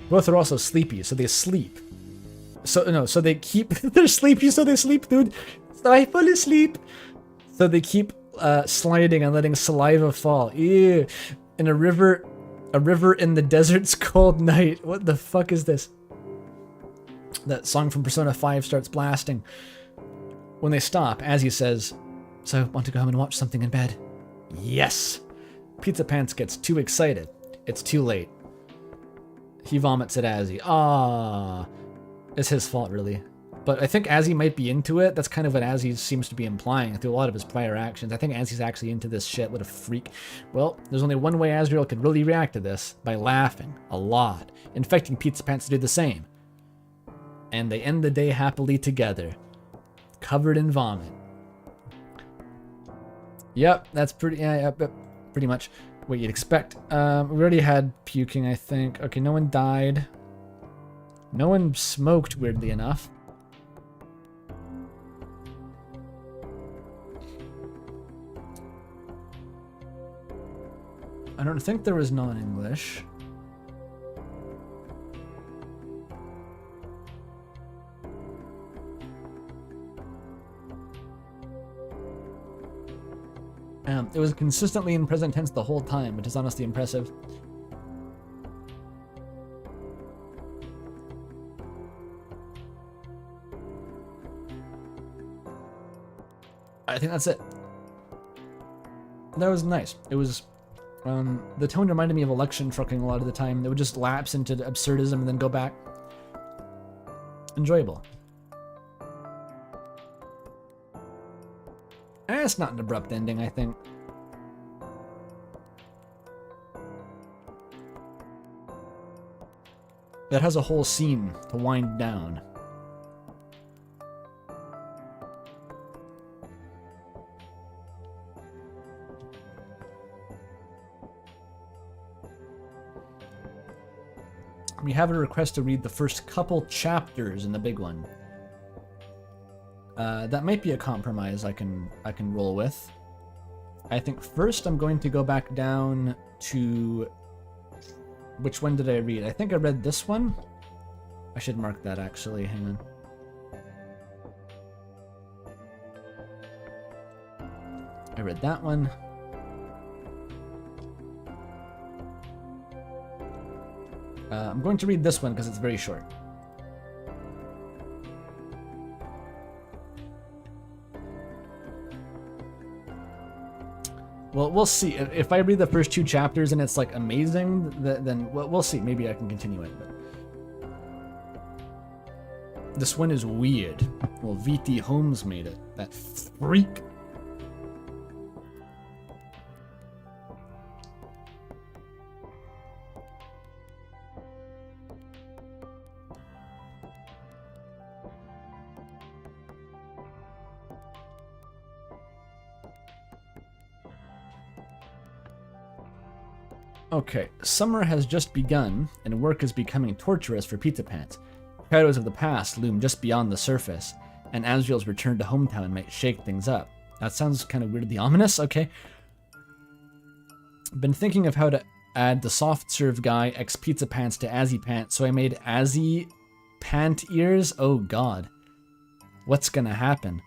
Both are also sleepy, so they sleep. So they keep... they're sleepy, so they sleep, dude. So I fall asleep. So they keep sliding and letting saliva fall. Ew. In a river in the desert's cold night. What the fuck is this? That song from Persona 5 starts blasting. When they stop, Azzy says, So, want to go home and watch something in bed? yes. Pizza Pants gets too excited. It's too late. He vomits at Azzy. Ah, it's his fault, really. But I think Azzy might be into it. That's kind of what Azzy seems to be implying through a lot of his prior actions. I think Azzy's actually into this shit. What a freak. Well, there's only one way Asriel could really react to this, by laughing a lot, infecting Pizza Pants to do the same. And they end the day happily together, covered in vomit. Yep, that's pretty, yeah, pretty much what you'd expect. We already had puking, I think. Okay, no one died. No one smoked, weirdly enough. I don't think there was non-English. It was consistently in present tense the whole time, which is honestly impressive. I think that's it. That was nice. It was, the tone reminded me of election trucking a lot of the time. It would just lapse into absurdism and then go back. Enjoyable. It's not an abrupt ending, I think. That has a whole scene to wind down. We have a request to read the first couple chapters in the big one. That might be a compromise I can roll with. I think first I'm going to go back down to... Which one did I read? I think I read this one. I should mark that actually, hang on. I read that one. I'm going to read this one because it's very short. Well, we'll see. If I read the first 2 chapters and it's like amazing, then we'll see. Maybe I can continue it. But this one is weird. Well, VT Holmes made it. That freak. Okay, summer has just begun, and work is becoming torturous for Pizza Pants. Shadows of the past loom just beyond the surface, and Asriel's return to hometown might shake things up. That sounds kind of weirdly ominous, okay. Been thinking of how to add the soft serve guy ex Pizza Pants to Azzypants, so I made Azzy Pant ears. Oh god. What's gonna happen?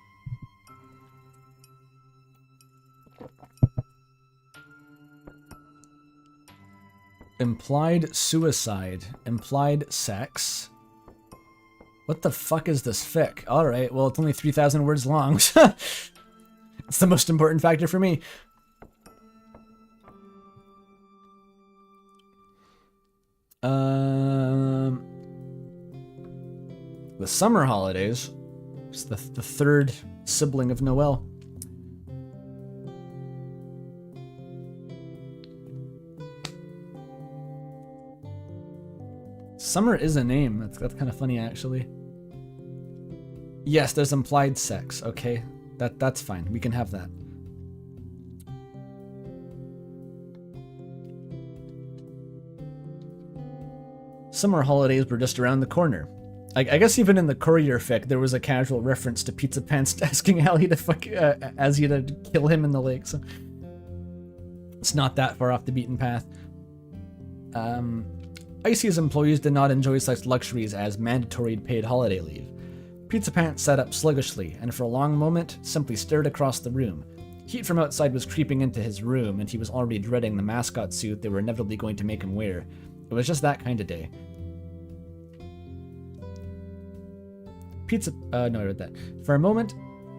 Implied suicide. Implied sex. What the fuck is this fic? Alright, well, it's only 3,000 words long. It's the most important factor for me. The summer holidays. It's the third sibling of Noel. Summer is a name. That's kind of funny, actually. Yes, there's implied sex. Okay, that's fine. We can have that. Summer holidays were just around the corner. I guess even in the courier fic, there was a casual reference to Pizza Pants asking Allie to fuck Azzy to kill him in the lake. So it's not that far off the beaten path. Icy's employees did not enjoy such luxuries as mandatory paid holiday leave. Pizza Pants sat up sluggishly, and for a long moment, simply stared across the room. Heat from outside was creeping into his room, and he was already dreading the mascot suit they were inevitably going to make him wear. It was just that kind of day. I read that. For a moment,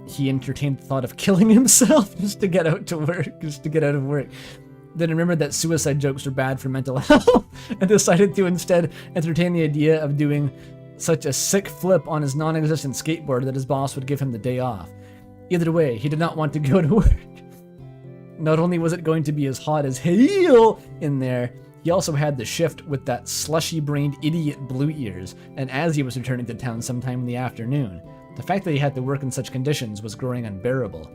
he entertained the thought of killing himself just to get out of work. Then remembered that suicide jokes were bad for mental health and decided to instead entertain the idea of doing such a sick flip on his non-existent skateboard that his boss would give him the day off. Either way, he did not want to go to work. Not only was it going to be as hot as hell in there, he also had the shift with that slushy-brained idiot Blue Ears, and as he was returning to town sometime in the afternoon. The fact that he had to work in such conditions was growing unbearable.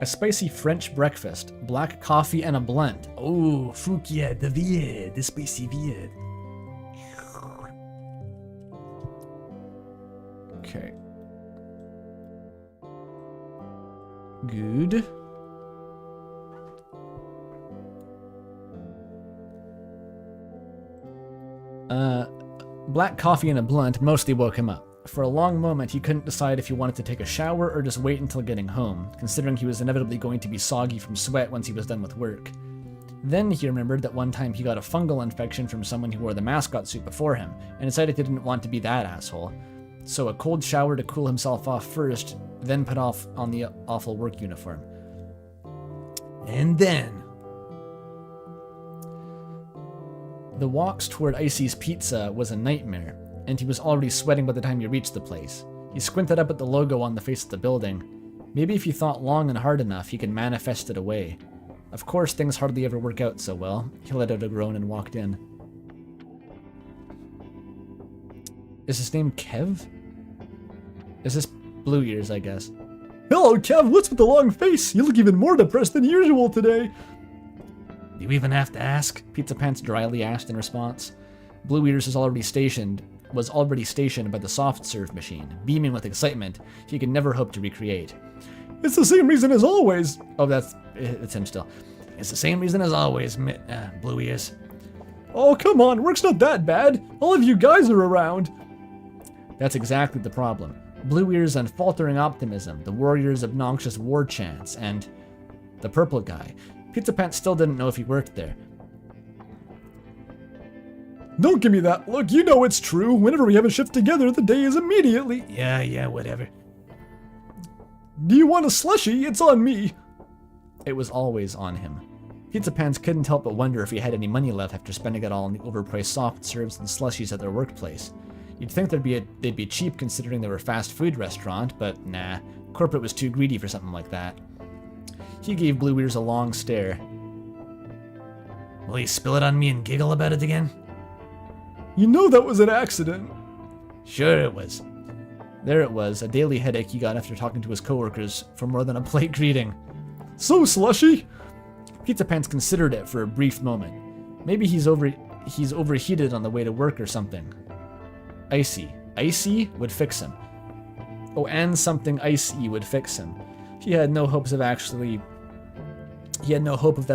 A spicy French breakfast, black coffee and a blunt. Oh, Fukia, the weird, the spicy weird. Okay. Good. Black coffee and a blunt mostly woke him up. For a long moment, he couldn't decide if he wanted to take a shower or just wait until getting home, considering he was inevitably going to be soggy from sweat once he was done with work. Then he remembered that one time he got a fungal infection from someone who wore the mascot suit before him, and decided he didn't want to be that asshole. So a cold shower to cool himself off first, then put off on the awful work uniform. And then... The walks toward Icy's Pizza was a nightmare, and he was already sweating by the time he reached the place. He squinted up at the logo on the face of the building. Maybe if he thought long and hard enough, he could manifest it away. Of course, things hardly ever work out so well. He let out a groan and walked in. Is his name Kev? Is this Blue Ears, I guess? Hello, Kev. What's with the long face? You look even more depressed than usual today. Do you even have to ask? Pizza Pants dryly asked in response. Blue Ears was already stationed by the soft serve machine, beaming with excitement he could never hope to recreate. It's the same reason as always. Oh, it's him still. It's the same reason as always, Blue Ears. Oh, come on. Work's not that bad. All of you guys are around. That's exactly the problem. Blue Ears' unfaltering optimism, the warrior's obnoxious war chants, and the purple guy. Pizza Pants still didn't know if he worked there. Don't give me that look. You know it's true. Whenever we have a shift together, the day is immediately. Yeah, whatever. Do you want a slushie? It's on me. It was always on him. Pizza Pants couldn't help but wonder if he had any money left after spending it all on the overpriced soft serves and slushies at their workplace. You'd think they'd be cheap considering they were a fast food restaurant, but nah, corporate was too greedy for something like that. He gave Blue Ears a long stare. Will you spill it on me and giggle about it again? You know that was an accident. Sure it was. There it was, a daily headache he got after talking to his coworkers for more than a polite greeting. So, slushy? Pizza Pants considered it for a brief moment. Maybe he's overheated on the way to work or something. Icy. Icy would fix him. Oh, and something icy would fix him. He had no hope of that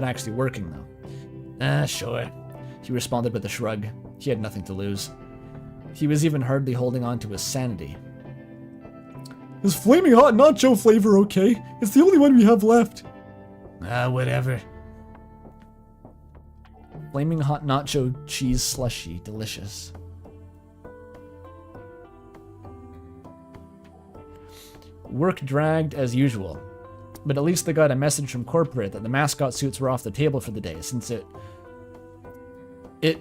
actually working, though. Sure. He responded with a shrug. He had nothing to lose. He was even hardly holding on to his sanity. Is flaming hot nacho flavor okay? It's the only one we have left. Whatever. Flaming hot nacho cheese slushy. Delicious. Work dragged as usual, but at least they got a message from corporate that the mascot suits were off the table for the day since it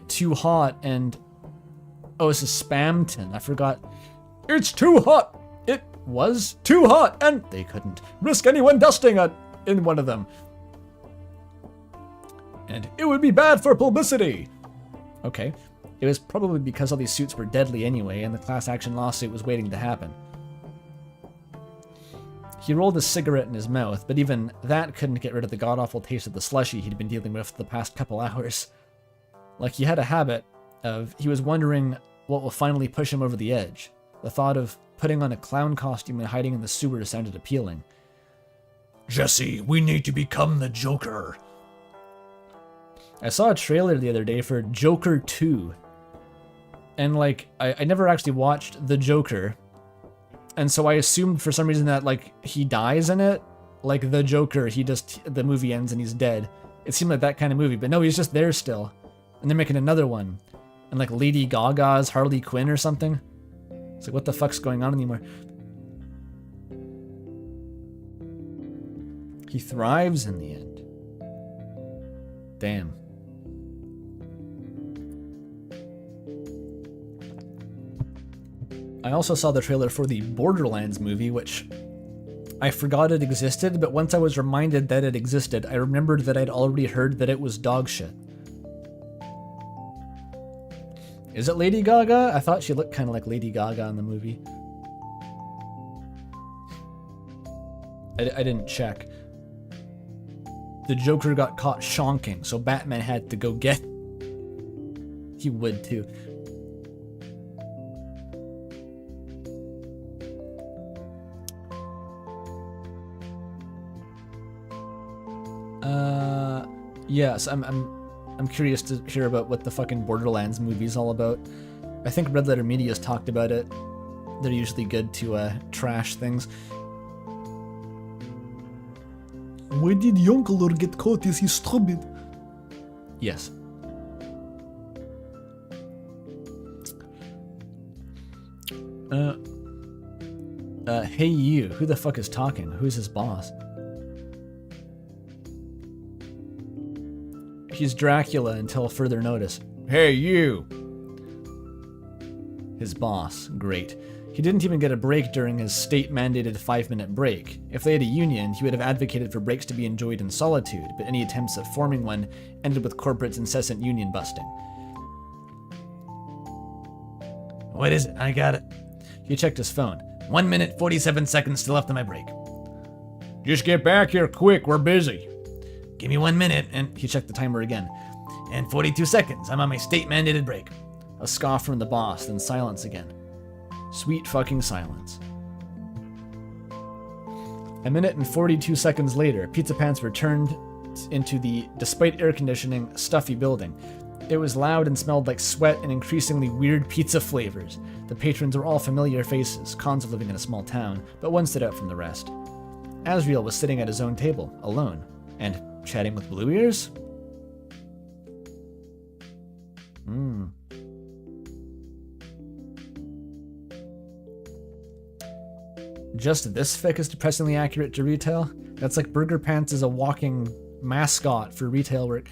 too hot and... Oh, it's a Spamton. I forgot. It's too hot. It was too hot, and they couldn't risk anyone dusting in one of them. And it would be bad for publicity. Okay. It was probably because all these suits were deadly anyway, and the class action lawsuit was waiting to happen. He rolled a cigarette in his mouth, but even that couldn't get rid of the god-awful taste of the slushy he'd been dealing with for the past couple hours. Like, he had a habit of... He was wondering what will finally push him over the edge. The thought of putting on a clown costume and hiding in the sewers sounded appealing. Jesse, we need to become the Joker. I saw a trailer the other day for Joker 2. And, like, I never actually watched The Joker. And so I assumed for some reason that, like, he dies in it. Like, The Joker, the movie ends and he's dead. It seemed like that kind of movie, but no, he's just there still. And they're making another one. And, like, Lady Gaga's Harley Quinn or something. It's like, what the fuck's going on anymore? He thrives in the end. Damn. I also saw the trailer for the Borderlands movie, which I forgot it existed, but once I was reminded that it existed, I remembered that I'd already heard that it was dog shit. Is it Lady Gaga? I thought she looked kind of like Lady Gaga in the movie. I didn't check. The Joker got caught shonking, so Batman had to go get... He would too. Yes, I'm curious to hear about what the fucking Borderlands movie's all about. I think Red Letter Media's talked about it. They're usually good to trash things. Why did Yonkler get caught? Is he stupid? Yes. Hey you, who the fuck is talking? Who's his boss? He's Dracula until further notice. Hey you! His boss, great. He didn't even get a break during his state-mandated 5-minute break. If they had a union, he would have advocated for breaks to be enjoyed in solitude, but any attempts at forming one ended with corporate's incessant union busting. What is it? I got it. He checked his phone. 1 minute, 47 seconds still left on my break. Just get back here quick, we're busy. Give me 1 minute, and He checked the timer again. 42 seconds. I'm on my state-mandated break. A scoff from the boss, then silence again. Sweet fucking silence. 1 minute and 42 seconds later, Pizza Pants returned into the, despite air conditioning, stuffy building. It was loud and smelled like sweat and increasingly weird pizza flavors. The patrons were all familiar faces, cons of living in a small town, but one stood out from the rest. Asriel was sitting at his own table, alone, and chatting with Blue Ears? Just this fic is depressingly accurate to retail? That's like Burger Pants is a walking mascot for retail work.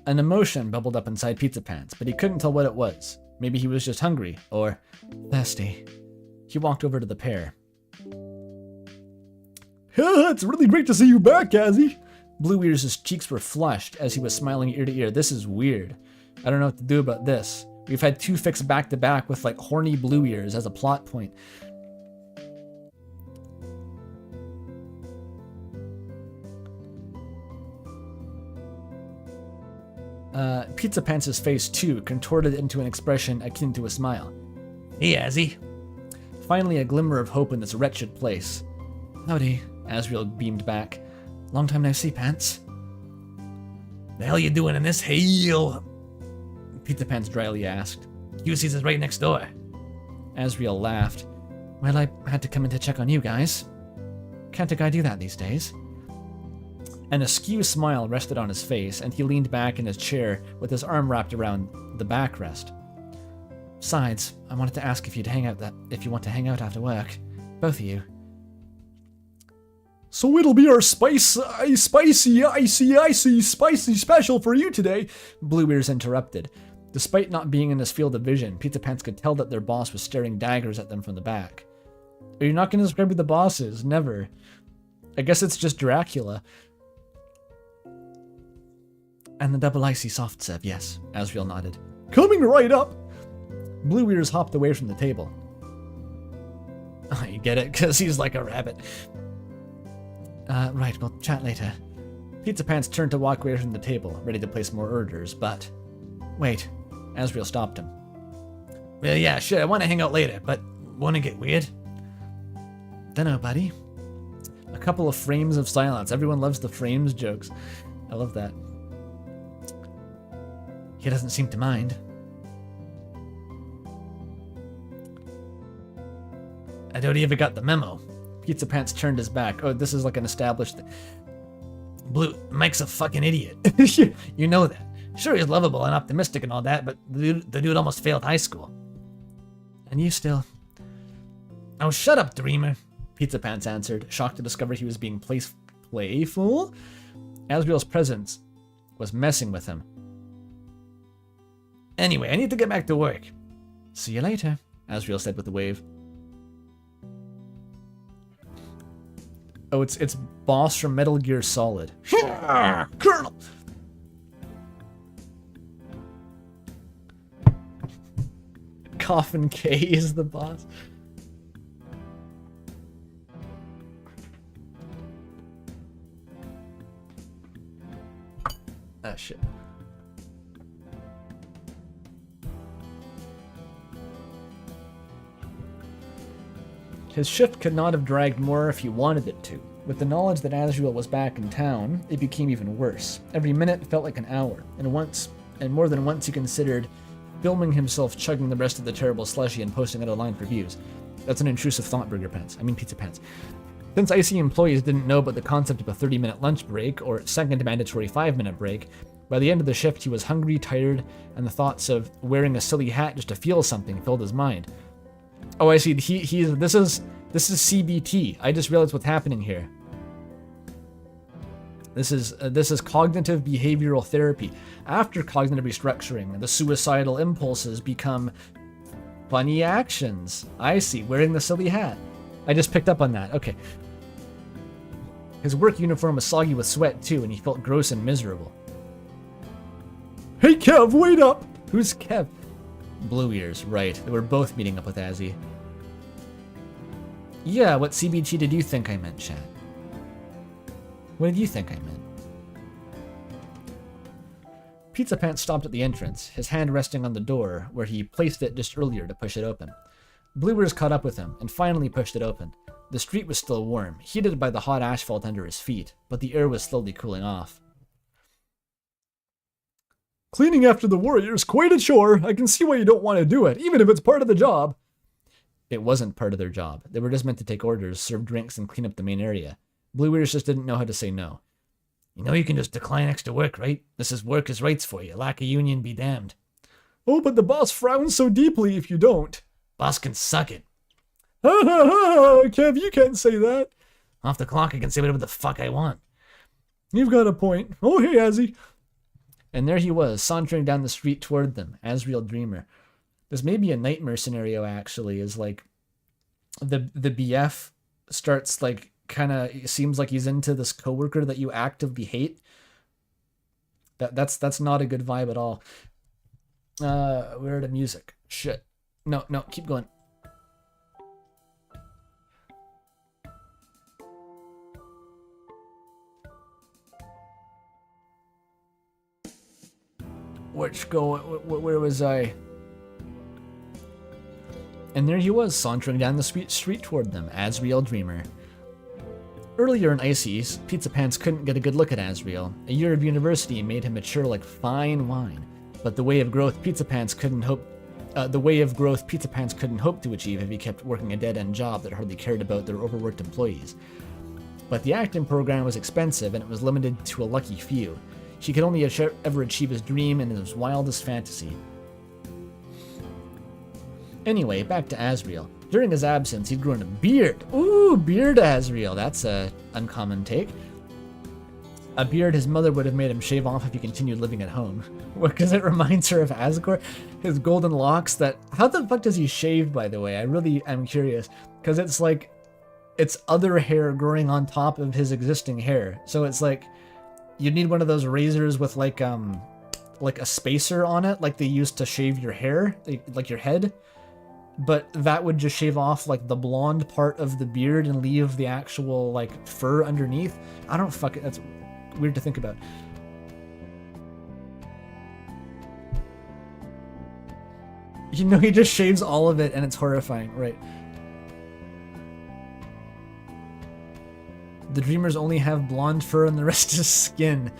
An emotion bubbled up inside Pizza Pants, but he couldn't tell what it was. Maybe he was just hungry, or thirsty. He walked over to the pair. It's really great to see you back, Azzy. Blue Ears' cheeks were flushed as he was smiling ear to ear. This is weird. I don't know what to do about this. We've had 2 fics back to back with like horny Blue Ears as a plot point. Pizza Pants' face too contorted into an expression akin to a smile. Hey, Azzy. Finally a glimmer of hope in this wretched place. Howdy. Asriel beamed back. Long time no see, Pants. The hell you doing in this hail? Pizza Pants dryly asked. QC's is right next door. Asriel laughed. Well, I had to come in to check on you guys. Can't a guy do that these days? An askew smile rested on his face, and he leaned back in his chair with his arm wrapped around the backrest. Besides, I wanted to ask if you want to hang out after work. Both of you. So it'll be our spicy special for you today. Blue Ears interrupted. Despite not being in his field of vision, Pizza Pants could tell that their boss was staring daggers at them from the back. Are you not going to describe who the boss is? Never. I guess it's just Dracula. And the double icy soft serve, yes. Asriel nodded. Coming right up. Blue Ears hopped away from the table. Oh, you get it? Because he's like a rabbit. Right, we'll chat later. Pizza Pants turned to walk away from the table, ready to place more orders, but... Wait. Asriel stopped him. Well, yeah, sure, I want to hang out later, but want to get weird? Dunno, buddy. A couple of frames of silence. Everyone loves the frames jokes. I love that. He doesn't seem to mind. I doubt he ever got the memo. Pizza Pants turned his back. Oh, this is like an established... Blue, Mike's a fucking idiot. You know that. Sure, he's lovable and optimistic and all that, but the dude almost failed high school. And you still... Oh, shut up, dreamer. Pizza Pants answered, shocked to discover he was being playful. Asriel's presence was messing with him. Anyway, I need to get back to work. See you later, Asriel said with a wave. Oh, it's Boss from Metal Gear Solid. Colonel! Coffin K is the boss. Ah, shit. His shift could not have dragged more if he wanted it to. With the knowledge that Azriel was back in town, it became even worse. Every minute felt like an hour, and more than once he considered filming himself chugging the rest of the terrible slushy and posting it online for views. That's an intrusive thought, Pizza Pants. Since IC employees didn't know about the concept of a 30-minute lunch break, or second mandatory 5-minute break, by the end of the shift he was hungry, tired, and the thoughts of wearing a silly hat just to feel something filled his mind. Oh, I see. This is CBT. I just realized what's happening here. This is cognitive behavioral therapy. After cognitive restructuring, the suicidal impulses become funny actions. I see. Wearing the silly hat. I just picked up on that. Okay. His work uniform was soggy with sweat too, and he felt gross and miserable. Hey Kev, wait up! Who's Kev? Blue Ears, right. They were both meeting up with Azzy. Yeah, what CBT did you think I meant, Chad? What did you think I meant? Pizza Pants stopped at the entrance, his hand resting on the door, where he placed it just earlier to push it open. Blue Ears caught up with him, and finally pushed it open. The street was still warm, heated by the hot asphalt under his feet, but the air was slowly cooling off. Cleaning after the Warriors, quite a chore. I can see why you don't want to do it, even if it's part of the job. It wasn't part of their job. They were just meant to take orders, serve drinks, and clean up the main area. Blue Ears just didn't know how to say no. You know you can just decline extra work, right? This is workers' rights for you. Lack of union be damned. Oh, but the boss frowns so deeply if you don't. Boss can suck it. Ha ha ha! Kev, you can't say that. Off the clock, I can say whatever the fuck I want. You've got a point. Oh, hey, Azzy. And there he was, sauntering down the street toward them, Asriel Dreamer. This may be a nightmare scenario, actually, is like the BF starts like kind of seems like he's into this coworker that you actively hate. That's not a good vibe at all. Where are the music? Shit. No, keep going. Where was I? And there he was, sauntering down the street toward them, Asriel Dreamer. Earlier in Ices, Pizza Pants couldn't get a good look at Asriel. A year of university made him mature like fine wine, but the way of growth Pizza Pants couldn't hope to achieve if he kept working a dead-end job that hardly cared about their overworked employees. But the acting program was expensive, and it was limited to a lucky few. He could only ever achieve his dream in his wildest fantasy. Anyway, back to Asriel. During his absence, he'd grown a beard. Ooh, beard Asriel. That's a uncommon take. A beard his mother would have made him shave off if he continued living at home. Because it reminds her of Asgore. His golden locks that... How the fuck does he shave, by the way? I really am curious. Because it's like... It's other hair growing on top of his existing hair. So it's like... You'd need one of those razors with like a spacer on it, like they used to shave your hair, like your head. But that would just shave off like the blonde part of the beard and leave the actual like fur underneath. I don't fuck it. That's weird to think about. You know, he just shaves all of it and it's horrifying, right? The dreamers only have blonde fur and the rest is skin.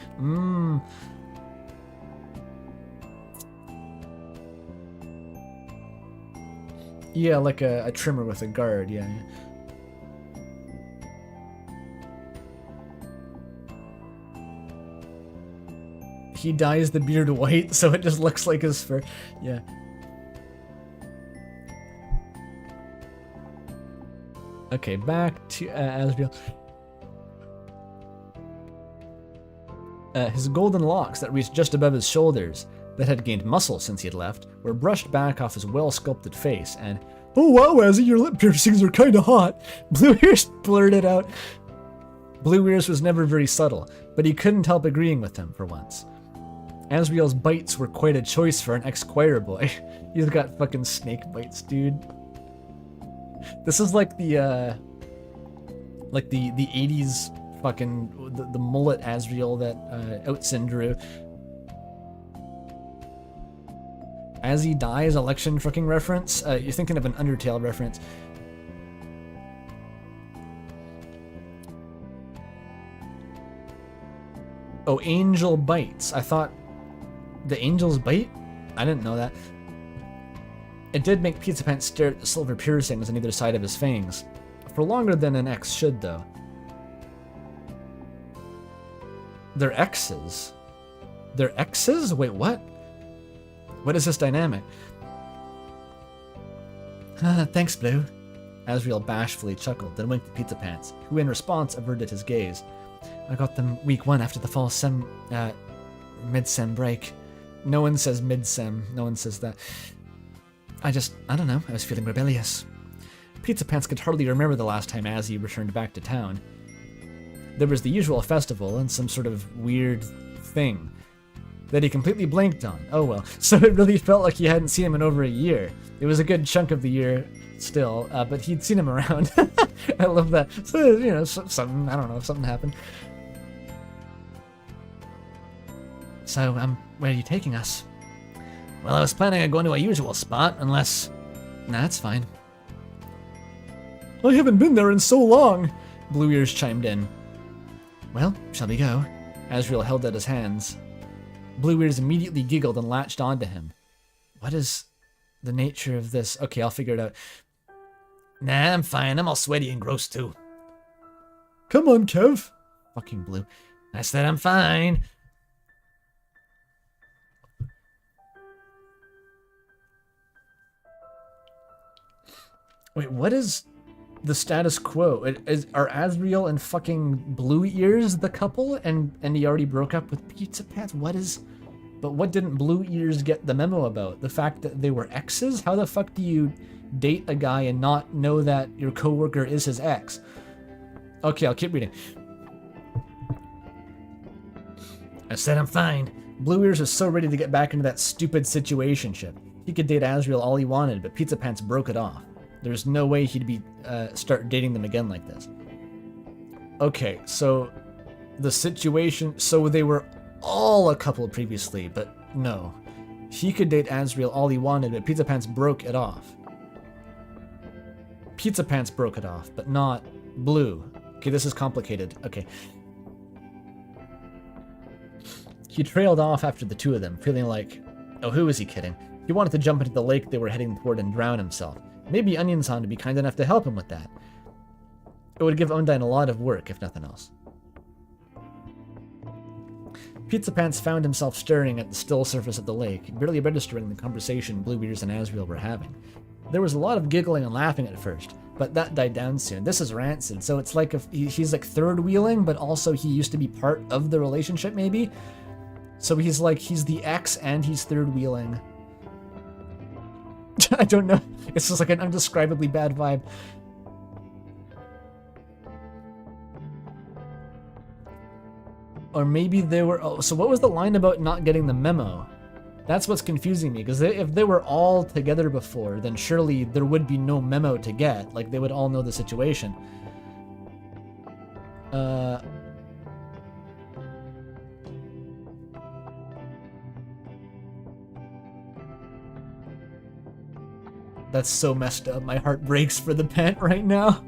Yeah, like a trimmer with a guard, yeah. he dyes the beard white so it just looks like his fur. Yeah. Okay, back to Asriel. His golden locks that reached just above his shoulders, that had gained muscle since he had left, were brushed back off his well-sculpted face, and "Oh wow, Azzy, your lip piercings are kinda hot," Blue Ears blurted out. Blue Ears was never very subtle, but he couldn't help agreeing with him for once. Asriel's bites were quite a choice for an ex-choir boy. He's got fucking snake bites, dude. This is like the 80s fucking the mullet Asriel that Outsin drew. As he dies, election fucking reference. You're thinking of an Undertale reference. Oh, angel bites. I thought the angels bite? I didn't know that. It did make Pizza Pants stare at the silver piercings on either side of his fangs. For longer than an ex should, though. They're exes? They're exes? Wait, what? What is this dynamic? Thanks, Blue. Asriel bashfully chuckled, then winked at Pizza Pants, who in response averted his gaze. I got them week 1 after the fall mid-sem break. No one says mid-sem. No one says that. I don't know, I was feeling rebellious. Pizza Pants could hardly remember the last time Azzy returned back to town. There was the usual festival and some sort of weird thing that he completely blanked on. Oh well, so it really felt like he hadn't seen him in over a year. It was a good chunk of the year still, but he'd seen him around. I love that. So, you know, something, I don't know, something happened. So, where are you taking us? Well, I was planning on going to a usual spot, unless... Nah, that's fine. I haven't been there in so long, Blue Ears chimed in. Well, shall we go? Asriel held out his hands. Blue Ears immediately giggled and latched onto him. What is the nature of this? Okay, I'll figure it out. Nah, I'm fine. I'm all sweaty and gross, too. Come on, Kev. Fucking Blue. I said I'm fine. Wait, what is the status quo? Are Asriel and fucking Blue Ears the couple, and he already broke up with Pizza Pants? But what didn't Blue Ears get the memo about? The fact that they were exes? How the fuck do you date a guy and not know that your coworker is his ex? Okay, I'll keep reading. I said I'm fine. Blue Ears was so ready to get back into that stupid situationship. He could date Asriel all he wanted, but Pizza Pants broke it off. There's no way he'd be start dating them again like this. Okay, so the situation... So they were all a couple previously, but no. He could date Asriel all he wanted, but Pizza Pants broke it off. Pizza Pants broke it off, but not Blue. Okay, this is complicated. Okay. He trailed off after the two of them, feeling like... Oh, who is he kidding? He wanted to jump into the lake they were heading toward and drown himself. Maybe Onion-san would be kind enough to help him with that. It would give Undine a lot of work, if nothing else. Pizza Pants found himself staring at the still surface of the lake, barely registering the conversation Blue Ears and Asriel were having. There was a lot of giggling and laughing at first, but that died down soon. This is Rancid, so it's like if he's like third-wheeling, but also he used to be part of the relationship, maybe? So he's the ex and he's third-wheeling. I don't know. It's just like an undescribably bad vibe. Or maybe they were... Oh, so what was the line about not getting the memo? That's what's confusing me, because if they were all together before, then surely there would be no memo to get. Like, they would all know the situation. That's so messed up. My heart breaks for the Pant right now.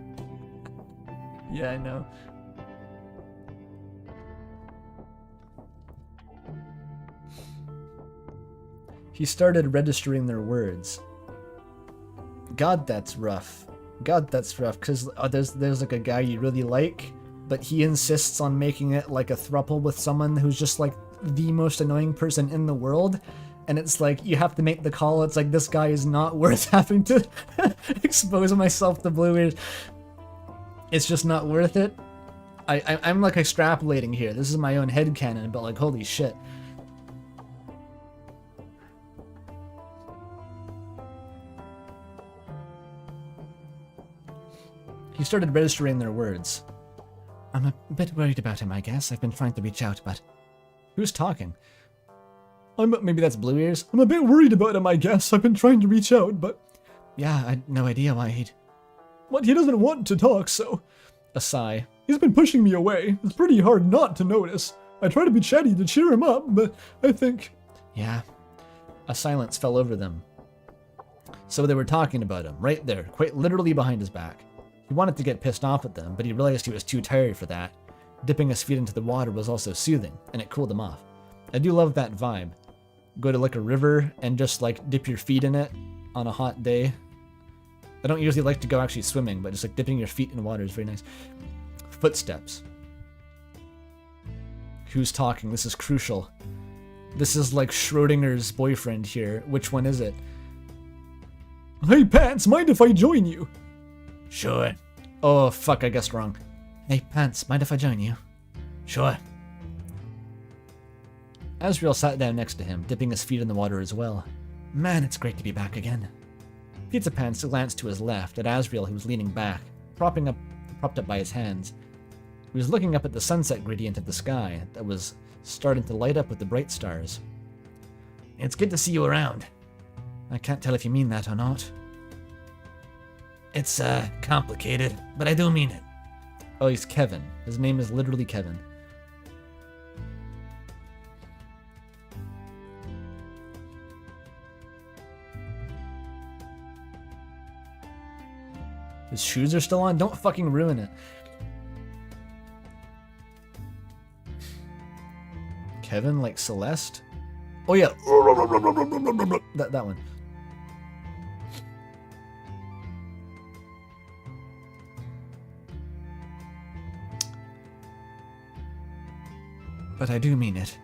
Yeah, I know. He started registering their words. God, that's rough. God, that's rough. Because there's like a guy you really like, but he insists on making it like a throuple with someone who's just like the most annoying person in the world. And it's like, you have to make the call. It's like, this guy is not worth having to expose myself to blue ears. It's just not worth it. I'm like extrapolating here. This is my own headcanon, but like, holy shit. He started registering their words. I'm a bit worried about him, I guess. I've been trying to reach out, but... Who's talking? Maybe that's Blue Ears. I'm a bit worried about him, I guess. I've been trying to reach out, but... Yeah, I had no idea why he'd... But he doesn't want to talk, so... A sigh. He's been pushing me away. It's pretty hard not to notice. I try to be chatty to cheer him up, but I think... Yeah. A silence fell over them. So they were talking about him, right there, quite literally behind his back. He wanted to get pissed off at them, but he realized he was too tired for that. Dipping his feet into the water was also soothing, and it cooled him off. I do love that vibe. Go to like a river and just like dip your feet in it on a hot day. I don't usually like to go actually swimming, but just like dipping your feet in water is very nice. Footsteps. Who's talking? This is crucial. This is like Schrodinger's boyfriend here. Which one is it? Hey, Pants, mind if I join you? Sure. Oh, fuck, I guessed wrong. Hey, Pants, mind if I join you? Sure. Asriel sat down next to him, dipping his feet in the water as well. Man, it's great to be back again. Pizza Pants glanced to his left at Asriel, who was leaning back, propped up by his hands. He was looking up at the sunset gradient of the sky that was starting to light up with the bright stars. It's good to see you around. I can't tell if you mean that or not. It's, complicated, but I do mean it. Oh, he's Kevin. His name is literally Kevin. His shoes are still on? Don't fucking ruin it. Kevin, like Celeste? Oh yeah. That one. But I do mean it.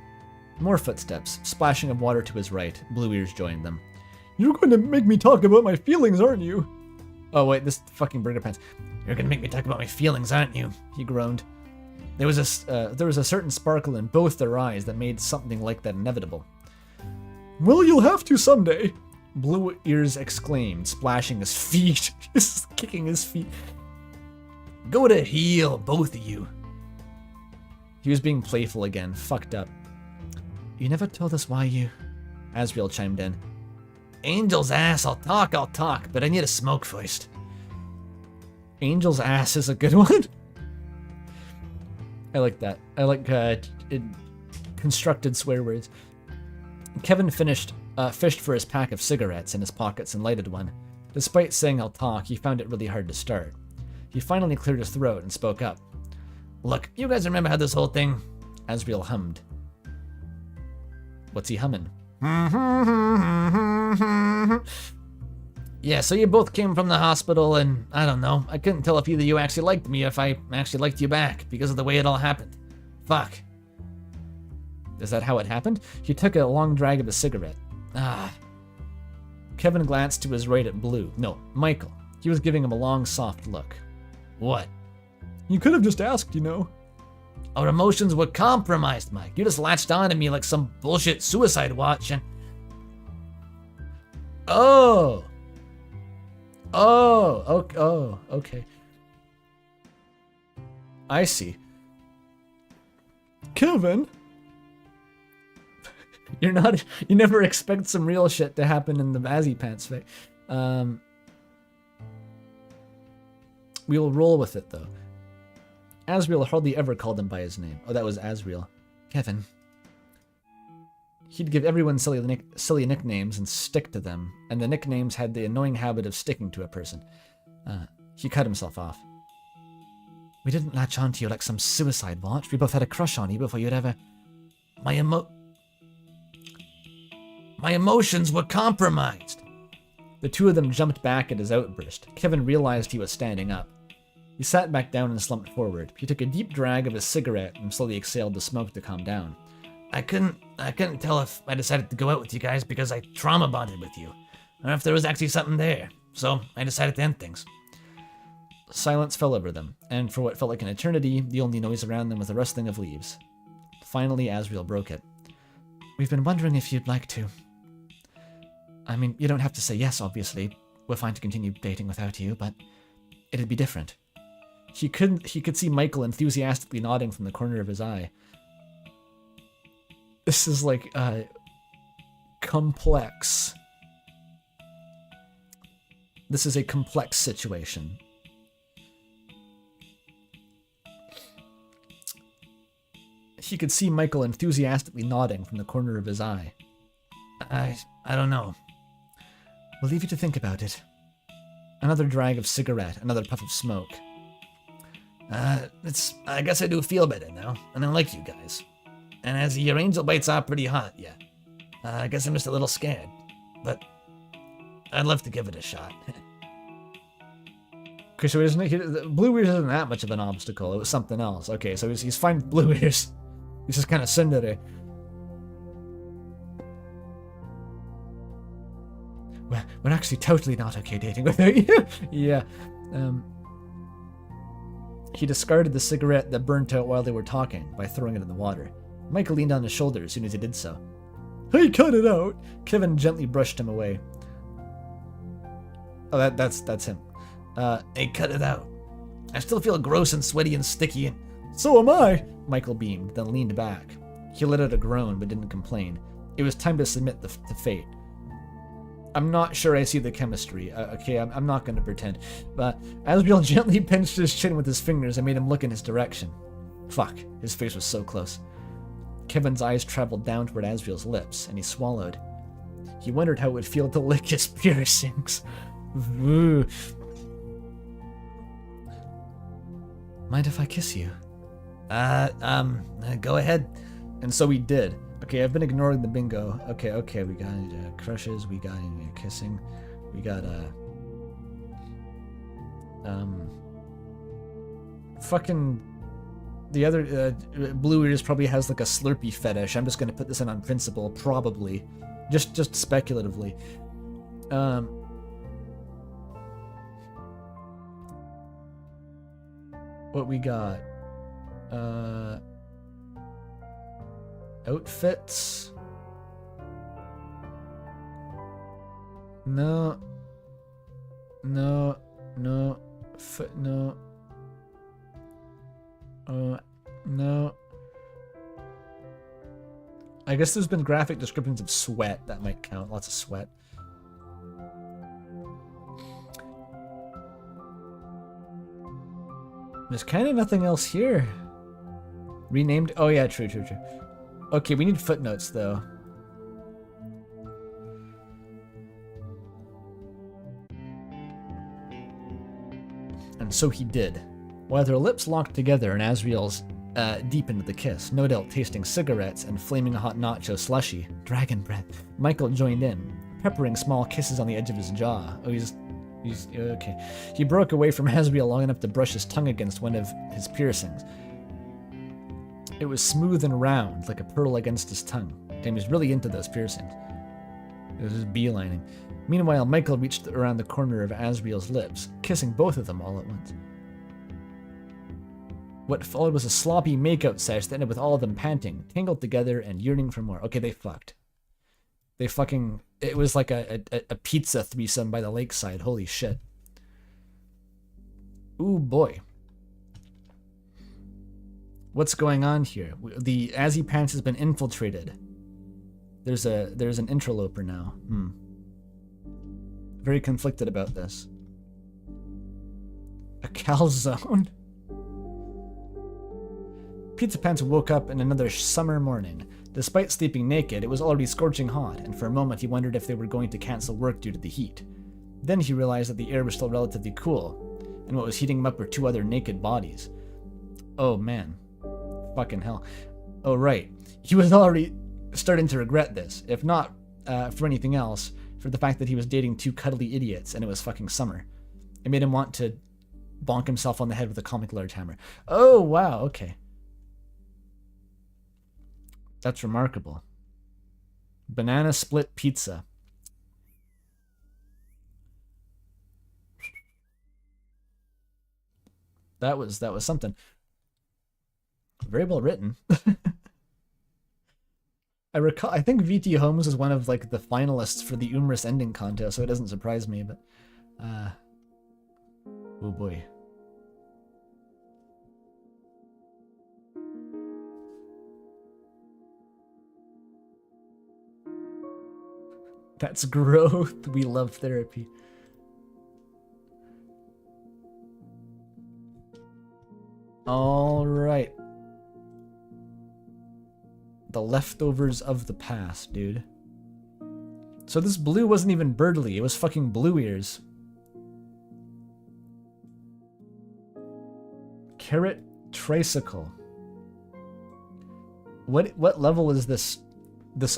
More footsteps, splashing of water to his right. Blue Ears joined them. You're going to make me talk about my feelings, aren't you? Oh wait, this fucking Burger Pants. You're gonna make me talk about my feelings, aren't you? He groaned. There was a certain sparkle in both their eyes that made something like that inevitable. Well, you'll have to someday. Blue Ears exclaimed, splashing his feet, just kicking his feet. Go to heel, both of you. He was being playful again, fucked up. You never told us why you... Asriel chimed in. Angel's ass, I'll talk, but I need a smoke first. Angel's ass is a good one. I like that. I like constructed swear words. Kevin fished for his pack of cigarettes in his pockets and lighted one. Despite saying I'll talk, he found it really hard to start. He finally cleared his throat and spoke up. Look, you guys remember how this whole thing... Asriel hummed. What's he humming? Yeah, so you both came from the hospital, and I don't know. I couldn't tell if either of you actually liked me or if I actually liked you back because of the way it all happened. Fuck. Is that how it happened? He took a long drag of his cigarette. Kevin glanced to his right at Blue. No, Michael. He was giving him a long, soft look. What? You could have just asked, you know. Our emotions were compromised, Mike. You just latched on to me like some bullshit suicide watch and... Oh, okay. I see. Kevin? You never expect some real shit to happen in the Azzypants fic. We'll roll with it, though. Asriel hardly ever called him by his name. Oh, that was Asriel. Kevin. He'd give everyone silly nicknames and stick to them, and the nicknames had the annoying habit of sticking to a person. He cut himself off. We didn't latch onto you like some suicide watch. We both had a crush on you before you'd ever... My emotions were compromised. The two of them jumped back at his outburst. Kevin realized he was standing up. He sat back down and slumped forward. He took a deep drag of his cigarette and slowly exhaled the smoke to calm down. I couldn't tell if I decided to go out with you guys because I trauma bonded with you, or if there was actually something there. So I decided to end things. Silence fell over them, and for what felt like an eternity, the only noise around them was the rustling of leaves. Finally, Asriel broke it. We've been wondering if you'd like to. I mean, you don't have to say yes, obviously. We're fine to continue dating without you, but it'd be different. He could see Michael enthusiastically nodding from the corner of his eye. This is like complex. This is a complex situation. He could see Michael enthusiastically nodding from the corner of his eye. I don't know. We'll leave you to think about it. Another drag of cigarette, another puff of smoke. I guess I do feel better now, and I like you guys. And as your angel bites are pretty hot, yeah. I guess I'm just a little scared, but I'd love to give it a shot. Okay, so Blue Ears isn't that much of an obstacle. It was something else. Okay, so he's fine with Blue Ears. He's just kind of tsundere. We're actually totally not okay dating without you. Yeah. He discarded the cigarette that burnt out while they were talking by throwing it in the water. Michael leaned on his shoulder as soon as he did so. Hey, cut it out! Kevin gently brushed him away. Oh, that's him. Hey, cut it out. I still feel gross and sweaty and sticky and... So am I! Michael beamed, then leaned back. He let out a groan, but didn't complain. It was time to submit to fate. I'm not sure I see the chemistry. Okay, I'm not going to pretend. But Asriel gently pinched his chin with his fingers and made him look in his direction. Fuck, his face was so close. Kevin's eyes traveled down toward Asriel's lips, and he swallowed. He wondered how it would feel to lick his piercings. Mind if I kiss you? Go ahead. And so he did. Okay, I've been ignoring the bingo. Okay, we got crushes, we got kissing, we got fucking the other Blue Ears probably has like a Slurpee fetish. I'm just gonna put this in on principle, probably, just speculatively. What we got? Outfits? No. No. No. I guess there's been graphic descriptions of sweat. That might count. Lots of sweat. There's kind of nothing else here. Renamed? Oh yeah, true. Okay, we need footnotes though. And so he did. While their lips locked together and Asriel's deep into the kiss, no doubt tasting cigarettes and flaming hot nacho slushy, dragon breath, Michael joined in, peppering small kisses on the edge of his jaw. Oh, he's okay. He broke away from Asriel long enough to brush his tongue against one of his piercings. It was smooth and round, like a pearl against his tongue. Damn, he's really into those piercings. It was just beelining. Meanwhile, Michael reached around the corner of Asriel's lips, kissing both of them all at once. What followed was a sloppy makeout sesh that ended with all of them panting, tangled together and yearning for more. Okay, they fucked. They fucking... It was like a pizza threesome by the lakeside. Holy shit. Ooh, boy. What's going on here? The Azzypants has been infiltrated. There's an interloper now. Very conflicted about this. A calzone? Pizza Pants woke up in another summer morning. Despite sleeping naked, it was already scorching hot, and for a moment he wondered if they were going to cancel work due to the heat. Then he realized that the air was still relatively cool, and what was heating him up were two other naked bodies. Oh man. Fucking hell. Oh right. He was already starting to regret this, if not for anything else, for the fact that he was dating two cuddly idiots and it was fucking summer. It made him want to bonk himself on the head with a comic large hammer. Oh, wow, okay. That's remarkable. Banana split pizza. That was something. Very well written. I think VT Holmes is one of like the finalists for the humorous ending contest, so it doesn't surprise me, but oh boy. That's growth. We love therapy. All right. The leftovers of the past, dude. So this blue wasn't even birdly. It was fucking blue ears. Carrot tricycle. What level is this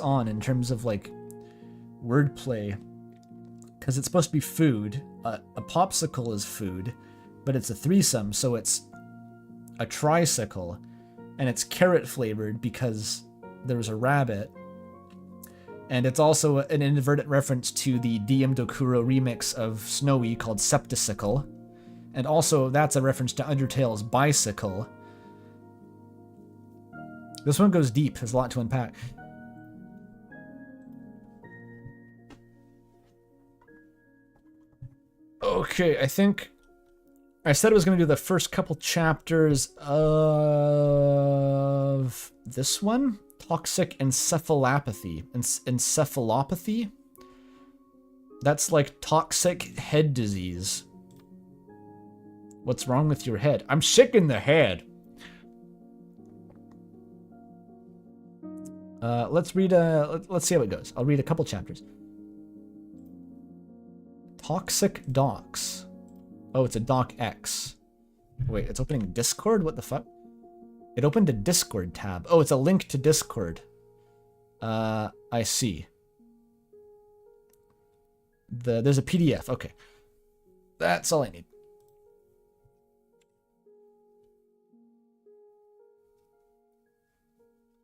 on in terms of like wordplay? Because it's supposed to be food. A popsicle is food, but it's a threesome, so it's a tricycle, and it's carrot flavored because there was a rabbit, and it's also an inadvertent reference to the DM Dokuro remix of Snowy called Septicicle, and also that's a reference to Undertale's Bicycle. This one goes deep. There's a lot to unpack. Okay, I think I said I was going to do the first couple chapters of this one. Toxic encephalopathy. Encephalopathy? That's like toxic head disease. What's wrong with your head? I'm sick in the head. Let's read let's see how it goes. I'll read a couple chapters. Toxic docs. Oh, it's a doc X. Wait, it's opening Discord? What the fuck? It opened a Discord tab. Oh, it's a link to Discord. I see. There's a PDF. Okay. That's all I need.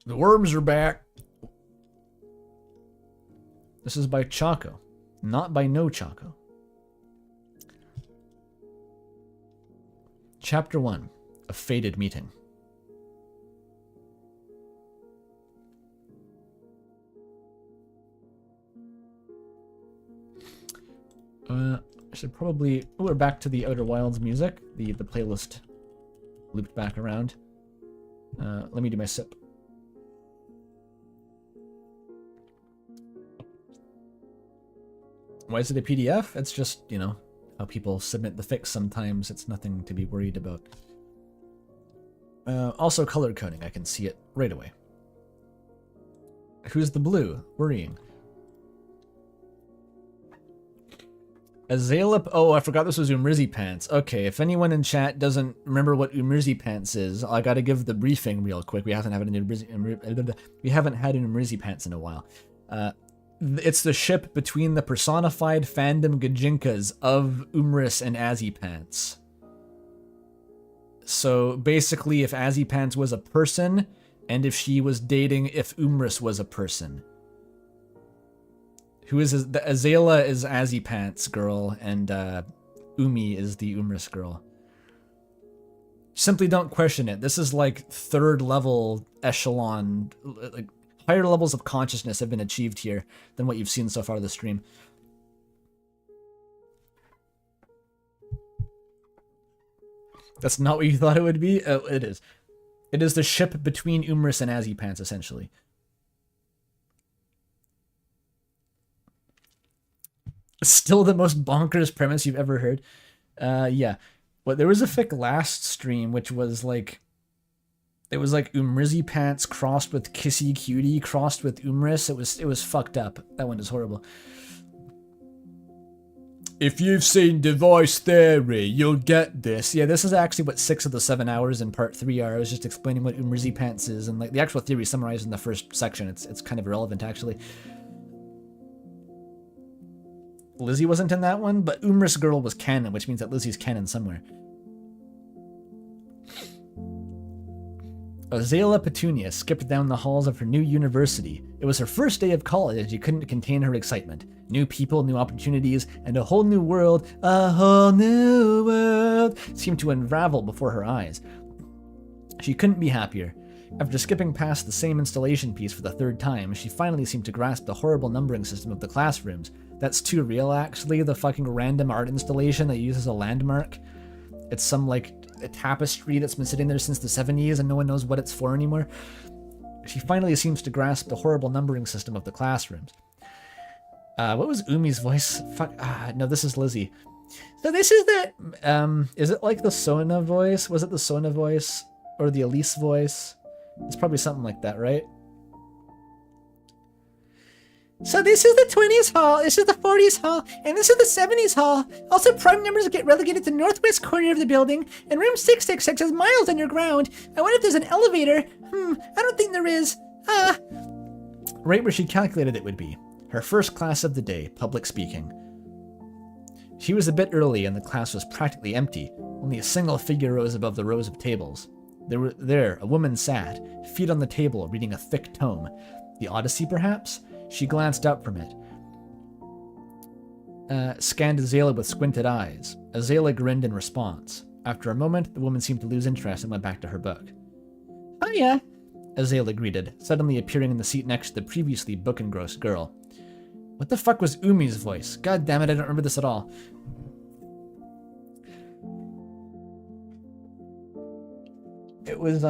The worms are back. This is by Choco, not by No Choco. Chapter 1, A Fated Meeting. I should probably... Oh, we're back to the Outer Wilds music. The playlist looped back around. Let me do my sip. Why is it a PDF? It's just, you know, how people submit the fix sometimes. It's nothing to be worried about. Also color coding. I can see it right away. Who's the blue? Worrying. Azalip. Oh, I forgot this was Azzypants. Okay, if anyone in chat doesn't remember what Azzypants is, I gotta give the briefing real quick. We haven't had an Azzypants in a while. It's the ship between the personified fandom Gajinkas of Umris and Azzypants. So basically, if Azzypants was a person, and if she was dating if Umris was a person. Who is the Azala is Azzypants girl, and Umi is the Umris girl. Simply don't question it. This is like third level echelon, like higher levels of consciousness have been achieved here than what you've seen so far this stream. That's not what you thought it would be? Oh, it is. It is the ship between Umris and Azzypants, essentially. Still the most bonkers premise you've ever heard. Yeah. But there was a fic last stream, which was like... It was like Azzypants crossed with Kissy Cutie crossed with Umris. It was fucked up. That one is horrible. If you've seen Device Theory, you'll get this. Yeah, this is actually what 6 of the 7 hours in part 3 are. I was just explaining what Azzypants is, and like the actual theory summarized in the first section. It's kind of irrelevant, actually. Lizzie wasn't in that one, but Umris girl was canon, which means that Lizzie's canon somewhere. Azalea Petunia skipped down the halls of her new university. It was her first day of college and she couldn't contain her excitement. New people, new opportunities, and a whole new world seemed to unravel before her eyes. She couldn't be happier. After skipping past the same installation piece for the third time, she finally seemed to grasp the horrible numbering system of the classrooms. That's too real, actually, the fucking random art installation that uses a landmark. It's some, like, a tapestry that's been sitting there since the 70s and no one knows what it's for anymore. She finally seems to grasp the horrible numbering system of the classrooms. What was Umi's voice? Fuck, no, this is Lizzie. So this is the, is it like the Sona voice? Was it the Sona voice? Or the Elise voice? It's probably something like that, right? So this is the 20s hall, this is the 40s hall, and this is the 70s hall. Also, prime numbers get relegated to northwest corner of the building, and room 666 is miles underground. I wonder if there's an elevator. I don't think there is. Right where she calculated it would be. Her first class of the day, public speaking. She was a bit early and the class was practically empty. Only a single figure rose above the rows of tables. There, a woman sat, feet on the table, reading a thick tome. The Odyssey, perhaps? She glanced up from it. Scanned Azalea with squinted eyes. Azalea grinned in response. After a moment, the woman seemed to lose interest and went back to her book. Hiya, Azalea greeted, suddenly appearing in the seat next to the previously book-engrossed girl. What the fuck was Umi's voice? God damn it, I don't remember this at all. It was,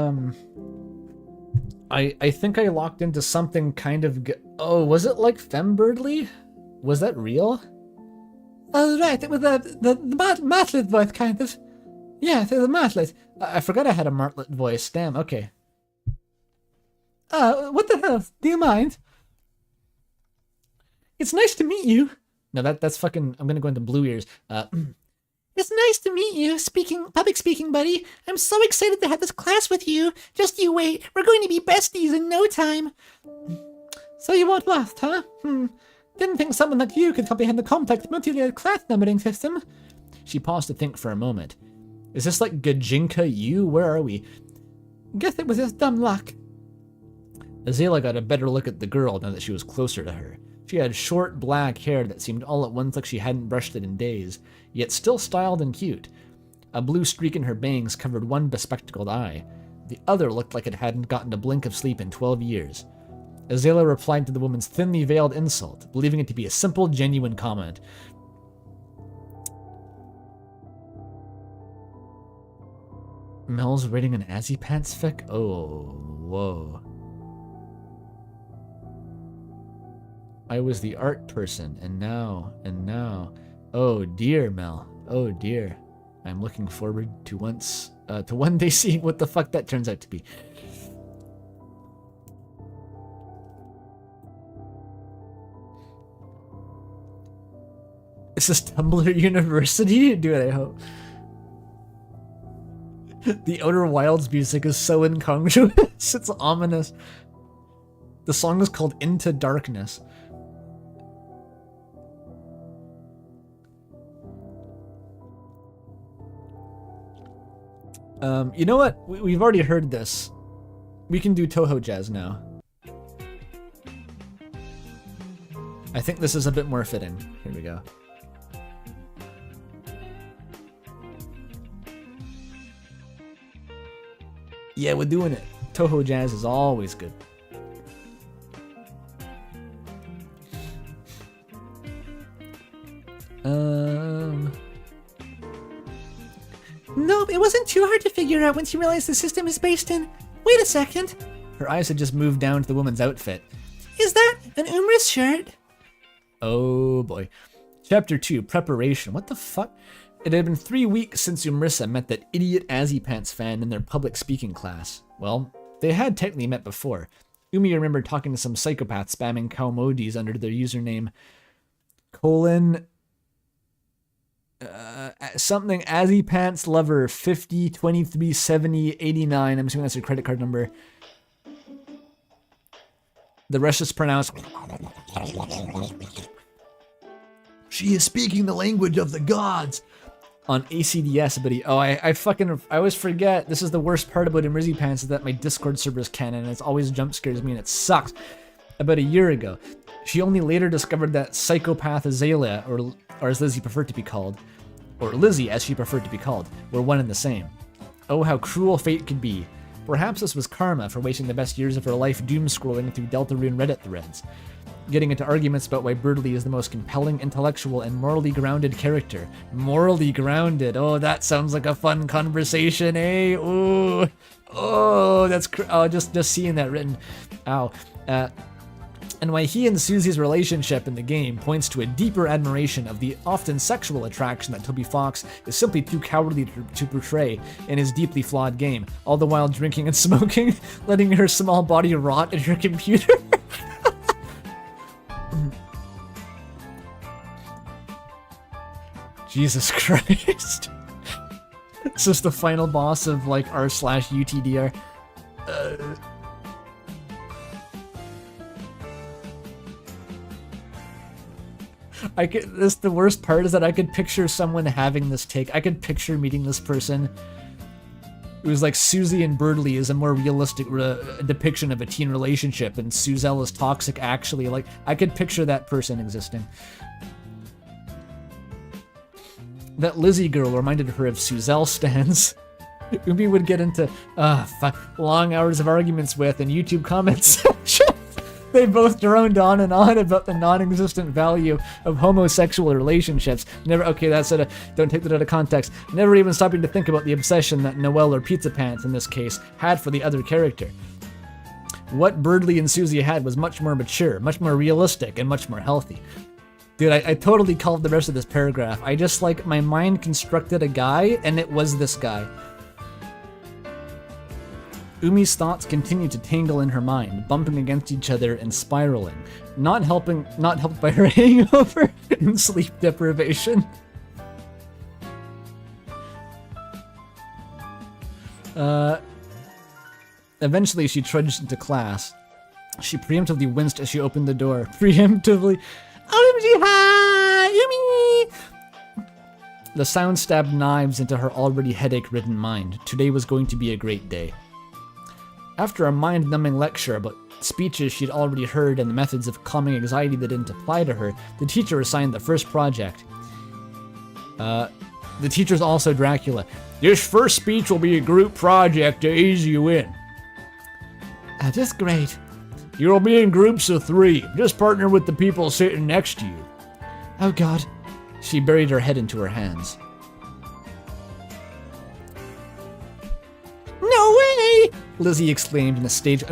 I think I locked into something kind of... Oh, was it like Fembirdly? Was that real? Oh, right, it was the Martlet voice, kind of. Yeah, the Martlet. I forgot I had a Martlet voice. Damn, okay. What the hell? Do you mind? It's nice to meet you. No, that's fucking... I'm gonna go into blue ears. It's nice to meet you, public speaking buddy. I'm so excited to have this class with you. Just you wait, we're going to be besties in no time. So you want lost, huh? Didn't think someone like you could comprehend the complex multi-layered class numbering system. She paused to think for a moment. Is this like Gajinka U? Where are we? Guess it was just dumb luck. Azalea got a better look at the girl now that she was closer to her. She had short black hair that seemed all at once like she hadn't brushed it in days, yet still styled and cute. A blue streak in her bangs covered one bespectacled eye. The other looked like it hadn't gotten a blink of sleep in 12 years. Azalea replied to the woman's thinly veiled insult, believing it to be a simple, genuine comment. Mel's rating an Azzypants fic? Oh, whoa. I was the art person, and now. Oh dear, Mel. Oh dear. I'm looking forward to one day seeing what the fuck that turns out to be. Is this Tumblr University? Dude, I hope. The Outer Wilds music is so incongruous. It's ominous. The song is called Into Darkness. You know what? We've already heard this. We can do Toho Jazz now. I think this is a bit more fitting. Here we go. Yeah, we're doing it. Toho Jazz is always good. Nope, it wasn't too hard to figure out once you realized the system is based in... Wait a second. Her eyes had just moved down to the woman's outfit. Is that an Umris shirt? Oh boy. Chapter 2, Preparation. What the fuck? It had been 3 weeks since Umrissa met that idiot Azzypants fan in their public speaking class. Well, they had technically met before. Umi remembered talking to some psychopaths spamming Kaumodis under their username... something Azzypants lover 50 23 70 89. I'm assuming that's her credit card number. The rest is pronounced. She is speaking the language of the gods. on ACDS, buddy. Oh, I always forget. This is the worst part about Azzypants is that my Discord server is canon, and it always jump scares me, and it sucks. About a year ago, she only later discovered that psychopath Azalea, or as Lizzie preferred to be called, or Lizzie as she preferred to be called, were one and the same. Oh, how cruel fate could be. Perhaps this was karma for wasting the best years of her life doom-scrolling through Deltarune Reddit threads, getting into arguments about why Birdly is the most compelling, intellectual, and morally grounded character. Morally grounded. Oh, that sounds like a fun conversation, eh? Ooh. Oh, that's just seeing that written. Ow. And why he and Susie's relationship in the game points to a deeper admiration of the often sexual attraction that Toby Fox is simply too cowardly to portray in his deeply flawed game, all the while drinking and smoking, letting her small body rot in her computer. Jesus Christ. It's just the final boss of like r/UTDR. The worst part is that I could picture someone having this take. I could picture meeting this person. It was like Susie and Birdly is a more realistic depiction of a teen relationship, and Suzelle is toxic actually. Like, I could picture that person existing. That Lizzie girl reminded her of Suzelle stans. Umi would get into long hours of arguments with in YouTube comments section. They both droned on and on about the non-existent value of homosexual relationships. Okay, that's it. Don't take that out of context. Never even stopping to think about the obsession that Noelle, or Pizza Pants in this case, had for the other character. What Birdly and Susie had was much more mature, much more realistic, and much more healthy. Dude, I totally called the rest of this paragraph. I just, like, my mind constructed a guy, and it was this guy. Umi's thoughts continued to tangle in her mind, bumping against each other and spiraling, not helped by her hangover and sleep deprivation. Eventually, she trudged into class. She preemptively winced as she opened the door. Preemptively, Umi! The sound stabbed knives into her already headache-ridden mind. Today was going to be a great day. After a mind-numbing lecture about speeches she'd already heard and the methods of calming anxiety that didn't apply to her, the teacher assigned the first project. The teacher's also Dracula. This first speech will be a group project to ease you in. That's great. You'll be in groups of 3. Just partner with the people sitting next to you. Oh God. She buried her head into her hands. No way! Lizzie exclaimed in a stage...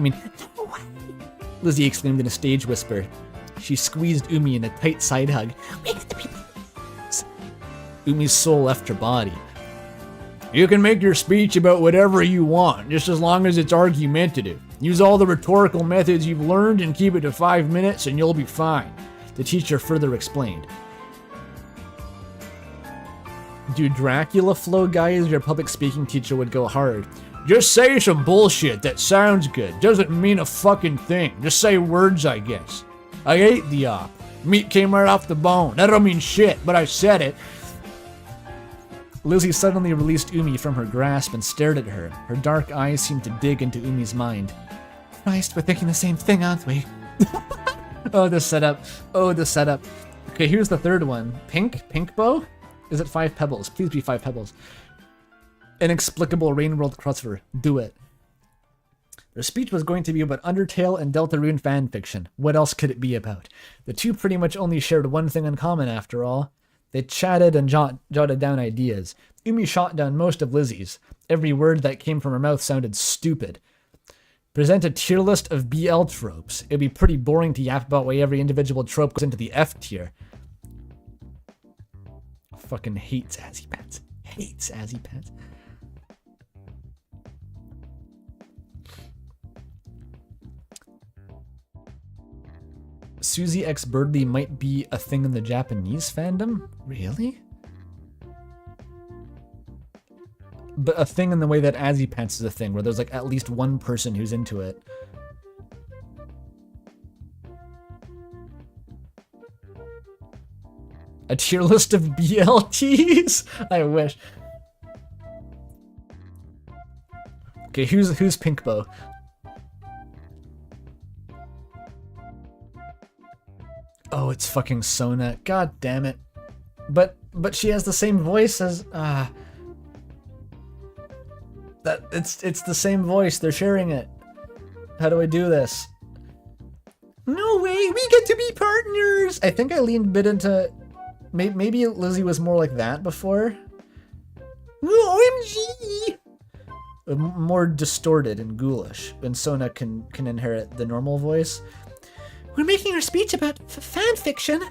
Lizzie exclaimed in a stage whisper. She squeezed Umi in a tight side hug. Umi's soul left her body. You can make your speech about whatever you want, just as long as it's argumentative. Use all the rhetorical methods you've learned and keep it to 5 minutes and you'll be fine. The teacher further explained. Do Dracula flow guys, your public speaking teacher would go hard. Just say some bullshit that sounds good. Doesn't mean a fucking thing. Just say words, I guess. I ate the op. Meat came right off the bone. That don't mean shit, but I said it. Lizzie suddenly released Umi from her grasp and stared at her. Her dark eyes seemed to dig into Umi's mind. Christ, we're thinking the same thing, aren't we? Oh, the setup. Oh, the setup. Okay, here's the third one. Pink bow? Is it 5 pebbles? Please be 5 pebbles. Inexplicable Rain World crossover. Do it. Their speech was going to be about Undertale and Deltarune fanfiction. What else could it be about? The two pretty much only shared one thing in common after all. They chatted and jotted down ideas. Umi shot down most of Lizzie's. Every word that came from her mouth sounded stupid. Present a tier list of BL tropes. It'd be pretty boring to yap about why every individual trope goes into the F tier. Fucking hates Azzypants. Hates Azzypants. Susie X Birdly might be a thing in the Japanese fandom? Really? But a thing in the way that Azzypants is a thing, where there's like at least one person who's into it. A tier list of BLTs? I wish. Okay, who's Pink Bow? Oh, it's fucking Sona. God damn it. But she has the same voice as it's the same voice. They're sharing it. How do I do this? No way, we get to be partners. I think I leaned a bit into maybe Lizzie was more like that before. OMG. More distorted and ghoulish, and Sona can inherit the normal voice. We're making our speech about fan fiction.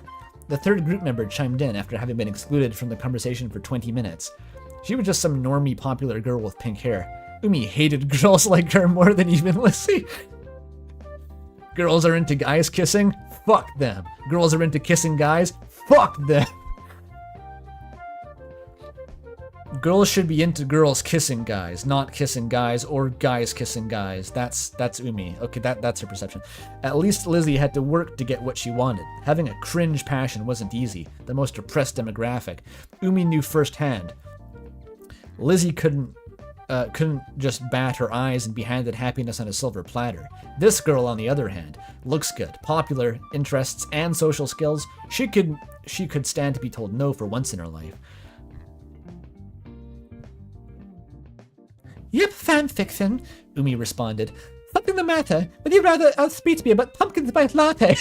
The third group member chimed in after having been excluded from the conversation for 20 minutes. She was just some normie popular girl with pink hair. Umi hated girls like her more than even Lizzie. Girls are into guys kissing? Fuck them. Girls are into kissing guys? Fuck them. Girls should be into girls kissing guys, not kissing guys or guys kissing guys. That's Umi. Okay, that's her perception. At least Lizzie had to work to get what she wanted. Having a cringe passion wasn't easy, the most oppressed demographic. Umi knew firsthand. Lizzie couldn't just bat her eyes and be handed happiness on a silver platter. This girl, on the other hand, looks good, popular, interests, and social skills. She could stand to be told no for once in her life. Yep, fan fiction, Umi responded. Something the matter? Would you rather speech me about pumpkin spice latte?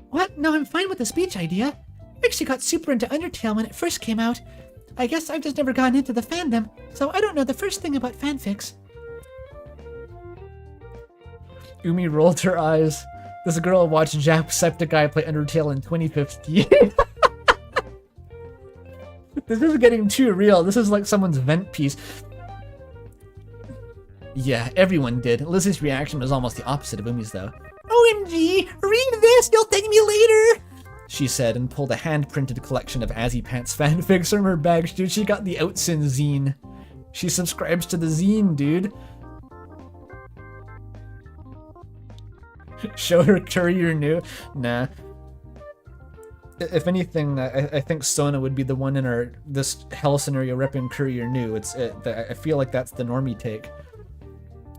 What? No, I'm fine with the speech idea. I actually got super into Undertale when it first came out. I guess I've just never gotten into the fandom, so I don't know the first thing about fanfics. Umi rolled her eyes. This girl watched Jacksepticeye play Undertale in 2015. This is getting too real. This is like someone's vent piece. Yeah, everyone did. Lizzie's reaction was almost the opposite of Umi's, though. OMG! Read this! You'll thank me later! She said, and pulled a hand-printed collection of Azzypants fanfics from her bag. Dude, she got the Outsin zine. She subscribes to the zine, dude. Show her courier new. Nah. If anything, I think Sona would be the one in this hell scenario repping courier new. I feel like that's the normie take.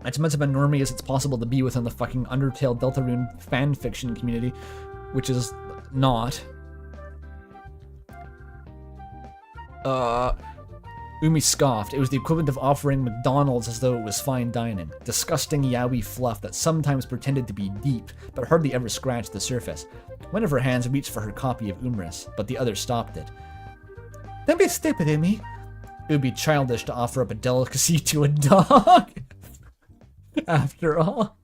As much of a normie as it's possible to be within the fucking Undertale Deltarune fanfiction community, which is not. Umi scoffed. It was the equivalent of offering McDonald's as though it was fine dining. Disgusting yaoi fluff that sometimes pretended to be deep, but hardly ever scratched the surface. One of her hands reached for her copy of Umris, but the other stopped it. Don't be stupid, Umi. It would be childish to offer up a delicacy to a dog. After all.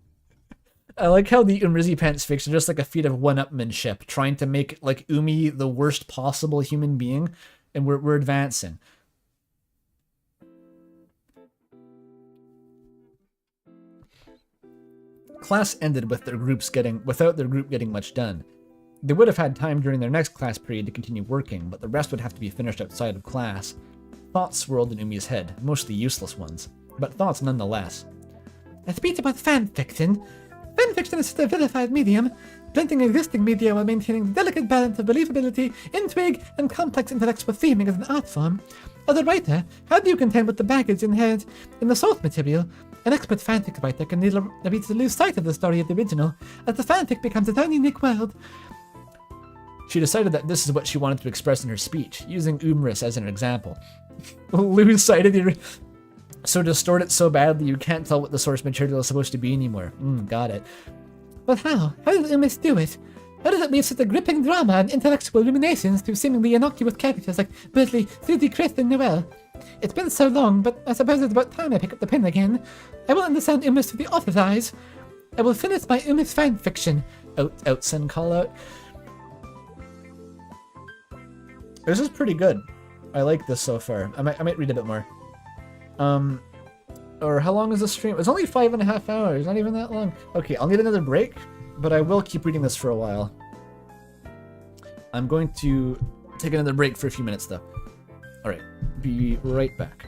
I like how the Azzypants fics are just like a feat of one-upmanship, trying to make like Umi the worst possible human being, and we're advancing. Class ended with without their group getting much done. They would have had time during their next class period to continue working, but the rest would have to be finished outside of class. Thoughts swirled in Umi's head, mostly useless ones, but thoughts nonetheless. A speech about fanfiction. Fanfiction is a vilified medium, blending existing media while maintaining the delicate balance of believability, intrigue, and complex intellectual theming as an art form. As a writer, how do you contend with the baggage inherent in the source material? An expert fanfic writer can be to lose sight of the story of the original, as the fanfic becomes its own unique world. She decided that this is what she wanted to express in her speech, using Umris as an example. Lose sight of the... So distort it so badly you can't tell what the source material is supposed to be anymore. Got it. But how? How does Umis do it? How does it weave such a gripping drama and intellectual ruminations through seemingly innocuous characters like Bertley, Susie, Chris, and Noelle? It's been so long, but I suppose it's about time I pick up the pen again. I will understand Umis through the author's eyes. I will finish my Umis fanfiction. Outsend call out. This is pretty good. I like this so far. I might read a bit more. Or how long is the stream? It's only 5.5 hours, not even that long. Okay, I'll need another break, but I will keep reading this for a while. I'm going to take another break for a few minutes though. Alright, be right back.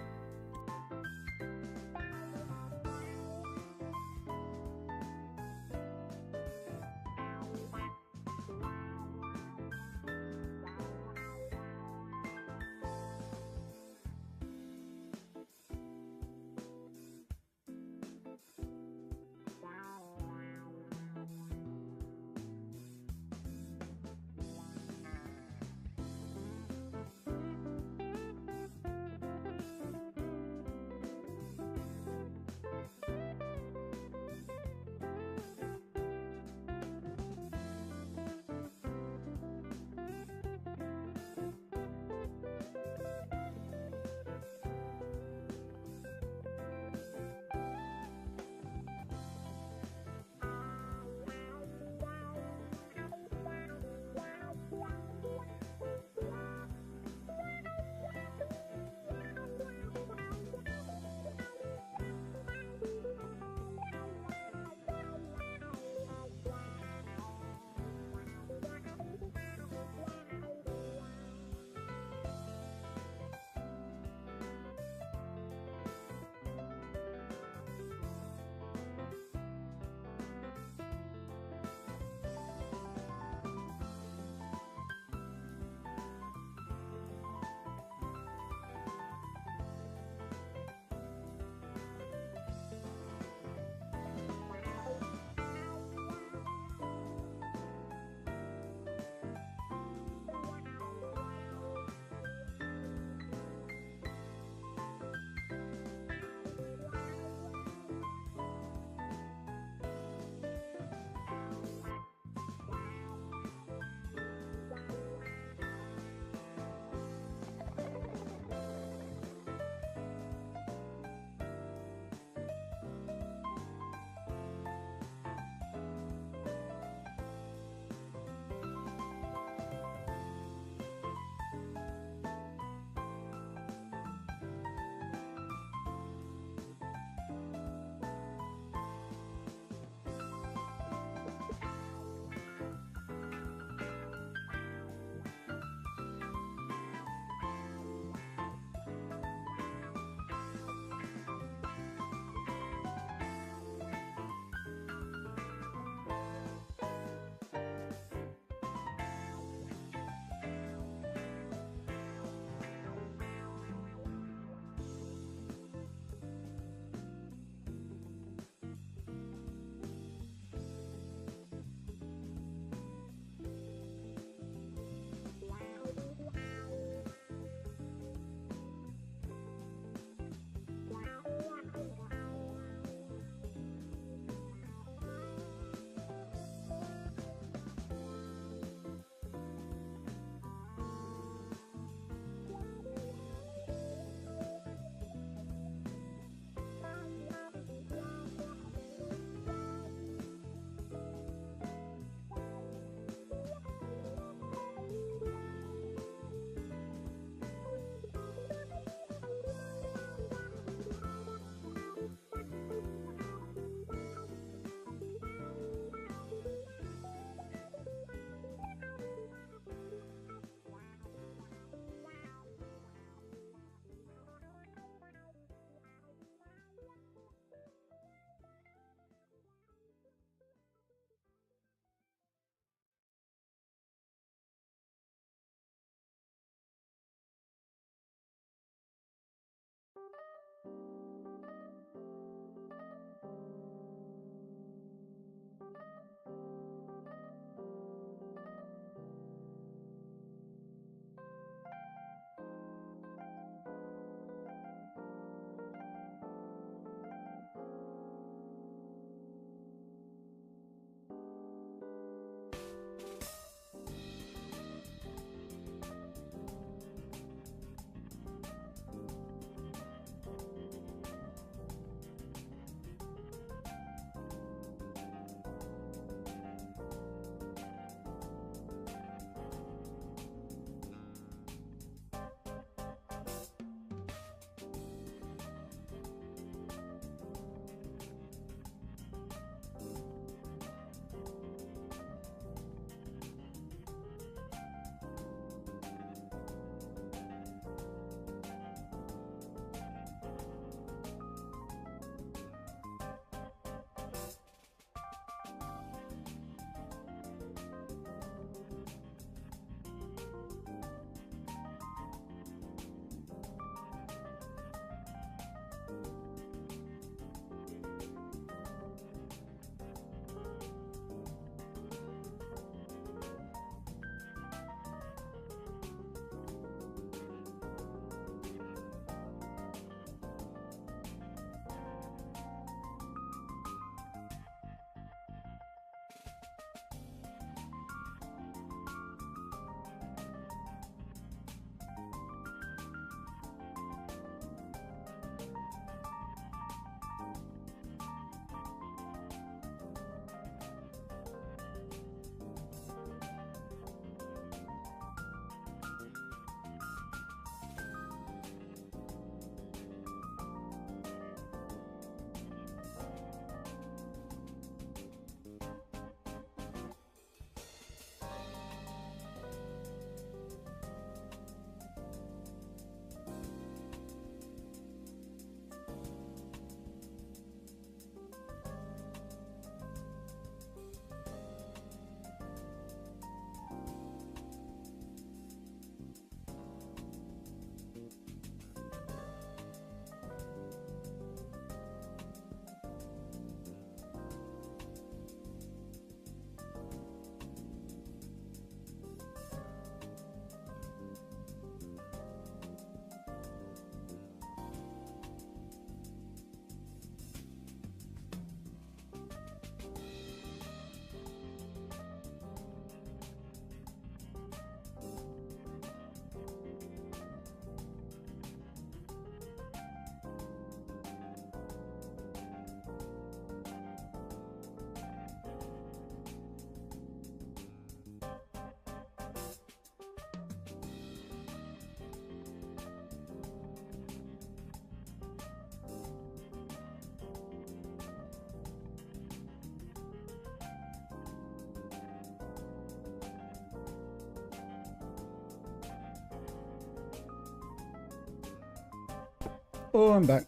Oh, I'm back.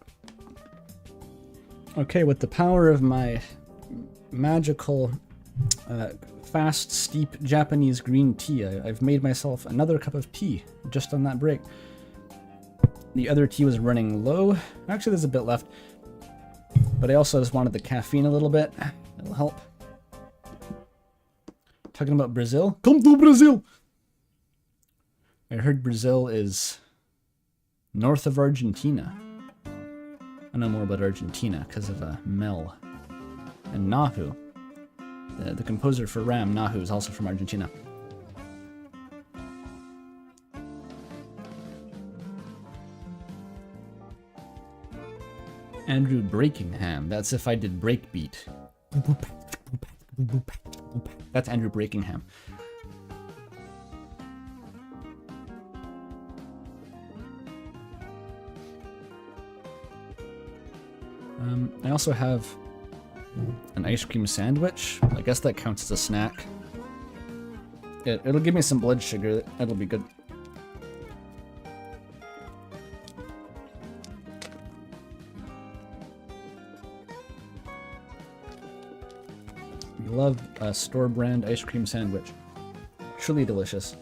Okay, with the power of my magical, fast, steep Japanese green tea, I've made myself another cup of tea just on that break. The other tea was running low. Actually, there's a bit left. But I also just wanted the caffeine a little bit. It'll help. Talking about Brazil. Come to Brazil! I heard Brazil is north of Argentina. I know more about Argentina because of Mel. And Nahu. The composer for Ram, Nahu, is also from Argentina. Andrew Breakingham. That's if I did breakbeat. That's Andrew Breakingham. I also have an ice cream sandwich. I guess that counts as a snack. It'll give me some blood sugar. That'll be good. We love a store brand ice cream sandwich. Truly delicious.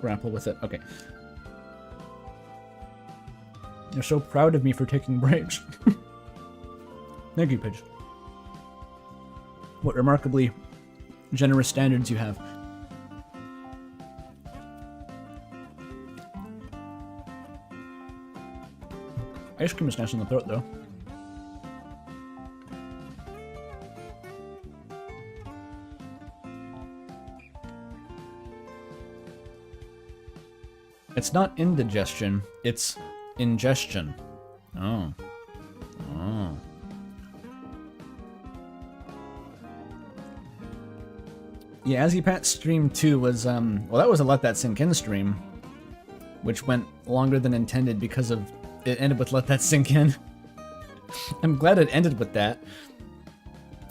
Grapple with it. Okay. You're so proud of me for taking breaks. Thank you, Pidge. What remarkably generous standards you have. Ice cream is nice in the throat, though. It's not indigestion, it's ingestion. Oh. Oh. Yeah, Azzypants stream 2 was, well, that was a Let That Sink In stream, which went longer than intended because of it ended with Let That Sink In. I'm glad it ended with that,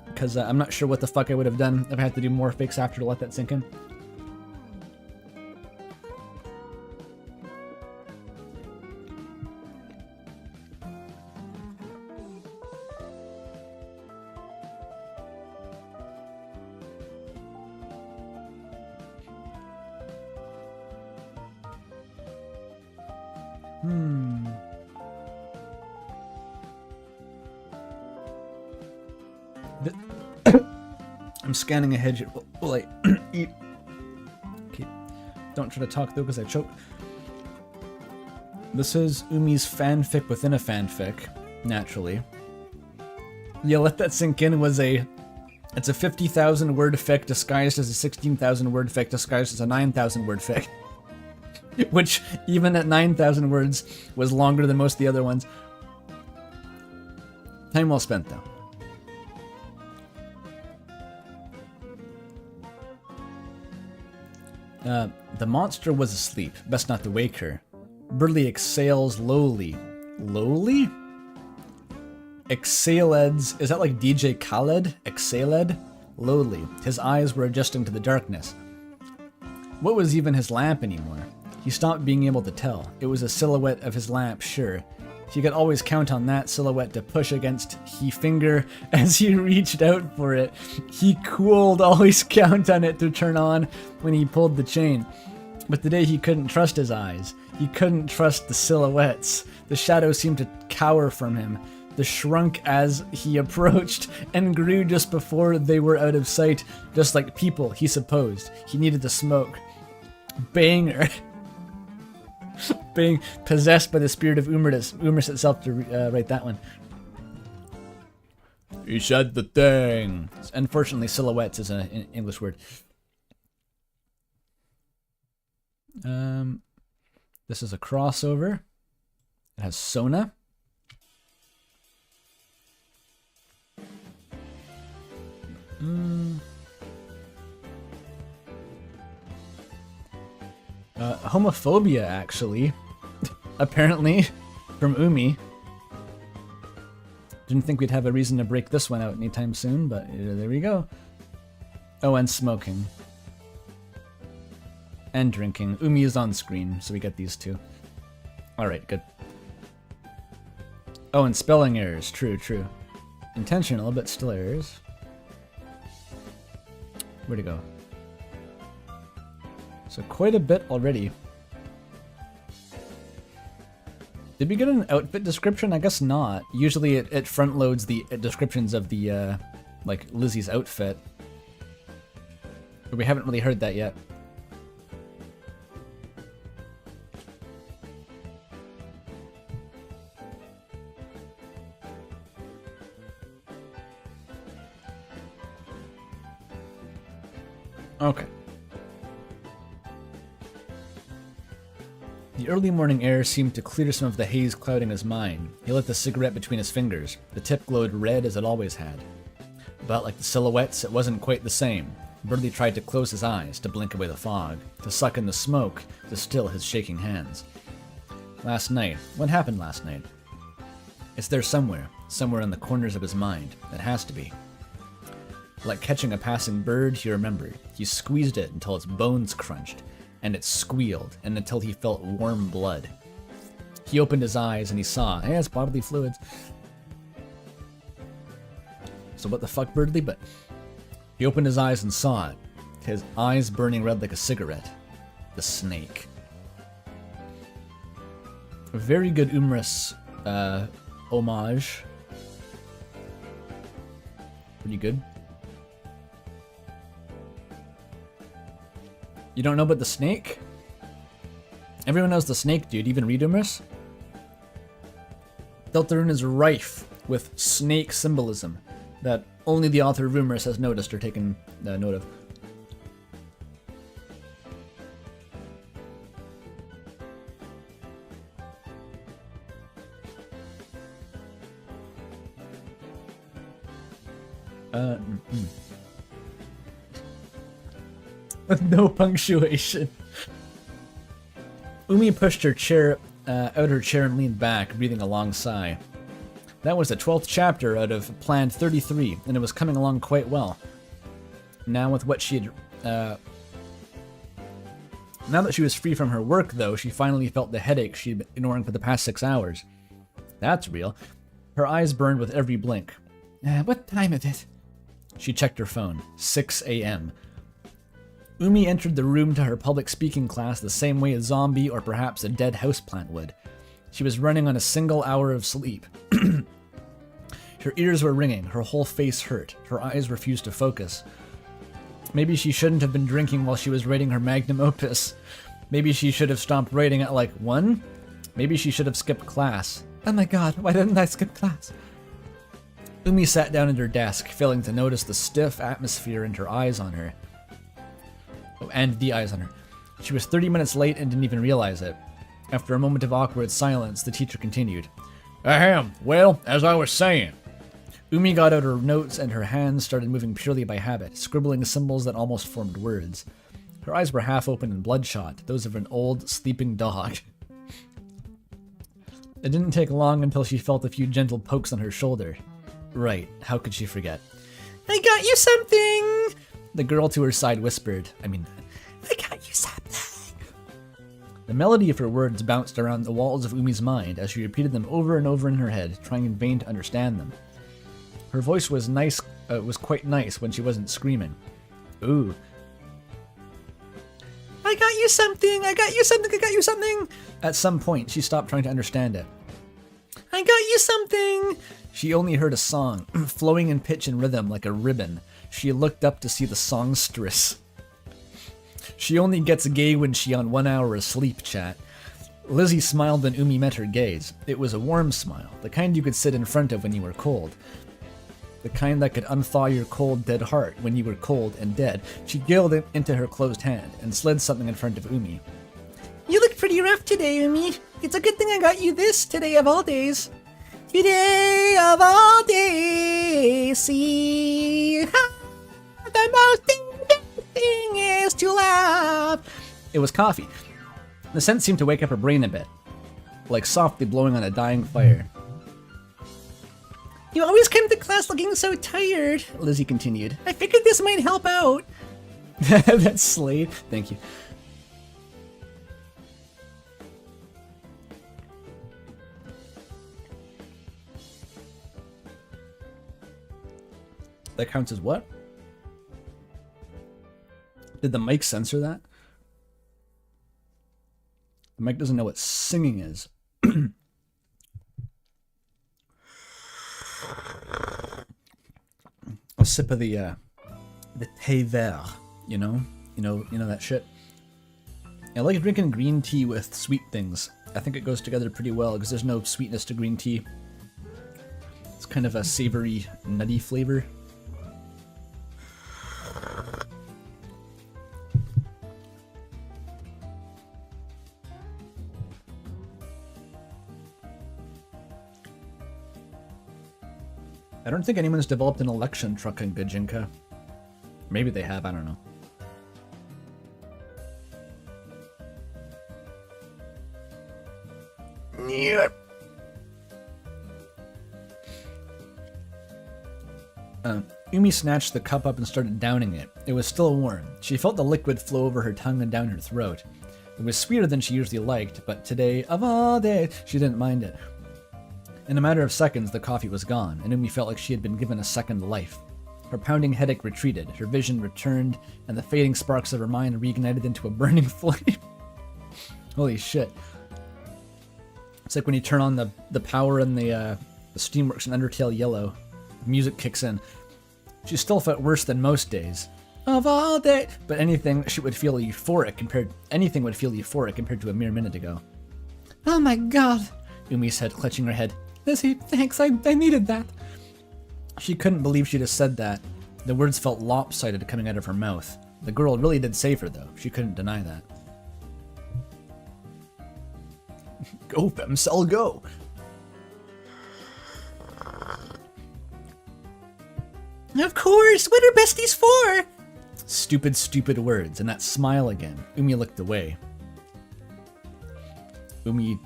because I'm not sure what the fuck I would have done if I had to do more fakes after to Let That Sink In. I'm scanning ahead here while I eat. Okay. Don't try to talk though because I choke. This is Umi's fanfic within a fanfic, naturally. Yeah, Let That Sink In was it's a 50,000 word fic disguised as a 16,000 word fic disguised as a 9,000 word fic. Which, even at 9,000 words, was longer than most of the other ones. Time well spent, though. The monster was asleep. Best not to wake her. Burley exhales lowly. Lowly? Exhaleds. Is that like DJ Khaled? Exhaled? Lowly. His eyes were adjusting to the darkness. What was even his lamp anymore? He stopped being able to tell. It was a silhouette of his lamp, sure. He could always count on that silhouette to push against his finger as he reached out for it. He could always count on it to turn on when he pulled the chain. But today he couldn't trust his eyes. He couldn't trust the silhouettes. The shadows seemed to cower from him. They shrunk as he approached and grew just before they were out of sight, just like people, he supposed. He needed to smoke. Banger. Being possessed by the spirit of Umris itself to write that one. He said the thing. Unfortunately, silhouettes is an English word. This is a crossover. It has Sona. Homophobia, actually. Apparently, from Umi. Didn't think we'd have a reason to break this one out anytime soon, but there we go. Oh, and smoking. And drinking. Umi is on screen, so we get these two. Alright, good. Oh, and spelling errors. True, true. Intentional, but still errors. Where'd it go? So quite a bit already. Did we get an outfit description? I guess not. Usually it front loads the descriptions of the, like, Lizzie's outfit. But we haven't really heard that yet. Okay. The early morning air seemed to clear some of the haze clouding his mind. He lit the cigarette between his fingers. The tip glowed red as it always had. But like the silhouettes, it wasn't quite the same. Burley tried to close his eyes, to blink away the fog, to suck in the smoke, to still his shaking hands. Last night. What happened last night? It's there somewhere in the corners of his mind. It has to be. Like catching a passing bird, he remembered. He squeezed it until its bones crunched, and it squealed, and until he felt warm blood. He opened his eyes and he saw, hey, it's bodily fluids. So what the fuck, Birdly? But he opened his eyes and saw it, his eyes burning red like a cigarette. The snake. A very good humorous homage. Pretty good. You don't know about the snake? Everyone knows the snake, dude, even Redoomers. Deltarune is rife with snake symbolism that only the author of Rumors has noticed or taken note of. With no punctuation. Umi pushed her chair out her chair and leaned back, breathing a long sigh. That was the 12th chapter out of planned 33, and it was coming along quite well. Now with what she had... now that she was free from her work, though, she finally felt the headache she'd been ignoring for the past 6 hours. That's real. Her eyes burned with every blink. What time is it? She checked her phone. 6 a.m. Umi entered the room to her public speaking class the same way a zombie or perhaps a dead houseplant would. She was running on a single hour of sleep. Her ears were ringing, her whole face hurt, her eyes refused to focus. Maybe she shouldn't have been drinking while she was writing her magnum opus. Maybe she should have stopped writing at like 1? Maybe she should have skipped class. Oh my god, why didn't I skip class? Umi sat down at her desk, failing to notice the stiff atmosphere and her eyes on her. Oh, and the eyes on her. She was 30 minutes late and didn't even realize it. After a moment of awkward silence, the teacher continued. Ahem, well, as I was saying. Umi got out her notes and her hands started moving purely by habit, scribbling symbols that almost formed words. Her eyes were half open and bloodshot, those of an old, sleeping dog. It didn't take long until she felt a few gentle pokes on her shoulder. Right, how could she forget? I got you something! The girl to her side whispered. I got you something. The melody of her words bounced around the walls of Umi's mind as she repeated them over and over in her head, trying in vain to understand them. Her voice was was quite nice when she wasn't screaming. Ooh. I got you something! I got you something! I got you something! At some point, she stopped trying to understand it. I got you something! She only heard a song, flowing in pitch and rhythm like a ribbon. She looked up to see the songstress. She only gets gay when she on 1 hour of sleep, chat. Lizzie smiled when Umi met her gaze. It was a warm smile, the kind you could sit in front of when you were cold. The kind that could unthaw your cold, dead heart when you were cold and dead. She giggled into her closed hand and slid something in front of Umi. You look pretty rough today, Umi. It's a good thing I got you this today of all days. Today of all days, see how the most important thing is to laugh. It was coffee. The scent seemed to wake up her brain a bit, like softly blowing on a dying fire. You always come to class looking so tired, Lizzie continued. I figured this might help out. That's Slade. Thank you. That counts as what? Did the mic censor that? The mic doesn't know what singing is. A sip of the thé vert, you know that shit. I like drinking green tea with sweet things. I think it goes together pretty well because there's no sweetness to green tea. It's kind of a savory, nutty flavor. I don't think anyone's developed an election truck in Gajinka. Maybe they have, I don't know. Umi snatched the cup up and started downing it. It was still warm. She felt the liquid flow over her tongue and down her throat. It was sweeter than she usually liked, but today, of all days, she didn't mind it. In a matter of seconds, the coffee was gone, and Umi felt like she had been given a second life. Her pounding headache retreated, her vision returned, and the fading sparks of her mind reignited into a burning flame. Holy shit. It's like when you turn on the power in the Steamworks in Undertale Yellow. The music kicks in. She still felt worse than most days. Of all day, but anything would feel euphoric compared to a mere minute ago. Oh my god. Umi said, clutching her head. Lizzie, thanks, I needed that. She couldn't believe she just said that. The words felt lopsided coming out of her mouth. The girl really did save her, though. She couldn't deny that. Go, Femcell, go! Of course, what are besties for? Stupid, stupid words, and that smile again. Umi looked away. Umi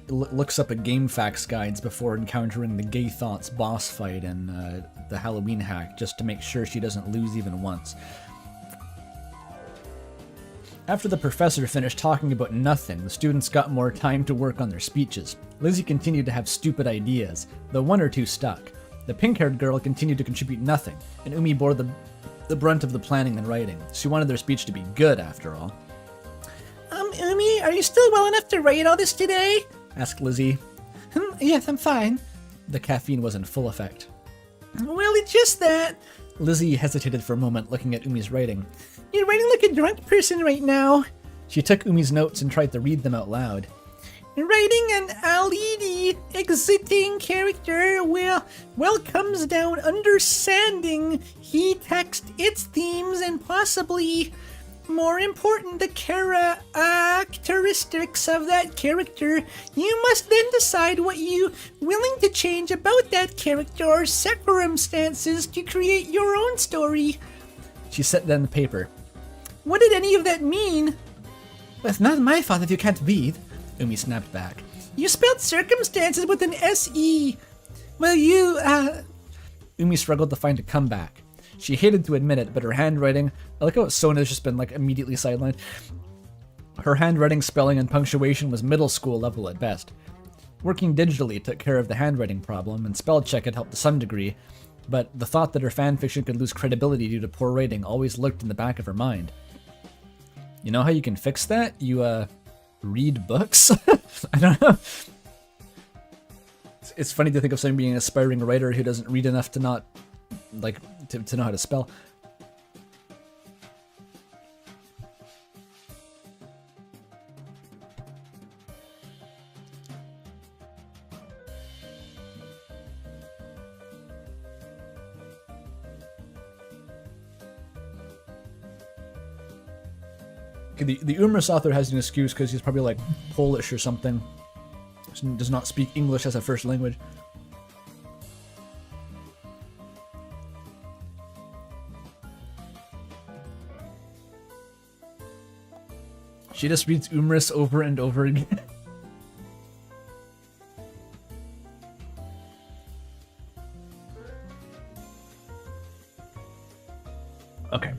looks up at GameFAQs guides before encountering the Gay Thoughts boss fight and the Halloween hack, just to make sure she doesn't lose even once. After the professor finished talking about nothing, the students got more time to work on their speeches. Lizzie continued to have stupid ideas, though one or two stuck. The pink-haired girl continued to contribute nothing, and Umi bore the brunt of the planning and writing. She wanted their speech to be good, after all. Umi, are you still well enough to write all this today? Asked Lizzie. Yes, I'm fine. The caffeine was in full effect. Well, it's just that. Lizzie hesitated for a moment, looking at Umi's writing. You're writing like a drunk person right now. She took Umi's notes and tried to read them out loud. Writing an LED exiting character well comes down understanding he text its themes and possibly more important the characteristics of that character. You must then decide what you willing to change about that character or circumstances to create your own story. She set down the paper. What did any of that mean? Well, it's not my fault if you can't read. Umi snapped back. You spelled circumstances with an S-E. Well, Umi struggled to find a comeback. She hated to admit it, but her handwriting... I like how Sona's just been, immediately sidelined. Her handwriting, spelling, and punctuation was middle school level at best. Working digitally took care of the handwriting problem, and spell check had helped to some degree, but the thought that her fanfiction could lose credibility due to poor writing always lurked in the back of her mind. You know how you can fix that? You, read books? I don't know. It's funny to think of someone being an aspiring writer who doesn't read enough to not, to know how to spell. The Umris author has an excuse because he's probably Polish or something. Does not speak English as a first language. She just reads Umris over and over again. Okay.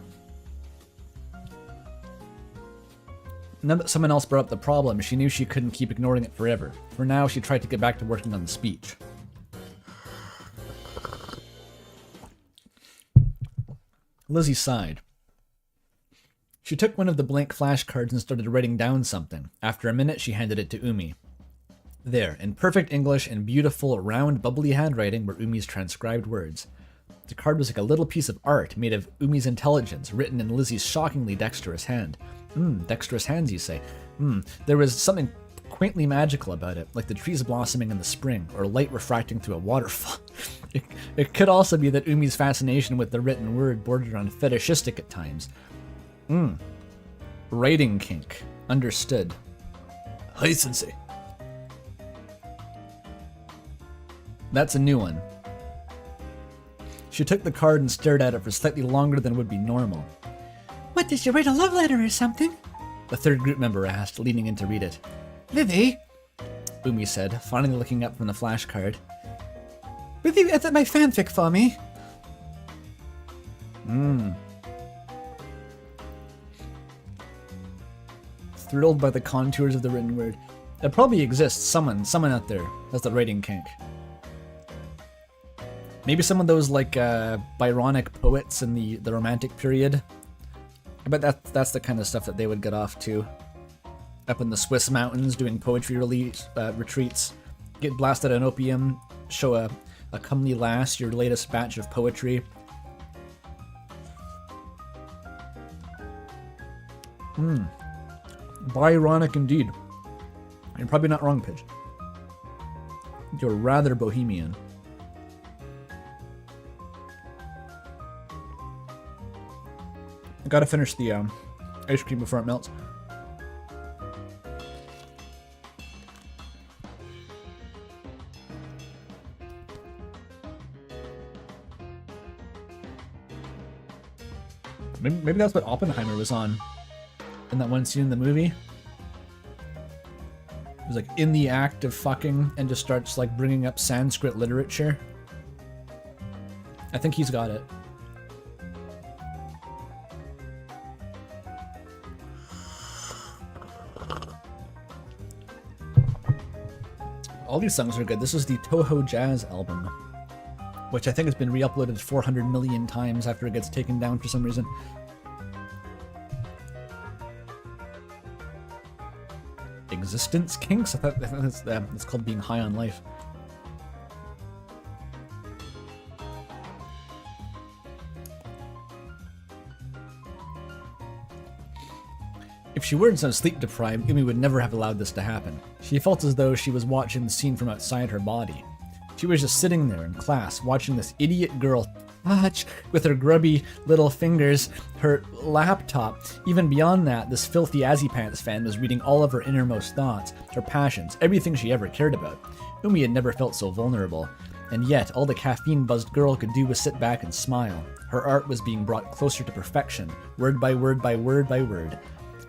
Now that someone else brought up the problem, she knew she couldn't keep ignoring it forever. For now, she tried to get back to working on the speech. Lizzie sighed. She took one of the blank flashcards and started writing down something. After a minute, she handed it to Umi. There, in perfect English and beautiful, round, bubbly handwriting were Umi's transcribed words. The card was like a little piece of art made of Umi's intelligence, written in Lizzie's shockingly dexterous hand. Dexterous hands, you say. There was something quaintly magical about it, like the trees blossoming in the spring, or light refracting through a waterfall. It could also be that Umi's fascination with the written word bordered on fetishistic at times. Writing kink. Understood. Hi, Sensei. That's a new one. She took the card and stared at it for slightly longer than would be normal. What, did you write a love letter or something? The third group member asked, leaning in to read it. Livy? Umi said, finally looking up from the flashcard. Will you edit my fanfic for me? Thrilled by the contours of the written word. It probably exists. Someone out there has the writing kink. Maybe some of those like Byronic poets in the Romantic period. I bet that's the kind of stuff that they would get off to. Up in the Swiss mountains doing poetry retreats. Get blasted on opium, show a comely lass your latest batch of poetry. Byronic indeed. You're probably not wrong, Pidge. You're rather bohemian. I gotta finish the ice cream before it melts. Maybe that's what Oppenheimer was on in that one scene in the movie. It was like in the act of fucking and just starts like bringing up Sanskrit literature. I think he's got it. All these songs are good. This is the Toho Jazz album, which I think has been re-uploaded 400 million times after it gets taken down for some reason. Existence kinks? I thought it's called being high on life. If she weren't so sleep deprived, Umi would never have allowed this to happen. She felt as though she was watching the scene from outside her body. She was just sitting there in class, watching this idiot girl touch with her grubby little fingers her laptop. Even beyond that, this filthy Azzypants fan was reading all of her innermost thoughts, her passions, everything she ever cared about. Umi had never felt so vulnerable. And yet, all the caffeine-buzzed girl could do was sit back and smile. Her art was being brought closer to perfection, word by word by word by word.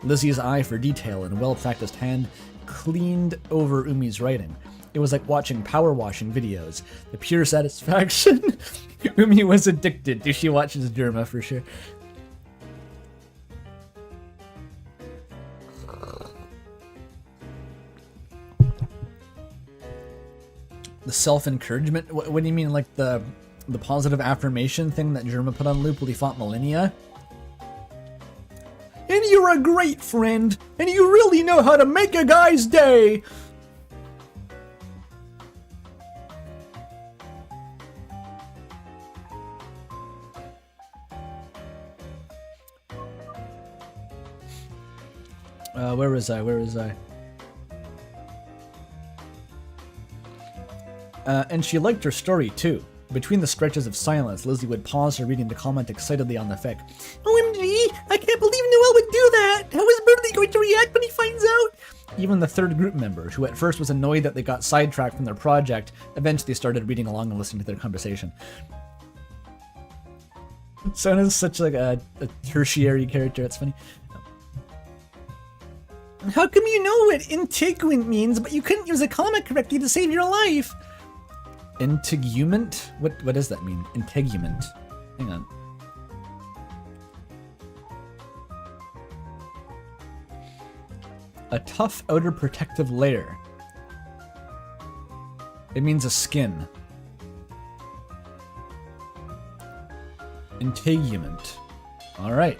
Lizzie's eye for detail and well-practiced hand cleaned over Umi's writing. It was like watching power washing videos. The pure satisfaction. Umi was addicted. She watches Derma for sure. The self-encouragement? What do you mean, like the positive affirmation thing that Germa put on loop while he fought Millennia? And you're a great friend, and you really know how to make a guy's day! Where was I? And she liked her story too. Between the stretches of silence, Lizzie would pause her reading to comment excitedly on the fic. OMG! I can't believe Noel would do that! How is Burley going to react when he finds out? Even the third group member, who at first was annoyed that they got sidetracked from their project, eventually started reading along and listening to their conversation. Sona's such like a tertiary character, it's funny. How come you know what integument means, but you couldn't use a comma correctly to save your life? Integument? What does that mean? Integument. Hang on. A tough outer protective layer. It means a skin. Integument. All right.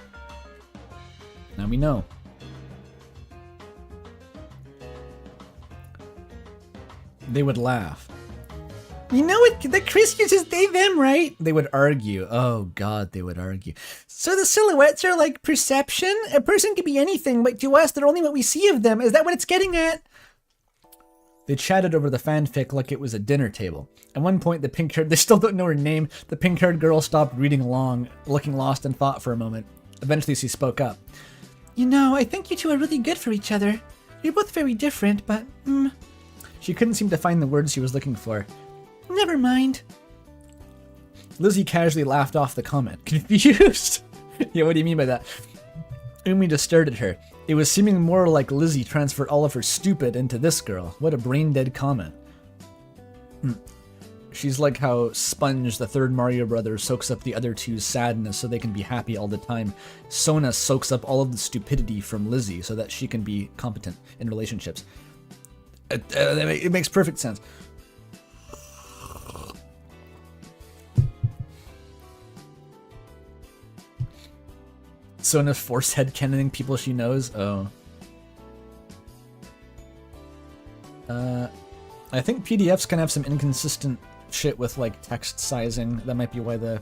Now we know. They would laugh. You know what? The Chris uses they, them, right? They would argue. Oh, God, they would argue. So the silhouettes are like perception? A person could be anything, but to us, they're only what we see of them. Is that what it's getting at? They chatted over the fanfic like it was a dinner table. At one point, the pink-haired... They still don't know her name. The pink-haired girl stopped reading along, looking lost in thought for a moment. Eventually, she spoke up. You know, I think you two are really good for each other. You're both very different, but, She couldn't seem to find the words she was looking for. Never mind. Lizzie casually laughed off the comment. Confused? Yeah, what do you mean by that? Umi just stared at her. It was seeming more like Lizzie transferred all of her stupid into this girl. What a brain-dead comment. She's like how Sponge, the third Mario brother, soaks up the other two's sadness so they can be happy all the time. Sona soaks up all of the stupidity from Lizzie so that she can be competent in relationships. It makes perfect sense. Sona force headcanoning people she knows. Oh. I think PDFs can have some inconsistent shit with like text sizing. That might be why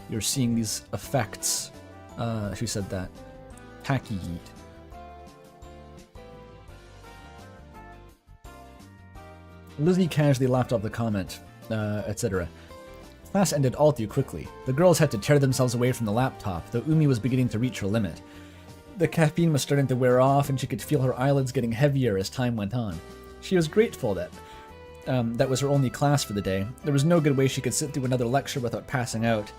you're seeing these effects. She said that. Hacky yeet. Lizzie casually laughed off the comment, etc. Class ended all too quickly. The girls had to tear themselves away from the laptop, though Umi was beginning to reach her limit. The caffeine was starting to wear off, and she could feel her eyelids getting heavier as time went on. She was grateful that that was her only class for the day. There was no good way she could sit through another lecture without passing out.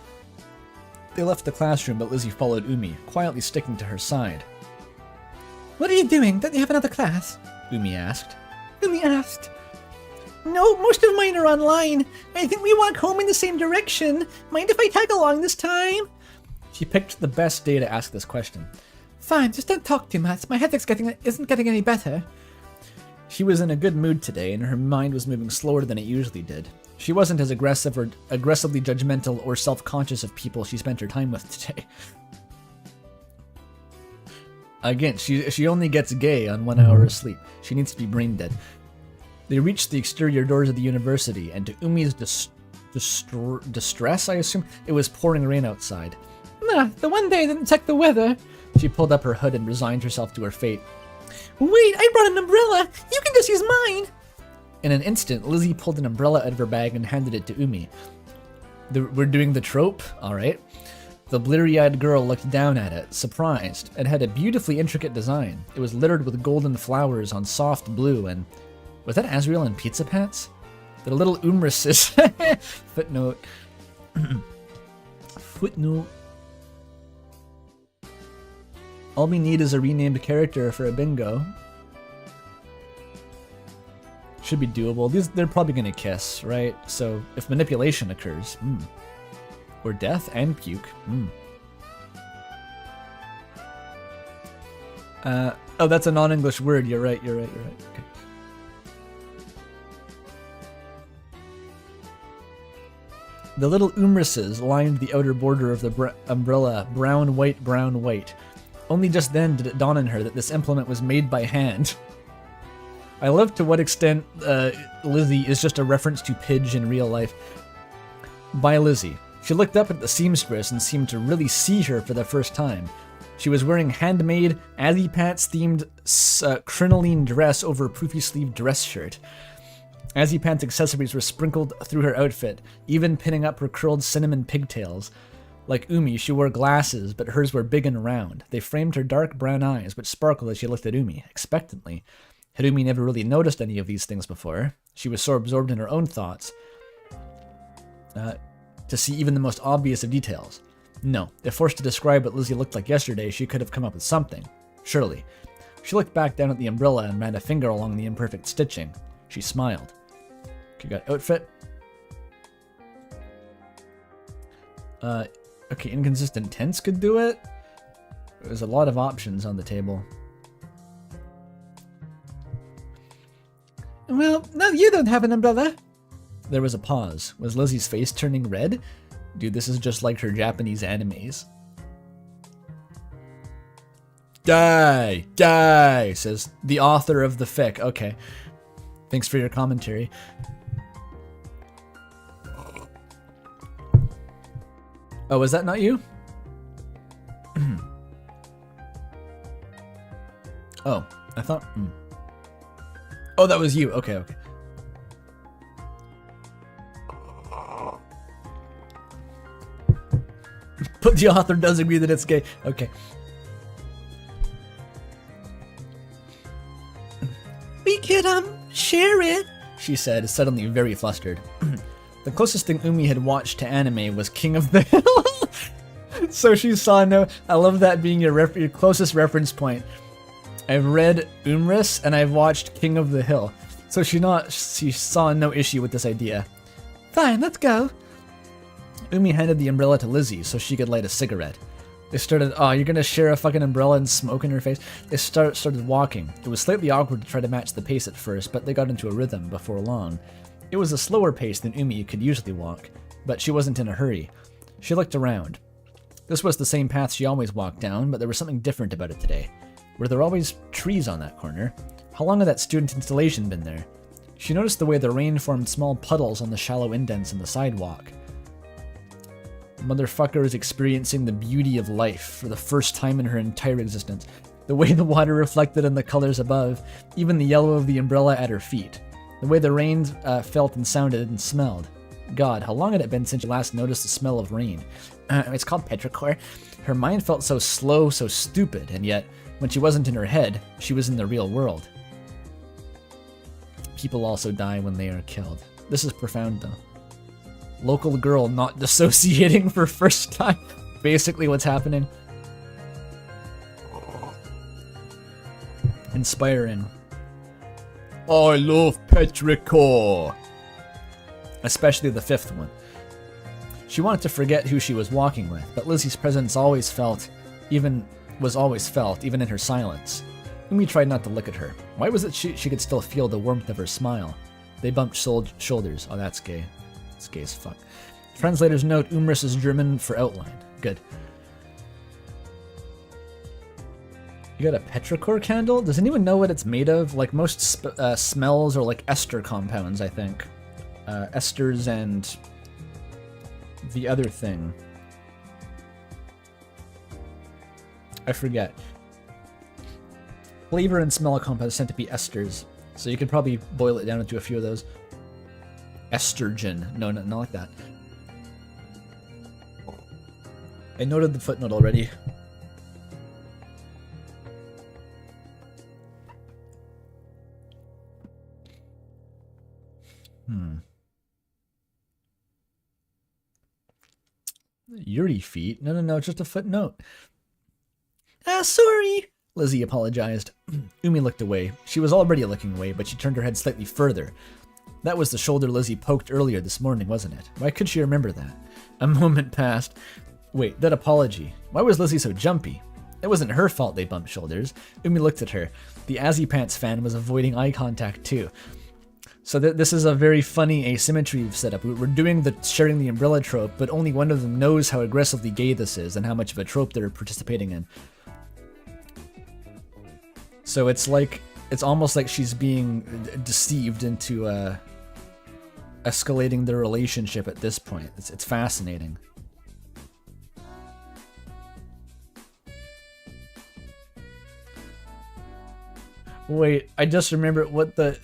They left the classroom, but Lizzie followed Umi, quietly sticking to her side. What are you doing? Don't you have another class? Umi asked. Umi asked. No, most of mine are online. I think we walk home in the same direction. Mind if I tag along this time? She picked the best day to ask this question. Fine, just don't talk too much. My headache isn't getting any better. She was in a good mood today, and her mind was moving slower than it usually did. She wasn't as aggressive or aggressively judgmental or self-conscious of people she spent her time with today. Again, she only gets gay on 1 hour of sleep. She needs to be brain dead. They reached the exterior doors of the university, and to Umi's distress, I assume, it was pouring rain outside. Nah, the one day I didn't check the weather. She pulled up her hood and resigned herself to her fate. Wait, I brought an umbrella! You can just use mine! In an instant, Lizzie pulled an umbrella out of her bag and handed it to Umi. We're doing the trope? Alright. The bleary-eyed girl looked down at it, surprised. It had a beautifully intricate design. It was littered with golden flowers on soft blue and... Was that Azriel and Pizza Pants? The little umruses. Footnote. Footnote. All we need is a renamed character for a bingo. Should be doable. They're probably gonna kiss, right? So if manipulation occurs, or death and puke, oh, that's a non-English word. You're right. Okay. The little umruses lined the outer border of the umbrella, brown, white, brown, white. Only just then did it dawn on her that this implement was made by hand. I love to what extent Lizzie is just a reference to Pidge in real life. By Lizzie. She looked up at the seamstress and seemed to really see her for the first time. She was wearing handmade, Azzypants themed crinoline dress over a poofy sleeved dress shirt. Azzypants accessories were sprinkled through her outfit, even pinning up her curled cinnamon pigtails. Like Umi, she wore glasses, but hers were big and round. They framed her dark brown eyes, which sparkled as she looked at Umi, expectantly. Had Umi never really noticed any of these things before? She was so absorbed in her own thoughts to see even the most obvious of details. No, if forced to describe what Lizzie looked like yesterday, she could have come up with something. Surely. She looked back down at the umbrella and ran a finger along the imperfect stitching. She smiled. Okay, got outfit. Okay, inconsistent tense could do it. There's a lot of options on the table. Well, now you don't have an umbrella. There was a pause. Was Lizzie's face turning red? Dude, this is just like her Japanese animes. Die! Die! Says the author of the fic. Okay. Thanks for your commentary. Oh, was that not you? Oh, I thought... Oh, that was you. Okay, okay. But the author does agree that it's gay. Okay. We could, share it. She said, suddenly very flustered. The closest thing Umi had watched to anime was King of the Hill. So she saw no... I love that being your closest reference point. I've read Umris and I've watched King of the Hill. So she saw no issue with this idea. Fine, let's go. Umi handed the umbrella to Lizzie so she could light a cigarette. They started... Oh, you're gonna share a fucking umbrella and smoke in her face? They started walking. It was slightly awkward to try to match the pace at first, but they got into a rhythm before long. It was a slower pace than Umi could usually walk, but she wasn't in a hurry. She looked around. This was the same path she always walked down, but there was something different about it today. Were there always trees on that corner? How long had that student installation been there? She noticed the way the rain formed small puddles on the shallow indents in the sidewalk. Motherfucker is experiencing the beauty of life for the first time in her entire existence. The way the water reflected in the colors above, even the yellow of the umbrella at her feet. The way the rain felt and sounded and smelled. God, how long had it been since she last noticed the smell of rain? It's called petrichor. Her mind felt so slow, so stupid, and yet, when she wasn't in her head, she was in the real world. People also die when they are killed. This is profound, though. Local girl not dissociating for first time. Basically what's happening. Inspiring. I love petrichor. Especially the fifth one. She wanted to forget who she was walking with, but Lizzie's presence was always felt, even in her silence. Umi tried not to look at her. Why was it she could still feel the warmth of her smile? They bumped shoulders. Oh, that's gay. It's gay as fuck. Translator's note, Umris is German for outline. Good. You got a petrichor candle? Does anyone know what it's made of? Like most smells are like ester compounds, I think. Esters and the other thing. I forget. Flavor and smell compounds tend to be esters, so you could probably boil it down into a few of those. Estrogen. No, not like that. I noted the footnote already. Yuri feet? No, just a footnote. Sorry. Lizzie apologized. Umi looked away. She was already looking away, but she turned her head slightly further. That was the shoulder Lizzie poked earlier this morning, wasn't it? Why could she remember that? A moment passed. Wait, that apology. Why was Lizzie so jumpy? It wasn't her fault they bumped shoulders. Umi looked at her. The Azzypants fan was avoiding eye contact too. So this is a very funny asymmetry we've set up. We're doing the sharing the umbrella trope, but only one of them knows how aggressively gay this is and how much of a trope they're participating in. So it's almost like she's being deceived into escalating their relationship at this point. It's fascinating. Wait, I just remembered what the...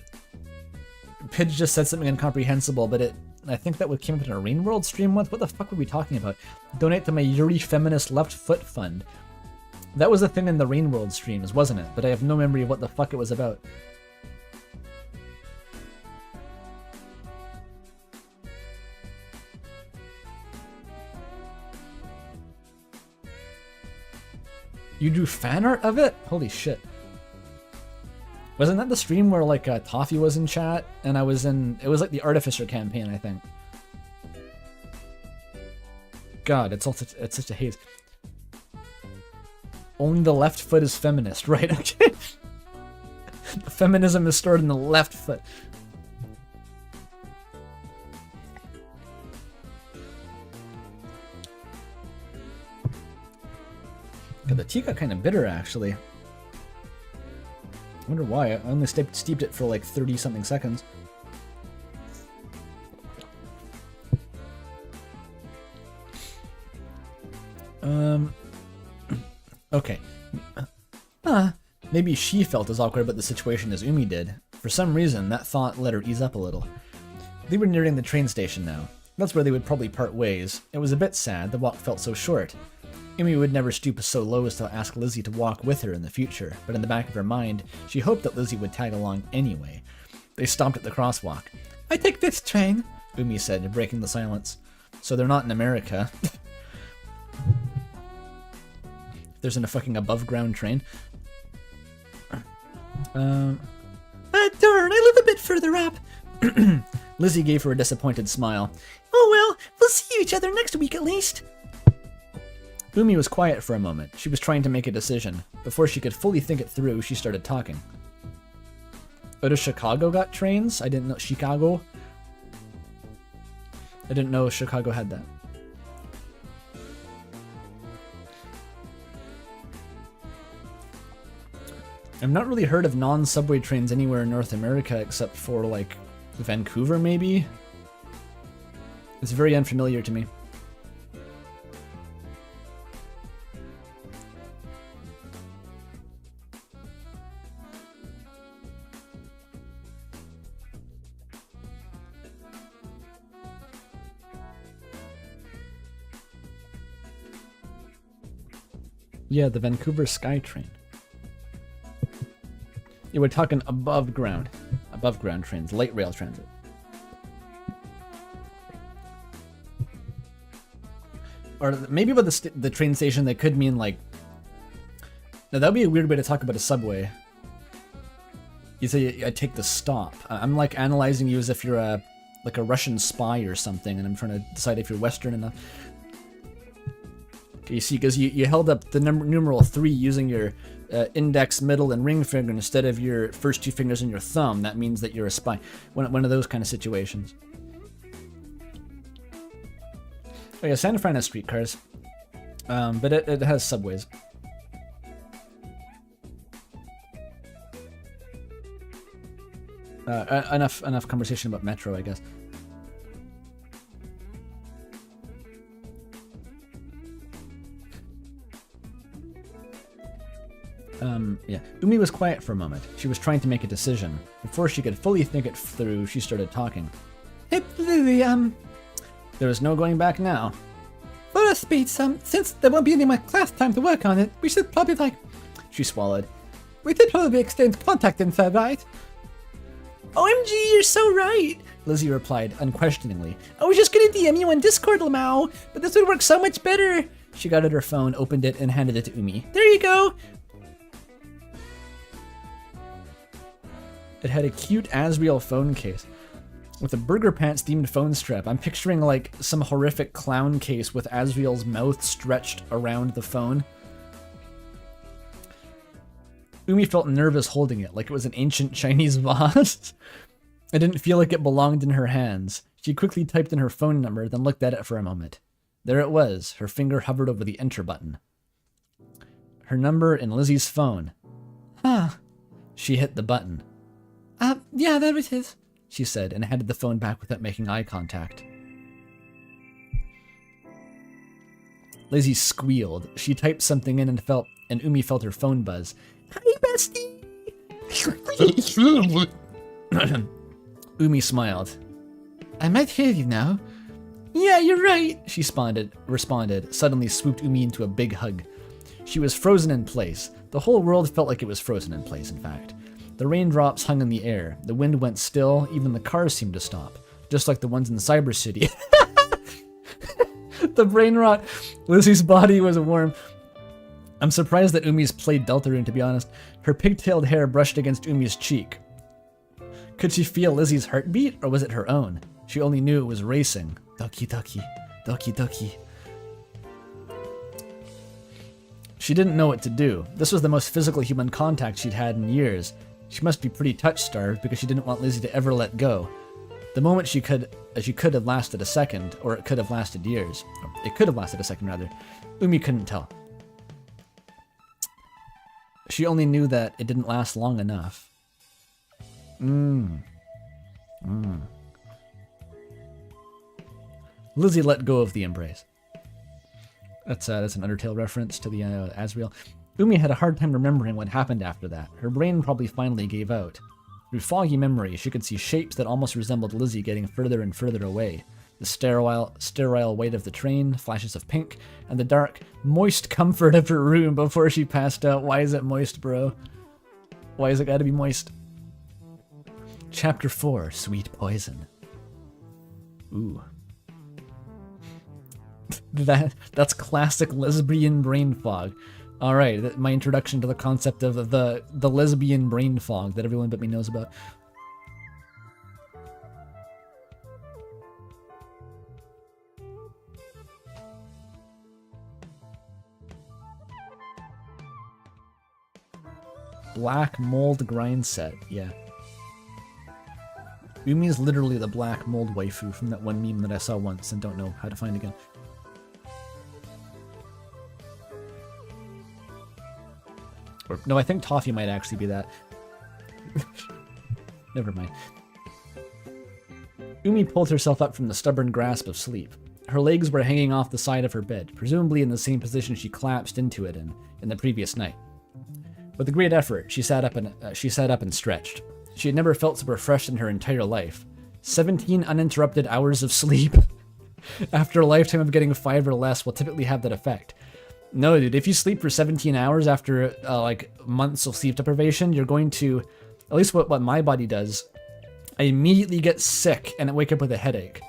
Pidge just said something incomprehensible, but I think that came up in a Rain World stream once. What the fuck were we talking about? Donate to my Yuri Feminist Left Foot Fund. That was a thing in the Rain World streams, wasn't it? But I have no memory of what the fuck it was about. You drew fan art of it? Holy shit. Wasn't that the stream where like Toffee was in chat and I was in... It was like the Artificer campaign, I think. God, it's such a haze. Only the left foot is feminist, right? Okay. Feminism is stored in the left foot. God, the tea got kind of bitter, actually. wonder why. I only steeped it for like 30-something seconds. Okay. Maybe she felt as awkward about the situation as Umi did. For some reason, that thought let her ease up a little. They were nearing the train station now. That's where they would probably part ways. It was a bit sad, the walk felt so short. Umi would never stoop so low as to ask Lizzie to walk with her in the future, but in the back of her mind, she hoped that Lizzie would tag along anyway. They stopped at the crosswalk. "I take this train," Umi said, breaking the silence. So they're not in America. There's a fucking above-ground train. Darn, I live a bit further up. Lizzie gave her a disappointed smile. "Oh well, we'll see each other next week at least." Umi was quiet for a moment. She was trying to make a decision. Before she could fully think it through, she started talking. Oh, does Chicago got trains? I didn't know. Chicago? I didn't know Chicago had that. I've not really heard of non-subway trains anywhere in North America except for, like, Vancouver, maybe? It's very unfamiliar to me. Yeah, the Vancouver SkyTrain. Yeah, we're talking above ground trains, light rail transit. Or maybe about the train station, they could mean like. Now that would be a weird way to talk about a subway. You say I take the stop. I'm like analyzing you as if you're a Russian spy or something, and I'm trying to decide if you're Western enough. Okay, you see, because you held up the numeral 3 using your index, middle, and ring finger instead of your first 2 fingers and your thumb. That means that you're a spy. One of those kind of situations. Oh yeah, San Fran has streetcars, but it has subways. Enough conversation about Metro, I guess. Yeah. Umi was quiet for a moment. She was trying to make a decision. Before she could fully think it through, she started talking. Hey, Lily, There was no going back now. for a speed, since there won't be any more class time to work on it, we should probably, She swallowed. we should probably exchange contact info, right? OMG, you're so right, Lizzie replied unquestioningly. I was just gonna DM you on Discord, Lamau, but this would work so much better. She got out her phone, opened it, and handed it to Umi. There you go. It had a cute Asriel phone case with a Burger Pants themed phone strap. I'm picturing like some horrific clown case with Asriel's mouth stretched around the phone. Umi felt nervous holding it, like it was an ancient Chinese vase. It didn't feel like it belonged in her hands. She quickly typed in her phone number, then looked at it for a moment. There it was. Her finger hovered over the enter button. Her number in Lizzie's phone. Huh. She hit the button. Yeah, there it is, She said, and handed the phone back without making eye contact. Lizzie squealed. She typed something in and Umi felt her phone buzz. Hi, bestie. Umi smiled. I might hear you now. Yeah, you're right, she responded, suddenly swooped Umi into a big hug. She was frozen in place. The whole world felt like it was frozen in place, in fact. The raindrops hung in the air. The wind went still. Even the cars seemed to stop. Just like the ones in Cyber City. The brain rot. Lizzie's body was warm. I'm surprised that Umi's played Deltarune, to be honest. Her pigtailed hair brushed against Umi's cheek. Could she feel Lizzie's heartbeat, or was it her own? She only knew it was racing. Doki doki. Doki doki. She didn't know what to do. This was the most physical human contact she'd had in years. She must be pretty touch-starved because she didn't want Lizzie to ever let go. The moment she could have lasted a second, or it could have lasted years. It could have lasted a second, rather. Umi couldn't tell. She only knew that it didn't last long enough. Lizzie let go of the embrace. That's an Undertale reference to the Asriel. Umi had a hard time remembering what happened after that. Her brain probably finally gave out. Through foggy memory, she could see shapes that almost resembled Lizzie getting further and further away. The sterile weight of the train, flashes of pink, and the dark, moist comfort of her room before she passed out. Why is it moist, bro? Why has it gotta be moist? Chapter 4, Sweet Poison. Ooh. That's classic lesbian brain fog. Alright, my introduction to the concept of the lesbian brain fog that everyone but me knows about. Black mold grind set, yeah. Umi is literally the black mold waifu from that one meme that I saw once and don't know how to find again. Or, no, I think Toffee might actually be that. Never mind. Umi pulled herself up from the stubborn grasp of sleep. Her legs were hanging off the side of her bed, presumably in the same position she collapsed into it in the previous night. With a great effort, she sat up and stretched. She had never felt so refreshed in her entire life. 17 uninterrupted hours of sleep after a lifetime of getting 5 or less will typically have that effect. No, dude, if you sleep for 17 hours after like months of sleep deprivation, you're going to, at least what my body does, I immediately get sick and I wake up with a headache.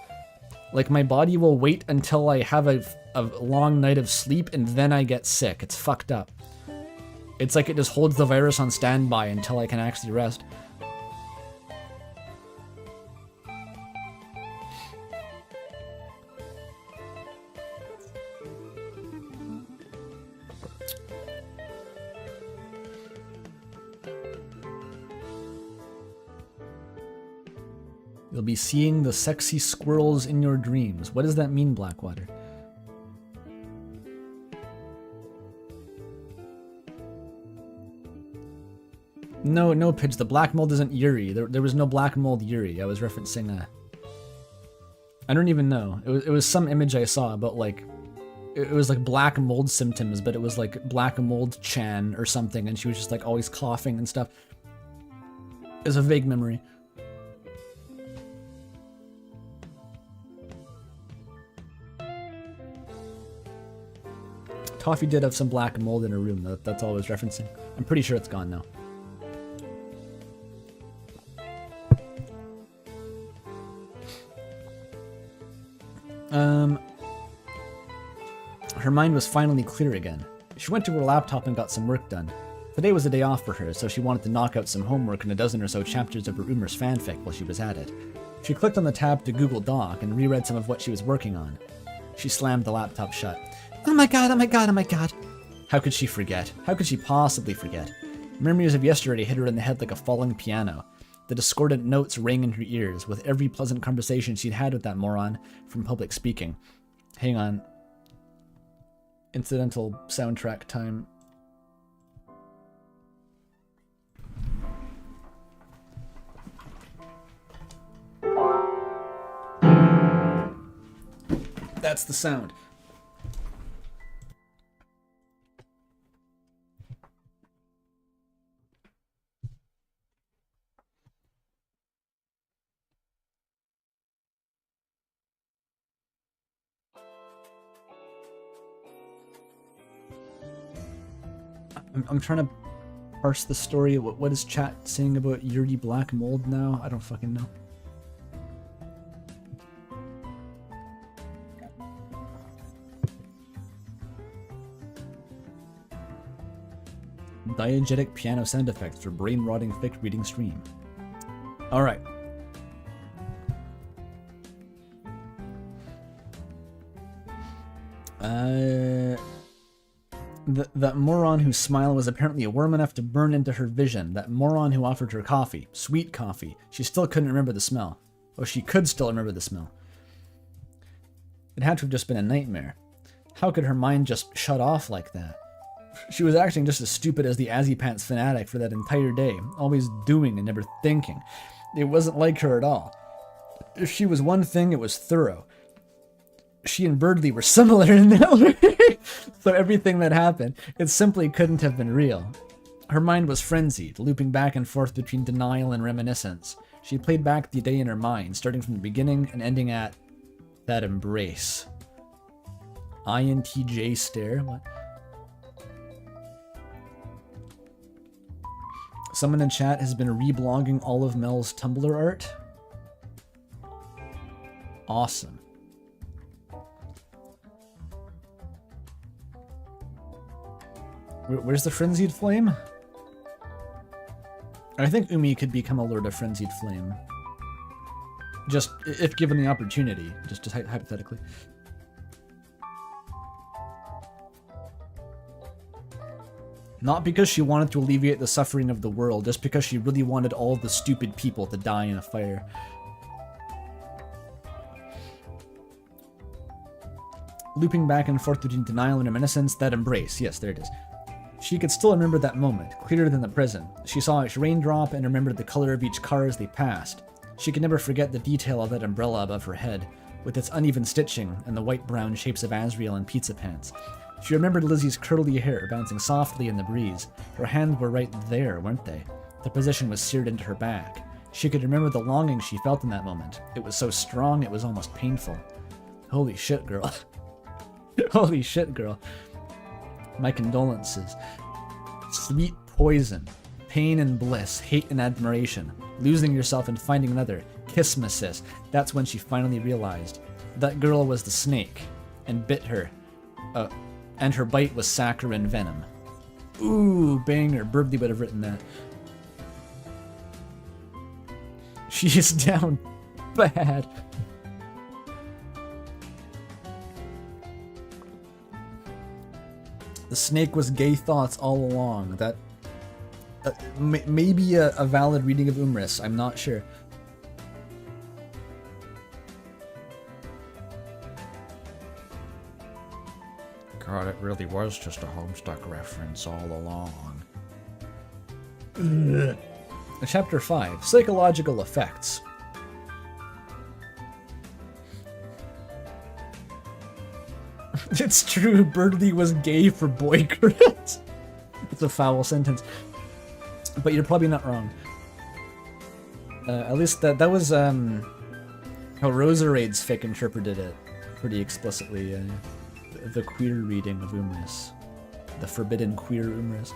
Like my body will wait until I have a long night of sleep and then I get sick. It's fucked up. It's like it just holds the virus on standby until I can actually rest. You'll be seeing the sexy squirrels in your dreams. What does that mean, Blackwater? No, Pidge. The black mold isn't Yuri. There was no black mold Yuri. I was referencing I don't even know. It was some image I saw about like, it was like black mold symptoms, but it was like black mold Chan or something, and she was just like always coughing and stuff. It's a vague memory. Toffee did have some black mold in her room. That's all I was referencing. I'm pretty sure it's gone now. Her mind was finally clear again. She went to her laptop and got some work done. Today was a day off for her, so she wanted to knock out some homework and a dozen or so chapters of her Umers fanfic while she was at it. She clicked on the tab to Google Doc and reread some of what she was working on. She slammed the laptop shut. Oh my god, oh my god, oh my god. How could she forget? How could she possibly forget? Memories of yesterday hit her in the head like a falling piano. The discordant notes rang in her ears with every pleasant conversation she'd had with that moron from public speaking. Hang on. Incidental soundtrack time. That's the sound. I'm trying to parse the story. What is chat saying about Yuri Black Mold now? I don't fucking know. Diegetic piano sound effects for brain-rotting fic reading stream. Alright. That moron whose smile was apparently a worm enough to burn into her vision. That moron who offered her coffee. Sweet coffee. She still couldn't remember the smell. Oh, she could still remember the smell. It had to have just been a nightmare. How could her mind just shut off like that? She was acting just as stupid as the Azzypants fanatic for that entire day, always doing and never thinking. It wasn't like her at all. If she was one thing, it was thorough. She and Birdley were similar in that way, so everything that happened, it simply couldn't have been real. Her mind was frenzied, looping back and forth between denial and reminiscence. She played back the day in her mind, starting from the beginning and ending at that embrace. INTJ stare? What? Someone in chat has been reblogging all of Mel's Tumblr art. Awesome. Where's the Frenzied Flame? I think Umi could become a Lord of Frenzied Flame. Just, if given the opportunity. Just hypothetically. Not because she wanted to alleviate the suffering of the world, just because she really wanted all the stupid people to die in a fire. Looping back and forth between denial and reminiscence, that embrace. Yes, there it is. She could still remember that moment, clearer than the present. She saw each raindrop and remembered the color of each car as they passed. She could never forget the detail of that umbrella above her head, with its uneven stitching and the white-brown shapes of Asriel and Pizza Pants. She remembered Lizzie's curly hair bouncing softly in the breeze. Her hands were right there, weren't they? The position was seared into her back. She could remember the longing she felt in that moment. It was so strong, it was almost painful. Holy shit, girl. Holy shit, girl. My condolences. Sweet poison. Pain and bliss. Hate and admiration. Losing yourself and finding another. Kissmasses. That's when she finally realized. That girl was the snake. And bit her. And her bite was saccharine venom. Ooh, banger. Birdie would have written that. She is down bad. The snake was gay thoughts all along. That maybe a valid reading of Umris. I'm not sure. God, it really was just a Homestuck reference all along. Chapter 5. Psychological Effects. It's true, Birdley was gay for boycott. It's a foul sentence. But you're probably not wrong. At least that was how Rosaraid's fic interpreted it pretty explicitly. The queer reading of Umris. The forbidden queer Umris.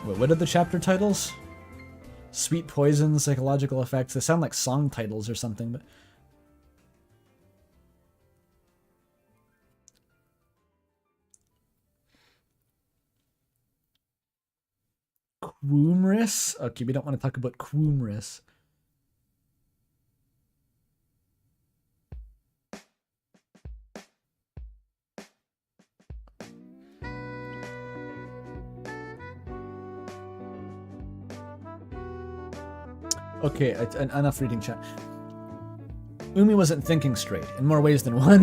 Wait, what are the chapter titles? Sweet Poison, Psychological Effects. They sound like song titles or something, but... Quumris? Okay, we don't want to talk about Quumris. Okay, enough reading chat. Umi wasn't thinking straight, in more ways than one.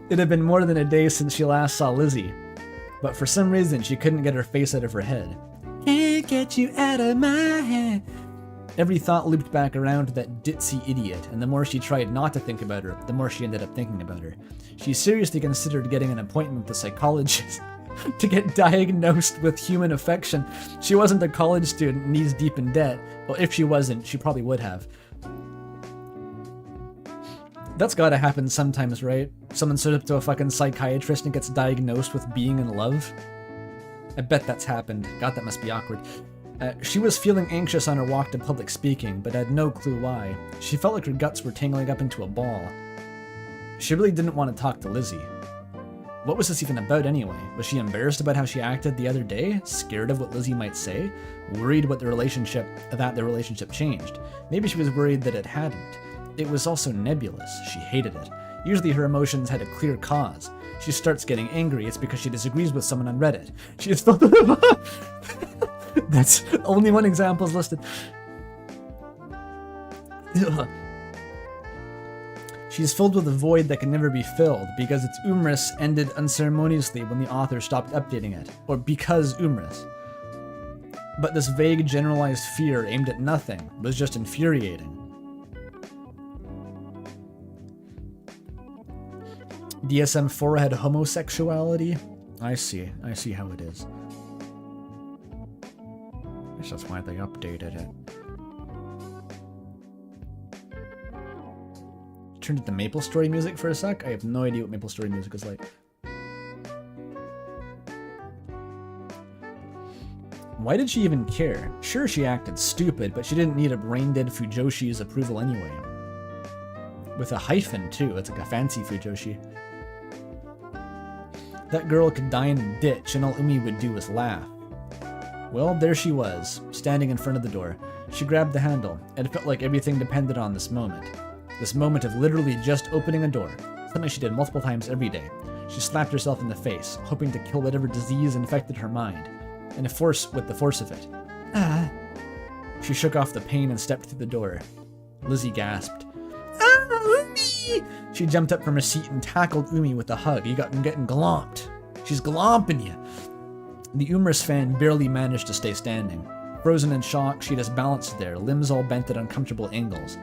It had been more than a day since she last saw Lizzie. But for some reason, she couldn't get her face out of her head. Can't get you out of my head. Every thought looped back around to that ditzy idiot, and the more she tried not to think about her, the more she ended up thinking about her. She seriously considered getting an appointment with a psychologist to get diagnosed with human affection. She wasn't a college student, knees deep in debt. Well, if she wasn't, she probably would have. That's gotta happen sometimes, right? Someone stood up to a fucking psychiatrist and gets diagnosed with being in love. I bet that's happened. God, that must be awkward. She was feeling anxious on her walk to public speaking, but had no clue why. She felt like her guts were tangling up into a ball. She really didn't want to talk to Lizzie. What was this even about anyway? Was she embarrassed about how she acted the other day? Scared of what Lizzie might say? Worried that the relationship changed? Maybe she was worried that it hadn't. It was also nebulous. She hated it. Usually her emotions had a clear cause. She starts getting angry, it's because she disagrees with someone on Reddit. She is filled with... That's only one example is listed. She's filled with a void that can never be filled because its umris ended unceremoniously when the author stopped updating it, or because umris. But this vague generalized fear aimed at nothing was just infuriating. DSM-4 had homosexuality? I see how it is. I guess that's why they updated it. Turned it to Maple Story music for a sec. I have no idea what Maple Story music is like. Why did she even care? Sure, she acted stupid, but she didn't need a brain-dead Fujoshi's approval anyway. With a hyphen, too. It's like a fancy Fujoshi. That girl could die in a ditch, and all Umi would do was laugh. Well, there she was, standing in front of the door. She grabbed the handle, and it felt like everything depended on this moment. This moment of literally just opening a door, something she did multiple times every day. She slapped herself in the face, hoping to kill whatever disease infected her mind, and with the force of it. Ah. She shook off the pain and stepped through the door. Lizzie gasped. Ah, Umi! She jumped up from her seat and tackled Umi with a hug. You got him getting glomped. She's glomping you. The Umris fan barely managed to stay standing. Frozen in shock, she just balanced there, limbs all bent at uncomfortable angles.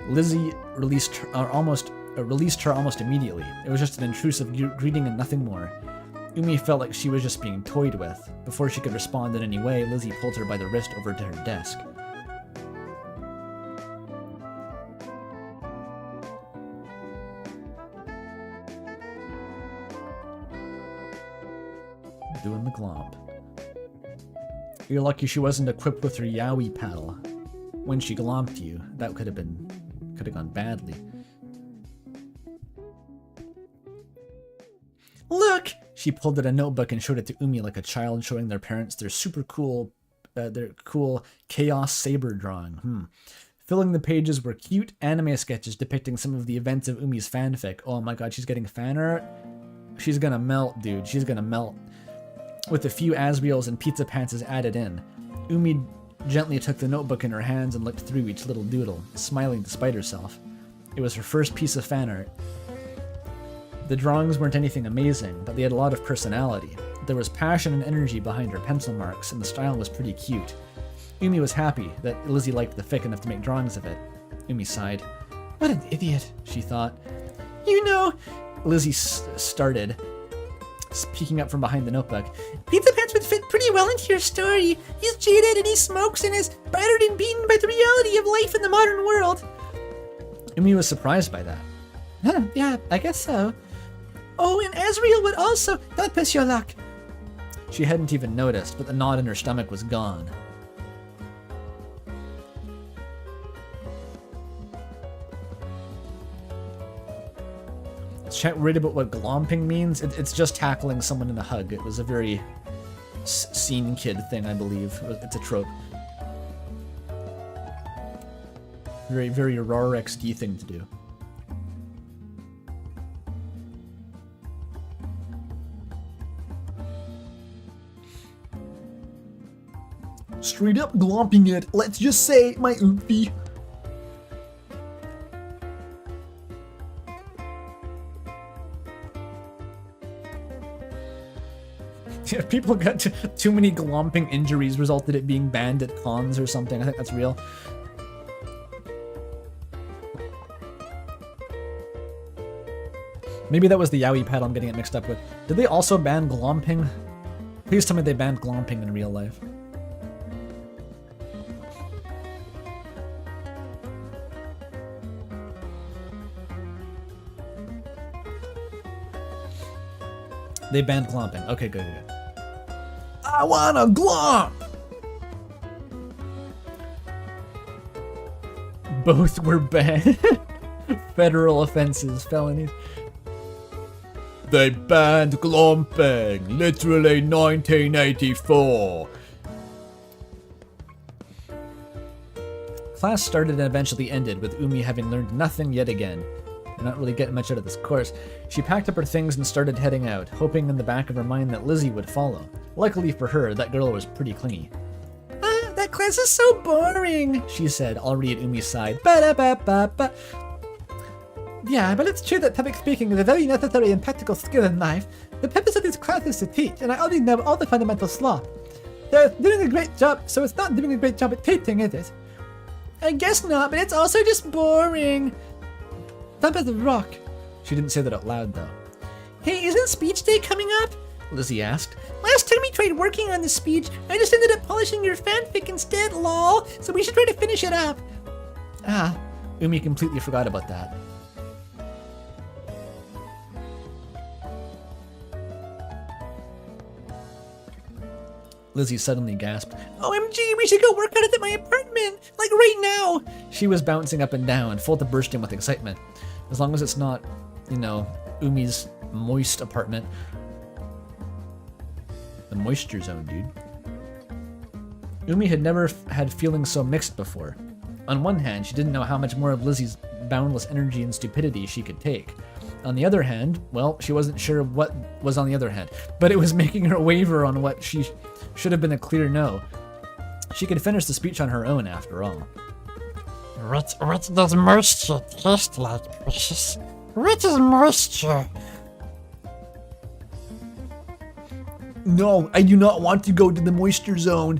Lizzie released her almost immediately. It was just an intrusive greeting and nothing more. Umi felt like she was just being toyed with. Before she could respond in any way, Lizzie pulled her by the wrist over to her desk. Doing the glomp. You're lucky she wasn't equipped with her yaoi paddle. When she glomped you, that could have gone badly. Look! She pulled out a notebook and showed it to Umi like a child showing their parents their cool chaos saber drawing. Filling the pages were cute anime sketches depicting some of the events of Umi's fanfic. Oh my god, she's getting fan art? She's gonna melt, dude. She's gonna melt. With a few Asriels and pizza pants added in, Umi gently took the notebook in her hands and looked through each little doodle, smiling despite herself. It was her first piece of fan art. The drawings weren't anything amazing, but they had a lot of personality. There was passion and energy behind her pencil marks, and the style was pretty cute. Umi was happy that Lizzie liked the fic enough to make drawings of it. Umi sighed. What an idiot, she thought. You know, Lizzie started, peeking up from behind the notebook. Pizza Pants would fit pretty well into your story. He's jaded and he smokes and is battered and beaten by the reality of life in the modern world. Umi was surprised by that. Huh, yeah, I guess so. Oh, and Asriel would also. Don't piss your luck. She hadn't even noticed, but the knot in her stomach was gone. Is chat worried about what glomping means? It's just tackling someone in a hug. It was a very scene kid thing, I believe. It's a trope. Very, very RAR XD thing to do. Straight up glomping it. Let's just say my oopie. Yeah, people got too many glomping injuries resulted it being banned at cons or something. I think that's real. Maybe that was the yaoi pad I'm getting it mixed up with. Did they also ban glomping? Please tell me they banned glomping in real life. They banned glomping. Okay, good. I wanna glomp! Both were banned. Federal offenses, felonies. They banned glomping, literally 1984. Class started and eventually ended, with Umi having learned nothing yet again. We're not really getting much out of this course. She packed up her things and started heading out, hoping in the back of her mind that Lizzie would follow. Luckily for her, that girl was pretty clingy. That class is so boring, she said, already at Umi's side. Ba-da-ba-ba-ba. Yeah, but it's true that public speaking is a very necessary and practical skill in life. The purpose of this class is to teach, and I already know all the fundamental stuff. So it's doing a great job, so it's not doing a great job at teaching, is it? I guess not, but it's also just boring. Dump as a rock. She didn't say that out loud, though. Hey, isn't speech day coming up? Lizzie asked. Last time we tried working on the speech, I just ended up polishing your fanfic instead, lol. So we should try to finish it up. Ah, Umi completely forgot about that. Lizzie suddenly gasped. OMG, we should go work on it at my apartment, like right now. She was bouncing up and down, full to bursting with excitement. As long as it's not, you know, Umi's moist apartment. The moisture zone, dude. Umi had never had feelings so mixed before. On one hand, she didn't know how much more of Lizzie's boundless energy and stupidity she could take. On the other hand, well, she wasn't sure what was on the other hand, but it was making her waver on what she should have been a clear no. She could finish the speech on her own, after all. What does moisture taste like, precious? What is moisture? No, I do not want to go to the moisture zone.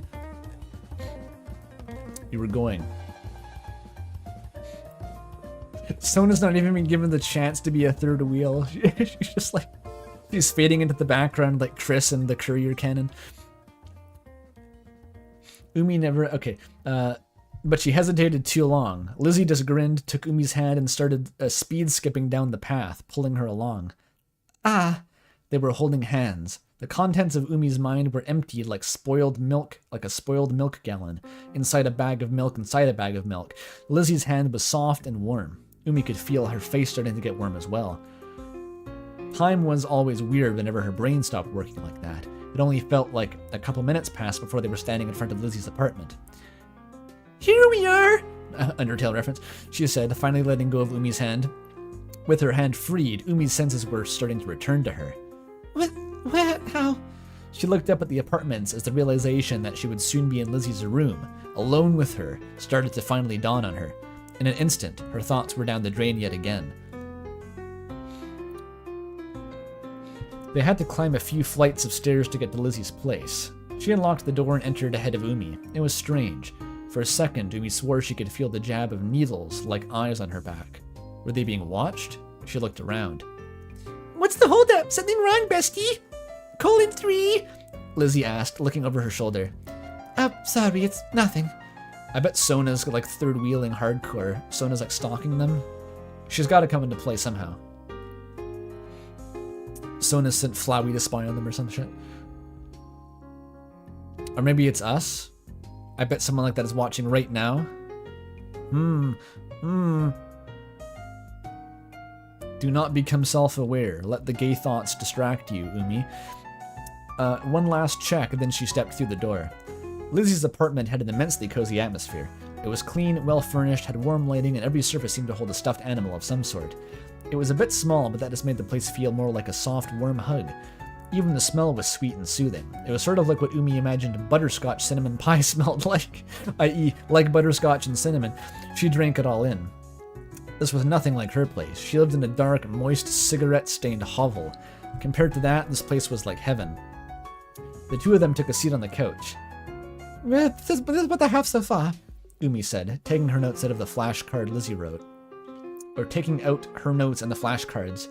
You were going. Sona's not even been given the chance to be a third wheel. She's just like, she's fading into the background like Chris and the courier cannon. Umi never, okay, but she hesitated too long. Lizzie just grinned, took Umi's hand, and started speed skipping down the path, pulling her along. Ah, they were holding hands. The contents of Umi's mind were emptied like spoiled milk, like a spoiled milk gallon, inside a bag of milk inside a bag of milk. Lizzie's hand was soft and warm. Umi could feel her face starting to get warm as well. Time was always weird whenever her brain stopped working like that. It only felt like a couple minutes passed before they were standing in front of Lizzie's apartment. Here we are! Undertale reference, she said, finally letting go of Umi's hand. With her hand freed, Umi's senses were starting to return to her. What? Where? How? She looked up at the apartments as the realization that she would soon be in Lizzie's room, alone with her, started to finally dawn on her. In an instant, her thoughts were down the drain yet again. They had to climb a few flights of stairs to get to Lizzie's place. She unlocked the door and entered ahead of Umi. It was strange. For a second, Umi swore she could feel the jab of needles like eyes on her back. Were they being watched? She looked around. What's the holdup? Something wrong, bestie? Colon 3? Lizzie asked, looking over her shoulder. Sorry, it's nothing. I bet Sona's like third wheeling hardcore. Sona's like stalking them. She's got to come into play somehow. Sona sent Flowey to spy on them or some shit. Or maybe it's us? I bet someone like that is watching right now. Do not become self-aware. Let the gay thoughts distract you, Umi. One last check, then she stepped through the door. Lizzie's apartment had an immensely cozy atmosphere. It was clean, well-furnished, had warm lighting, and every surface seemed to hold a stuffed animal of some sort. It was a bit small, but that just made the place feel more like a soft, warm hug. Even the smell was sweet and soothing. It was sort of like what Umi imagined butterscotch cinnamon pie smelled like, i.e. like butterscotch and cinnamon. She drank it all in. This was nothing like her place. She lived in a dark, moist, cigarette-stained hovel. Compared to that, this place was like heaven. The two of them took a seat on the couch. This is what I have so far, Umi said, taking her notes out of the flashcard Lizzie wrote. Or taking out her notes and the flashcards.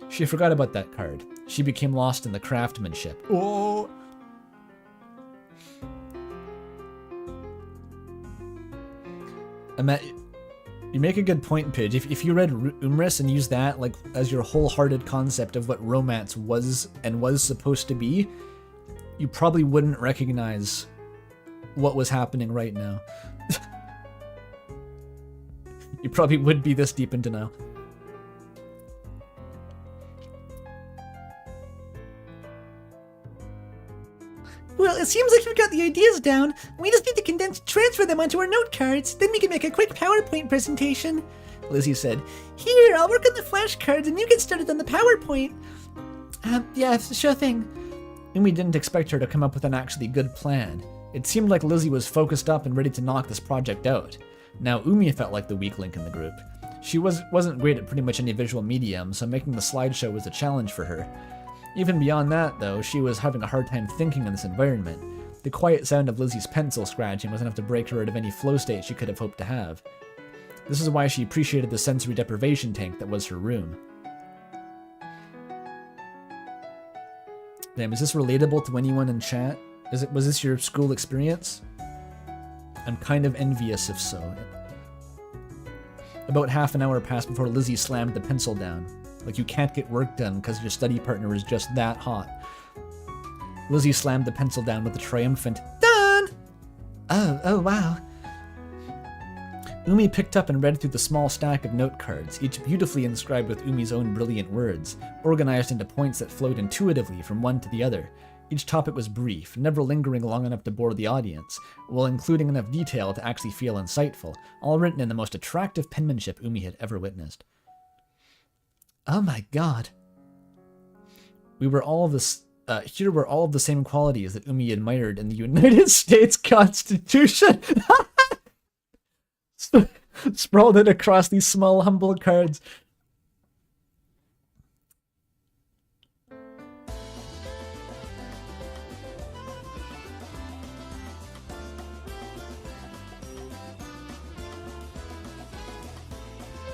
She forgot about that card. She became lost in the craftsmanship. Oh. You make a good point, Pidge. If you read Umris and used that like as your wholehearted concept of what romance was and was supposed to be, you probably wouldn't recognize what was happening right now. You probably would be this deep into now. Well, it seems like we've got the ideas down. We just need to transfer them onto our note cards. Then we can make a quick PowerPoint presentation. Lizzie said. Here, I'll work on the flashcards and you get started on the PowerPoint. Yeah, sure thing. Umi didn't expect her to come up with an actually good plan. It seemed like Lizzie was focused up and ready to knock this project out. Now Umi felt like the weak link in the group. She wasn't great at pretty much any visual medium, so making the slideshow was a challenge for her. Even beyond that, though, she was having a hard time thinking in this environment. The quiet sound of Lizzie's pencil scratching was enough to break her out of any flow state she could have hoped to have. This is why she appreciated the sensory deprivation tank that was her room. Damn, is this relatable to anyone in chat? Was this your school experience? I'm kind of envious if so. About half an hour passed before Lizzie slammed the pencil down. Like you can't get work done because your study partner is just that hot. Lizzie slammed the pencil down with a triumphant, "Done!" Oh, wow. Umi picked up and read through the small stack of note cards, each beautifully inscribed with Umi's own brilliant words, organized into points that flowed intuitively from one to the other. Each topic was brief, never lingering long enough to bore the audience, while including enough detail to actually feel insightful, all written in the most attractive penmanship Umi had ever witnessed. Oh my god. Here were all of the same qualities that Umi admired in the United States Constitution. Sprawled it across these small, humble cards.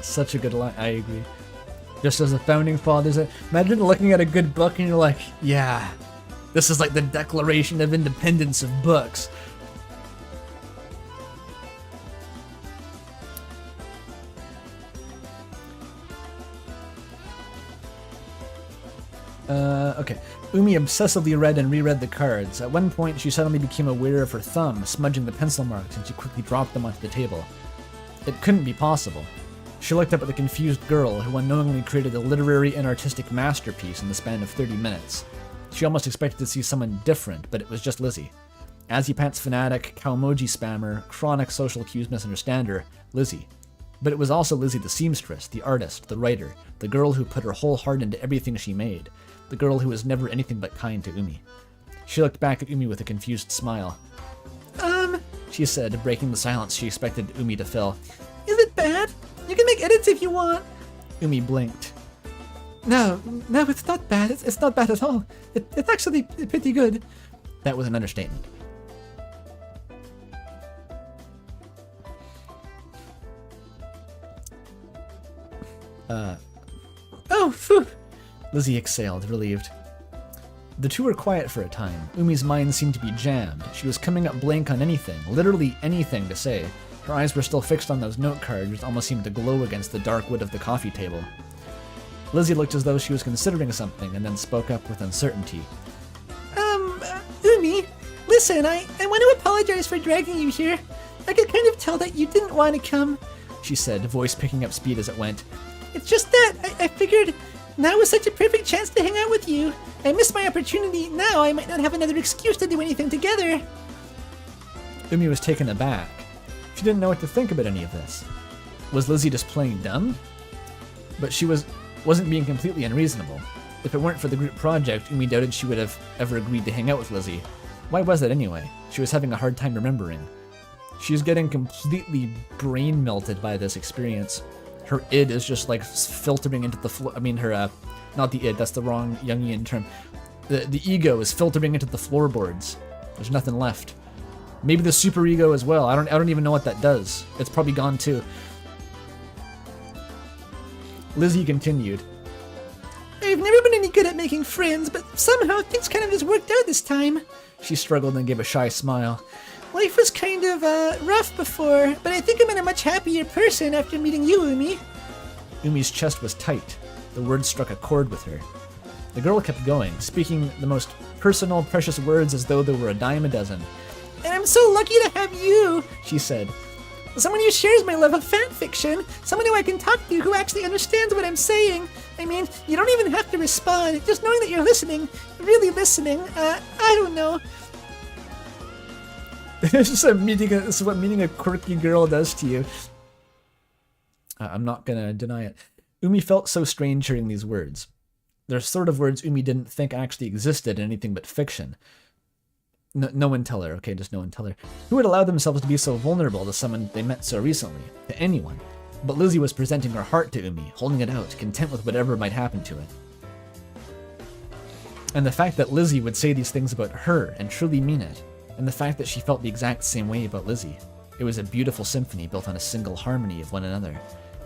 Such a good line. I agree. Just as the founding fathers, imagine looking at a good book and you're like, yeah, this is like the Declaration of Independence of books. Okay. Umi obsessively read and reread the cards. At one point, she suddenly became aware of her thumb smudging the pencil marks, and she quickly dropped them onto the table. It couldn't be possible. She looked up at the confused girl, who unknowingly created a literary and artistic masterpiece in the span of 30 minutes. She almost expected to see someone different, but it was just Lizzie. Azzypants fanatic, cowmoji spammer, chronic social cues misunderstander, Lizzie. But it was also Lizzie the seamstress, the artist, the writer, the girl who put her whole heart into everything she made, the girl who was never anything but kind to Umi. She looked back at Umi with a confused smile. She said, breaking the silence she expected Umi to fill. Is it bad? You can make edits if you want. Umi blinked. No, it's not bad. It's not bad at all. It's actually pretty good. That was an understatement. Oh, phew. Lizzie exhaled, relieved. The two were quiet for a time. Umi's mind seemed to be jammed. She was coming up blank on anything, literally anything to say. Her eyes were still fixed on those note cards, which almost seemed to glow against the dark wood of the coffee table. Lizzie looked as though she was considering something, and then spoke up with uncertainty. Umi, listen, I want to apologize for dragging you here. I could kind of tell that you didn't want to come, she said, voice picking up speed as it went. It's just that I figured now was such a perfect chance to hang out with you. I missed my opportunity. Now I might not have another excuse to do anything together. Umi was taken aback. She didn't know what to think about any of this. Was Lizzie just playing dumb? But she wasn't being completely unreasonable. If it weren't for the group project, Umi doubted she would have ever agreed to hang out with Lizzie. Why was that anyway? She was having a hard time remembering. She was getting completely brain melted by this experience. Her id is just like filtering into the floor. I mean, her, not the id, that's the wrong Jungian term. The ego is filtering into the floorboards. There's nothing left. Maybe the superego as well. I don't even know what that does. It's probably gone too. Lizzie continued. I've never been any good at making friends, but somehow things kind of just worked out this time. She struggled and gave a shy smile. Life was kind of rough before, but I think I'm a much happier person after meeting you, Umi. Umi's chest was tight. The words struck a chord with her. The girl kept going, speaking the most personal, precious words as though there were a dime a dozen. And I'm so lucky to have you, she said. Someone who shares my love of fan fiction. Someone who I can talk to who actually understands what I'm saying. I mean, you don't even have to respond. Just knowing that you're listening, really listening, I don't know. This is what meeting a quirky girl does to you. I'm not gonna deny it. Umi felt so strange hearing these words. They're sort of words Umi didn't think actually existed in anything but fiction. No one tell her, okay, just no one tell her. Who would allow themselves to be so vulnerable to someone they met so recently? To anyone. But Lizzie was presenting her heart to Umi, holding it out, content with whatever might happen to it. And the fact that Lizzie would say these things about her and truly mean it, and the fact that she felt the exact same way about Lizzie, it was a beautiful symphony built on a single harmony of one another.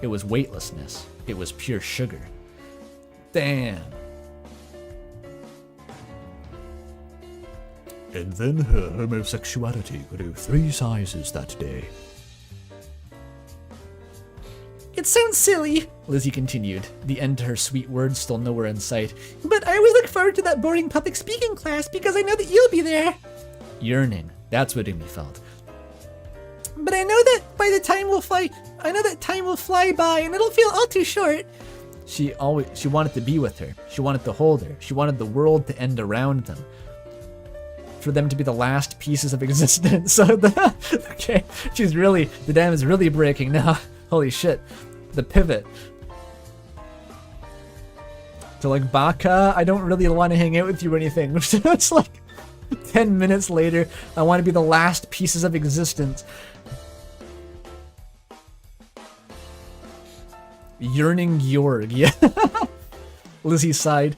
It was weightlessness. It was pure sugar. Damn. And then her homosexuality grew 3 sizes that day. It sounds silly, Lizzie continued, the end to her sweet words still nowhere in sight, but I always look forward to that boring public speaking class because I know that you'll be there. Yearning. That's what Umi felt. But I know that by the time time will fly by and it'll feel all too short. She wanted to be with her. She wanted to hold her. She wanted the world to end around them. For them to be the last pieces of existence. So okay, the dam is really breaking now. Holy shit. The pivot. To like, Baka, I don't really want to hang out with you or anything. It's like 10 minutes later, I want to be the last pieces of existence. Yearning Georg, yeah. Lizzie sighed.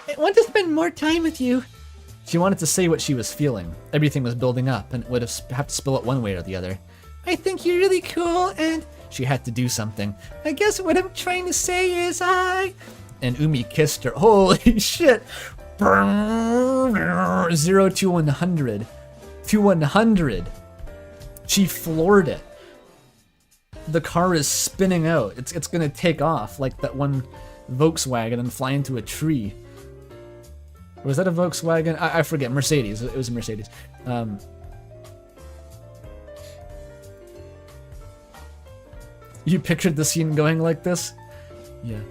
I want to spend more time with you. She wanted to say what she was feeling. Everything was building up, and it would have to spill it one way or the other. I think you're really cool, and she had to do something. I guess what I'm trying to say is And Umi kissed her. Holy shit! 0 to 100. To 100. She floored it. The car is spinning out. It's gonna take off like that one Volkswagen and fly into a tree. Or was that a Volkswagen? I forget. Mercedes. It was a Mercedes. You pictured the scene going like this? Yeah.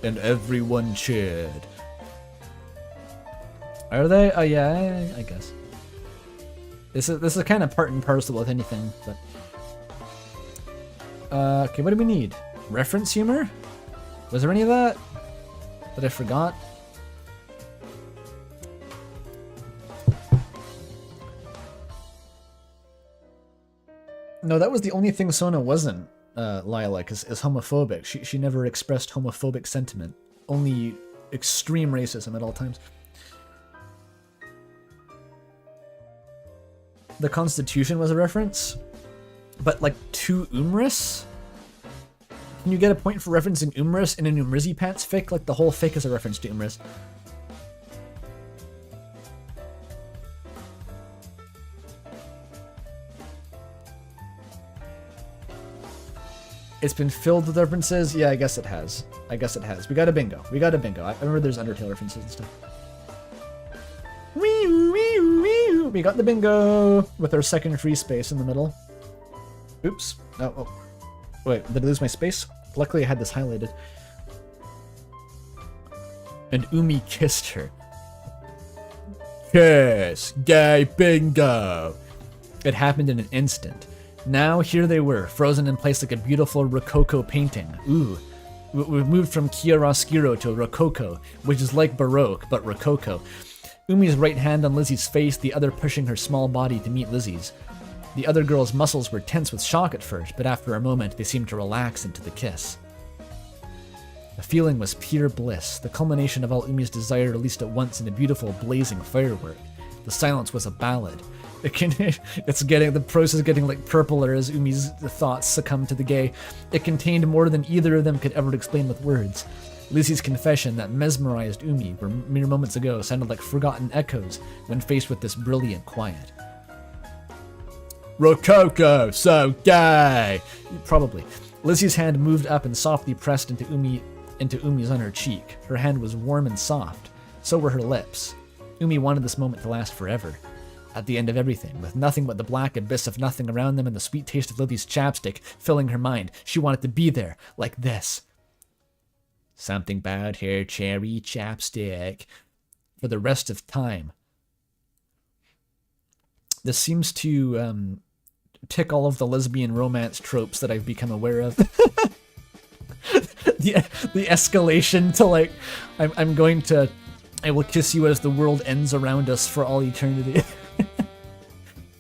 And everyone cheered. Are they? Oh yeah, I guess. This is kind of part and parcel with anything, but. Okay, what do we need? Reference humor? Was there any of that I forgot? No, that was the only thing Sona wasn't, Lilac, is homophobic. She never expressed homophobic sentiment. Only extreme racism at all times. The Constitution was a reference, but like to Umris? Can you get a point for referencing Umris in an Azzypants fic? Like the whole fic is a reference to Umris. It's been filled with references? Yeah, I guess it has. We got a bingo. I remember there's Undertale references and stuff. We got the bingo with our second free space in the middle. Oops. Oh. Wait, did I lose my space? Luckily I had this highlighted. And Umi kissed her. Kiss, gay bingo. It happened in an instant. Now here they were, frozen in place like a beautiful Rococo painting. Ooh. We've moved from chiaroscuro to Rococo, which is like Baroque, but Rococo. Umi's right hand on Lizzie's face, the other pushing her small body to meet Lizzie's. The other girl's muscles were tense with shock at first, but after a moment they seemed to relax into the kiss. The feeling was pure bliss, the culmination of all Umi's desire released at once in a beautiful blazing firework. The silence was a ballad. The process is getting like purpler as Umi's thoughts succumb to the gay. It contained more than either of them could ever explain with words. Lizzie's confession that mesmerized Umi mere moments ago sounded like forgotten echoes when faced with this brilliant quiet. Rococo, so gay. Probably. Lizzie's hand moved up and softly pressed into Umi's on her cheek. Her hand was warm and soft. So were her lips. Umi wanted this moment to last forever. At the end of everything, with nothing but the black abyss of nothing around them and the sweet taste of Lizzie's chapstick filling her mind, she wanted to be there, like this. Something about her cherry chapstick. For the rest of time. This seems to tick all of the lesbian romance tropes that I've become aware of. the escalation to like, I will kiss you as the world ends around us for all eternity.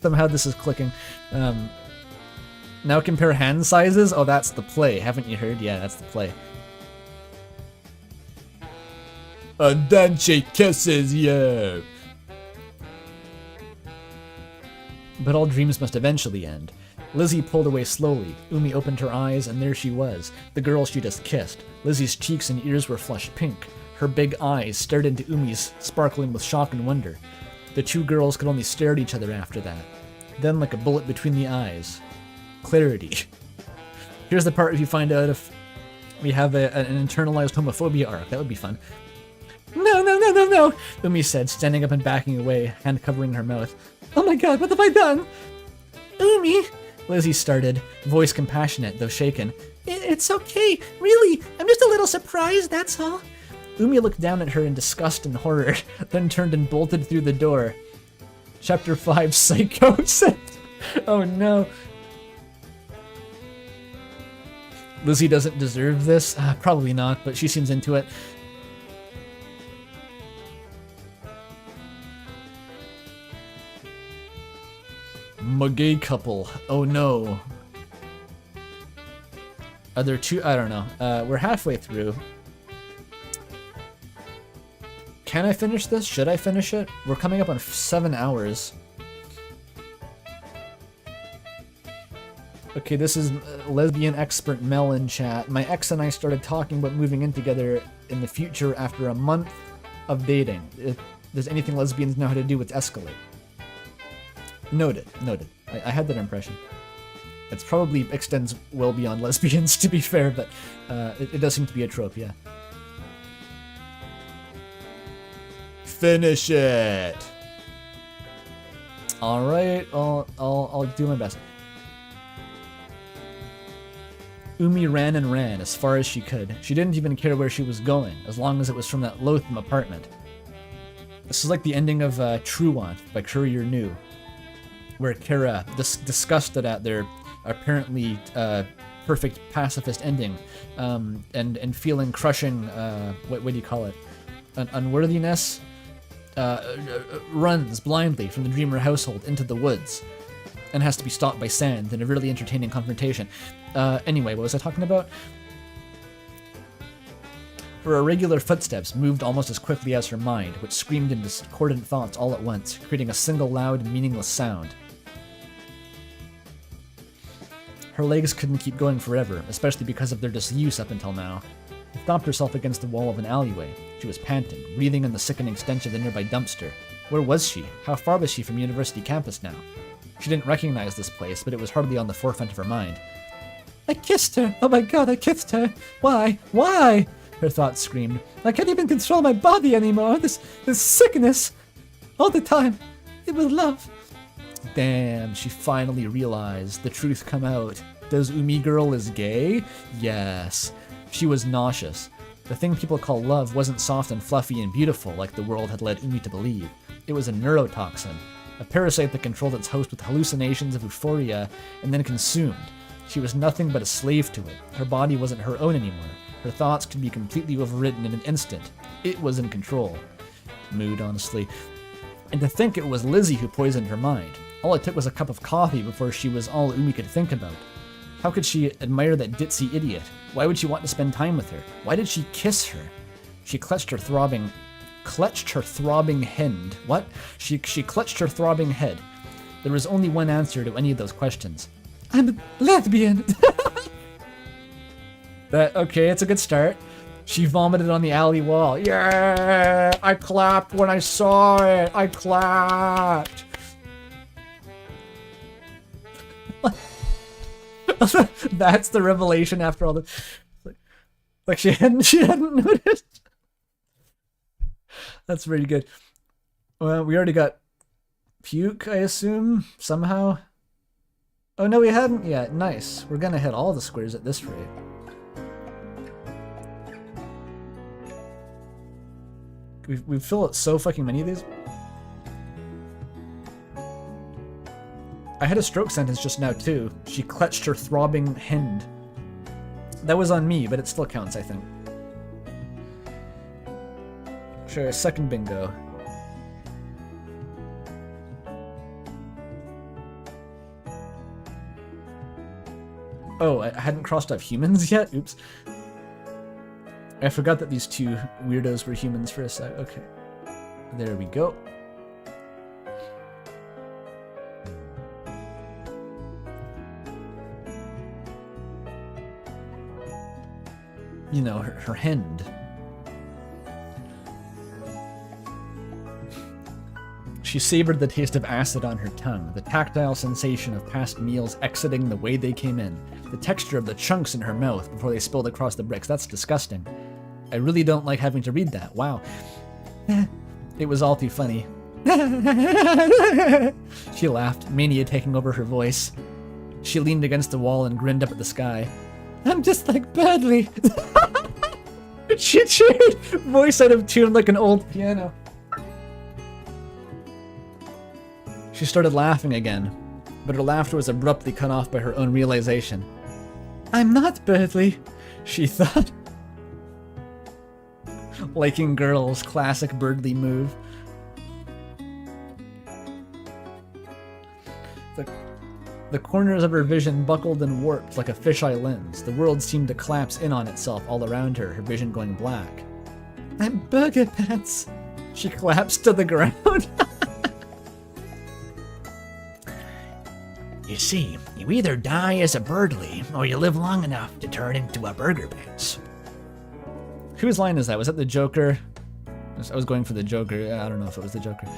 Somehow this is clicking. Now compare hand sizes? Oh, that's the play. Haven't you heard? Yeah, that's the play. And then she kisses you. But all dreams must eventually end. Lizzie pulled away slowly. Umi opened her eyes, and there she was, the girl she just kissed. Lizzie's cheeks and ears were flushed pink. Her big eyes stared into Umi's, sparkling with shock and wonder. The two girls could only stare at each other after that. Then, like a bullet between the eyes, clarity. Here's the part if you find out if we have an internalized homophobia arc. That would be fun. No, no, no, no, no, Umi said, standing up and backing away, hand covering her mouth. Oh my god, what have I done? Umi, Lizzie started, voice compassionate, though shaken. It's okay, really, I'm just a little surprised, that's all. Umi looked down at her in disgust and horror, then turned and bolted through the door. Chapter 5, Psychosis. Oh no. Lizzie doesn't deserve this? Probably not, but she seems into it. My gay couple. Oh no. Are there two? I don't know. We're halfway through. Can I finish this? Should I finish it? We're coming up on 7 hours. Okay, this is lesbian expert Mel in chat. My ex and I started talking about moving in together in the future after a month of dating. If there's anything lesbians know how to do, it's escalate. Noted, noted. I had that impression. It's probably extends well beyond lesbians, to be fair, but it does seem to be a trope, yeah. Finish it. All right, I'll do my best. Umi ran and ran as far as she could. She didn't even care where she was going, as long as it was from that loathsome apartment. This is like the ending of Truant by Courier New, where Kara, disgusted at their apparently perfect pacifist ending, and feeling crushing, what do you call it, unworthiness, runs blindly from the Dreamer household into the woods, and has to be stopped by Sand in a really entertaining confrontation. Anyway, what was I talking about? Her irregular footsteps moved almost as quickly as her mind, which screamed in discordant thoughts all at once, creating a single loud, meaningless sound. Her legs couldn't keep going forever, especially because of their disuse up until now. She stopped herself against the wall of an alleyway. She was panting, breathing in the sickening stench of the nearby dumpster. Where was she? How far was she from University campus now? She didn't recognize this place, but it was hardly on the forefront of her mind. I kissed her! Oh my god, I kissed her! Why? Why? Her thoughts screamed. I can't even control my body anymore! This sickness! All the time! It was love! Damn, she finally realized the truth come out. Does Umi girl is gay? Yes. She was nauseous. The thing people call love wasn't soft and fluffy and beautiful like the world had led Umi to believe. It was a neurotoxin, a parasite that controlled its host with hallucinations of euphoria and then consumed. She was nothing but a slave to it. Her body wasn't her own anymore. Her thoughts could be completely overridden in an instant. It was in control. Mood, honestly. And to think it was Lizzie who poisoned her mind. All it took was a cup of coffee before she was all Umi could think about. How could she admire that ditzy idiot? Why would she want to spend time with her? Why did she kiss her? She clutched her throbbing head. What? She clutched her throbbing head. There was only one answer to any of those questions. I'm a lesbian. Okay, it's a good start. She vomited on the alley wall. Yeah, I clapped when I saw it. I clapped. That's the revelation after all the, like she hadn't noticed. That's pretty good. Well, we already got puke, I assume, somehow. Oh no, we hadn't yet. Nice. We're gonna hit all the squares at this rate. We've filled so fucking many of these. I had a stroke sentence just now too. She clutched her throbbing hand. That was on me, but it still counts, I think. Sure, second bingo. Oh, I hadn't crossed off humans yet? Oops. I forgot that these two weirdos were humans for a sec. Okay. There we go. You know, her hand. She savored the taste of acid on her tongue, the tactile sensation of past meals exiting the way they came in, the texture of the chunks in her mouth before they spilled across the bricks. That's disgusting. I really don't like having to read that. Wow. It was all too funny. She laughed, mania taking over her voice. She leaned against the wall and grinned up at the sky. I'm just like Badly. She cheered, voice out of tune like an old piano. She started laughing again, but her laughter was abruptly cut off by her own realization. I'm not Badly, she thought. Liking girls, classic Birdly move. The corners of her vision buckled and warped like a fisheye lens. The world seemed to collapse in on itself all around her, her vision going black. I'm Burger Pants. She collapsed to the ground. You see, you either die as a Birdly, or you live long enough to turn into a Burger Pants. Whose line is that? Was that the Joker? I was going for the Joker. I don't know if it was the Joker.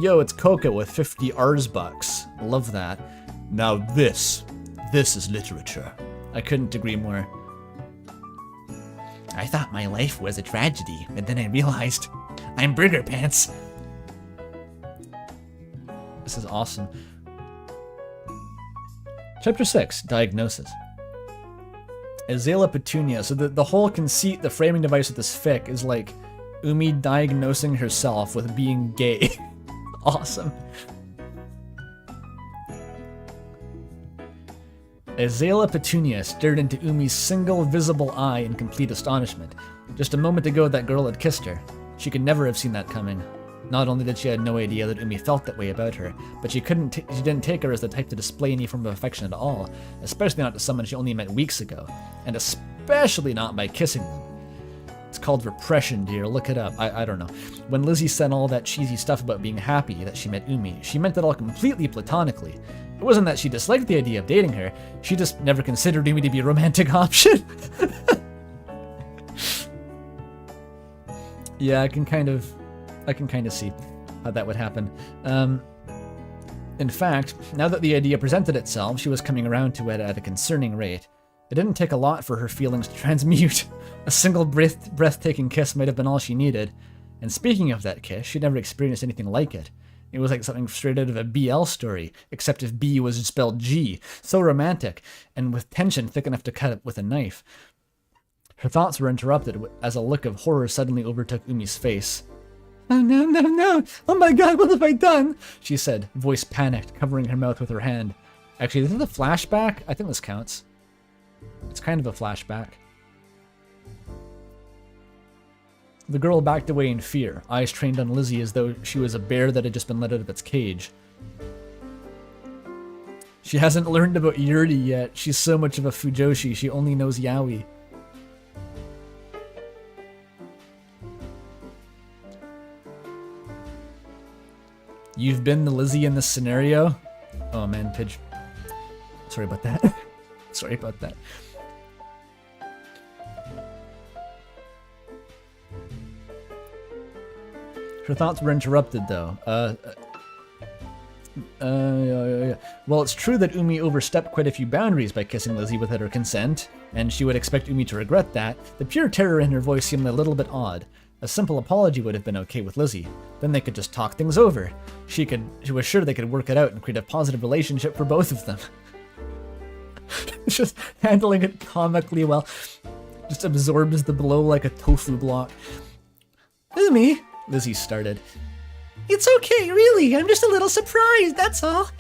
Yo, it's Coca with 50 Rs bucks. Love that. Now this is literature. I couldn't agree more. I thought my life was a tragedy, and then I realized I'm Burger Pants. This is awesome. Chapter 6, Diagnosis. Azalea Petunia. So the whole conceit, the framing device of this fic is like Umi diagnosing herself with being gay. Awesome. Azalea Petunia stared into Umi's single visible eye in complete astonishment. Just a moment ago that girl had kissed her. She could never have seen that coming. Not only did she have no idea that Umi felt that way about her, but she didn't take her as the type to display any form of affection at all, especially not to someone she only met weeks ago, and especially not by kissing them. It's called repression, dear. Look it up. I don't know. When Lizzie said all that cheesy stuff about being happy that she met Umi, she meant it all completely platonically. It wasn't that she disliked the idea of dating her, she just never considered Umi to be a romantic option. Yeah, I can kind of see how that would happen. In fact, now that the idea presented itself, she was coming around to it at a concerning rate. It didn't take a lot for her feelings to transmute. A single breathtaking kiss might have been all she needed. And speaking of that kiss, she'd never experienced anything like it. It was like something straight out of a BL story, except if B was spelled G. So romantic, and with tension thick enough to cut it with a knife. Her thoughts were interrupted as a look of horror suddenly overtook Umi's face. Oh no, no, no! Oh my god, what have I done? She said, voice panicked, covering her mouth with her hand. Actually, this is a flashback? I think this counts. It's kind of a flashback. The girl backed away in fear, eyes trained on Lizzie as though she was a bear that had just been let out of its cage. She hasn't learned about Yurdi yet. She's so much of a Fujoshi, she only knows Yaoi. You've been the Lizzie in this scenario? Oh man, Pidge. Sorry about that. Sorry about that. Her thoughts were interrupted, though. Well, it's true that Umi overstepped quite a few boundaries by kissing Lizzie without her consent, and she would expect Umi to regret that. The pure terror in her voice seemed a little bit odd. A simple apology would have been okay with Lizzie. Then they could just talk things over. She was sure they could work it out and create a positive relationship for both of them. Just handling it comically well. Just absorbs the blow like a tofu block. Umi, Lizzie started. It's okay, really. I'm just a little surprised, that's all.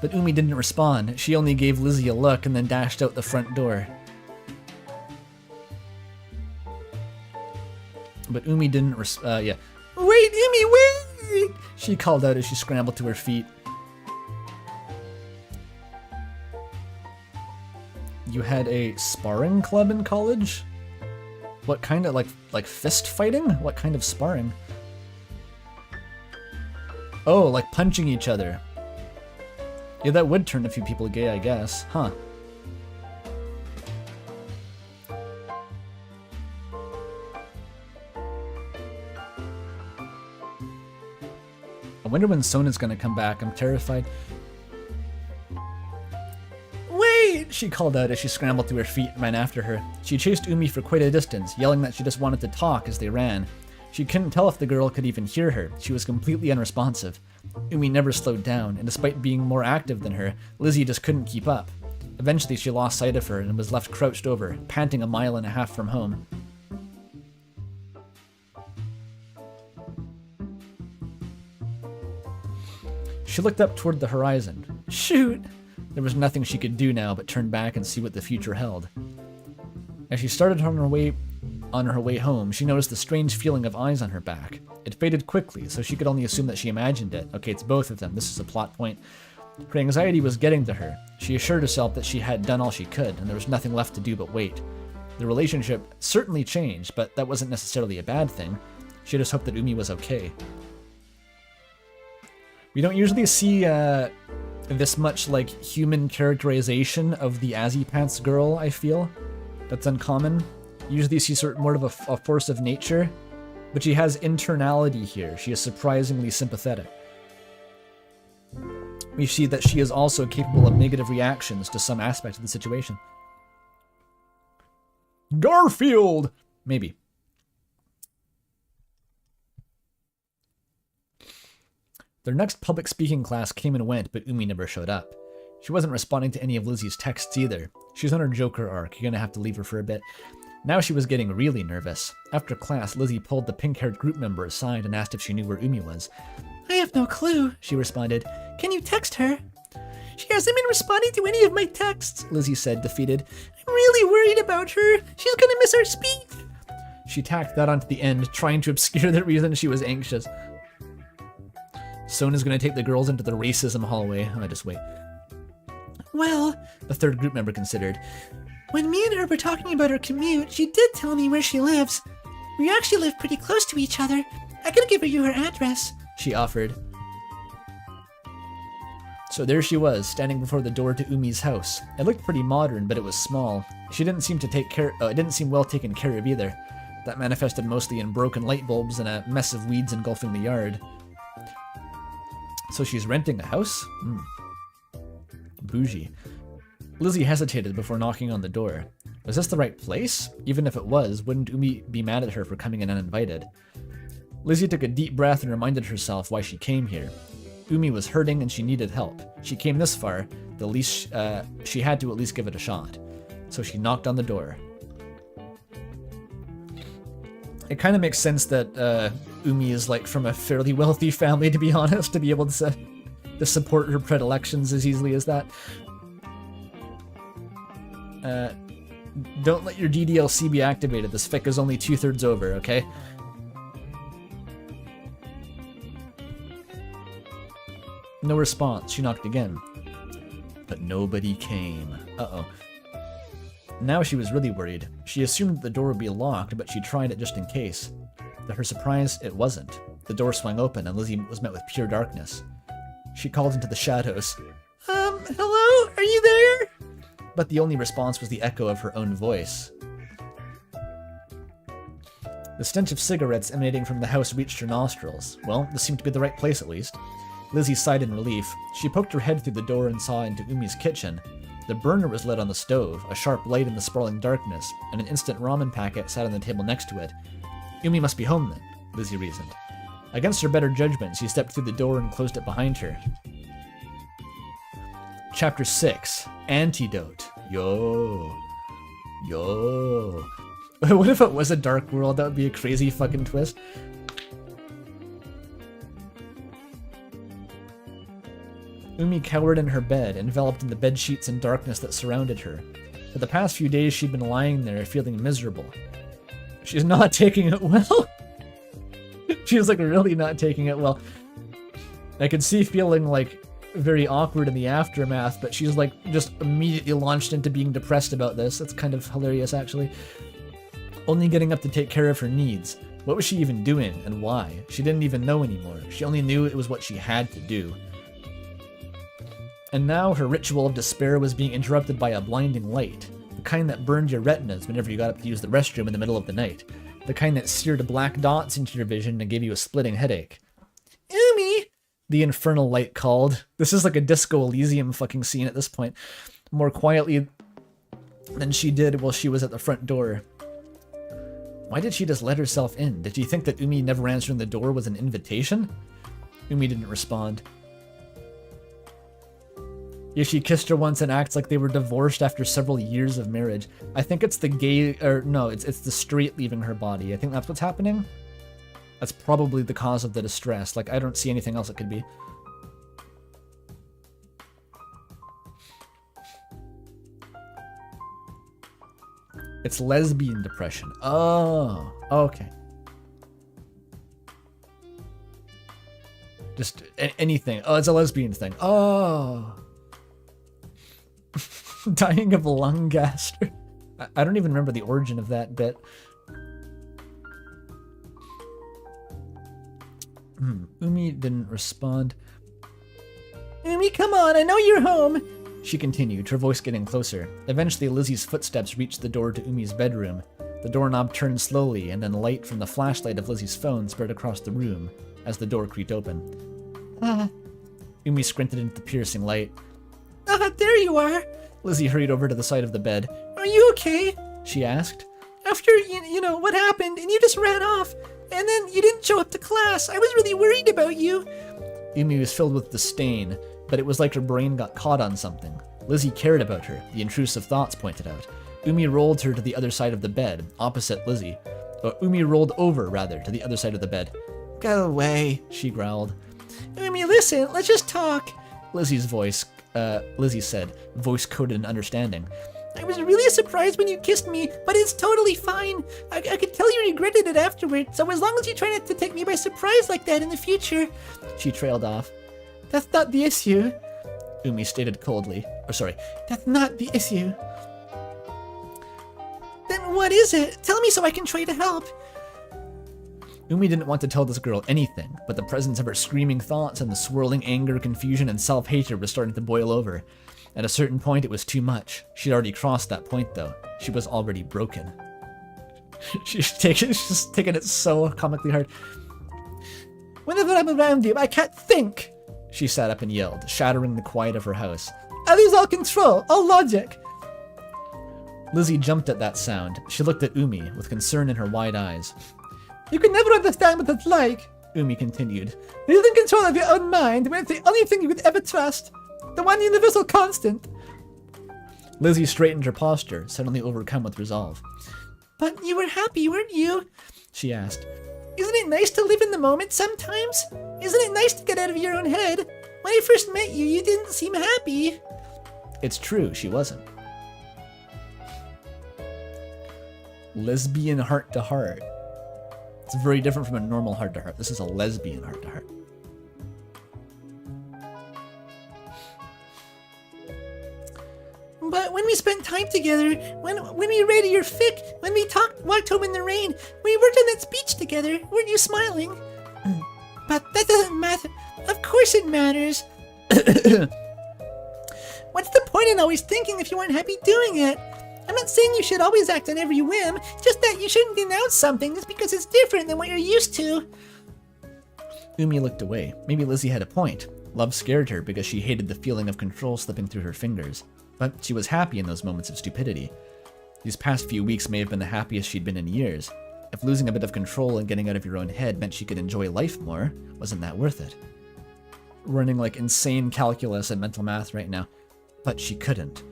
But Umi didn't respond. She only gave Lizzie a look and then dashed out the front door. But Umi didn't yeah. Wait, Umi, wait! She called out as she scrambled to her feet. you had a sparring club in college? What kind of, like fist fighting? What kind of sparring? Oh, like punching each other. Yeah, that would turn a few people gay, I guess. Huh. I wonder when Sona's gonna come back. I'm terrified. Wait! She called out as she scrambled to her feet and ran after her. She chased Umi for quite a distance, yelling that she just wanted to talk as they ran. She couldn't tell if the girl could even hear her. She was completely unresponsive. Umi never slowed down, and despite being more active than her, Lizzie just couldn't keep up. Eventually she lost sight of her and was left crouched over, panting a mile and a half from home. She looked up toward the horizon. Shoot! There was nothing she could do now but turn back and see what the future held. As she started on her way home, she noticed the strange feeling of eyes on her back. It faded quickly, so she could only assume that she imagined it. Okay, it's both of them. This is a plot point. Her anxiety was getting to her. She assured herself that she had done all she could, and there was nothing left to do but wait. The relationship certainly changed, but that wasn't necessarily a bad thing. She just hoped that Umi was okay. We don't usually see this much like human characterization of the Azzypants girl, I feel. That's uncommon. Usually you see sort of more of a force of nature, but she has internality here. She is surprisingly sympathetic. We see that she is also capable of negative reactions to some aspect of the situation. Garfield! Maybe. Their next public speaking class came and went, but Umi never showed up. She wasn't responding to any of Lizzie's texts either. She was on her Joker arc. You're gonna have to leave her for a bit. Now she was getting really nervous. After class, Lizzie pulled the pink-haired group member aside and asked if she knew where Umi was. I have no clue, she responded. Can you text her? She hasn't been responding to any of my texts, Lizzie said, defeated. I'm really worried about her. She's gonna miss our speech. She tacked that onto the end, trying to obscure the reason she was anxious. Sona's gonna take the girls into the racism hallway. Oh, just wait. Well, the third group member considered. When me and her were talking about her commute, she did tell me where she lives. We actually live pretty close to each other. I can give you her address, she offered. So there she was, standing before the door to Umi's house. It looked pretty modern, but it was small. She didn't seem to take care. It didn't seem well taken care of either. That manifested mostly in broken light bulbs and a mess of weeds engulfing the yard. So she's renting a house? Bougie. Lizzie hesitated before knocking on the door. Was this the right place? Even if it was, wouldn't Umi be mad at her for coming in uninvited? Lizzie took a deep breath and reminded herself why she came here. Umi was hurting and she needed help. She came this far, the least she had to at least give it a shot. So she knocked on the door. It kind of makes sense that Umi is like from a fairly wealthy family, to be honest, to be able to support her predilections as easily as that. Don't let your DDLC be activated. This fic is only 2/3 over, okay? No response. She knocked again. But nobody came. Uh-oh. Now she was really worried. She assumed that the door would be locked, but she tried it just in case. To her surprise, it wasn't. The door swung open and Lizzie was met with pure darkness. She called into the shadows. Hello? Are you there? But the only response was the echo of her own voice. The stench of cigarettes emanating from the house reached her nostrils. Well, this seemed to be the right place at least. Lizzie sighed in relief. She poked her head through the door and saw into Umi's kitchen. The burner was lit on the stove, a sharp light in the sprawling darkness, and an instant ramen packet sat on the table next to it. Umi must be home then, Lizzie reasoned. Against her better judgment, she stepped through the door and closed it behind her. Chapter 6. Antidote. Yo. What if it was a dark world? That would be a crazy fucking twist. Umi cowered in her bed, enveloped in the bed sheets and darkness that surrounded her. For the past few days, she'd been lying there, feeling miserable. She's not taking it well. She's like really not taking it well. I could see feeling like very awkward in the aftermath, but she's like just immediately launched into being depressed about this. That's kind of hilarious, actually. Only getting up to take care of her needs. What was she even doing, and why? She didn't even know anymore. She only knew it was what she had to do. And now her ritual of despair was being interrupted by a blinding light. The kind that burned your retinas whenever you got up to use the restroom in the middle of the night. The kind that seared black dots into your vision and gave you a splitting headache. Umi! The infernal light called. This is like a Disco Elysium fucking scene at this point. More quietly than she did while she was at the front door. Why did she just let herself in? Did she think that Umi never answering the door was an invitation? Umi didn't respond. If she kissed her once and acts like they were divorced after several years of marriage. I think it's the gay, or no, it's the straight leaving her body. I think that's what's happening. That's probably the cause of the distress. Like, I don't see anything else it could be. It's lesbian depression. Oh, okay. Just anything. Oh, it's a lesbian thing. Oh. Dying of lung gas. I don't even remember the origin of that bit. Umi didn't respond. Umi, come on, I know you're home. She continued, her voice getting closer. Eventually, Lizzie's footsteps reached the door to Umi's bedroom. The doorknob turned slowly, and then light from the flashlight of Lizzie's phone spread across the room as the door creaked open. Umi squinted into the piercing light. There you are. Lizzie hurried over to the side of the bed. Are you okay? She asked. After, you know, what happened, and you just ran off, and then you didn't show up to class. I was really worried about you. Umi was filled with disdain, but it was like her brain got caught on something. Lizzie cared about her, the intrusive thoughts pointed out. Umi rolled her to the other side of the bed, opposite Lizzie. Umi rolled over, rather, to the other side of the bed. Go away, she growled. Umi, listen, let's just talk. Lizzie said, voice coded in understanding. I was really surprised when you kissed me, but it's totally fine. I could tell you regretted it afterward, so as long as you try not to take me by surprise like that in the future. She trailed off. That's not the issue, Umi stated coldly. That's not the issue. Then what is it? Tell me so I can try to help. Umi didn't want to tell this girl anything, but the presence of her screaming thoughts and the swirling anger, confusion, and self-hatred was starting to boil over. At a certain point, it was too much. She'd already crossed that point, though. She was already broken. She's just taking it so comically hard. Whenever I'm around you, I can't think, she sat up and yelled, shattering the quiet of her house. I lose all control, all logic. Lizzie jumped at that sound. She looked at Umi, with concern in her wide eyes. You can never understand what it's like, Umi continued. Losing control of your own mind when it's the only thing you could ever trust. The one universal constant. Lizzie straightened her posture, suddenly overcome with resolve. But you were happy, weren't you? She asked. Isn't it nice to live in the moment sometimes? Isn't it nice to get out of your own head? When I first met you, you didn't seem happy. It's true, she wasn't. Lesbian heart-to-heart. It's very different from a normal heart-to-heart. This is a lesbian heart-to-heart. But when we spent time together, when we read your fic, when we walked home in the rain, we worked on that speech together, weren't you smiling? But that doesn't matter. Of course it matters. What's the point in always thinking if you weren't happy doing it? I'm not saying you should always act on every whim, just that you shouldn't denounce something just because it's different than what you're used to. Umi looked away. Maybe Lizzie had a point. Love scared her because she hated the feeling of control slipping through her fingers. But she was happy in those moments of stupidity. These past few weeks may have been the happiest she'd been in years. If losing a bit of control and getting out of your own head meant she could enjoy life more, wasn't that worth it? Running like insane calculus and mental math right now. But she couldn't.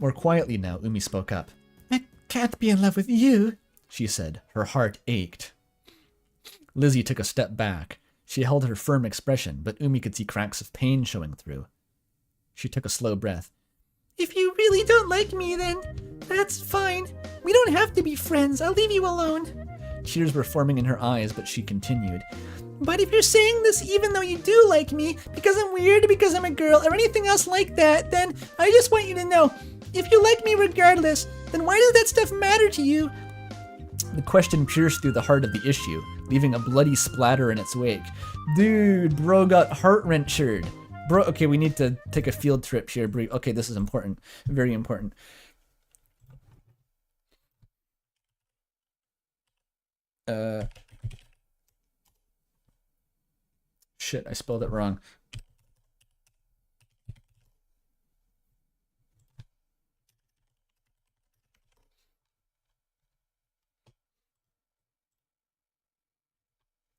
More quietly now, Umi spoke up. I can't be in love with you, she said. Her heart ached. Lizzie took a step back. She held her firm expression, but Umi could see cracks of pain showing through. She took a slow breath. If you really don't like me, then that's fine. We don't have to be friends. I'll leave you alone. Tears were forming in her eyes, but she continued. But if you're saying this even though you do like me, because I'm weird, because I'm a girl, or anything else like that, then I just want you to know, if you like me regardless, then why does that stuff matter to you? The question pierced through the heart of the issue, leaving a bloody splatter in its wake. Dude, bro got heart-wrenchered. Bro, okay, we need to take a field trip here. Okay, this is important. Very important. Shit, I spelled it wrong.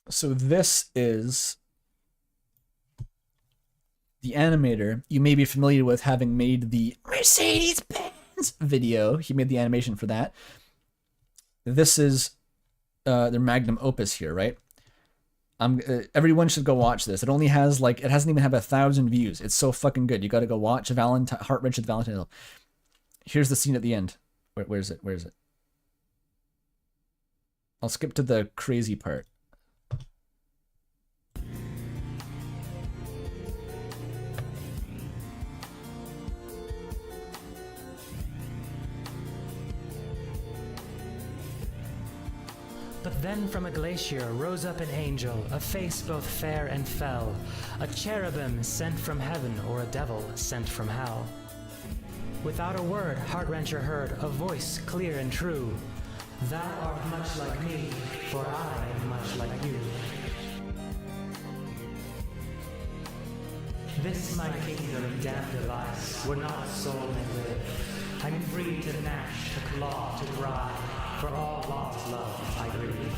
So this is the animator you may be familiar with, having made the Mercedes-Benz video. He made the animation for that. This is their magnum opus here, right? Everyone should go watch this. It only has like, it hasn't even had 1,000 views. It's so fucking good. You got to go watch Heart-Wrenching Valentine Hill. Here's the scene at the end. Where is it? Where is it? I'll skip to the crazy part. But then from a glacier rose up an angel, a face both fair and fell, a cherubim sent from heaven or a devil sent from hell. Without a word, Heart-Wrencher heard a voice clear and true. Thou art much like me, for I am much like you. This my kingdom, damned device, where not a soul may live. I'm free to gnash, to claw, to cry, for all lost love I grieve.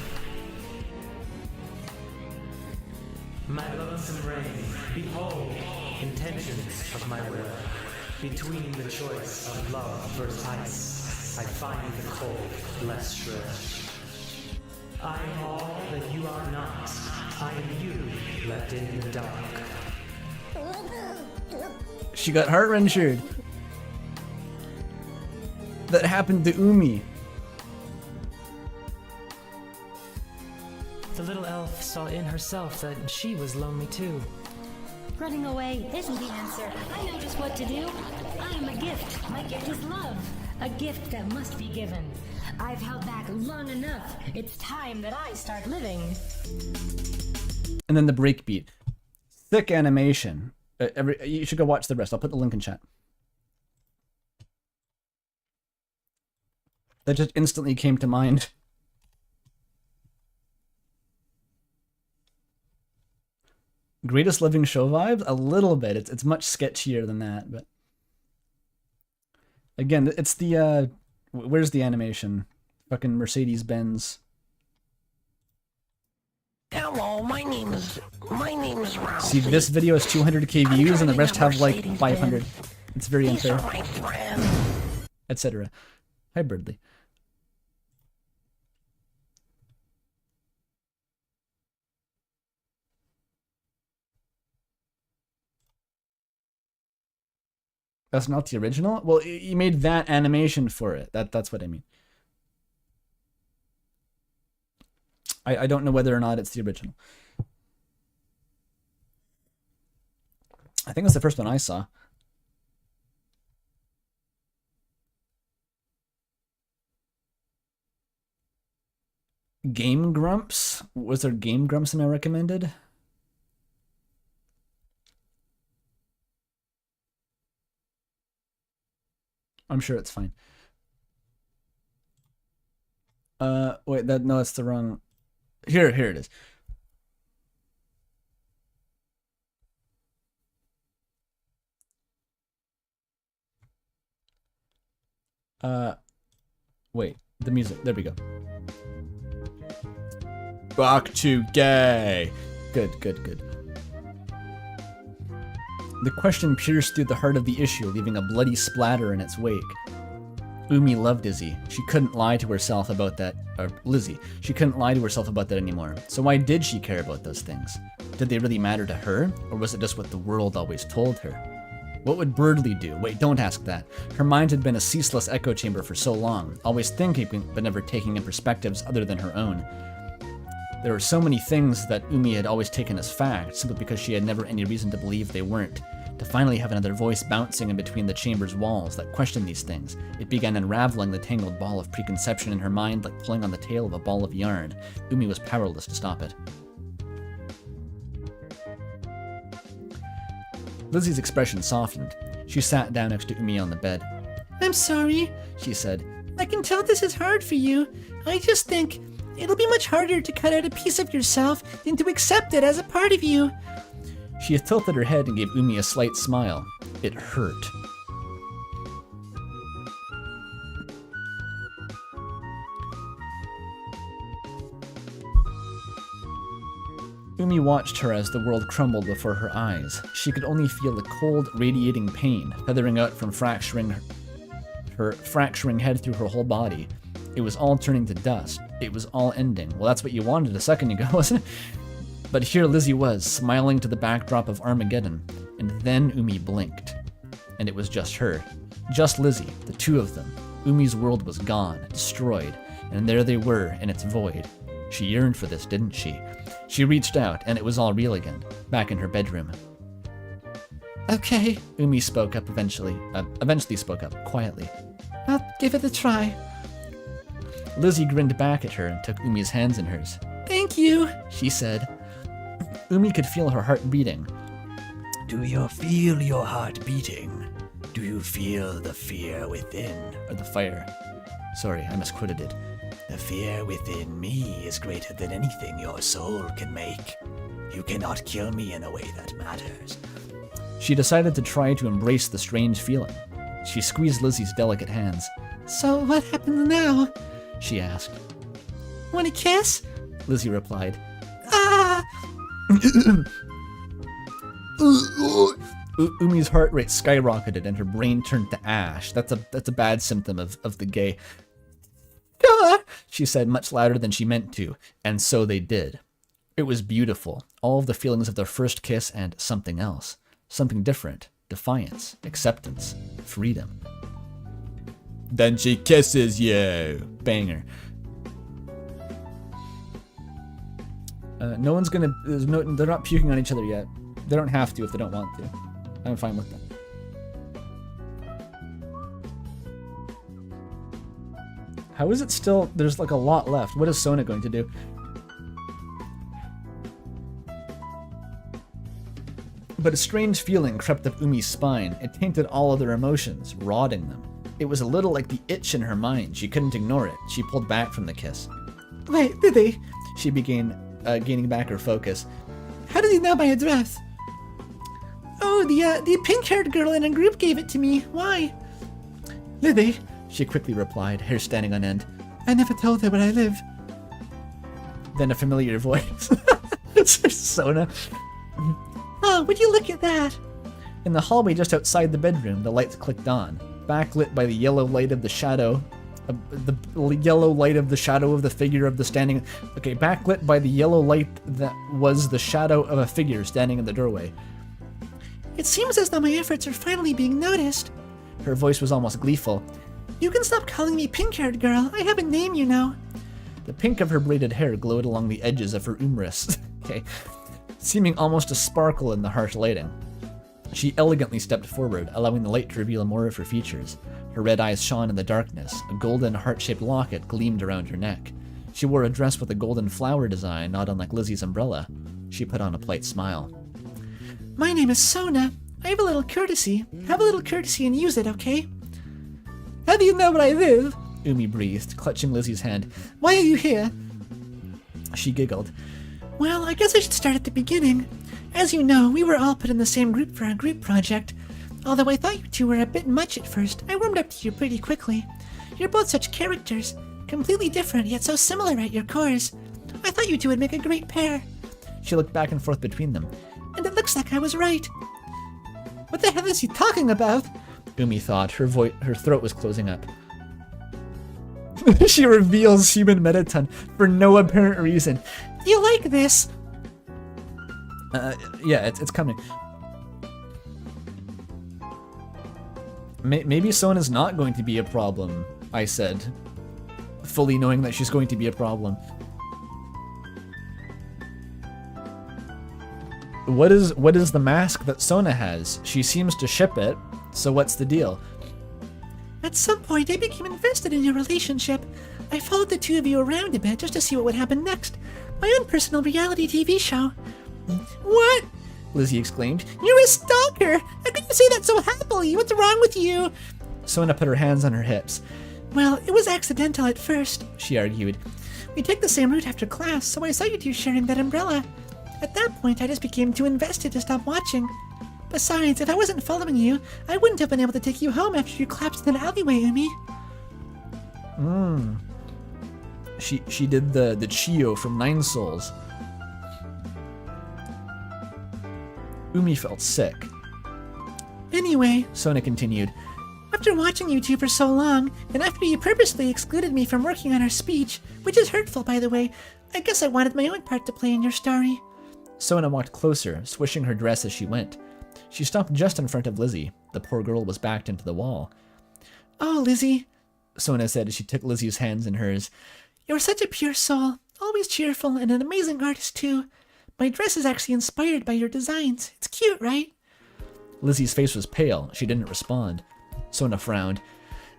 My lonesome reign, behold, intentions of my will. Between the choice of love versus ice, I find the cold less shrill. I am all that you are not. I am you left in the dark. She got heart-wrenchered. That happened to Umi. The little elf saw in herself that she was lonely too. Running away isn't the answer. I know just what to do. I am a gift. My gift is love. A gift that must be given. I've held back long enough. It's time that I start living. And then the breakbeat. Thick animation. You should go watch the rest. I'll put the link in chat. That just instantly came to mind. Greatest Living Show vibes? A little bit. It's much sketchier than that, but again, it's the where's the animation? Fucking Mercedes-Benz. Hello, my name is Ralph. See, this video has 200k views and the rest have like 500. It's very unfair. Etc. Hi, Birdly. That's not the original? Well, you made that animation for it. That's what I mean. I don't know whether or not it's the original. I think it's the first one I saw. Game Grumps? Was there Game Grumps in my recommended? I'm sure it's fine. Wait, no, it's the wrong. Here it is. Wait, the music. There we go. Back to gay. Good. The question pierced through the heart of the issue, leaving a bloody splatter in its wake. Umi loved Izzy. She couldn't lie to herself about that. Or Lizzie. She couldn't lie to herself about that anymore. So why did she care about those things? Did they really matter to her? Or was it just what the world always told her? What would Birdly do? Wait, don't ask that. Her mind had been a ceaseless echo chamber for so long, always thinking but never taking in perspectives other than her own. There were so many things that Umi had always taken as fact, simply because she had never any reason to believe they weren't. To finally have another voice bouncing in between the chamber's walls that questioned these things, it began unraveling the tangled ball of preconception in her mind like pulling on the tail of a ball of yarn. Umi was powerless to stop it. Lizzie's expression softened. She sat down next to Umi on the bed. I'm sorry, She said, I can tell this is hard for you. I just think it'll be much harder to cut out a piece of yourself than to accept it as a part of you. She tilted her head and gave Umi a slight smile. It hurt. Umi watched her as the world crumbled before her eyes. She could only feel the cold, radiating pain feathering out from her fracturing head through her whole body. It was all turning to dust. It was all ending. Well, that's what you wanted a second ago, wasn't it? But here Lizzie was, smiling to the backdrop of Armageddon, and then Umi blinked. And it was just her. Just Lizzie, the two of them. Umi's world was gone, destroyed, and there they were in its void. She yearned for this, didn't she? She reached out, and it was all real again, back in her bedroom. Okay, Umi spoke up eventually spoke up, quietly. I'll give it a try. Lizzie grinned back at her and took Umi's hands in hers. Thank you, She said. Umi could feel her heart beating. Do you feel your heart beating? Do you feel the fear within? Or the fire. Sorry, I misquoted it. The fear within me is greater than anything your soul can make. You cannot kill me in a way that matters. She decided to try to embrace the strange feeling. She squeezed Lizzie's delicate hands. So what happens now? She asked. Want a kiss? Lizzie replied. Ah! Umi's heart rate skyrocketed and her brain turned to ash. That's a bad symptom of the gay. Ah! She said much louder than she meant to, and so they did. It was beautiful. All of the feelings of their first kiss and something else. Something different. Defiance, acceptance, freedom. Then she kisses you. Banger. No one's gonna. They're not puking on each other yet. They don't have to if they don't want to. I'm fine with that. How is it still? There's like a lot left. What is Sona going to do? But a strange feeling crept up Umi's spine. It tainted all other emotions, rotting them. It was a little like the itch in her mind. She couldn't ignore it. She pulled back from the kiss. Wait, did they? She began gaining back her focus. How did he know my address? Oh, the pink-haired girl in a group gave it to me. Why? Lily, she quickly replied, hair standing on end. I never told her where I live. Then a familiar voice. Sona. Oh, would you look at that? In the hallway just outside the bedroom, the lights clicked on, backlit by the yellow light of the shadow. The yellow light of the shadow of the figure of the standing. Okay, backlit by the yellow light that was the shadow of a figure standing in the doorway. It seems as though my efforts are finally being noticed. Her voice was almost gleeful. You can stop calling me pink-haired girl. I have a name, you know. The pink of her braided hair glowed along the edges of her umbrus. Okay, seeming almost to sparkle in the harsh lighting. She elegantly stepped forward, allowing the light to reveal more of her features. Her red eyes shone in the darkness. A golden heart-shaped locket gleamed around her neck. She wore a dress with a golden flower design, not unlike Lizzie's umbrella. She put on a polite smile. My name is Sona. I have a little courtesy. Have a little courtesy and use it, okay? How do you know where I live? Umi breathed, clutching Lizzie's hand. Why are you here? She giggled. Well, I guess I should start at the beginning. As you know, we were all put in the same group for our group project. Although I thought you two were a bit much at first, I warmed up to you pretty quickly. You're both such characters, completely different yet so similar at your cores. I thought you two would make a great pair. She looked back and forth between them. And it looks like I was right. What the hell is he talking about? Umi thought. Her throat was closing up. She reveals human Metaton for no apparent reason. You like this? Yeah, it's coming. Maybe Sona's not going to be a problem, I said, fully knowing that she's going to be a problem. what is the mask that Sona has? She seems to ship it, so what's the deal? At some point, I became invested in your relationship. I followed the two of you around a bit just to see what would happen next. My own personal reality TV show. What? Lizzie exclaimed. You're a stalker! How can you say that so happily? What's wrong with you? Sona put her hands on her hips. Well, it was accidental at first, she argued. We take the same route after class, so I saw you two sharing that umbrella. At that point, I just became too invested to stop watching. Besides, if I wasn't following you, I wouldn't have been able to take you home after you collapsed in an alleyway, Umi. She did the Chio from Nine Souls. Umi felt sick. Anyway, Sona continued. after watching you two for so long, and after you purposely excluded me from working on our speech, which is hurtful by the way, I guess I wanted my own part to play in your story. Sona walked closer, swishing her dress as she went. She stopped just in front of Lizzie. The poor girl was backed into the wall. Oh, Lizzie, Sona said as she took Lizzie's hands in hers. you're such a pure soul, always cheerful and an amazing artist too. My dress is actually inspired by your designs. It's cute, right? Lizzie's face was pale. She didn't respond. Sona frowned.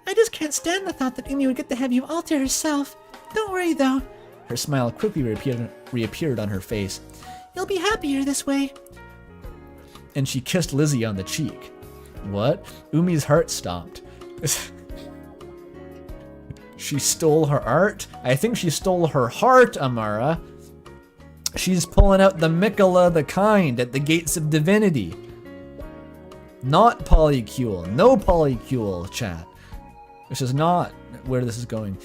I just can't stand the thought that Umi would get to have you all to herself. Don't worry though. Her smile quickly reappeared on her face. You'll be happier this way. And she kissed Lizzie on the cheek. What? Umi's heart stopped. She stole her art? I think she stole her heart, Amara. She's pulling out the Mikola the Kind at the gates of divinity. Not polycule. No polycule, chat. This is not where this is going.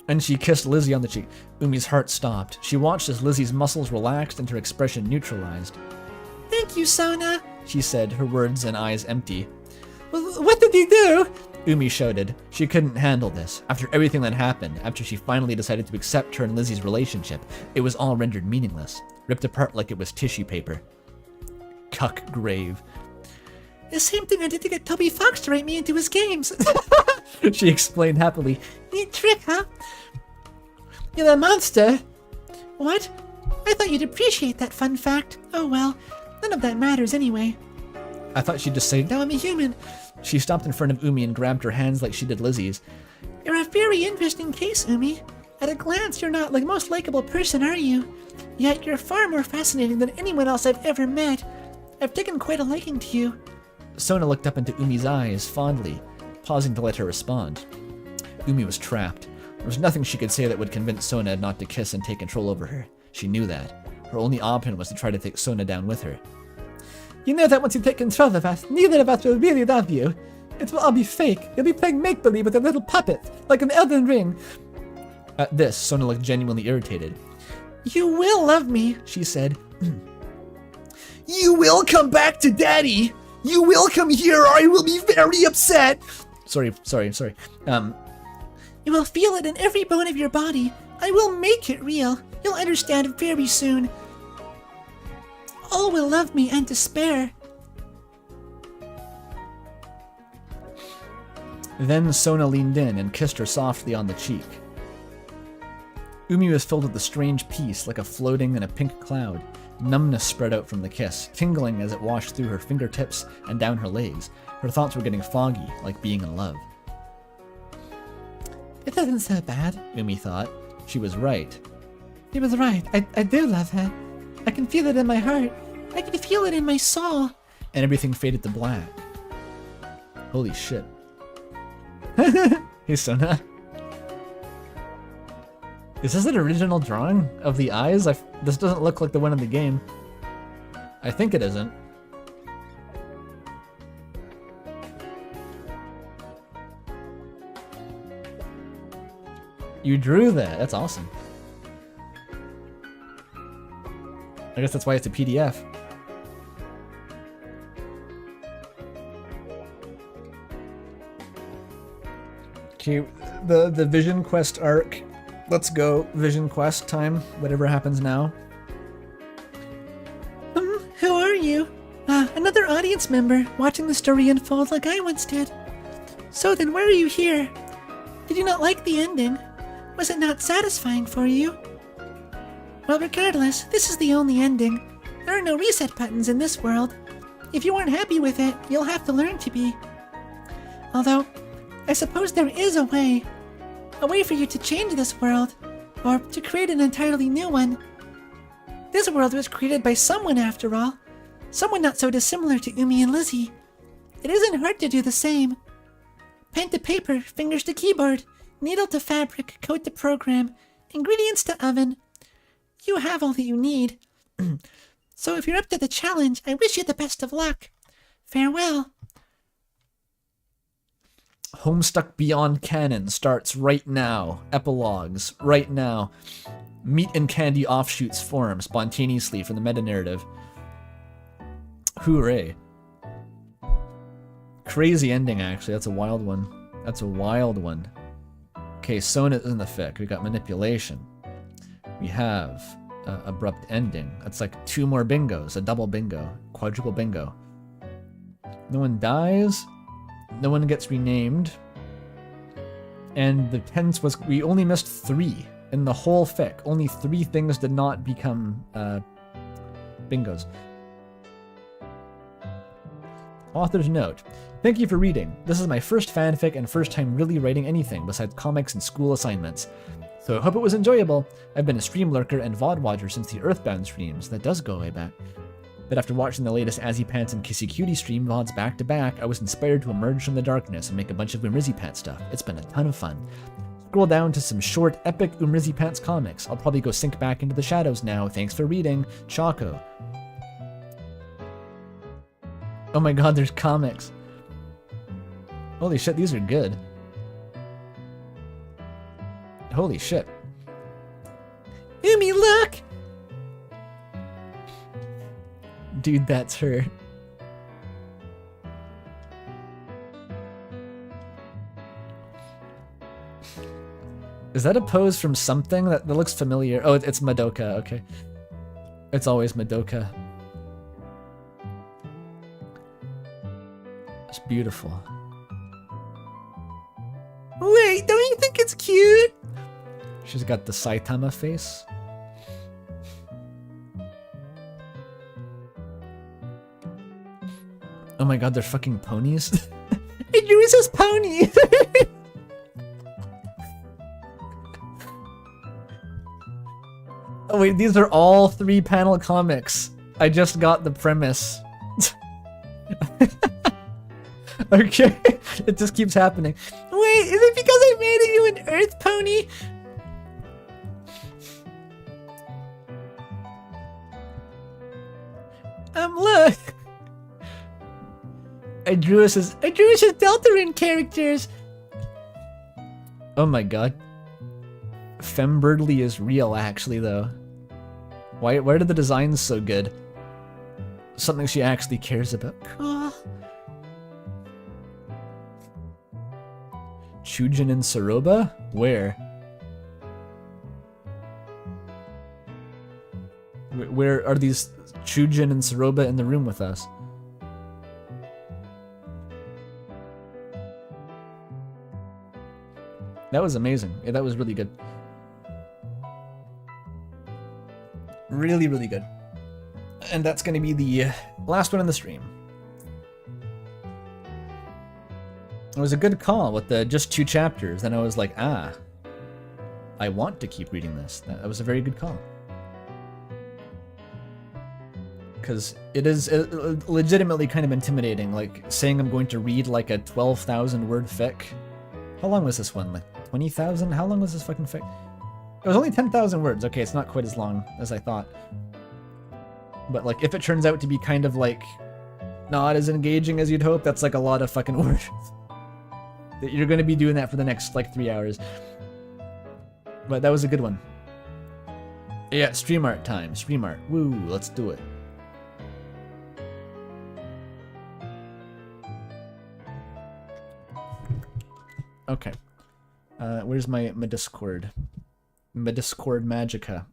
And she kissed Lizzie on the cheek. Umi's heart stopped. She watched as Lizzie's muscles relaxed and her expression neutralized. Thank you, Sona, She said, her words and eyes empty. What did you do? Umi shouted. She couldn't handle this. After everything that happened, after she finally decided to accept her and Lizzie's relationship, it was all rendered meaningless, ripped apart like it was tissue paper. Cuck grave. The same thing I did to get Toby Fox to write me into his games. She explained happily. Neat trick, huh? You're a monster. What? I thought you'd appreciate that fun fact. Oh well, none of that matters anyway. I thought she'd just say, Now I'm a human. She stopped in front of Umi and grabbed her hands like she did Lizzie's. You're a very interesting case, Umi. At a glance, you're not the most likable person, are you? Yet you're far more fascinating than anyone else I've ever met. I've taken quite a liking to you. Sona looked up into Umi's eyes fondly, pausing to let her respond. Umi was trapped. There was nothing she could say that would convince Sona not to kiss and take control over her. She knew that. Her only option was to try to take Sona down with her. You know that once you take control of us, neither of us will really love you. It will all be fake. You'll be playing make-believe with a little puppet, like an Elden Ring. At this, Sona looked genuinely irritated. You will love me, she said. You will come back to Daddy! You will come here or I will be very upset! Sorry. You will feel it in every bone of your body. I will make it real. You'll understand very soon. All will love me and despair. Then Sona leaned in and kissed her softly on the cheek. Umi was filled with a strange peace, like a floating in a pink cloud. Numbness spread out from the kiss, tingling as it washed through her fingertips and down her legs. Her thoughts were getting foggy, like being in love. It isn't so bad, Umi thought. She was right. He was right. I do love her. I can feel it in my heart. I can feel it in my soul. And everything faded to black. Holy shit. Hey, Sona. Is this an original drawing of the eyes? This doesn't look like the one in the game. I think it isn't. You drew that. That's awesome. I guess that's why it's a PDF. Okay, the Vision Quest arc. Let's go, Vision Quest time, whatever happens now. Who are you? Another audience member, watching the story unfold like I once did. So then why are you here? Did you not like the ending? Was it not satisfying for you? Well, regardless, this is the only ending. There are no reset buttons in this world. If you aren't happy with it, you'll have to learn to be. Although, I suppose there is a way. A way for you to change this world, or to create an entirely new one. This world was created by someone after all. Someone not so dissimilar to Umi and Lizzie. It isn't hard to do the same. Pen to paper, fingers to keyboard, needle to fabric, code to program, ingredients to oven. You have all that you need. So if you're up to the challenge, I wish you the best of luck. Farewell. Homestuck Beyond Canon starts right now. Epilogues, right now. Meat and Candy offshoots form spontaneously from the meta-narrative. Hooray. Crazy ending, actually. That's a wild one. That's a wild one. Okay, Sona is in the fic. We got manipulation. We have abrupt ending. That's like 2 more bingos. A double bingo. Quadruple bingo. No one dies. No one gets renamed. And the tense was... We only missed 3 in the whole fic. Only 3 things did not become bingos. Author's note. Thank you for reading. This is my first fanfic and first time really writing anything besides comics and school assignments. So I hope it was enjoyable. I've been a stream lurker and VOD watcher since the Earthbound streams. That does go way back. But after watching the latest Azzypants and Kissy Cutie stream VODs back to back, I was inspired to emerge from the darkness and make a bunch of Azzypants stuff. It's been a ton of fun. Scroll down to some short, epic Azzypants comics. I'll probably go sink back into the shadows now. Thanks for reading. Choco. Oh my god, there's comics. Holy shit, these are good. Holy shit. Umi, look! Dude, that's her. Is that a pose from something that looks familiar? Oh, it's Madoka, okay. It's always Madoka. It's beautiful. Wait, don't you think it's cute? She's got the Saitama face. Oh my god, they're fucking ponies. I drew his pony! Oh wait, these are all 3-panel comics. I just got the premise. Okay, it just keeps happening. Wait, is it because I made you an earth pony? Look. I drew us as Deltarune characters. Oh my god. Fembirdly is real, actually, though. Why are the designs so good? Something she actually cares about. Cool. Chujin and Saroba? Where? Where are these Chujin and Saroba in the room with us? That was amazing. Yeah, that was really good. Really, really good. And that's going to be the last one in the stream. It was a good call with the just 2 chapters. Then I was like, I want to keep reading this. That was a very good call. Because it is legitimately kind of intimidating, like saying I'm going to read like a 12,000 word fic. How long was this one? Like 20,000? How long was this fucking fic? It was only 10,000 words. Okay, it's not quite as long as I thought. But like, if it turns out to be kind of like not as engaging as you'd hope, that's like a lot of fucking words. That you're going to be doing that for the next like 3 hours. But that was a good one. Yeah, stream art time. Stream art. Woo, let's do it. Okay. Where's my Discord? My Discord Magica.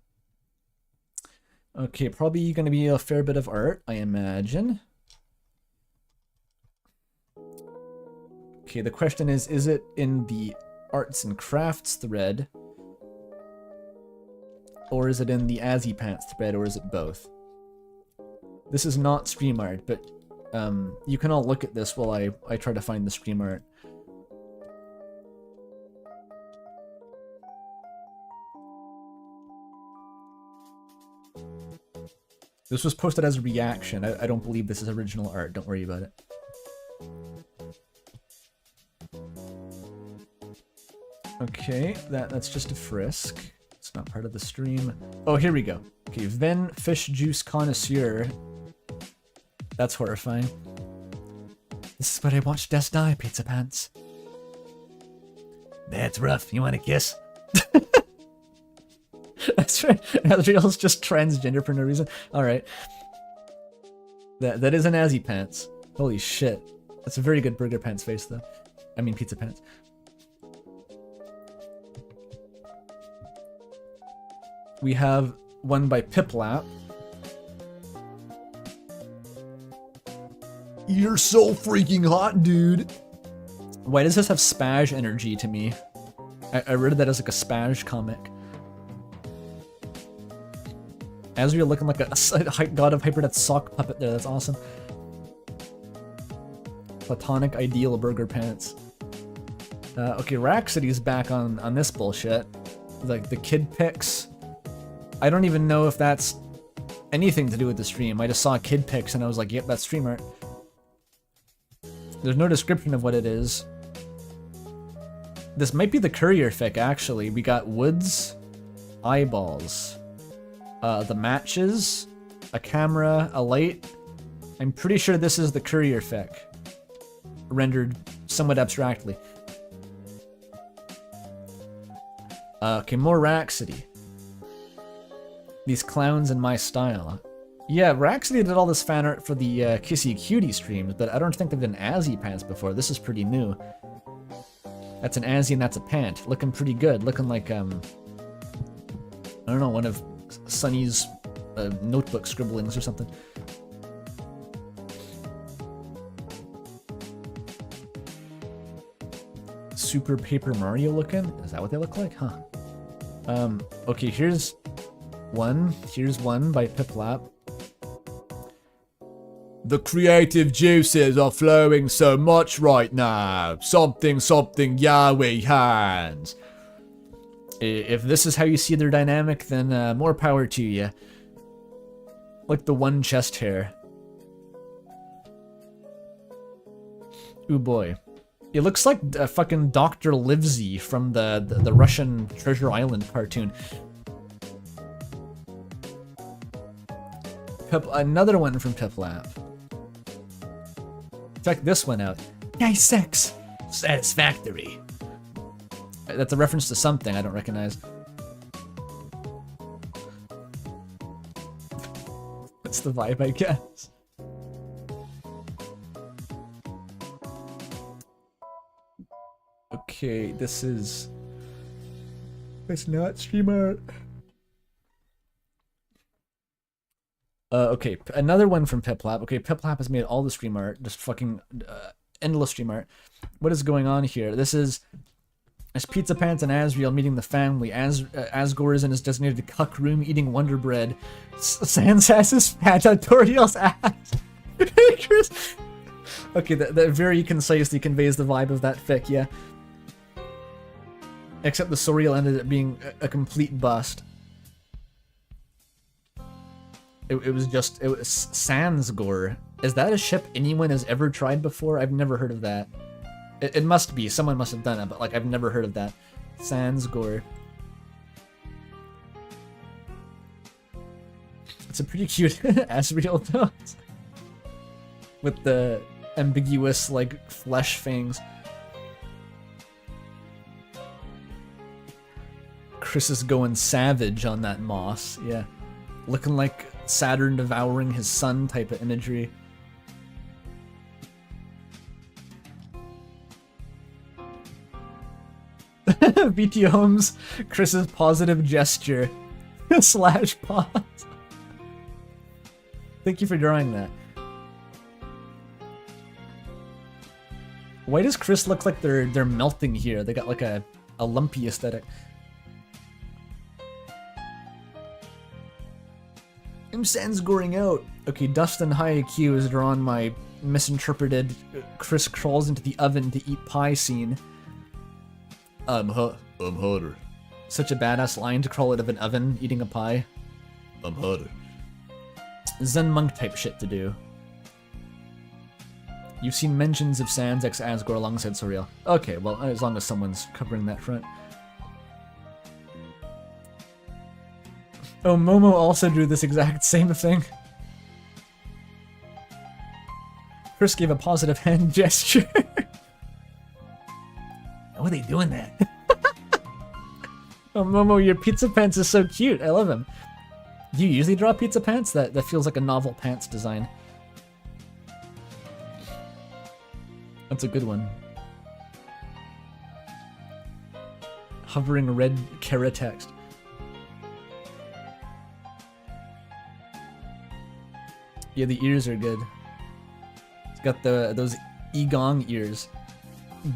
Okay, probably going to be a fair bit of art, I imagine. Okay, the question is it in the arts and crafts thread? Or is it in the Azzypants thread, or is it both? This is not stream art, but you can all look at this while I try to find the stream art. This was posted as a reaction. I don't believe this is original art. Don't worry about it. Okay, that's just a frisk. It's not part of the stream. Oh, here we go. Okay, Ven Fish Juice Connoisseur. That's horrifying. This is where I watched Death die, Pizza Pants. That's rough. You want a kiss? That's right. Asriels just transgender for no reason. Alright. That is an Azzypants. Holy shit. That's a very good Burger Pants face, though. I mean, Pizza Pants. We have one by Piplap. You're so freaking hot, dude. Why does this have Spage energy to me? I read that as like a Spage comic. Azriel looking like a God of Hyperdeath sock puppet there. That's awesome. Platonic ideal Burger Pants. Okay, Rhapsody's back on this bullshit. Like the kid pics. I don't even know if that's anything to do with the stream. I just saw kid pics and I was like, yep, that's stream art. There's no description of what it is. This might be the courier fic, actually. We got woods, eyeballs, the matches, a camera, a light. I'm pretty sure this is the courier fic, rendered somewhat abstractly. Okay, more Rhapsody. These clowns in my style. Yeah, Rhapsody did all this fan art for the Kissy Cutie streams, but I don't think they've done Azzypants before. This is pretty new. That's an Azzy and that's a Pant. Looking pretty good. Looking like, I don't know, one of Sunny's notebook scribblings or something. Super Paper Mario looking? Is that what they look like? Huh. Okay, here's one. Here's one by Piplap. The creative juices are flowing so much right now. Something, something, Yahweh hands. If this is how you see their dynamic, then more power to you. Like the one chest hair. Ooh boy. It looks like fucking Dr. Livesey from the Russian Treasure Island cartoon. Another one from Piplap. Check this one out. Gay sex. Satisfactory. That's a reference to something I don't recognize. That's the vibe, I guess. Okay, this is... It's not stream art. Okay, another one from Piplap. Okay, Piplap has made all the stream art, just fucking endless stream art. What is going on here? This is as Pizza Pants and Asriel meeting the family. Asgore is in his designated cuck room eating Wonder Bread. Sans asses fat Toriel's ass. Okay, that very concisely conveys the vibe of that fic, yeah. Except the Soriel ended up being a complete bust. It was Sansgore. Is that a ship anyone has ever tried before? I've never heard of that. It must be. Someone must have done it, but like I've never heard of that. Sansgore. It's a pretty cute Asriel though. With the ambiguous like flesh fangs. Chris is going savage on that moss, yeah. Looking like Saturn devouring his son type of imagery. BT Holmes, Chris's positive gesture. / pause. Thank you for drawing that. Why does Chris look like they're melting here? They got like a lumpy aesthetic. I'm Sansgoring out. Okay, Dustin High IQ has drawn my misinterpreted Chris crawls into the oven to eat pie scene. I'm hotter. Such a badass line to crawl out of an oven eating a pie. I'm hotter. Zen monk type shit to do. You've seen mentions of Sans X Asgore alongside Asriel. Okay, well, as long as someone's covering that front. Oh, Momo also drew this exact same thing. Chris gave a positive hand gesture. How are they doing that? Oh, Momo, your pizza pants is so cute. I love him. Do you usually draw pizza pants? That feels like a novel pants design. That's a good one. Hovering red Kara text. Yeah, the ears are good. It's got those Egong ears.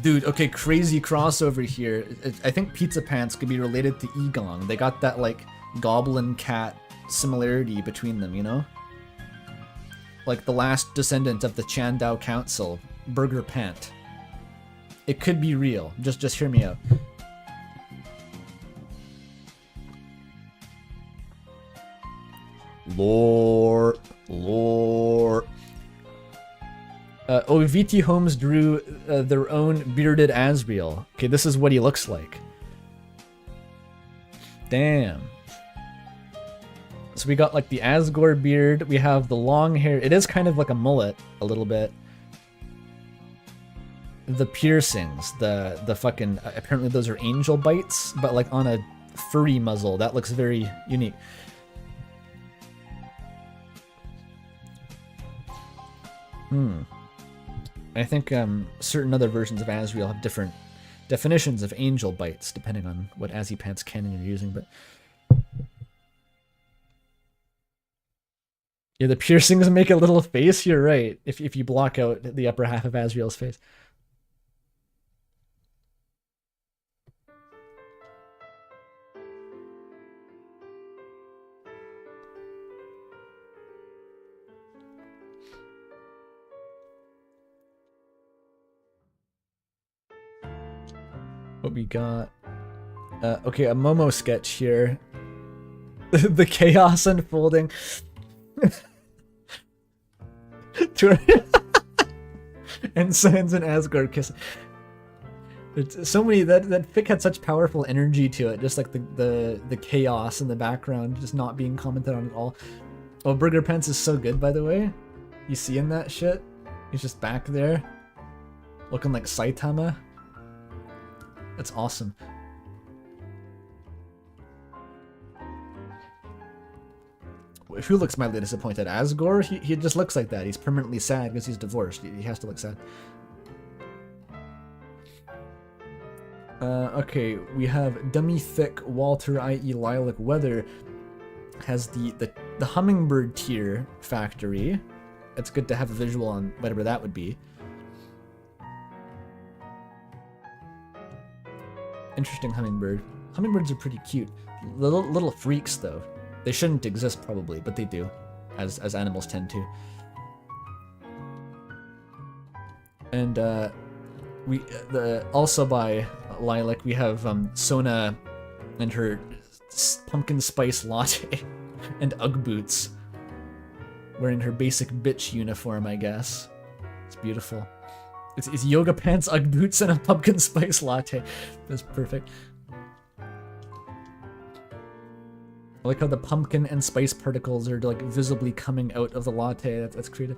Dude, okay, crazy crossover here. I think Pizza Pants could be related to Egong. They got that, like, goblin cat similarity between them, you know? Like the last descendant of the Chandao Council, Burger Pant. It could be real. Just hear me out. Lore. VT Holmes drew their own bearded Asriel. Okay, this is what he looks like. Damn. So we got like the Asgore beard, we have the long hair. It is kind of like a mullet, a little bit. The piercings, the fucking, apparently those are angel bites, but like on a furry muzzle. That looks very unique. I think certain other versions of Asriel have different definitions of angel bites, depending on what Azzypants canon you're using, but... Yeah, the piercings make a little face, you're right, if you block out the upper half of Asriel's face. What we got? Okay, a Momo sketch here. The chaos unfolding. And Sans and Asgore kissing. There's so many that fic had such powerful energy to it, just like the chaos in the background, just not being commented on at all. Oh, Burger Pants is so good, by the way. You seeing that shit? He's just back there, looking like Saitama. That's awesome. Who looks mildly disappointed? Asgore? He just looks like that. He's permanently sad because he's divorced. He has to look sad. Okay, we have Dummy Thick Walter, i.e. Lilac Weather, has the Hummingbird tier factory. It's good to have a visual on whatever that would be. Interesting hummingbird. Hummingbirds are pretty cute. Little freaks, though. They shouldn't exist, probably, but they do, as animals tend to. And also by Lilac, we have Sona and her pumpkin spice latte and Ugg boots, wearing her basic bitch uniform, I guess. It's beautiful. It's yoga pants, Ugg boots, and a pumpkin spice latte. That's perfect. I like how the pumpkin and spice particles are like visibly coming out of the latte. That's creative.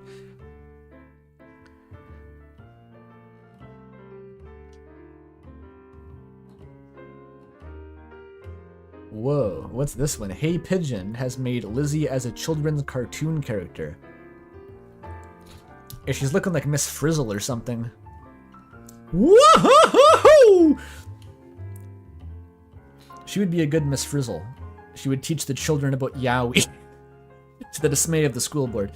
Whoa, what's this one? Hey Pigeon has made Lizzie as a children's cartoon character. Yeah, she's looking like Miss Frizzle or something. Whoa! She would be a good Miss Frizzle. She would teach the children about yaoi, to the dismay of the school board.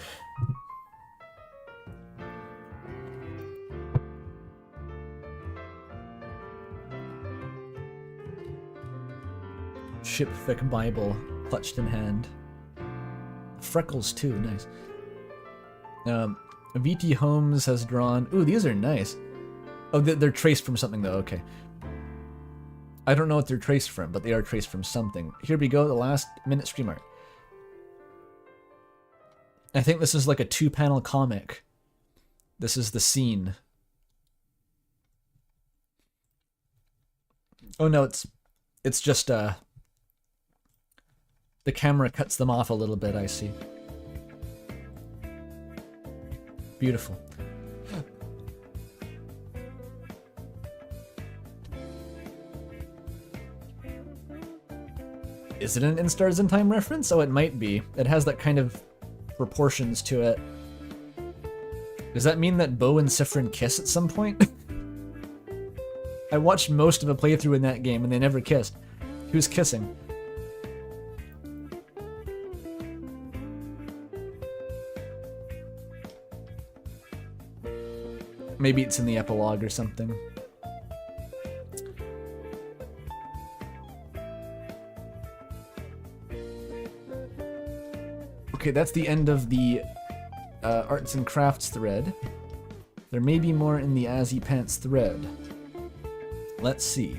Ship thick Bible, clutched in hand. Freckles too, nice. VT Holmes has drawn... Ooh, these are nice. Oh, they're traced from something, though. Okay. I don't know what they're traced from, but they are traced from something. Here we go, the last minute stream art. I think this is like a 2-panel comic. This is the scene. Oh no, it's just the camera cuts them off a little bit, I see. Beautiful. Is it an In Stars in Time reference? Oh, it might be. It has that kind of proportions to it. Does that mean that Bo and Sifrin kiss at some point? I watched most of a playthrough in that game and they never kissed. Who's kissing? Maybe it's in the epilogue or something. Okay, that's the end of the arts and crafts thread. There may be more in the Azzypants thread. Let's see.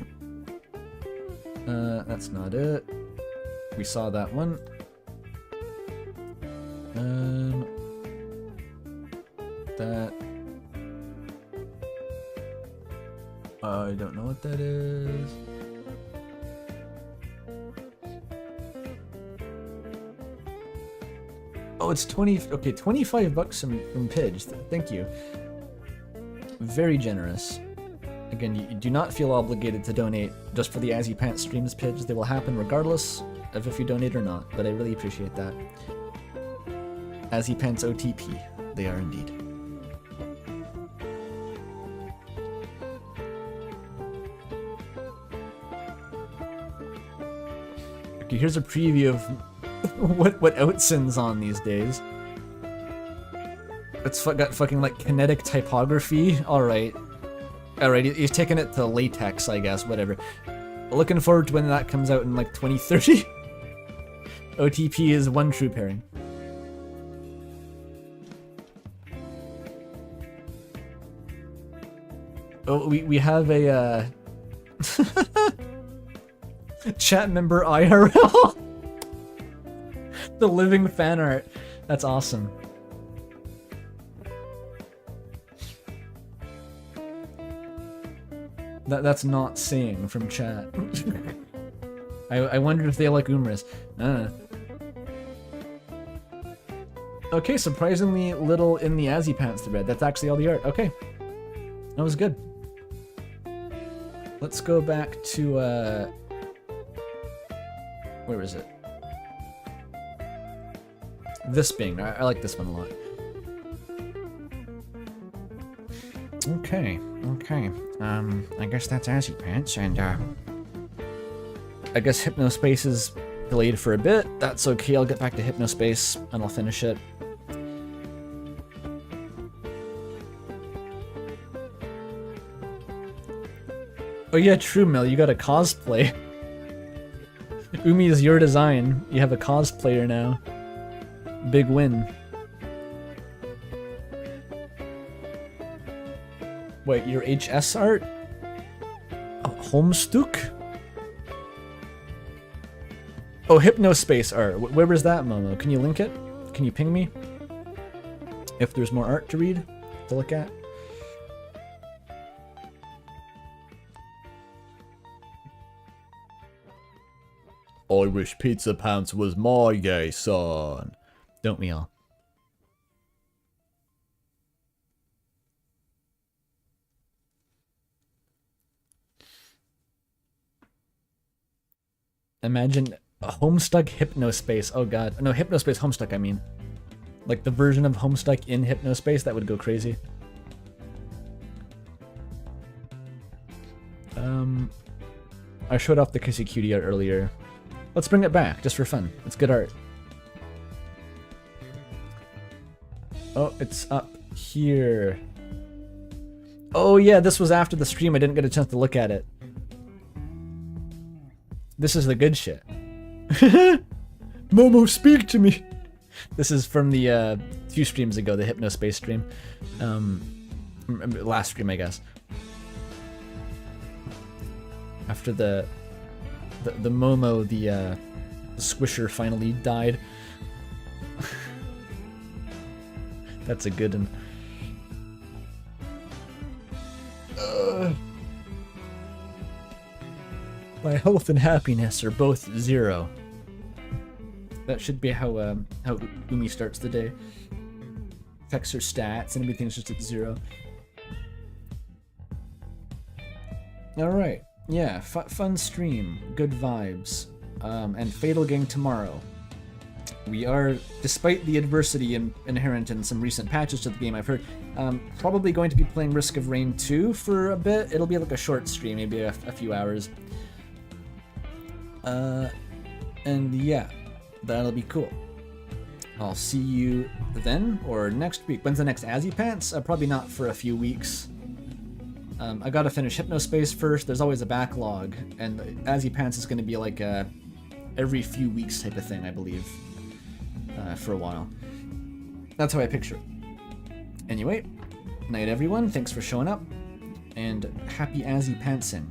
That's not it. We saw that one. That. I don't know what that is. Oh, it's 20. Okay, 25 bucks from Pidge. Thank you. Very generous. Again, you do not feel obligated to donate just for the Azzypants streams, Pidge. They will happen regardless of if you donate or not, but I really appreciate that. Azzypants OTP. They are indeed. Okay, here's a preview of what Outson's on these days. It's got fucking like kinetic typography. Alright. Alright, he's taking it to latex, I guess, whatever. Looking forward to when that comes out in like 2030. OTP is one true pairing. Oh, we have a chat member IRL. The living fan art. That's awesome. That's not saying from chat. I wondered if they like Umris. Okay, surprisingly little in the Azzypants thread. That's actually all the art. Okay. That was good. Let's go back to, where is it? This Bing. I like this one a lot. Okay. I guess that's Azzypants, and I guess Hypnospace is delayed for a bit. That's okay, I'll get back to Hypnospace and I'll finish it. Oh yeah, true, Mel, you got a cosplay. Umi is your design. You have a cosplayer now. Big win. Wait, your HS art? Oh, Homestuck? Oh, Hypnospace art. Where was that, Momo? Can you link it? Can you ping me? If there's more art to read, to look at? I wish Pizza Pants was my gay son. Don't we all? Imagine a Homestuck Hypnospace. Oh god. No, Hypnospace Homestuck, I mean. Like the version of Homestuck in Hypnospace, that would go crazy. I showed off the Kissy Cutie art earlier. Let's bring it back, just for fun. It's good art. Oh, it's up here. Oh yeah, this was after the stream. I didn't get a chance to look at it. This is the good shit. Momo, speak to me. This is from the 2 streams ago, the Hypnospace stream. Last stream, I guess. After the Momo, the Squisher finally died. That's a good one. My health and happiness are both 0. That should be how Umi starts the day. Checks her stats and everything's just at 0. Alright, yeah, fun stream, good vibes, and Fatal Gang tomorrow. We are, despite the adversity inherent in some recent patches to the game, I've heard, probably going to be playing Risk of Rain 2 for a bit. It'll be like a short stream, maybe a few hours. And yeah, that'll be cool. I'll see you then, or next week. When's the next Azzypants? Probably not for a few weeks. I gotta finish Hypnospace first. There's always a backlog, and Azzypants is gonna be like a every few weeks type of thing, I believe, for a while. That's how I picture it. Anyway, night everyone. Thanks for showing up, and happy Azzypantsing.